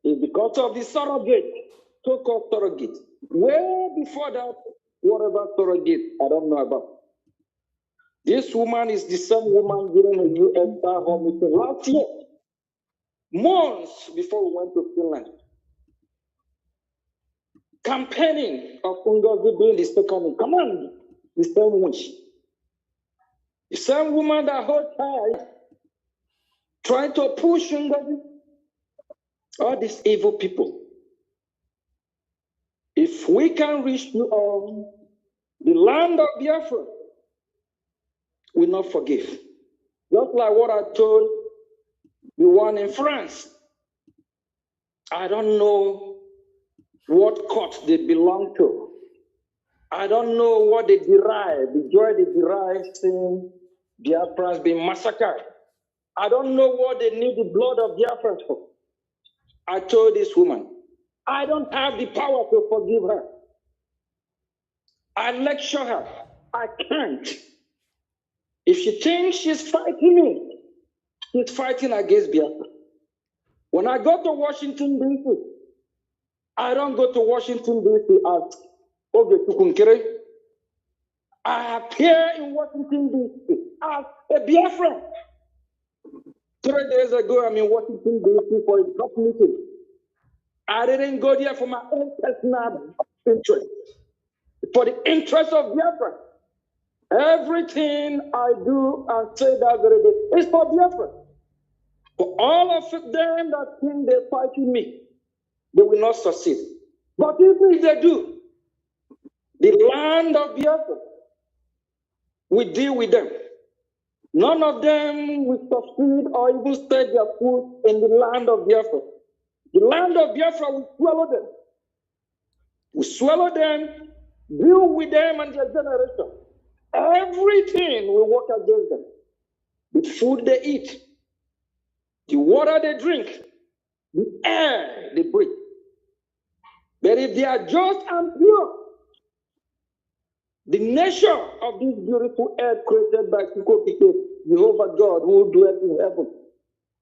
it's because of the surrogate, so-called surrogate. Way before that, whatever surrogate, I don't know about. This woman is the same woman during a U.S. Star Home meeting last year, months before we went to Finland. Campaigning of Ngozi being the second in command, the same witch. The same woman that hold tight, trying to push Ngozi. All these evil people. If we can reach you all, the land of Biafra will not forgive. Just like what I told the one in France. I don't know what court they belong to. I don't know what they derive, the joy they derive seeing Biafrans being massacred. I don't know what they need the blood of Biafrans for. I told this woman, I don't have the power to forgive her. I lecture her. I can't. If she thinks she's fighting me, she's fighting against Biafra. When I go to Washington, D.C., I don't go to Washington, D.C. as Oge Tukunkere. I appear in Washington, D.C. as a Biafran. 3 days ago, I'm in Washington, D.C. for a top meeting. I didn't go there for my own personal interest, for the interest of Biafra. Everything I do and say that very day is for Biafra. For all of them that think they're fighting me, they will not succeed. But even if they do, the land of Biafra will deal with them. None of them will succeed or even set their foot in the land of Biafra. The land of Biafra will swallow them. Will swallow them, deal with them and their generation. Everything will work against them. The food they eat, the water they drink, the air they breathe. But if they are just and pure, the nature of this beautiful earth created by Jehovah God who dwells in heaven,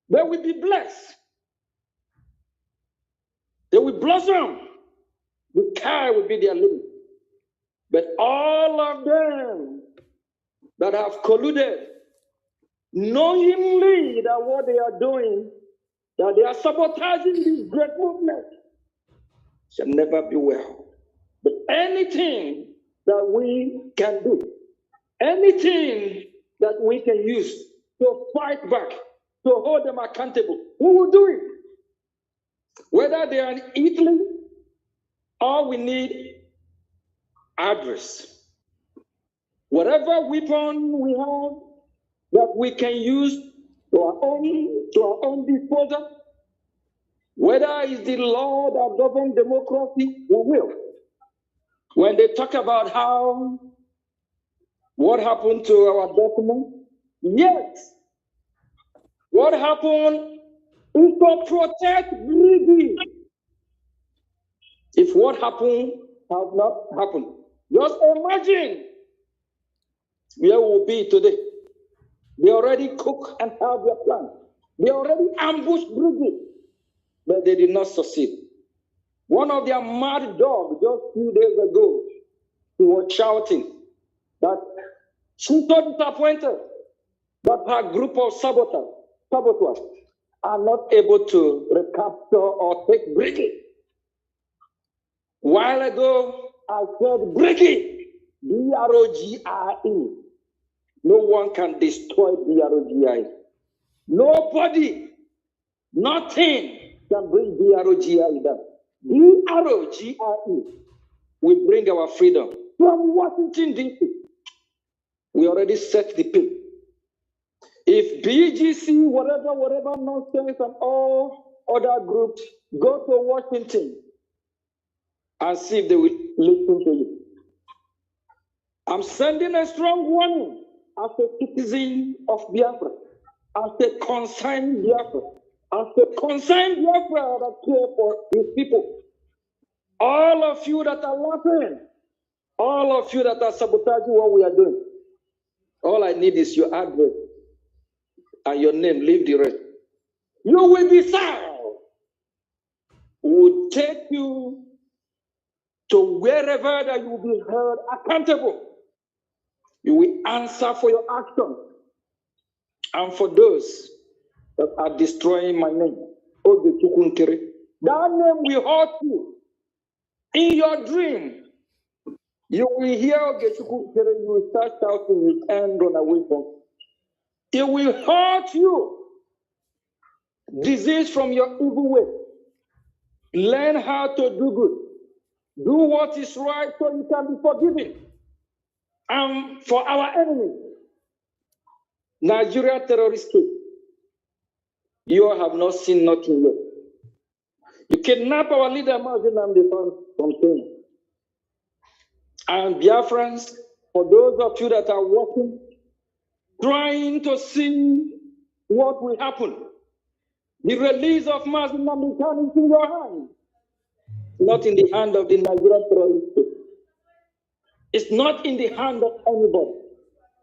they will be blessed. They will blossom. The sky will be their limit. But all of them that have colluded, knowingly that what they are doing, that they are sabotaging this great movement, shall never be well. But anything that we can do, anything that we can use to fight back, to hold them accountable, we will do it. Whether they are in Italy, or we need address. Whatever weapon we have that we can use to our own disposal, whether it's the law that governs democracy, we will. When they talk about what happened to our document, yes, what happened is to protect Brgie. If what happened has not happened, just imagine where we'll be today. They already cook and have their plan. They already ambushed Brgie, but they did not succeed. One of their mad dogs just a few days ago, he was shouting that she's so disappointed that her group of saboteurs are not able to recapture or take Brgie. While ago, I said Brgie, B-R-O-G-I-E. No one can destroy B-R-O-G-I-E. Nobody, nothing can bring B-R-O-G-I-E down. B-R-O-G-I-E will bring our freedom from Washington, D.C. We already set the pace. If BGC, whatever nonsense and all other groups go to Washington and see if they will listen to you. I'm sending a strong warning as a citizen of Biafra, as a concerned Biafra, as a concerned Biafra that care for his people. All of you that are laughing, all of you that are sabotaging what we are doing, all I need is your address and your name. Leave the rest. You will be served. We will take you to wherever that you will be held accountable. You will answer for your actions and for those that are destroying my name. That name will haunt you. In your dream, you will hear Ogechukwu, you will start shouting and run away from. It will hurt you. Disease from your evil way. Learn how to do good. Do what is right so you can be forgiven. And for our enemies, Nigeria terrorist case, you have not seen nothing yet. You kidnap our leader, Mazin Namdi from Kenya. And Biafrans, for those of you that are working, trying to see what will happen, the release of Mazin Namdi is in your hand, not in the hand of the Nigerian terrorist. It's not in the hand of anybody.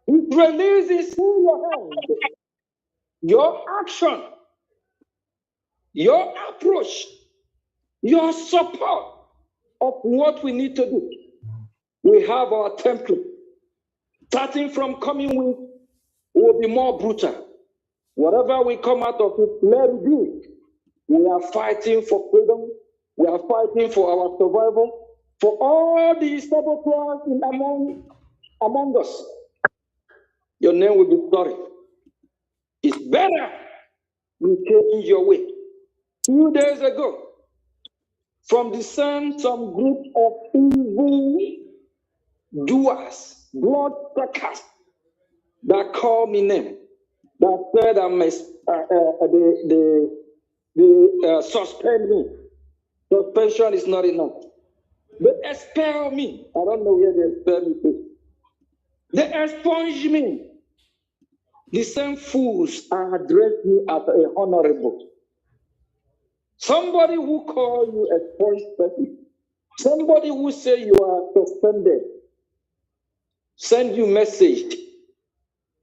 His release is in your hand. Your action, your approach, your support of what we need to do. We have our template. Starting from coming week, will be more brutal. Whatever we come out of it, let it be. We are fighting for freedom. We are fighting for our survival. For all the saboteurs among us, your name will be sorry. It's better you change your way. 2 days ago, from the same some group of evil doers, blood suckers, that call me name, that said I must suspend me. Suspension is not enough. They expel me. I don't know where they expel me to. They expunge me. The same fools are addressed me as a honorable. Somebody who call you a expunged person, somebody who say you are suspended, send you message,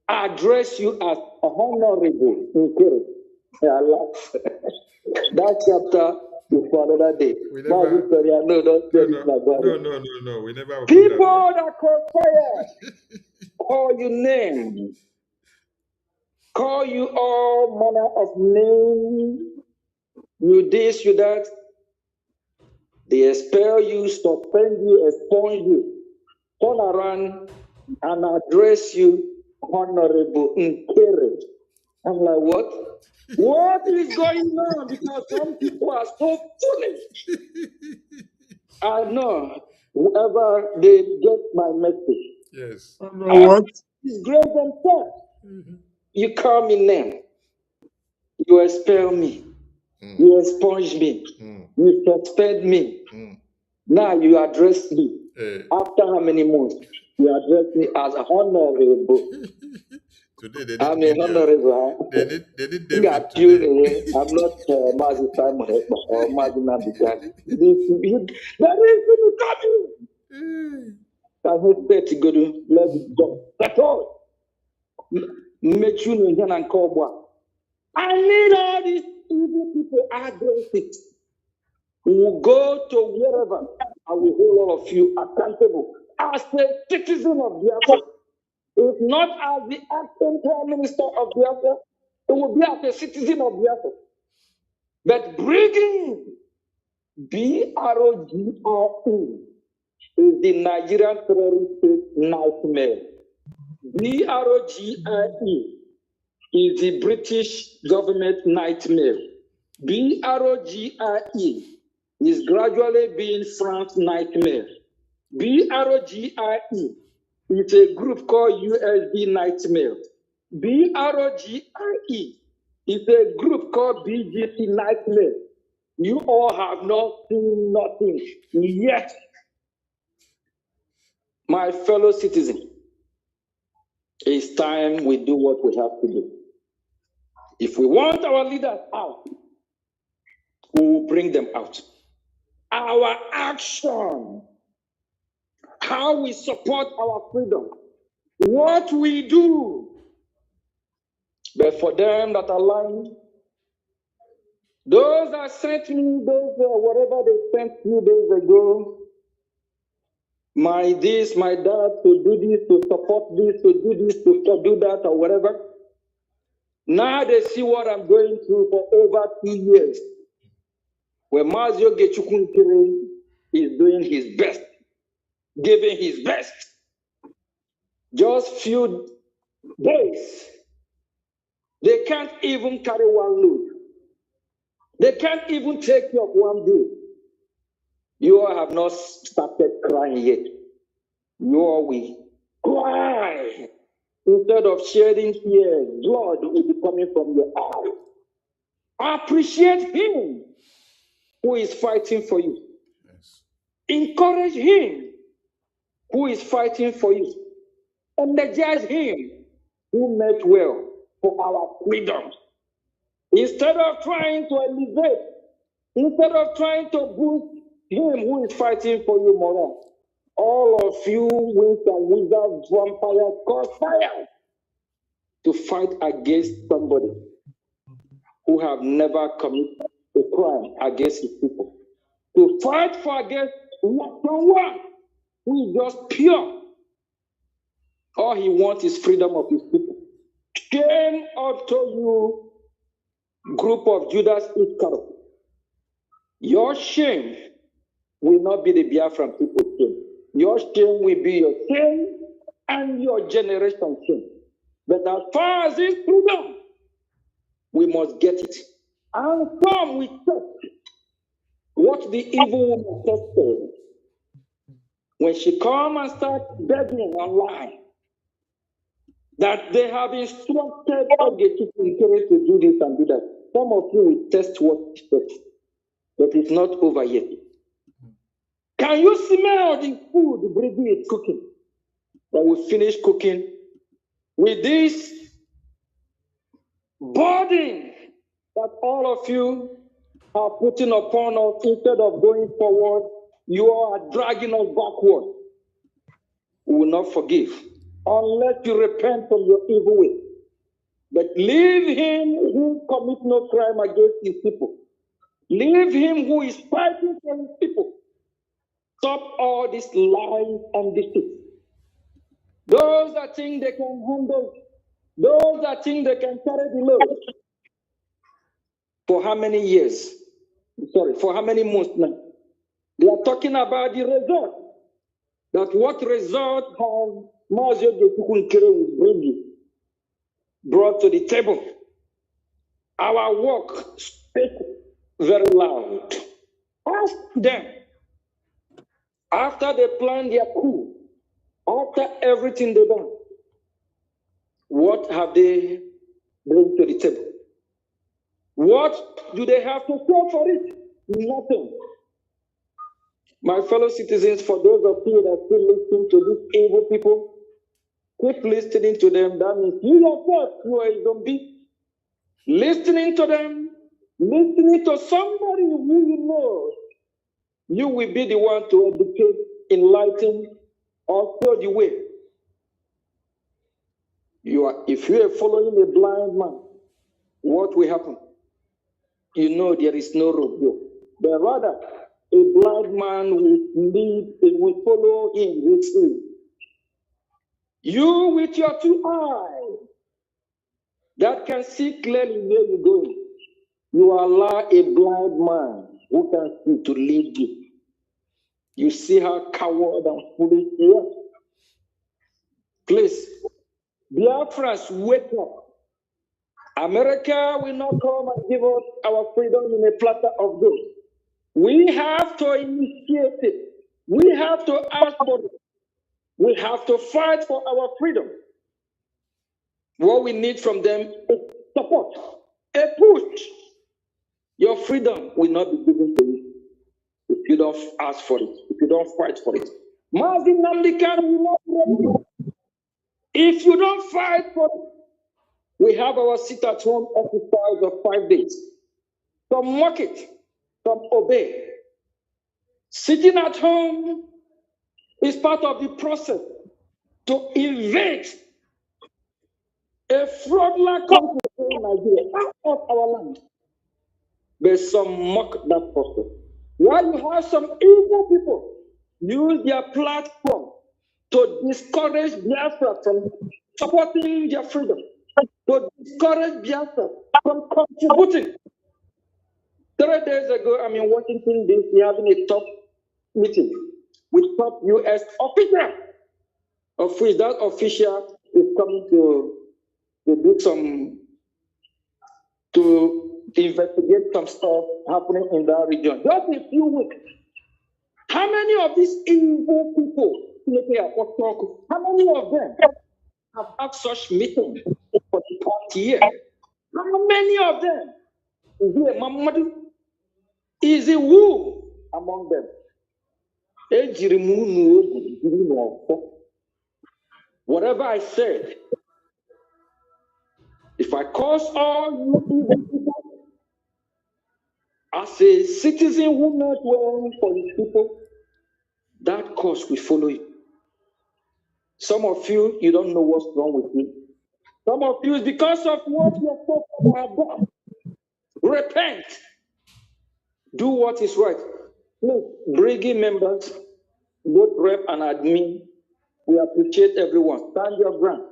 address you as a honorable. I laugh. That chapter is for another day. No. We never. People that conspire, call you name, call you all manner of names, you this, you that. They expel you, suspend you, expunge you, turn around and address you, honorable, encourage. I'm like, what? What is going on? Because some people are so foolish. I know, whoever they get my message. Yes. What? Disgrace themselves. You call me name. You expel me. You expunge me. You suspend me. Now you address me. After how many months? You address me as a honorable. Today I'm a honorable. They did David today. I'm not Mazi Simon or Mazi Nabijan. There is coming. I hope that you go to let it go. That's all. Make you know and call. I need all these evil people address it. We will go to wherever and we hold all of you accountable as a citizen of Biafra. If not as the acting Prime Minister of Biafra, it will be as a citizen of Biafra. But bringing BROGRE is the Nigerian terrorist nightmare. BROGRE is the British government nightmare. BROGRE is gradually being France's nightmare. BROGRE is a group called USB Nightmare. BROGRE is a group called BGC Nightmare. You all have not seen nothing yet. My fellow citizens, It's time we do what we have to do. If we want our leaders out, we will bring them out. Our action, how we support our freedom, what we do. But for them that are lying, those that sent me, whatever they sent few days ago, my this, my that, to do this, to support this, to do this, to do that, or whatever. Now they see what I'm going through for over 2 years. Where Mazio Gechukunkiri is doing his best, giving his best. Just few days, they can't even carry one load. They can't even take care of one bill. You all have not started crying yet. You all will cry. Instead of shedding tears, blood will be coming from your eye. Appreciate him who is fighting for you. Yes. Encourage him who is fighting for you. Energize him who meant well for our freedom. Instead of trying to elevate, instead of trying to boost him who is fighting for you, morale, all of you wings and wizards, vampires, cause fire to fight against somebody who have never committed a crime against his people. To fight for against someone who is just pure. All he wants is freedom of his people. Shame unto you, group of Judas Iscariot. Your shame will not be the Biafran people's shame. Your shame will be your shame and your generation's shame. But as far as this freedom, we must get it. And some we test what the evil woman tested when she come and start begging online that they have instructed Ogechi to do this and do that. Some of you will test what she said, but it's not over yet. Can you smell the food Brgie is cooking? When we finish cooking, with this burden that all of you are putting upon us, instead of going forward, you are dragging us backward. We will not forgive unless you repent from your evil way. But leave him who commits no crime against his people. Leave him who is fighting for his people. Stop all these lies and deceit. Those that think they can handle, those that think they can carry the load. For how many years? For how many months now? They are talking about the result. That what result has Mazio Gechukunkiri with Brgie brought to the table. Our work speaks very loud. Ask them, after they plan their coup, after everything they've done, what have they brought to the table? What do they have to show for it? Nothing. My fellow citizens, for those of you that are still listening to these evil people, keep listening to them. That means you yourself, you are a zombie. Listening to them, listening to somebody who you know, you will be the one to educate, enlighten, or show the way. If you are following a blind man, what will happen? You know there is no road there. But rather, a blind man will follow him with him. You with your two eyes that can see clearly where you're going, you allow a blind man who can see to lead you. You see how coward and foolish he is. Please, Biafrans, wake up. America will not come and give us our freedom in a platter of gold. We have to initiate it. We have to ask for it. We have to fight for our freedom. What we need from them is support, a push. Your freedom will not be given to you if you don't ask for it, if you don't fight for it. Mazin Namdekan will not be ready. If you don't fight for it, we have our sit-at-home exercise of 5 days. Some mock it, some obey. Sitting at home is part of the process to invade a fraudulent country in Nigeria out of our land. But some mock that process. While you have some evil people use their platform to discourage Biafra from supporting their freedom, to discourage Biafra from contributing. 3 days ago, I'm in Washington, D.C., having a top meeting with top U.S. official, of which that official is coming to do some, to investigate some stuff happening in that region. Just a few weeks. How many of these evil people, how many of them have had such meetings for the past year? How many of them is a who among them? Whatever I said, if I cause all you evil people, as a citizen who not well for his people, that cause will follow you. Some of you, you don't know what's wrong with me. Some of you, is because of what your forefathers have done. Repent. Do what is right. Look, Brgie members, both rep and admin, we appreciate everyone. Stand your ground.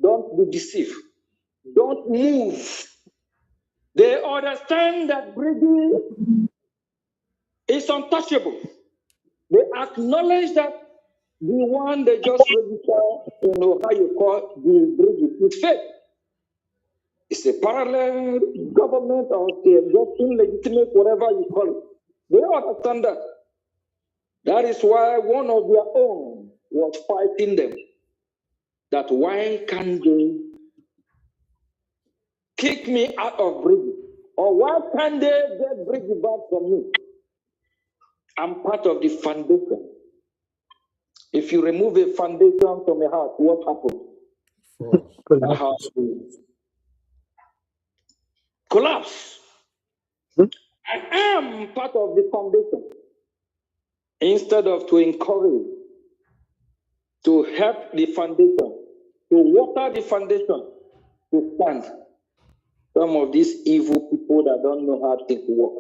Don't be deceived. Don't move. They understand that Brgie is untouchable. They acknowledge that the one they just registered in Ohio called the Brgie is fake. It's a parallel government or just illegitimate, whatever you call it. They understand that. That is why one of their own was fighting them. That why can't they kick me out of Brgie? Or why can't they get Brgie back from me? I'm part of the foundation. If you remove a foundation from a house, what happens? The house will collapse. I am part of the foundation. Instead of to encourage, to help the foundation, to water the foundation, to stand. Some of these evil people that don't know how things work,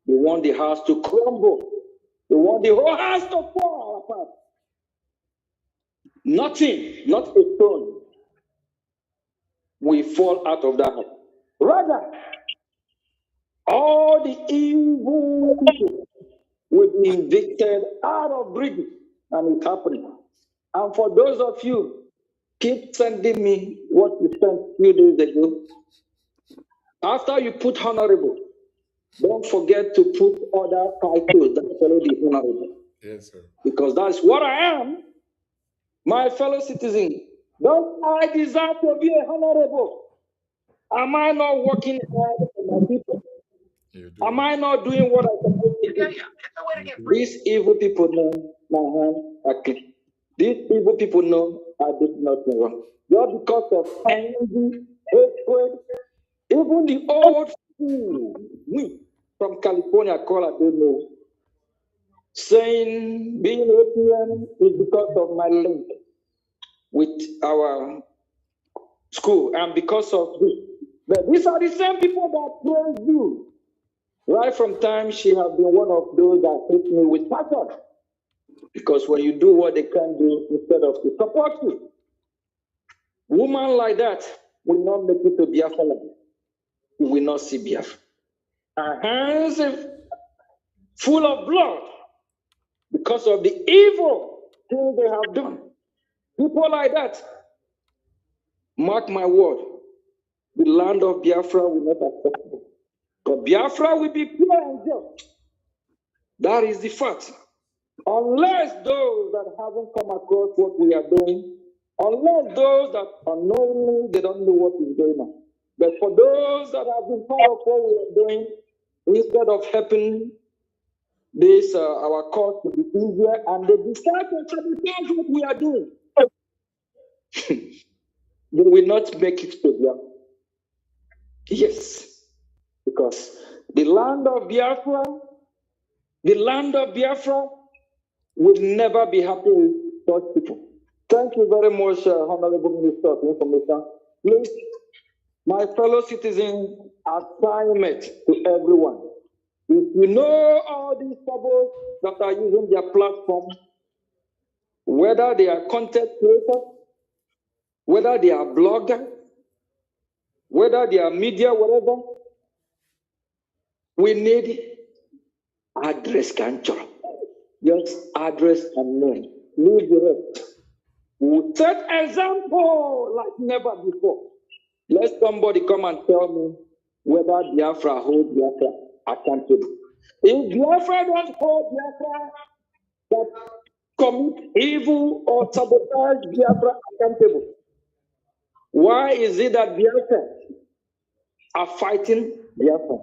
they want the house to crumble. They want the whole house to fall apart. Nothing, not a stone, will fall out of that house. Rather, all the evil people will be evicted out of Brgie, and it's happening. And for those of you, keep sending me what you sent a few days ago. After you put honorable, don't forget to put other titles that follow the honorable. Yes, sir. Because that's what I am, my fellow citizen. Don't I desire to be a honorable? Am I not working hard for my people? Am I not doing what I'm supposed to do? These evil people know my hands are clean. These evil people know I did nothing wrong. Just because of envy, hatred, even the old fool, me from California, call I don't know, saying being APM is because of my link with our school and because of this. But these are the same people that praise you. Right from time, she has been one of those that hit me with passion. Because when you do what they can do instead of to support you, woman like that will not make it to Biafralands. You will not see Biafra. Our hands are full of blood because of the evil things they have done. People like that, mark my word, the land of Biafra will not accept them. But Biafra will be pure and just. That is the fact. Unless those that haven't come across what we are doing, unless those that unknowingly, they don't know what is going on. But for those that have been part of what we are doing, instead of helping this, our cause to be easier, and they decide to sabotage what we are doing. they will not make it to Biafra. Yes, because the land of Biafra will never be happy with such people. Thank you very much, Honorable Minister of Information. Please, my fellow citizens, assignment to everyone. If you know all these troubles that are using their platform, whether they are content creators, whether they are bloggers, whether they are media, whatever, we need address control. Just address and name. Leave the rest. We set example like never before. Let somebody come and tell me whether Biafra hold Biafra accountable. If Biafra don't hold Biafra that commit evil or sabotage Biafra accountable, why is it that Biafra are fighting Biafra?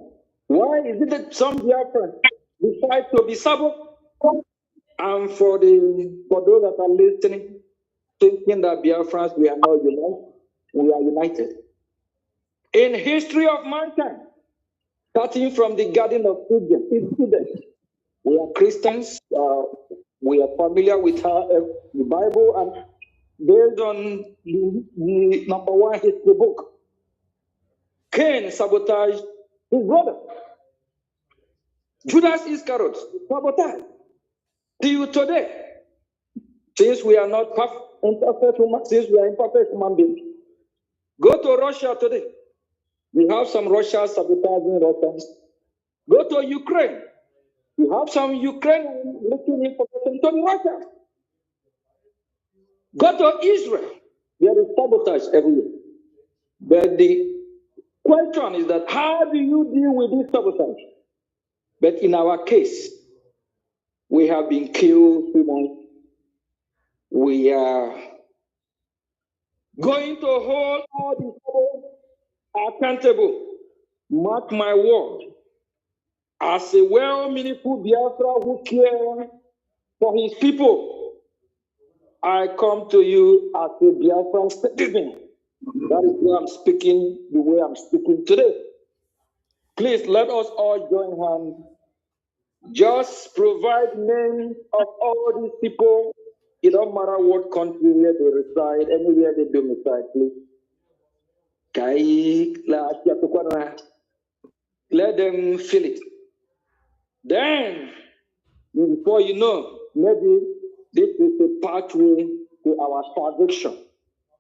Why is it that some Biafra decide to be sabotaged? And for those that are listening, thinking that Biafrans, we are not united, we are united. In history of mankind, starting from the Garden of Eden, we are Christians, we are familiar with the Bible, and based on the number one history book, Cain sabotaged his brother. Judas Iscariot sabotaged. Till today, since we are not imperfect human beings, go to Russia today. We have some Russians sabotaging Russians. Go to Ukraine. We have some Ukrainians looking information to Russia. Go to Israel. There is sabotage everywhere. But the question is that how do you deal with this sabotage? But in our case, we have been killed too much. We are going to hold all these people accountable. Mark my word. As a well-meaningful Biafra who cares for his people, I come to you as a Biafran citizen. That is why I'm speaking the way I'm speaking today. Please let us all join hands. Just provide names of all these people. It don't matter what country where they reside, anywhere they domicile, please. Let them feel it. Then, before you know, maybe this is a pathway to our salvation.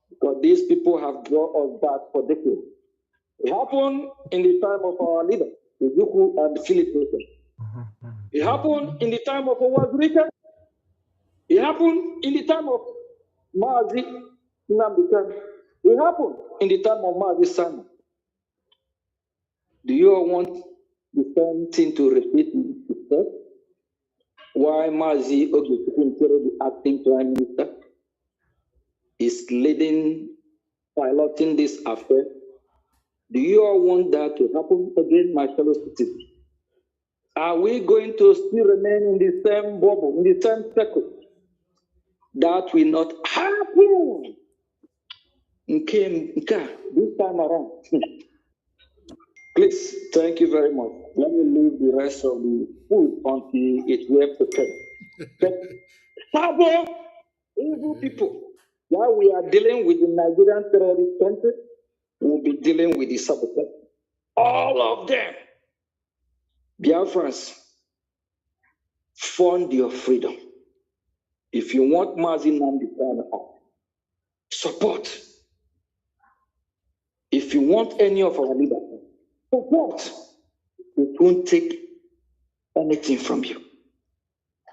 Because these people have brought us back for decades. It happened in the time of our leader, Izuku and Philip. It happened in the time of Owazurika. It happened in the time of Mazi Nnamdi. It happened in the time of Mazi Sani. Do you all want the same thing to repeat itself? Why Mazi Ogetukun, the acting prime minister, is leading, piloting this affair? Do you all want that to happen again, my fellow citizens? Are we going to still remain in the same bubble, in the same circle? That will not happen. Okay, this time around. Please, thank you very much. Let me leave the rest of the food until it's well prepared. But stubborn, evil people, while we are dealing with the Nigerian terrorist country, we'll be dealing with the sabotage. All of them. Biafrans, fund your freedom. If you want Mazi Nnamdi Kanu, support. If you want any of our leaders, support. It won't take anything from you.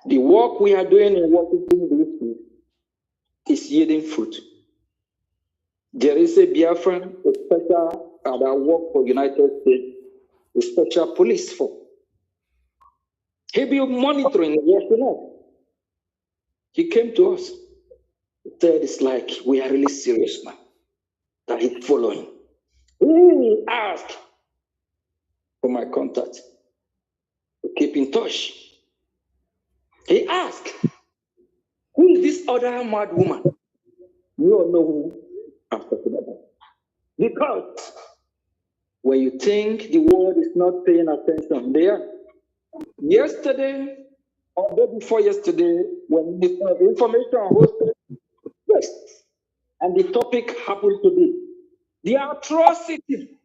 The work we are doing in Washington, D.C. is yielding fruit. There is a Biafran, a special, that work for United States, a special police force. He'll be monitoring Washington. He came to us. He said, it's like we are really serious now. That he's following. He asked for my contact to keep in touch. He asked, who is this other mad woman? You all know who together. Because when you think the world is not paying attention there, yesterday or day before yesterday, when Minister of Information hosted yes, and the topic happened to be the atrocity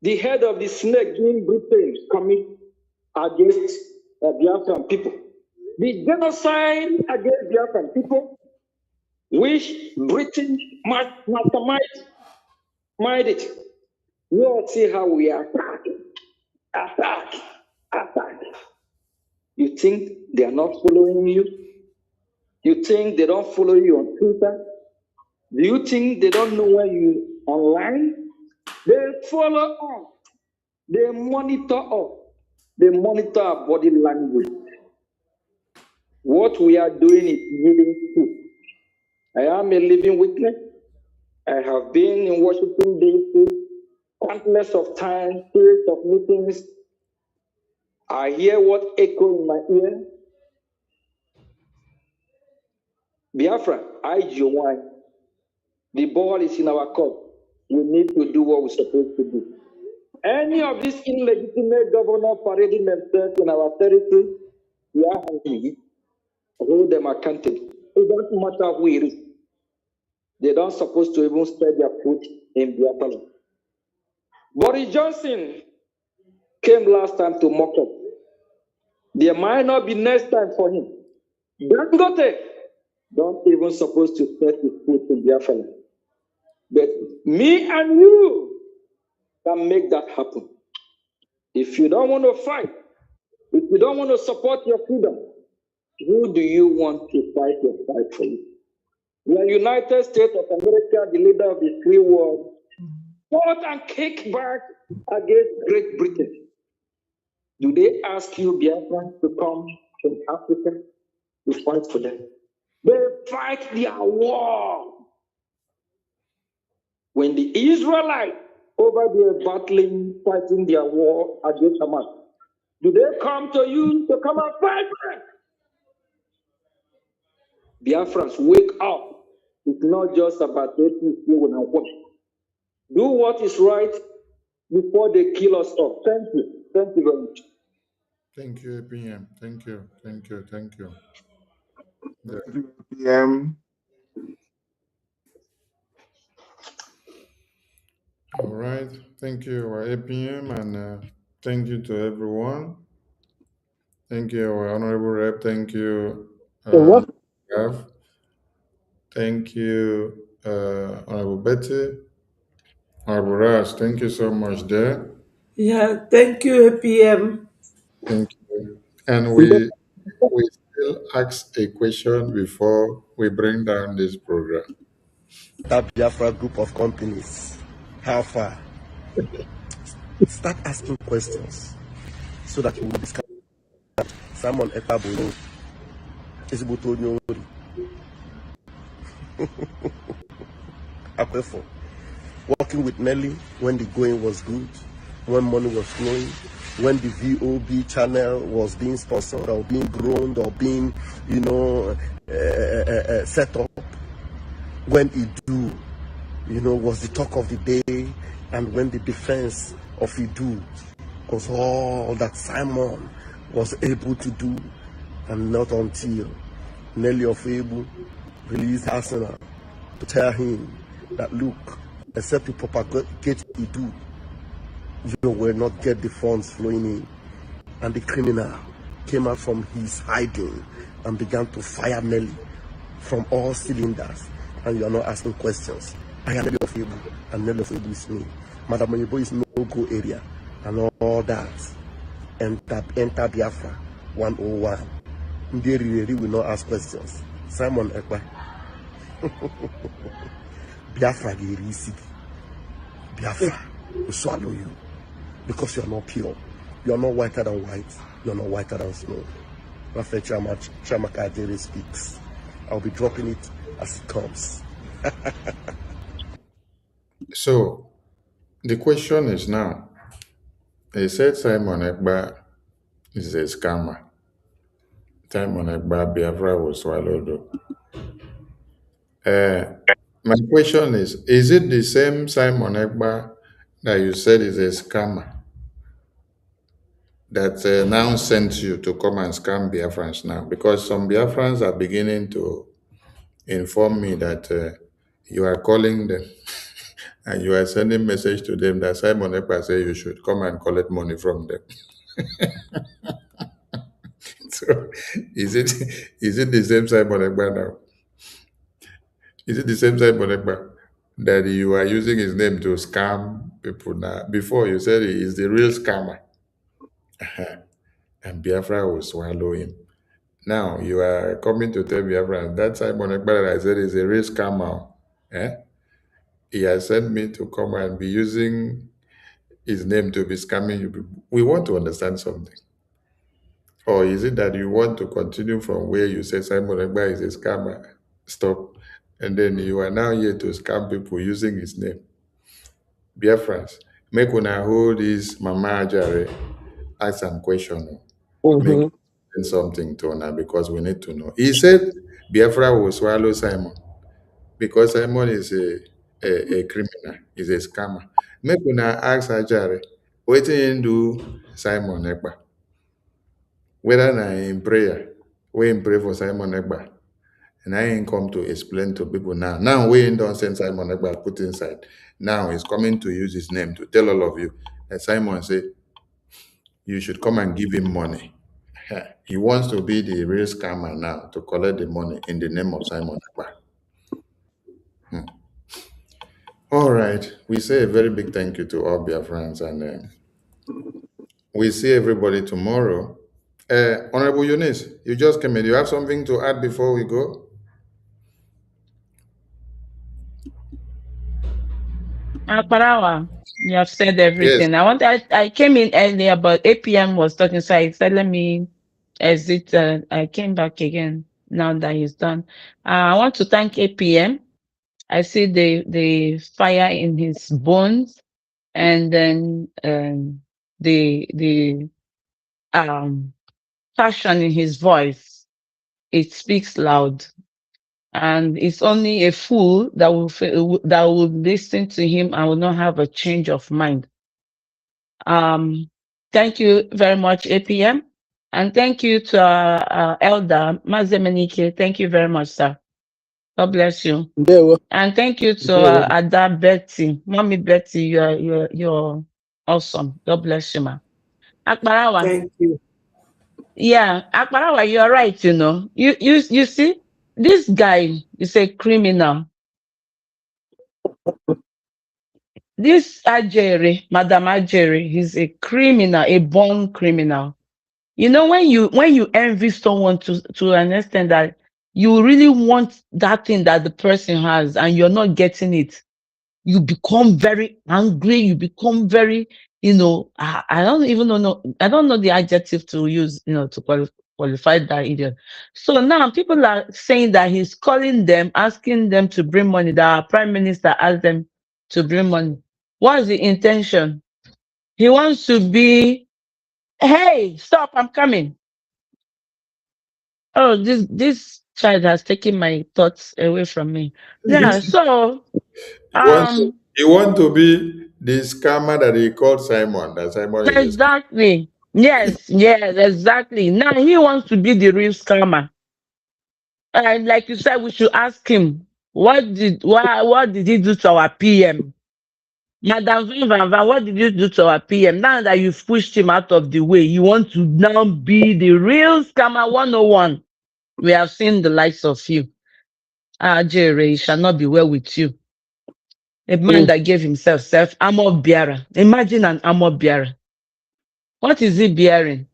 the head of the snake doing Britain commit against Biafran people. The genocide against Biafran people, which Britain mastermind it. You all see how we attack. You think they are not following you? You think they don't follow you on Twitter? Do you think they don't know where you online? They follow us. They monitor us. They monitor our body language. What we are doing is living proof. I am a living witness. I have been in Washington, D.C. countless of times, series of meetings. I hear what echo in my ear. Biafra, IGY. The ball is in our court. We need to do what we're supposed to do. Any of these illegitimate governors parading themselves in our territory, we are hungry. Hold them accountable. It doesn't matter who it is. They don't supposed to even spread their foot in Biafralands. Boris Johnson came last time to mock up. There might not be next time for him. Dangote don't even supposed to set his foot in Biafralands. But me and you can make that happen. If you don't want to fight, if you don't want to support your freedom, who do you want to fight your fight for you? The United States of America, the leader of the free world, fought and kicked back against Great Britain. Do they ask you, Biafran, to come from Africa to fight for them? They fight their war. When the Israelites over there battling, fighting their war against Hamas, do they come to you to come and fight for them? Biafrans, wake up. It's not just about letting people and what. Do what is right before they kill us off. Thank you. Thank you very much. Thank you, APM. Thank you. Yeah. Thank you, PM. All right. Thank you, our APM, and thank you to everyone. Thank you, our Honorable Rep. Thank you, What? Gav. Thank you, Honorable Betty. Honorable Ras, thank you so much there. Yeah, thank you, APM. Thank you. And we still ask a question before we bring down this program. That Biafra group of companies, how far? Start asking questions so that you will discover Simon Ekpabolo is able to know Akwefo. Working with Nelly when the going was good, when money was flowing, when the VOB channel was being sponsored or being grown or being, set up, when Idu, was the talk of the day, and when the defense of Idu was all that Simon was able to do, and not until Nelly of Ebu released Arsenal to tell him that, look, except you propagate Idu, you will not get the funds flowing in. And the criminal came out from his hiding and began to fire Nelly from all cylinders. And you are not asking questions. I am Nelly of Ebu, and Nelly of Ebu is me. Madam Oyebo is no-go area, and all that. Enter Biafra 101. Nderi will not ask questions. Simon Ekpa. Biafra Biafra will swallow you because you are not pure. You are not whiter than white. You are not whiter than snow. Prophet Chamaka Ajere speaks. I'll be dropping it as it comes. So, the question is now, they said Simon Ekpa is a scammer. Simon Ekpa, Biafra was swallowed up. My question is it the same Simon Ekpa that you said is a scammer that now sent you to come and scam Biafrans now? Because some Biafrans are beginning to inform me that you are calling them and you are sending message to them that Simon Ekpa said you should come and collect money from them. So is it the same Simon Ekpa now? Is it the same Simon Ekpa that you are using his name to scam people now? Before you said he is the real scammer. And Biafra will swallow him. Now you are coming to tell Biafra that Simon Ekpa that I said is a real scammer. Eh? He has sent me to come and be using his name to be scamming you people. We want to understand something. Or is it that you want to continue from where you say Simon Ekpa is a scammer? Stop. And then you are now here to scam people using his name. Biafrans, make una hold this Mama Ajare, ask some question. Make something to una because we need to know. He said Biafra will swallow Simon because Simon is a criminal, is a scammer. Make una ask Ajare, what he do Simon Ekpa? Whether na in prayer, we in pray for Simon Ekpa. And I ain't come to explain to people now. Now we ain't don't send Simon Ekpa put inside. Now he's coming to use his name to tell all of you that Simon said you should come and give him money. He wants to be the real scammer now to collect the money in the name of Simon Ekpa. All right. We say a very big thank you to all Biafrans and we see everybody tomorrow. Honorable Eunice, you just came in. You have something to add before we go? Parawa, you have said everything. I came in earlier, but 8 p.m. was talking, so I said, let me exit. I came back again now that he's done. I want to thank 8 p.m. I see the fire in his bones, and then the passion in his voice. It speaks loud. And it's only a fool that will listen to him and will not have a change of mind. Thank you very much, APM, and thank you to our elder Mazemenike. Thank you very much, sir. God bless you. And thank you to Ada Betty, Mommy Betty. You're awesome. God bless you, ma. Akbarawa. Thank you. Yeah, Akbarawa, you're right. You know, you see, this guy is a criminal. This Ajere, Madam Ajere, he's a criminal, a born criminal. You know, when you envy someone to an extent that you really want that thing that the person has and you're not getting it, you become very angry. You become very, I don't even know. I don't know the adjective to use, to qualify that idiot. So now people are saying that he's calling them, asking them to bring money. That our prime minister asked them to bring money. What is the intention? He wants to be, hey, stop, I'm coming. Oh, this child has taken my thoughts away from me. Yeah, so You want to be the scammer that he called Simon, that Simon is exactly. Yes, exactly. Now he wants to be the real scammer. And like you said, we should ask him, what did he do to our PM? Madam Van, what did you do to our PM? Now that you've pushed him out of the way, you want to now be the real scammer 101. We have seen the likes of you. Jerry, it shall not be well with you. A man that gave himself armor bearer. Imagine an armor bearer. What is he bearing?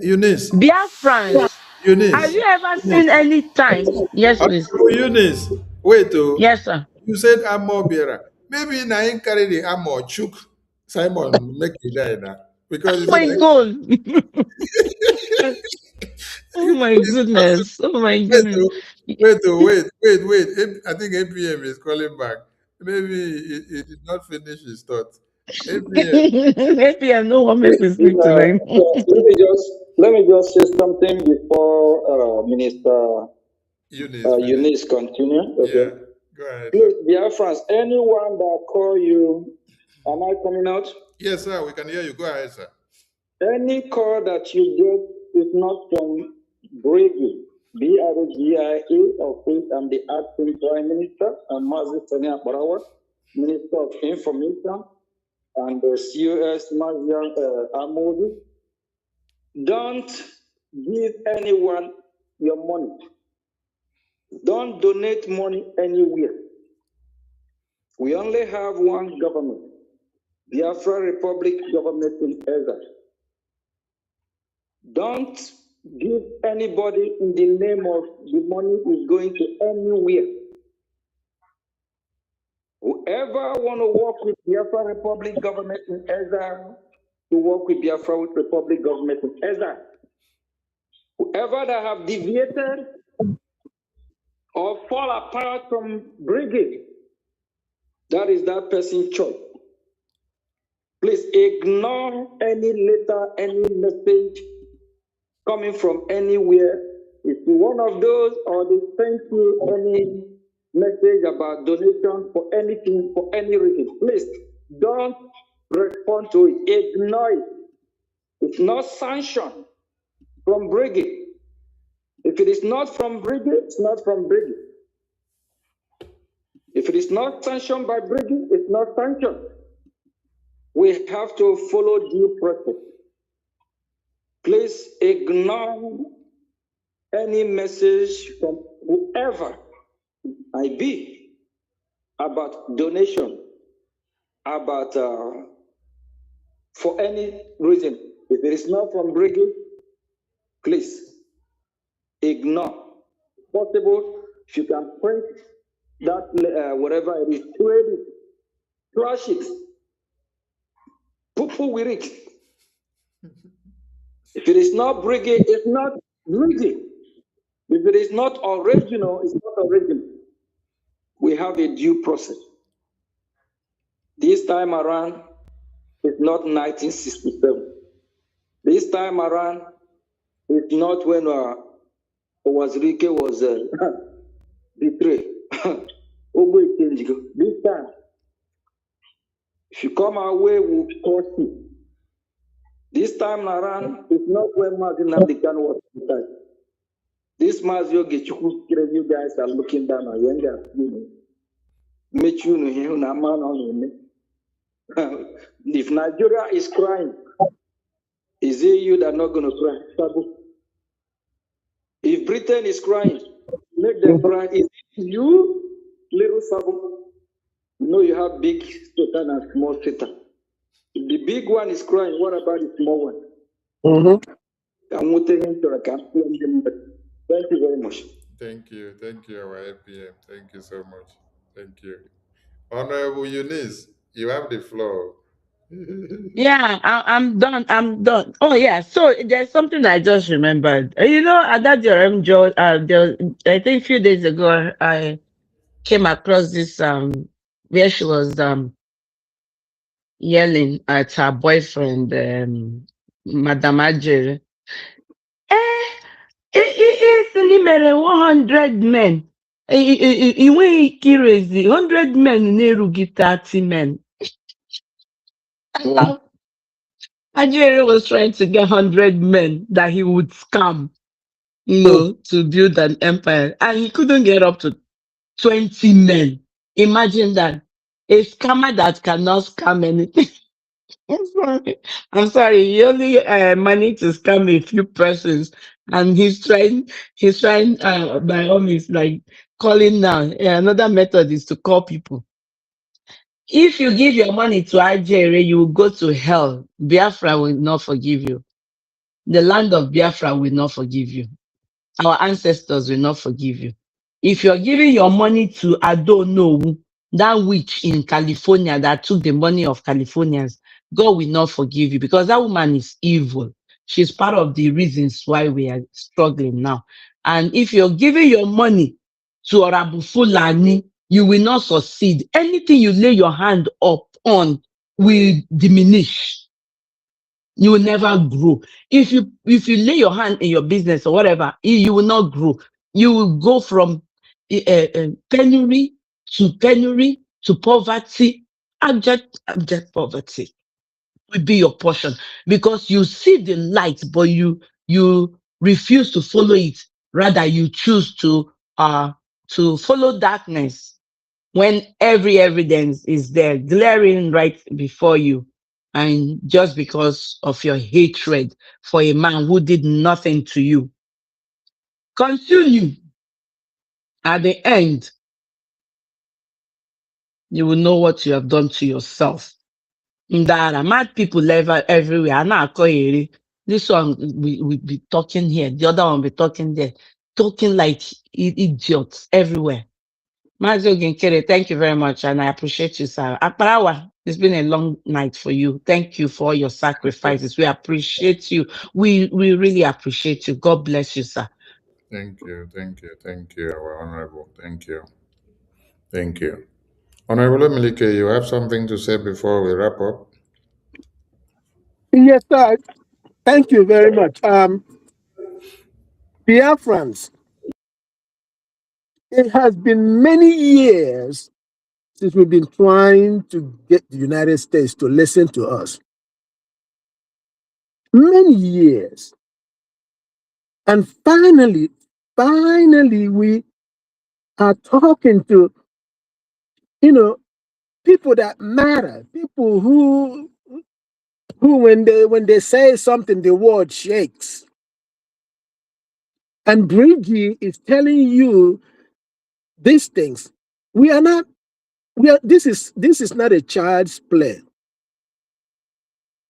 Eunice. Biafrans. Eunice. Have you ever seen any time? Yes, please. Eunice. Wait, yes, sir. You said armor bearer. Maybe now he carry the armor chook Simon make it die now. Because oh my God. Oh my goodness. Oh my goodness. Wait. I think APM is calling back. Maybe he did not finish his thought. APM, no one make me sleep tonight. let me just say something before Minister Eunice continue. Okay. Yeah, Go ahead, Please, sir. Biafrans, anyone that call you, am I coming out? Yes, sir. We can hear you. Go ahead, sir. Any call that you get is not from Brgie, Brgie, of which I'm the acting Prime Minister, and Mazi Sania Barawa, Minister of Information, and the COS Mazian Amodi. Don't give anyone your money. Don't donate money anywhere. We only have one government, Biafra Republic government in Avert. Don't give anybody in the name of the money is going to anywhere. Whoever want to work with Biafra Republic government in Avert, to work with Biafra Republic government in Avert. Whoever that have deviated or fall apart from Brgie, that is that person's choice. Please ignore any letter, any message coming from anywhere. If you one of those, or they send you any message about donation for anything, for any reason, please don't respond to it. Ignore it. It's not sanctioned from Brgie. If it is not from Brgie, it's not from Brgie. If it is not sanctioned by Brgie, it's not sanctioned. We have to follow due process. Please ignore any message from whoever I be about donation, about for any reason. If it is not from Brgie, please ignore. If possible, if you can print that whatever it is, trade it, trash it, poo-poo with it. If it is not Brgie, it's not Brgie. If it is not original, it's not original. We have a due process. This time around, it's not 1967. This time around, it's not when Wazirike was betrayed. This time, if you come our way, we'll court you. This time around, it's not when Mazin Namdekan was betrayed. This Mazio Gechuku, you guys are looking down on you. Make you know him, man on him. If Nigeria is crying, is it you that are not going to cry? Sabu. If Britain is crying, make them cry. Is it you, little Sabu? You know you have big Satan and small Satan. If the big one is crying, what about the small one? I'm moving into a camp. Thank you very much. Thank you. Thank you, our APM. Thank you so much. Thank you. Honorable Eunice, you have the floor. Yeah, I'm done. I'm done. Oh yeah. So there's something I just remembered. You know, at that Joe, I think a few days ago, I came across this where she was yelling at her boyfriend, Madam Ajere. It's mere 100 men. I nweghị ike irezi 100 men na-erughị 30 men. Ajere was trying to get 100 men that he would scam, to build an empire. And he couldn't get up to 20 men. Imagine that. A scammer that cannot scam anything. I'm sorry. He only managed to scam a few persons. And he's trying, by all means, like calling now. Another method is to call people. If you give your money to Algeria, you will go to hell. Biafra will not forgive you. The land of Biafra will not forgive you. Our ancestors will not forgive you. If you're giving your money to Adonowu, that witch in California that took the money of Californians, God will not forgive you because that woman is evil. She's part of the reasons why we are struggling now. And if you're giving your money to Orabu Fulani, you will not succeed. Anything you lay your hand up on will diminish. You will never grow. If you lay your hand in your business or whatever, you will not grow. You will go from penury to penury, to poverty, abject poverty will be your portion, because you see the light, but you refuse to follow it. Rather, you choose to follow darkness when every evidence is there, glaring right before you, and just because of your hatred for a man who did nothing to you. Continue. At the end, you will know what you have done to yourself. There are mad people everywhere. Now, this one we be talking here, the other one be talking there, talking like idiots everywhere. Mazo Ginkere, thank you very much, and I appreciate you, sir. Akparawa, it's been a long night for you. Thank you for all your sacrifices. We appreciate you. We really appreciate you. God bless you, sir. Thank you, our honorable. Thank you. Thank you. Honorable Milike, you have something to say before we wrap up? Yes, sir. Thank you very much. Biafrans, it has been many years since we've been trying to get the United States to listen to us. Many years. And finally, we are talking to, people that matter, people who when they say something, the world shakes. And Brgie is telling you these things. This is not a child's play.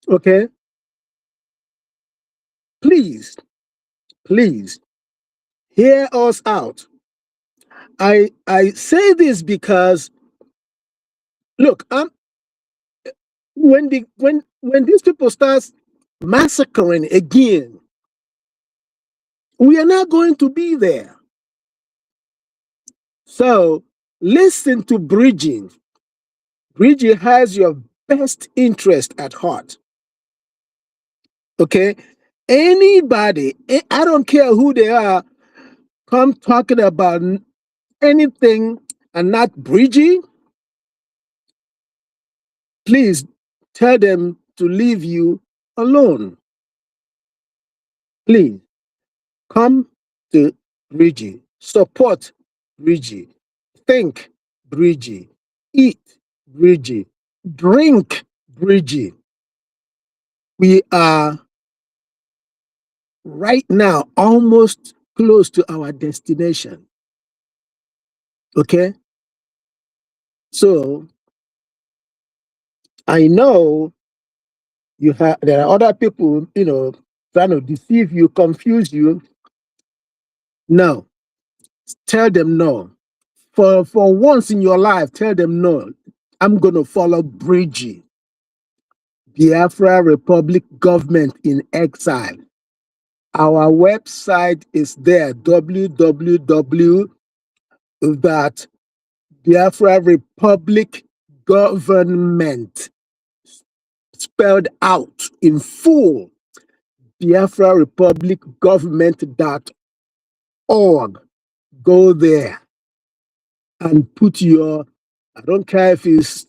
Okay? Please hear us out. I say this because look, when these people start massacring again, we are not going to be there. So listen to Brgie. Brgie has your best interest at heart. Okay? Anybody, I don't care who they are, come talking about anything and not Brgie, please tell them to leave you alone. Please come to Brgie, support Brgie, think Brgie, eat Brgie, drink Brgie. We are right now almost close to our destination. Okay? So I know there are other people, trying to deceive you, confuse you. No. Tell them no. For once in your life, tell them no. I'm gonna follow Brgie. Biafra Republic Government in Exile. Our website is there, www.Biafra Republic Government, spelled out in full, Biafra Republic Government.org. Go there and put I don't care if it's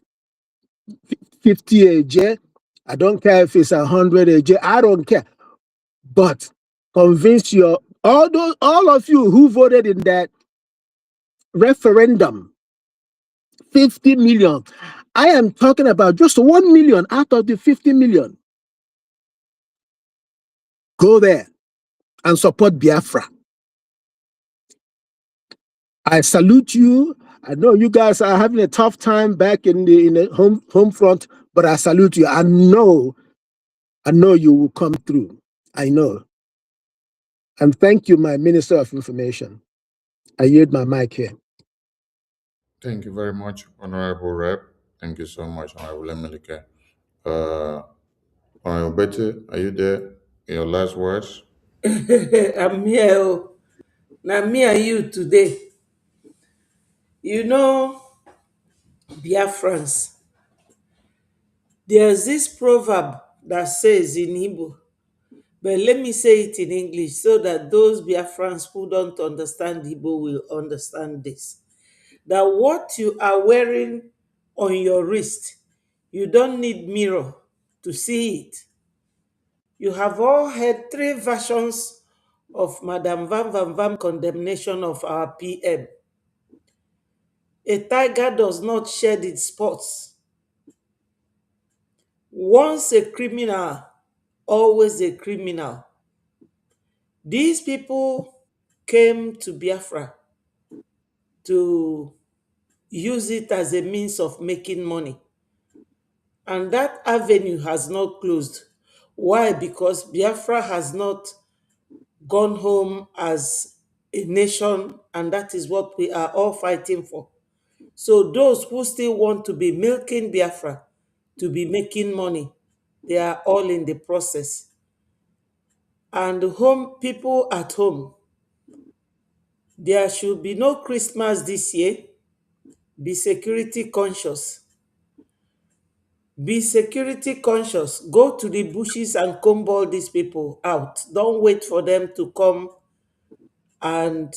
50 AJ, I don't care if it's 100 AJ, I don't care. But convince all of you who voted in that referendum, 50 million. I am talking about just 1 million out of the 50 million. Go there and support Biafra. I salute you. I know you guys are having a tough time back in the home front, but I salute you. I know you will come through. I know. And thank you, my Minister of Information. I yield my mic here. Thank you very much, Honorable Rep. Thank you so much, Honorable Emelike. Honorable Betty, are you there? Your last words? I'm here. Oh. Now me and you today. You know, Biafrans. There's this proverb that says in Igbo, but let me say it in English so that those Biafrans who don't understand Igbo will understand this. that what you are wearing on your wrist, you don't need mirror to see it. You have all heard 3 versions of Madam Van Van Van condemnation of our PM. A tiger does not shed its spots. Once a criminal, always a criminal. These people came to Biafra to use it as a means of making money. And that avenue has not closed. Why? Because Biafra has not gone home as a nation, and that is what we are all fighting for. So those who still want to be milking Biafra, to be making money, they are all in the process. And home people at home, there should be no Christmas this year. Be security conscious. Be security conscious. Go to the bushes and comb all these people out. Don't wait for them to come and,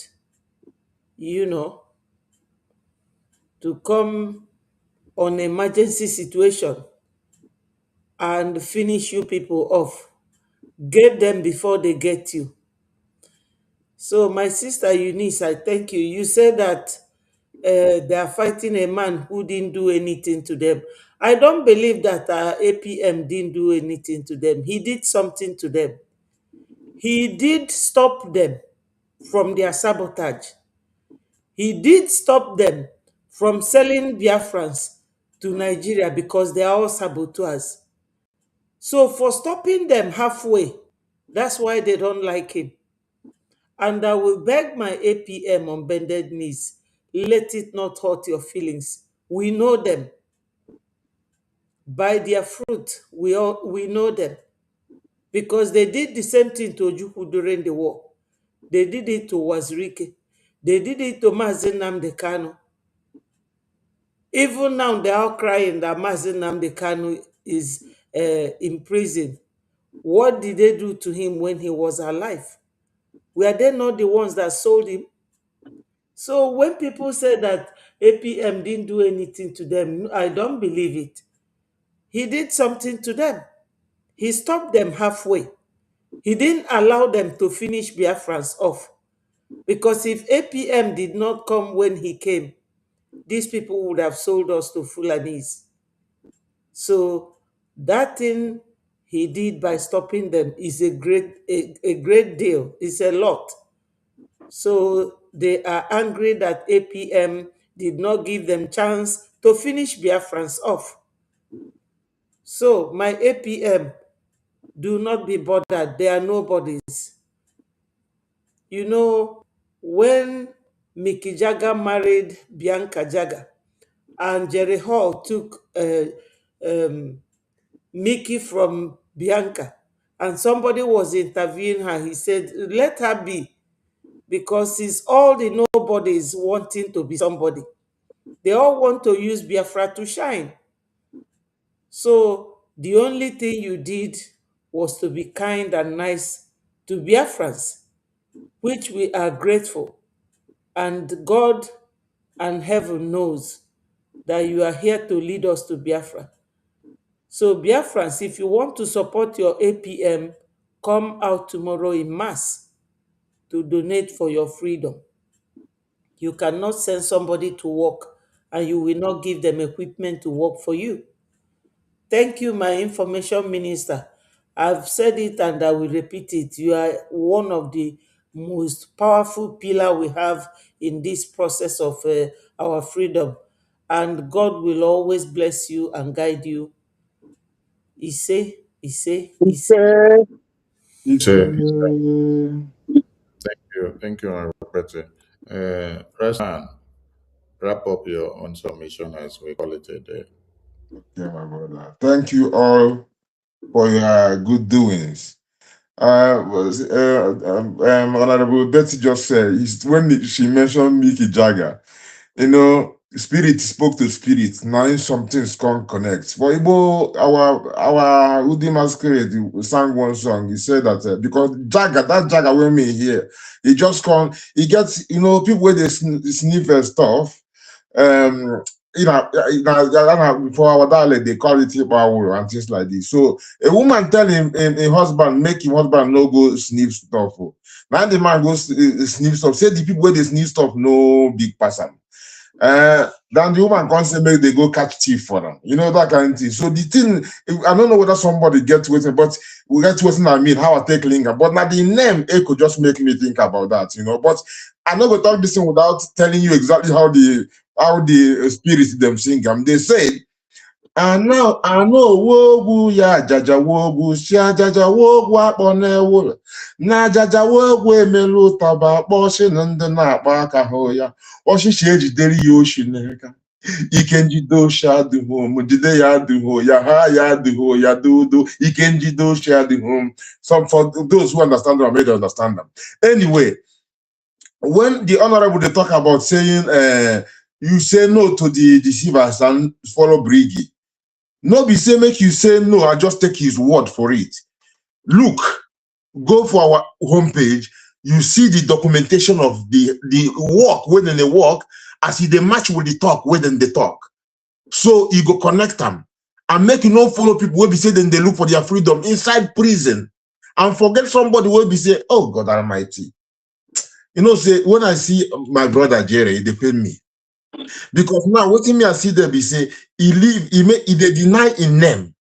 to come on emergency situation and finish you people off. Get them before they get you. So my sister Eunice, I thank you. You said that they are fighting a man who didn't do anything to them. I don't believe that APM didn't do anything to them. He did something to them. He did stop them from their sabotage. He did stop them from selling Biafrans to Nigeria because they are all saboteurs. So for stopping them halfway, that's why they don't like him. And I will beg my APM on bended knees, let it not hurt your feelings. We know them. By their fruit, we know them. Because they did the same thing to Ojukwu during the war. They did it to Wazirike. They did it to Mazi Nnamdi Kanu. Even now, they are crying that Mazi Nnamdi Kanu is in prison. What did they do to him when he was alive? Were they not the ones that sold him? So when people say that APM didn't do anything to them, I don't believe it. He did something to them. He stopped them halfway. He didn't allow them to finish Biafrans off. Because if APM did not come when he came, these people would have sold us to Fulanese. So that thing he did by stopping them is a great deal. It's a lot. So they are angry that APM did not give them chance to finish Biafrans off. So my APM, do not be bothered. They are nobodies. You know, when Mickey Jagger married Bianca Jagger and Jerry Hall took Mickey from Bianca and somebody was interviewing her, he said, let her be, because it's all the nobodies wanting to be somebody. They all want to use Biafra to shine. So the only thing you did was to be kind and nice to Biafrans, which we are grateful. And God and heaven knows that you are here to lead us to Biafra. So Biafrans, if you want to support your APM, come out tomorrow in mass to donate for your freedom. You cannot send somebody to work and you will not give them equipment to work for you. Thank you, my information minister. I've said it and I will repeat it. You are one of the most powerful pillar we have in this process of our freedom. And God will always bless you and guide you. Ise, Ise, Ise. Thank you, Robert. Rashan, wrap up your own submission as we call it a day. Okay, my brother. Thank you all for your good doings. Honorable Betty just said, when she mentioned Mickey Jagger, spirit spoke to spirit. Now something's can connect. For Igbo, our Udi Masquerade sang one song. He said that because that Jagger when me here, he just he gets, people where they sniff stuff. for our dialect, they call it Ibawu and things like this. So a woman tell him a husband, make him husband no go sniff stuff. Now the man goes sniff stuff. Say the people where they sniff stuff no big person. Then the woman comes and make they go catch thief for them. You know, that kind of thing. So the thing, I don't know whether somebody gets with it, but we get what I mean, how I take linger. But now the name, it could just make me think about that, you know. But I'm not going to talk this thing without telling you exactly how the spirits them sing them. They say, I know wogu ya jaja wogu shia jaja wogu akpone wola na jaja wogu emelu taba kposhi nende na akpa aka ho ya oshishi ejidere ya oshi neka ike njide oshi adịghị m jide ya adịghị ya ha ya adịghị ya dodo ike njide oshi adịghị some for those who understand them may understand them. Anyway, when the honorable they talk about saying you say no to the deceivers and follow Brgie. No be say make you say no, I just take his word for it. Look, go for our homepage, you see the documentation of the work when they work as they match with the talk when they talk. So you go connect them and make you no follow people where be say then they look for their freedom inside prison and forget somebody where be say, oh God Almighty. You know, say when I see my brother Jerry, they pay me. Because now what me I see them be say he they deny in name.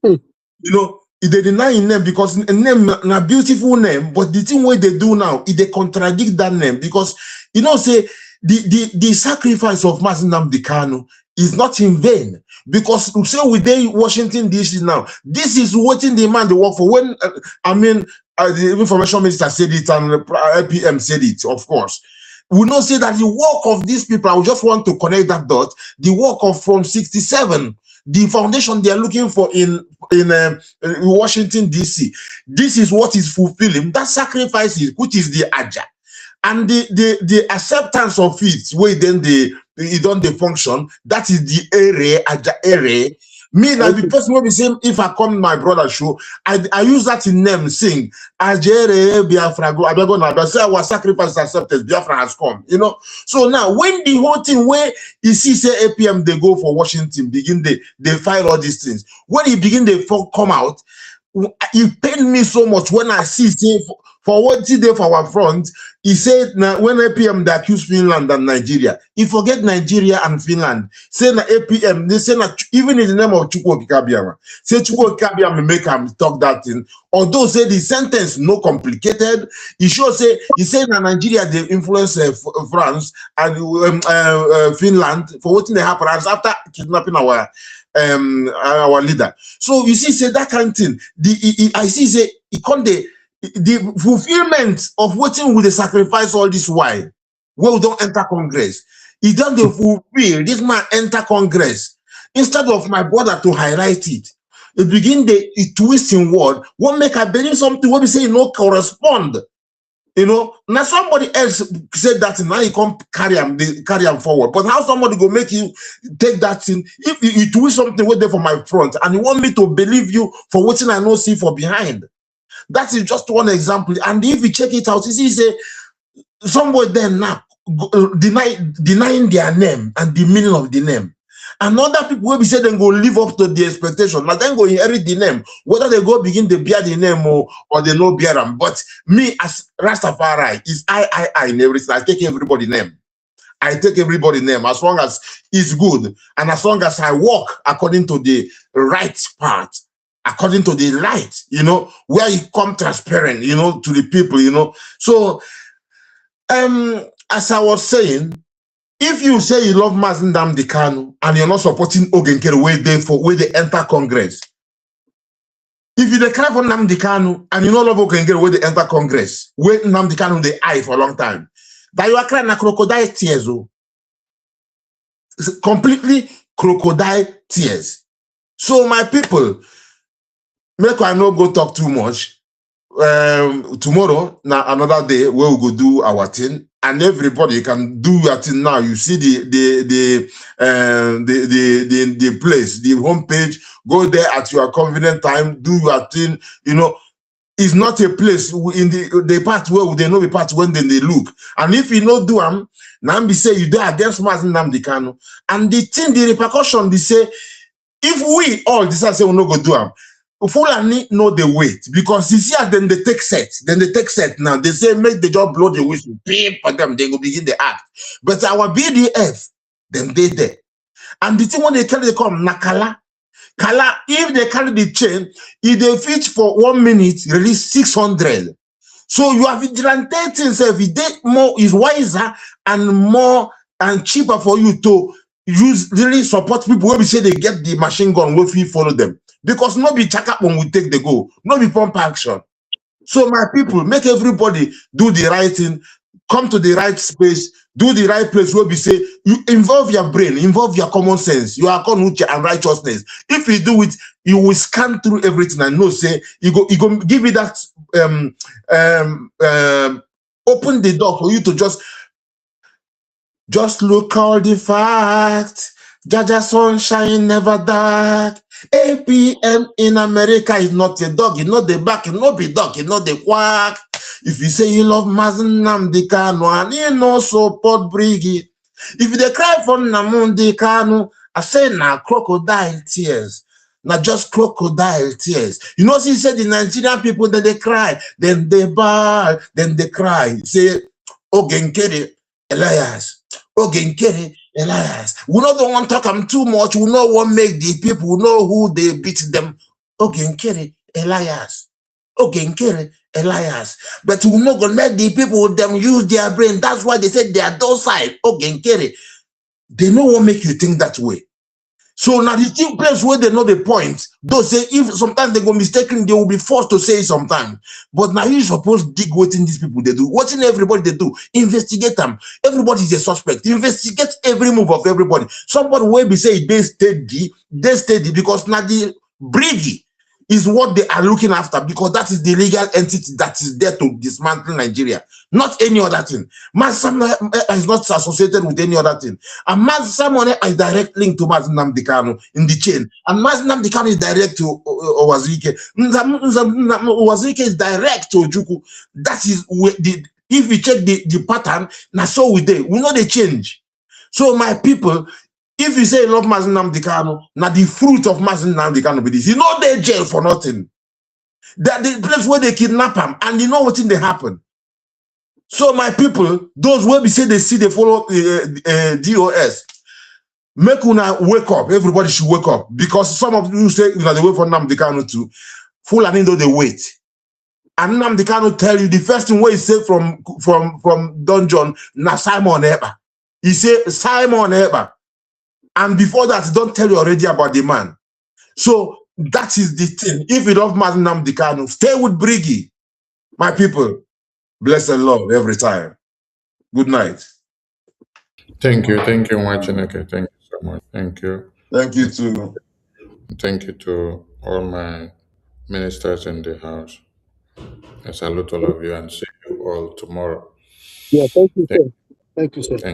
You know, they deny in name because a name a beautiful name, but the thing what they do now they contradict that name because you know say the sacrifice of Nnamdi Kanu is not in vain because say within Washington DC now, this is what the man they work for. When the information minister said it and LPM said it, of course. We not say that the work of these people, I just want to connect that dot, the work of from 67, the foundation they are looking for in Washington, D.C. This is what is fulfilling. That sacrifice is, which is the aja. And the acceptance of it, where then it don't function, that is the area, aja area. Me, now the person will be saying, if I come my brother show, I use that in name, sing, Ajere, Biafra, go, I go now, say our sacrifice accepted, Biafra has come, you know. So now, when the whole thing, where you see, say, APM, they go for Washington, they file all these things. When he begin, they come out, it pained me so much when I see, say, for what he did for our front, he said, now when APM, they accuse Finland and Nigeria, he forget Nigeria and Finland. Say, na APM, they say, even in the name of Chukwu Kabiama, say, Chukwu Kabiama make him talk that thing. Although, say, the sentence no complicated, he sure say, he said, that Nigeria, they influence France and Finland for what they happen after kidnapping our leader. So, you see, say, that kind of thing, I see, say, he can't the fulfillment of waiting with the sacrifice all this while, where we don't enter Congress. He done the fulfill, this man enter Congress. Instead of my brother to highlight it, it begin the twisting word, what make I believe something, what we say no correspond. You know, now somebody else said that and now you can't carry him forward. But how somebody go make you take that thing, if you twist something with there for my front and you want me to believe you for what I know see for behind. That is just one example. And if you check it out, you see, say, somebody then now denying their name and the meaning of the name. And other people will be saying they go live up to the expectation. Now then go inherit the name, whether they go begin to bear the name or they no bear them. But me as Rastafari is I in everything. I take everybody's name. I take everybody's name as long as it's good and as long as I walk according to the right path. According to the light, you know, where you come transparent, you know, to the people, you know. So, as I was saying, if you say you love Nnamdi Kanu and you're not supporting Ogenkere where they enter Congress, if you declare for Nnamdi Kanu and you don't love Ogenkere where they enter Congress, where Nnamdi Kanu they eye for a long time, that you are crying a crocodile tears, completely crocodile tears. So, my people, make I not go talk too much. Tomorrow, now another day, where we go do our thing, and everybody can do your thing now. You see the place, the homepage. Go there at your convenient time, do your thing. You know, is not a place in the part where they know the part when they look. And if you know do am, now be say you do against Mazi Nnamdi Kanu. And the repercussion, they say, if we all decide say we no go do am, Fulani know the weight, because you see, then they take set. Now they say make the job blow the whistle, beep for them, they go begin the act. But our BDF, then they there. And the thing when they carry, they come Nakala. Kala, if they carry the chain, if they fit for 1 minute, release 600. So you have vigilante things. If it more is wiser and more and cheaper for you to use, really support people when we say they get the machine gun, when we follow them. Because no be check up when we take the go, no be pump action. So my people, make everybody do the right thing, come to the right space, do the right place where we say you involve your brain, involve your common sense, your account and righteousness. If you do it, you will scan through everything and know, say you go give you that open the door for you to just look all the facts. Jaja sunshine never dark. APM in America is not a dog, it's not the back, it's not the dog, it's not the quack. If you say you love Mazi Nnamdi Kanu and you no support Brgie, if they cry for Nnamdi Kanu, I say na crocodile tears. Not just crocodile tears. You know, she said the Nigerian people that they cry, then they bawl, then they cry. Say, Ogenkere Elias. Ogenkere Elias. We not don't want to talk them too much. We not want to make the people know who they beat them. Ogenkere Elias. Ogenkere Elias. But we're not gonna let the people them use their brain. That's why they said they are docile. Ogenkere. They no one make you think that way. So now the thing place where they know the point, though say if sometimes they go mistaken, they will be forced to say it sometimes. But now you supposed to dig what in these people they do, watching everybody they do, investigate them. Everybody is a suspect. Investigate every move of everybody. Somebody will be say they steady because now the Brgie is what they are looking after, because that is the legal entity that is there to dismantle Nigeria, not any other thing. Mazi is not associated with any other thing. And Mazi is direct link to Mazi Nnamdi Kanu in the chain. And Mazi Nnamdi Kanu is direct to Owazirike. Owazirike is direct to Ojukwu. That is if you check the pattern, now so we do. We know they change. So my people, if you say you love Mazi Nnamdi Kanu, now the fruit of Mazi Nnamdi Kanu be this. You know they jail for nothing. That the place where they kidnap him, and you know what thing they happen. So my people, those where we say they see they follow DOS, make una wake up. Everybody should wake up, because some of you say they wait for Nnamdi Kanu to full and know they wait. And Nnamdi Kanu tell you the first thing where he said from dungeon, na Simon Ekpa. He said Simon Ekpa. And before that, don't tell you already about the man. So that is the thing. If you love Mazi Nnamdi Kanu, stay with Brgie. My people, bless and love every time. Good night. Thank you, Mwachineke. Thank you so much. Thank you. Thank you too. Thank you to all my ministers in the house. I salute all of you and see you all tomorrow. Yeah, thank you, sir. Thank you, sir.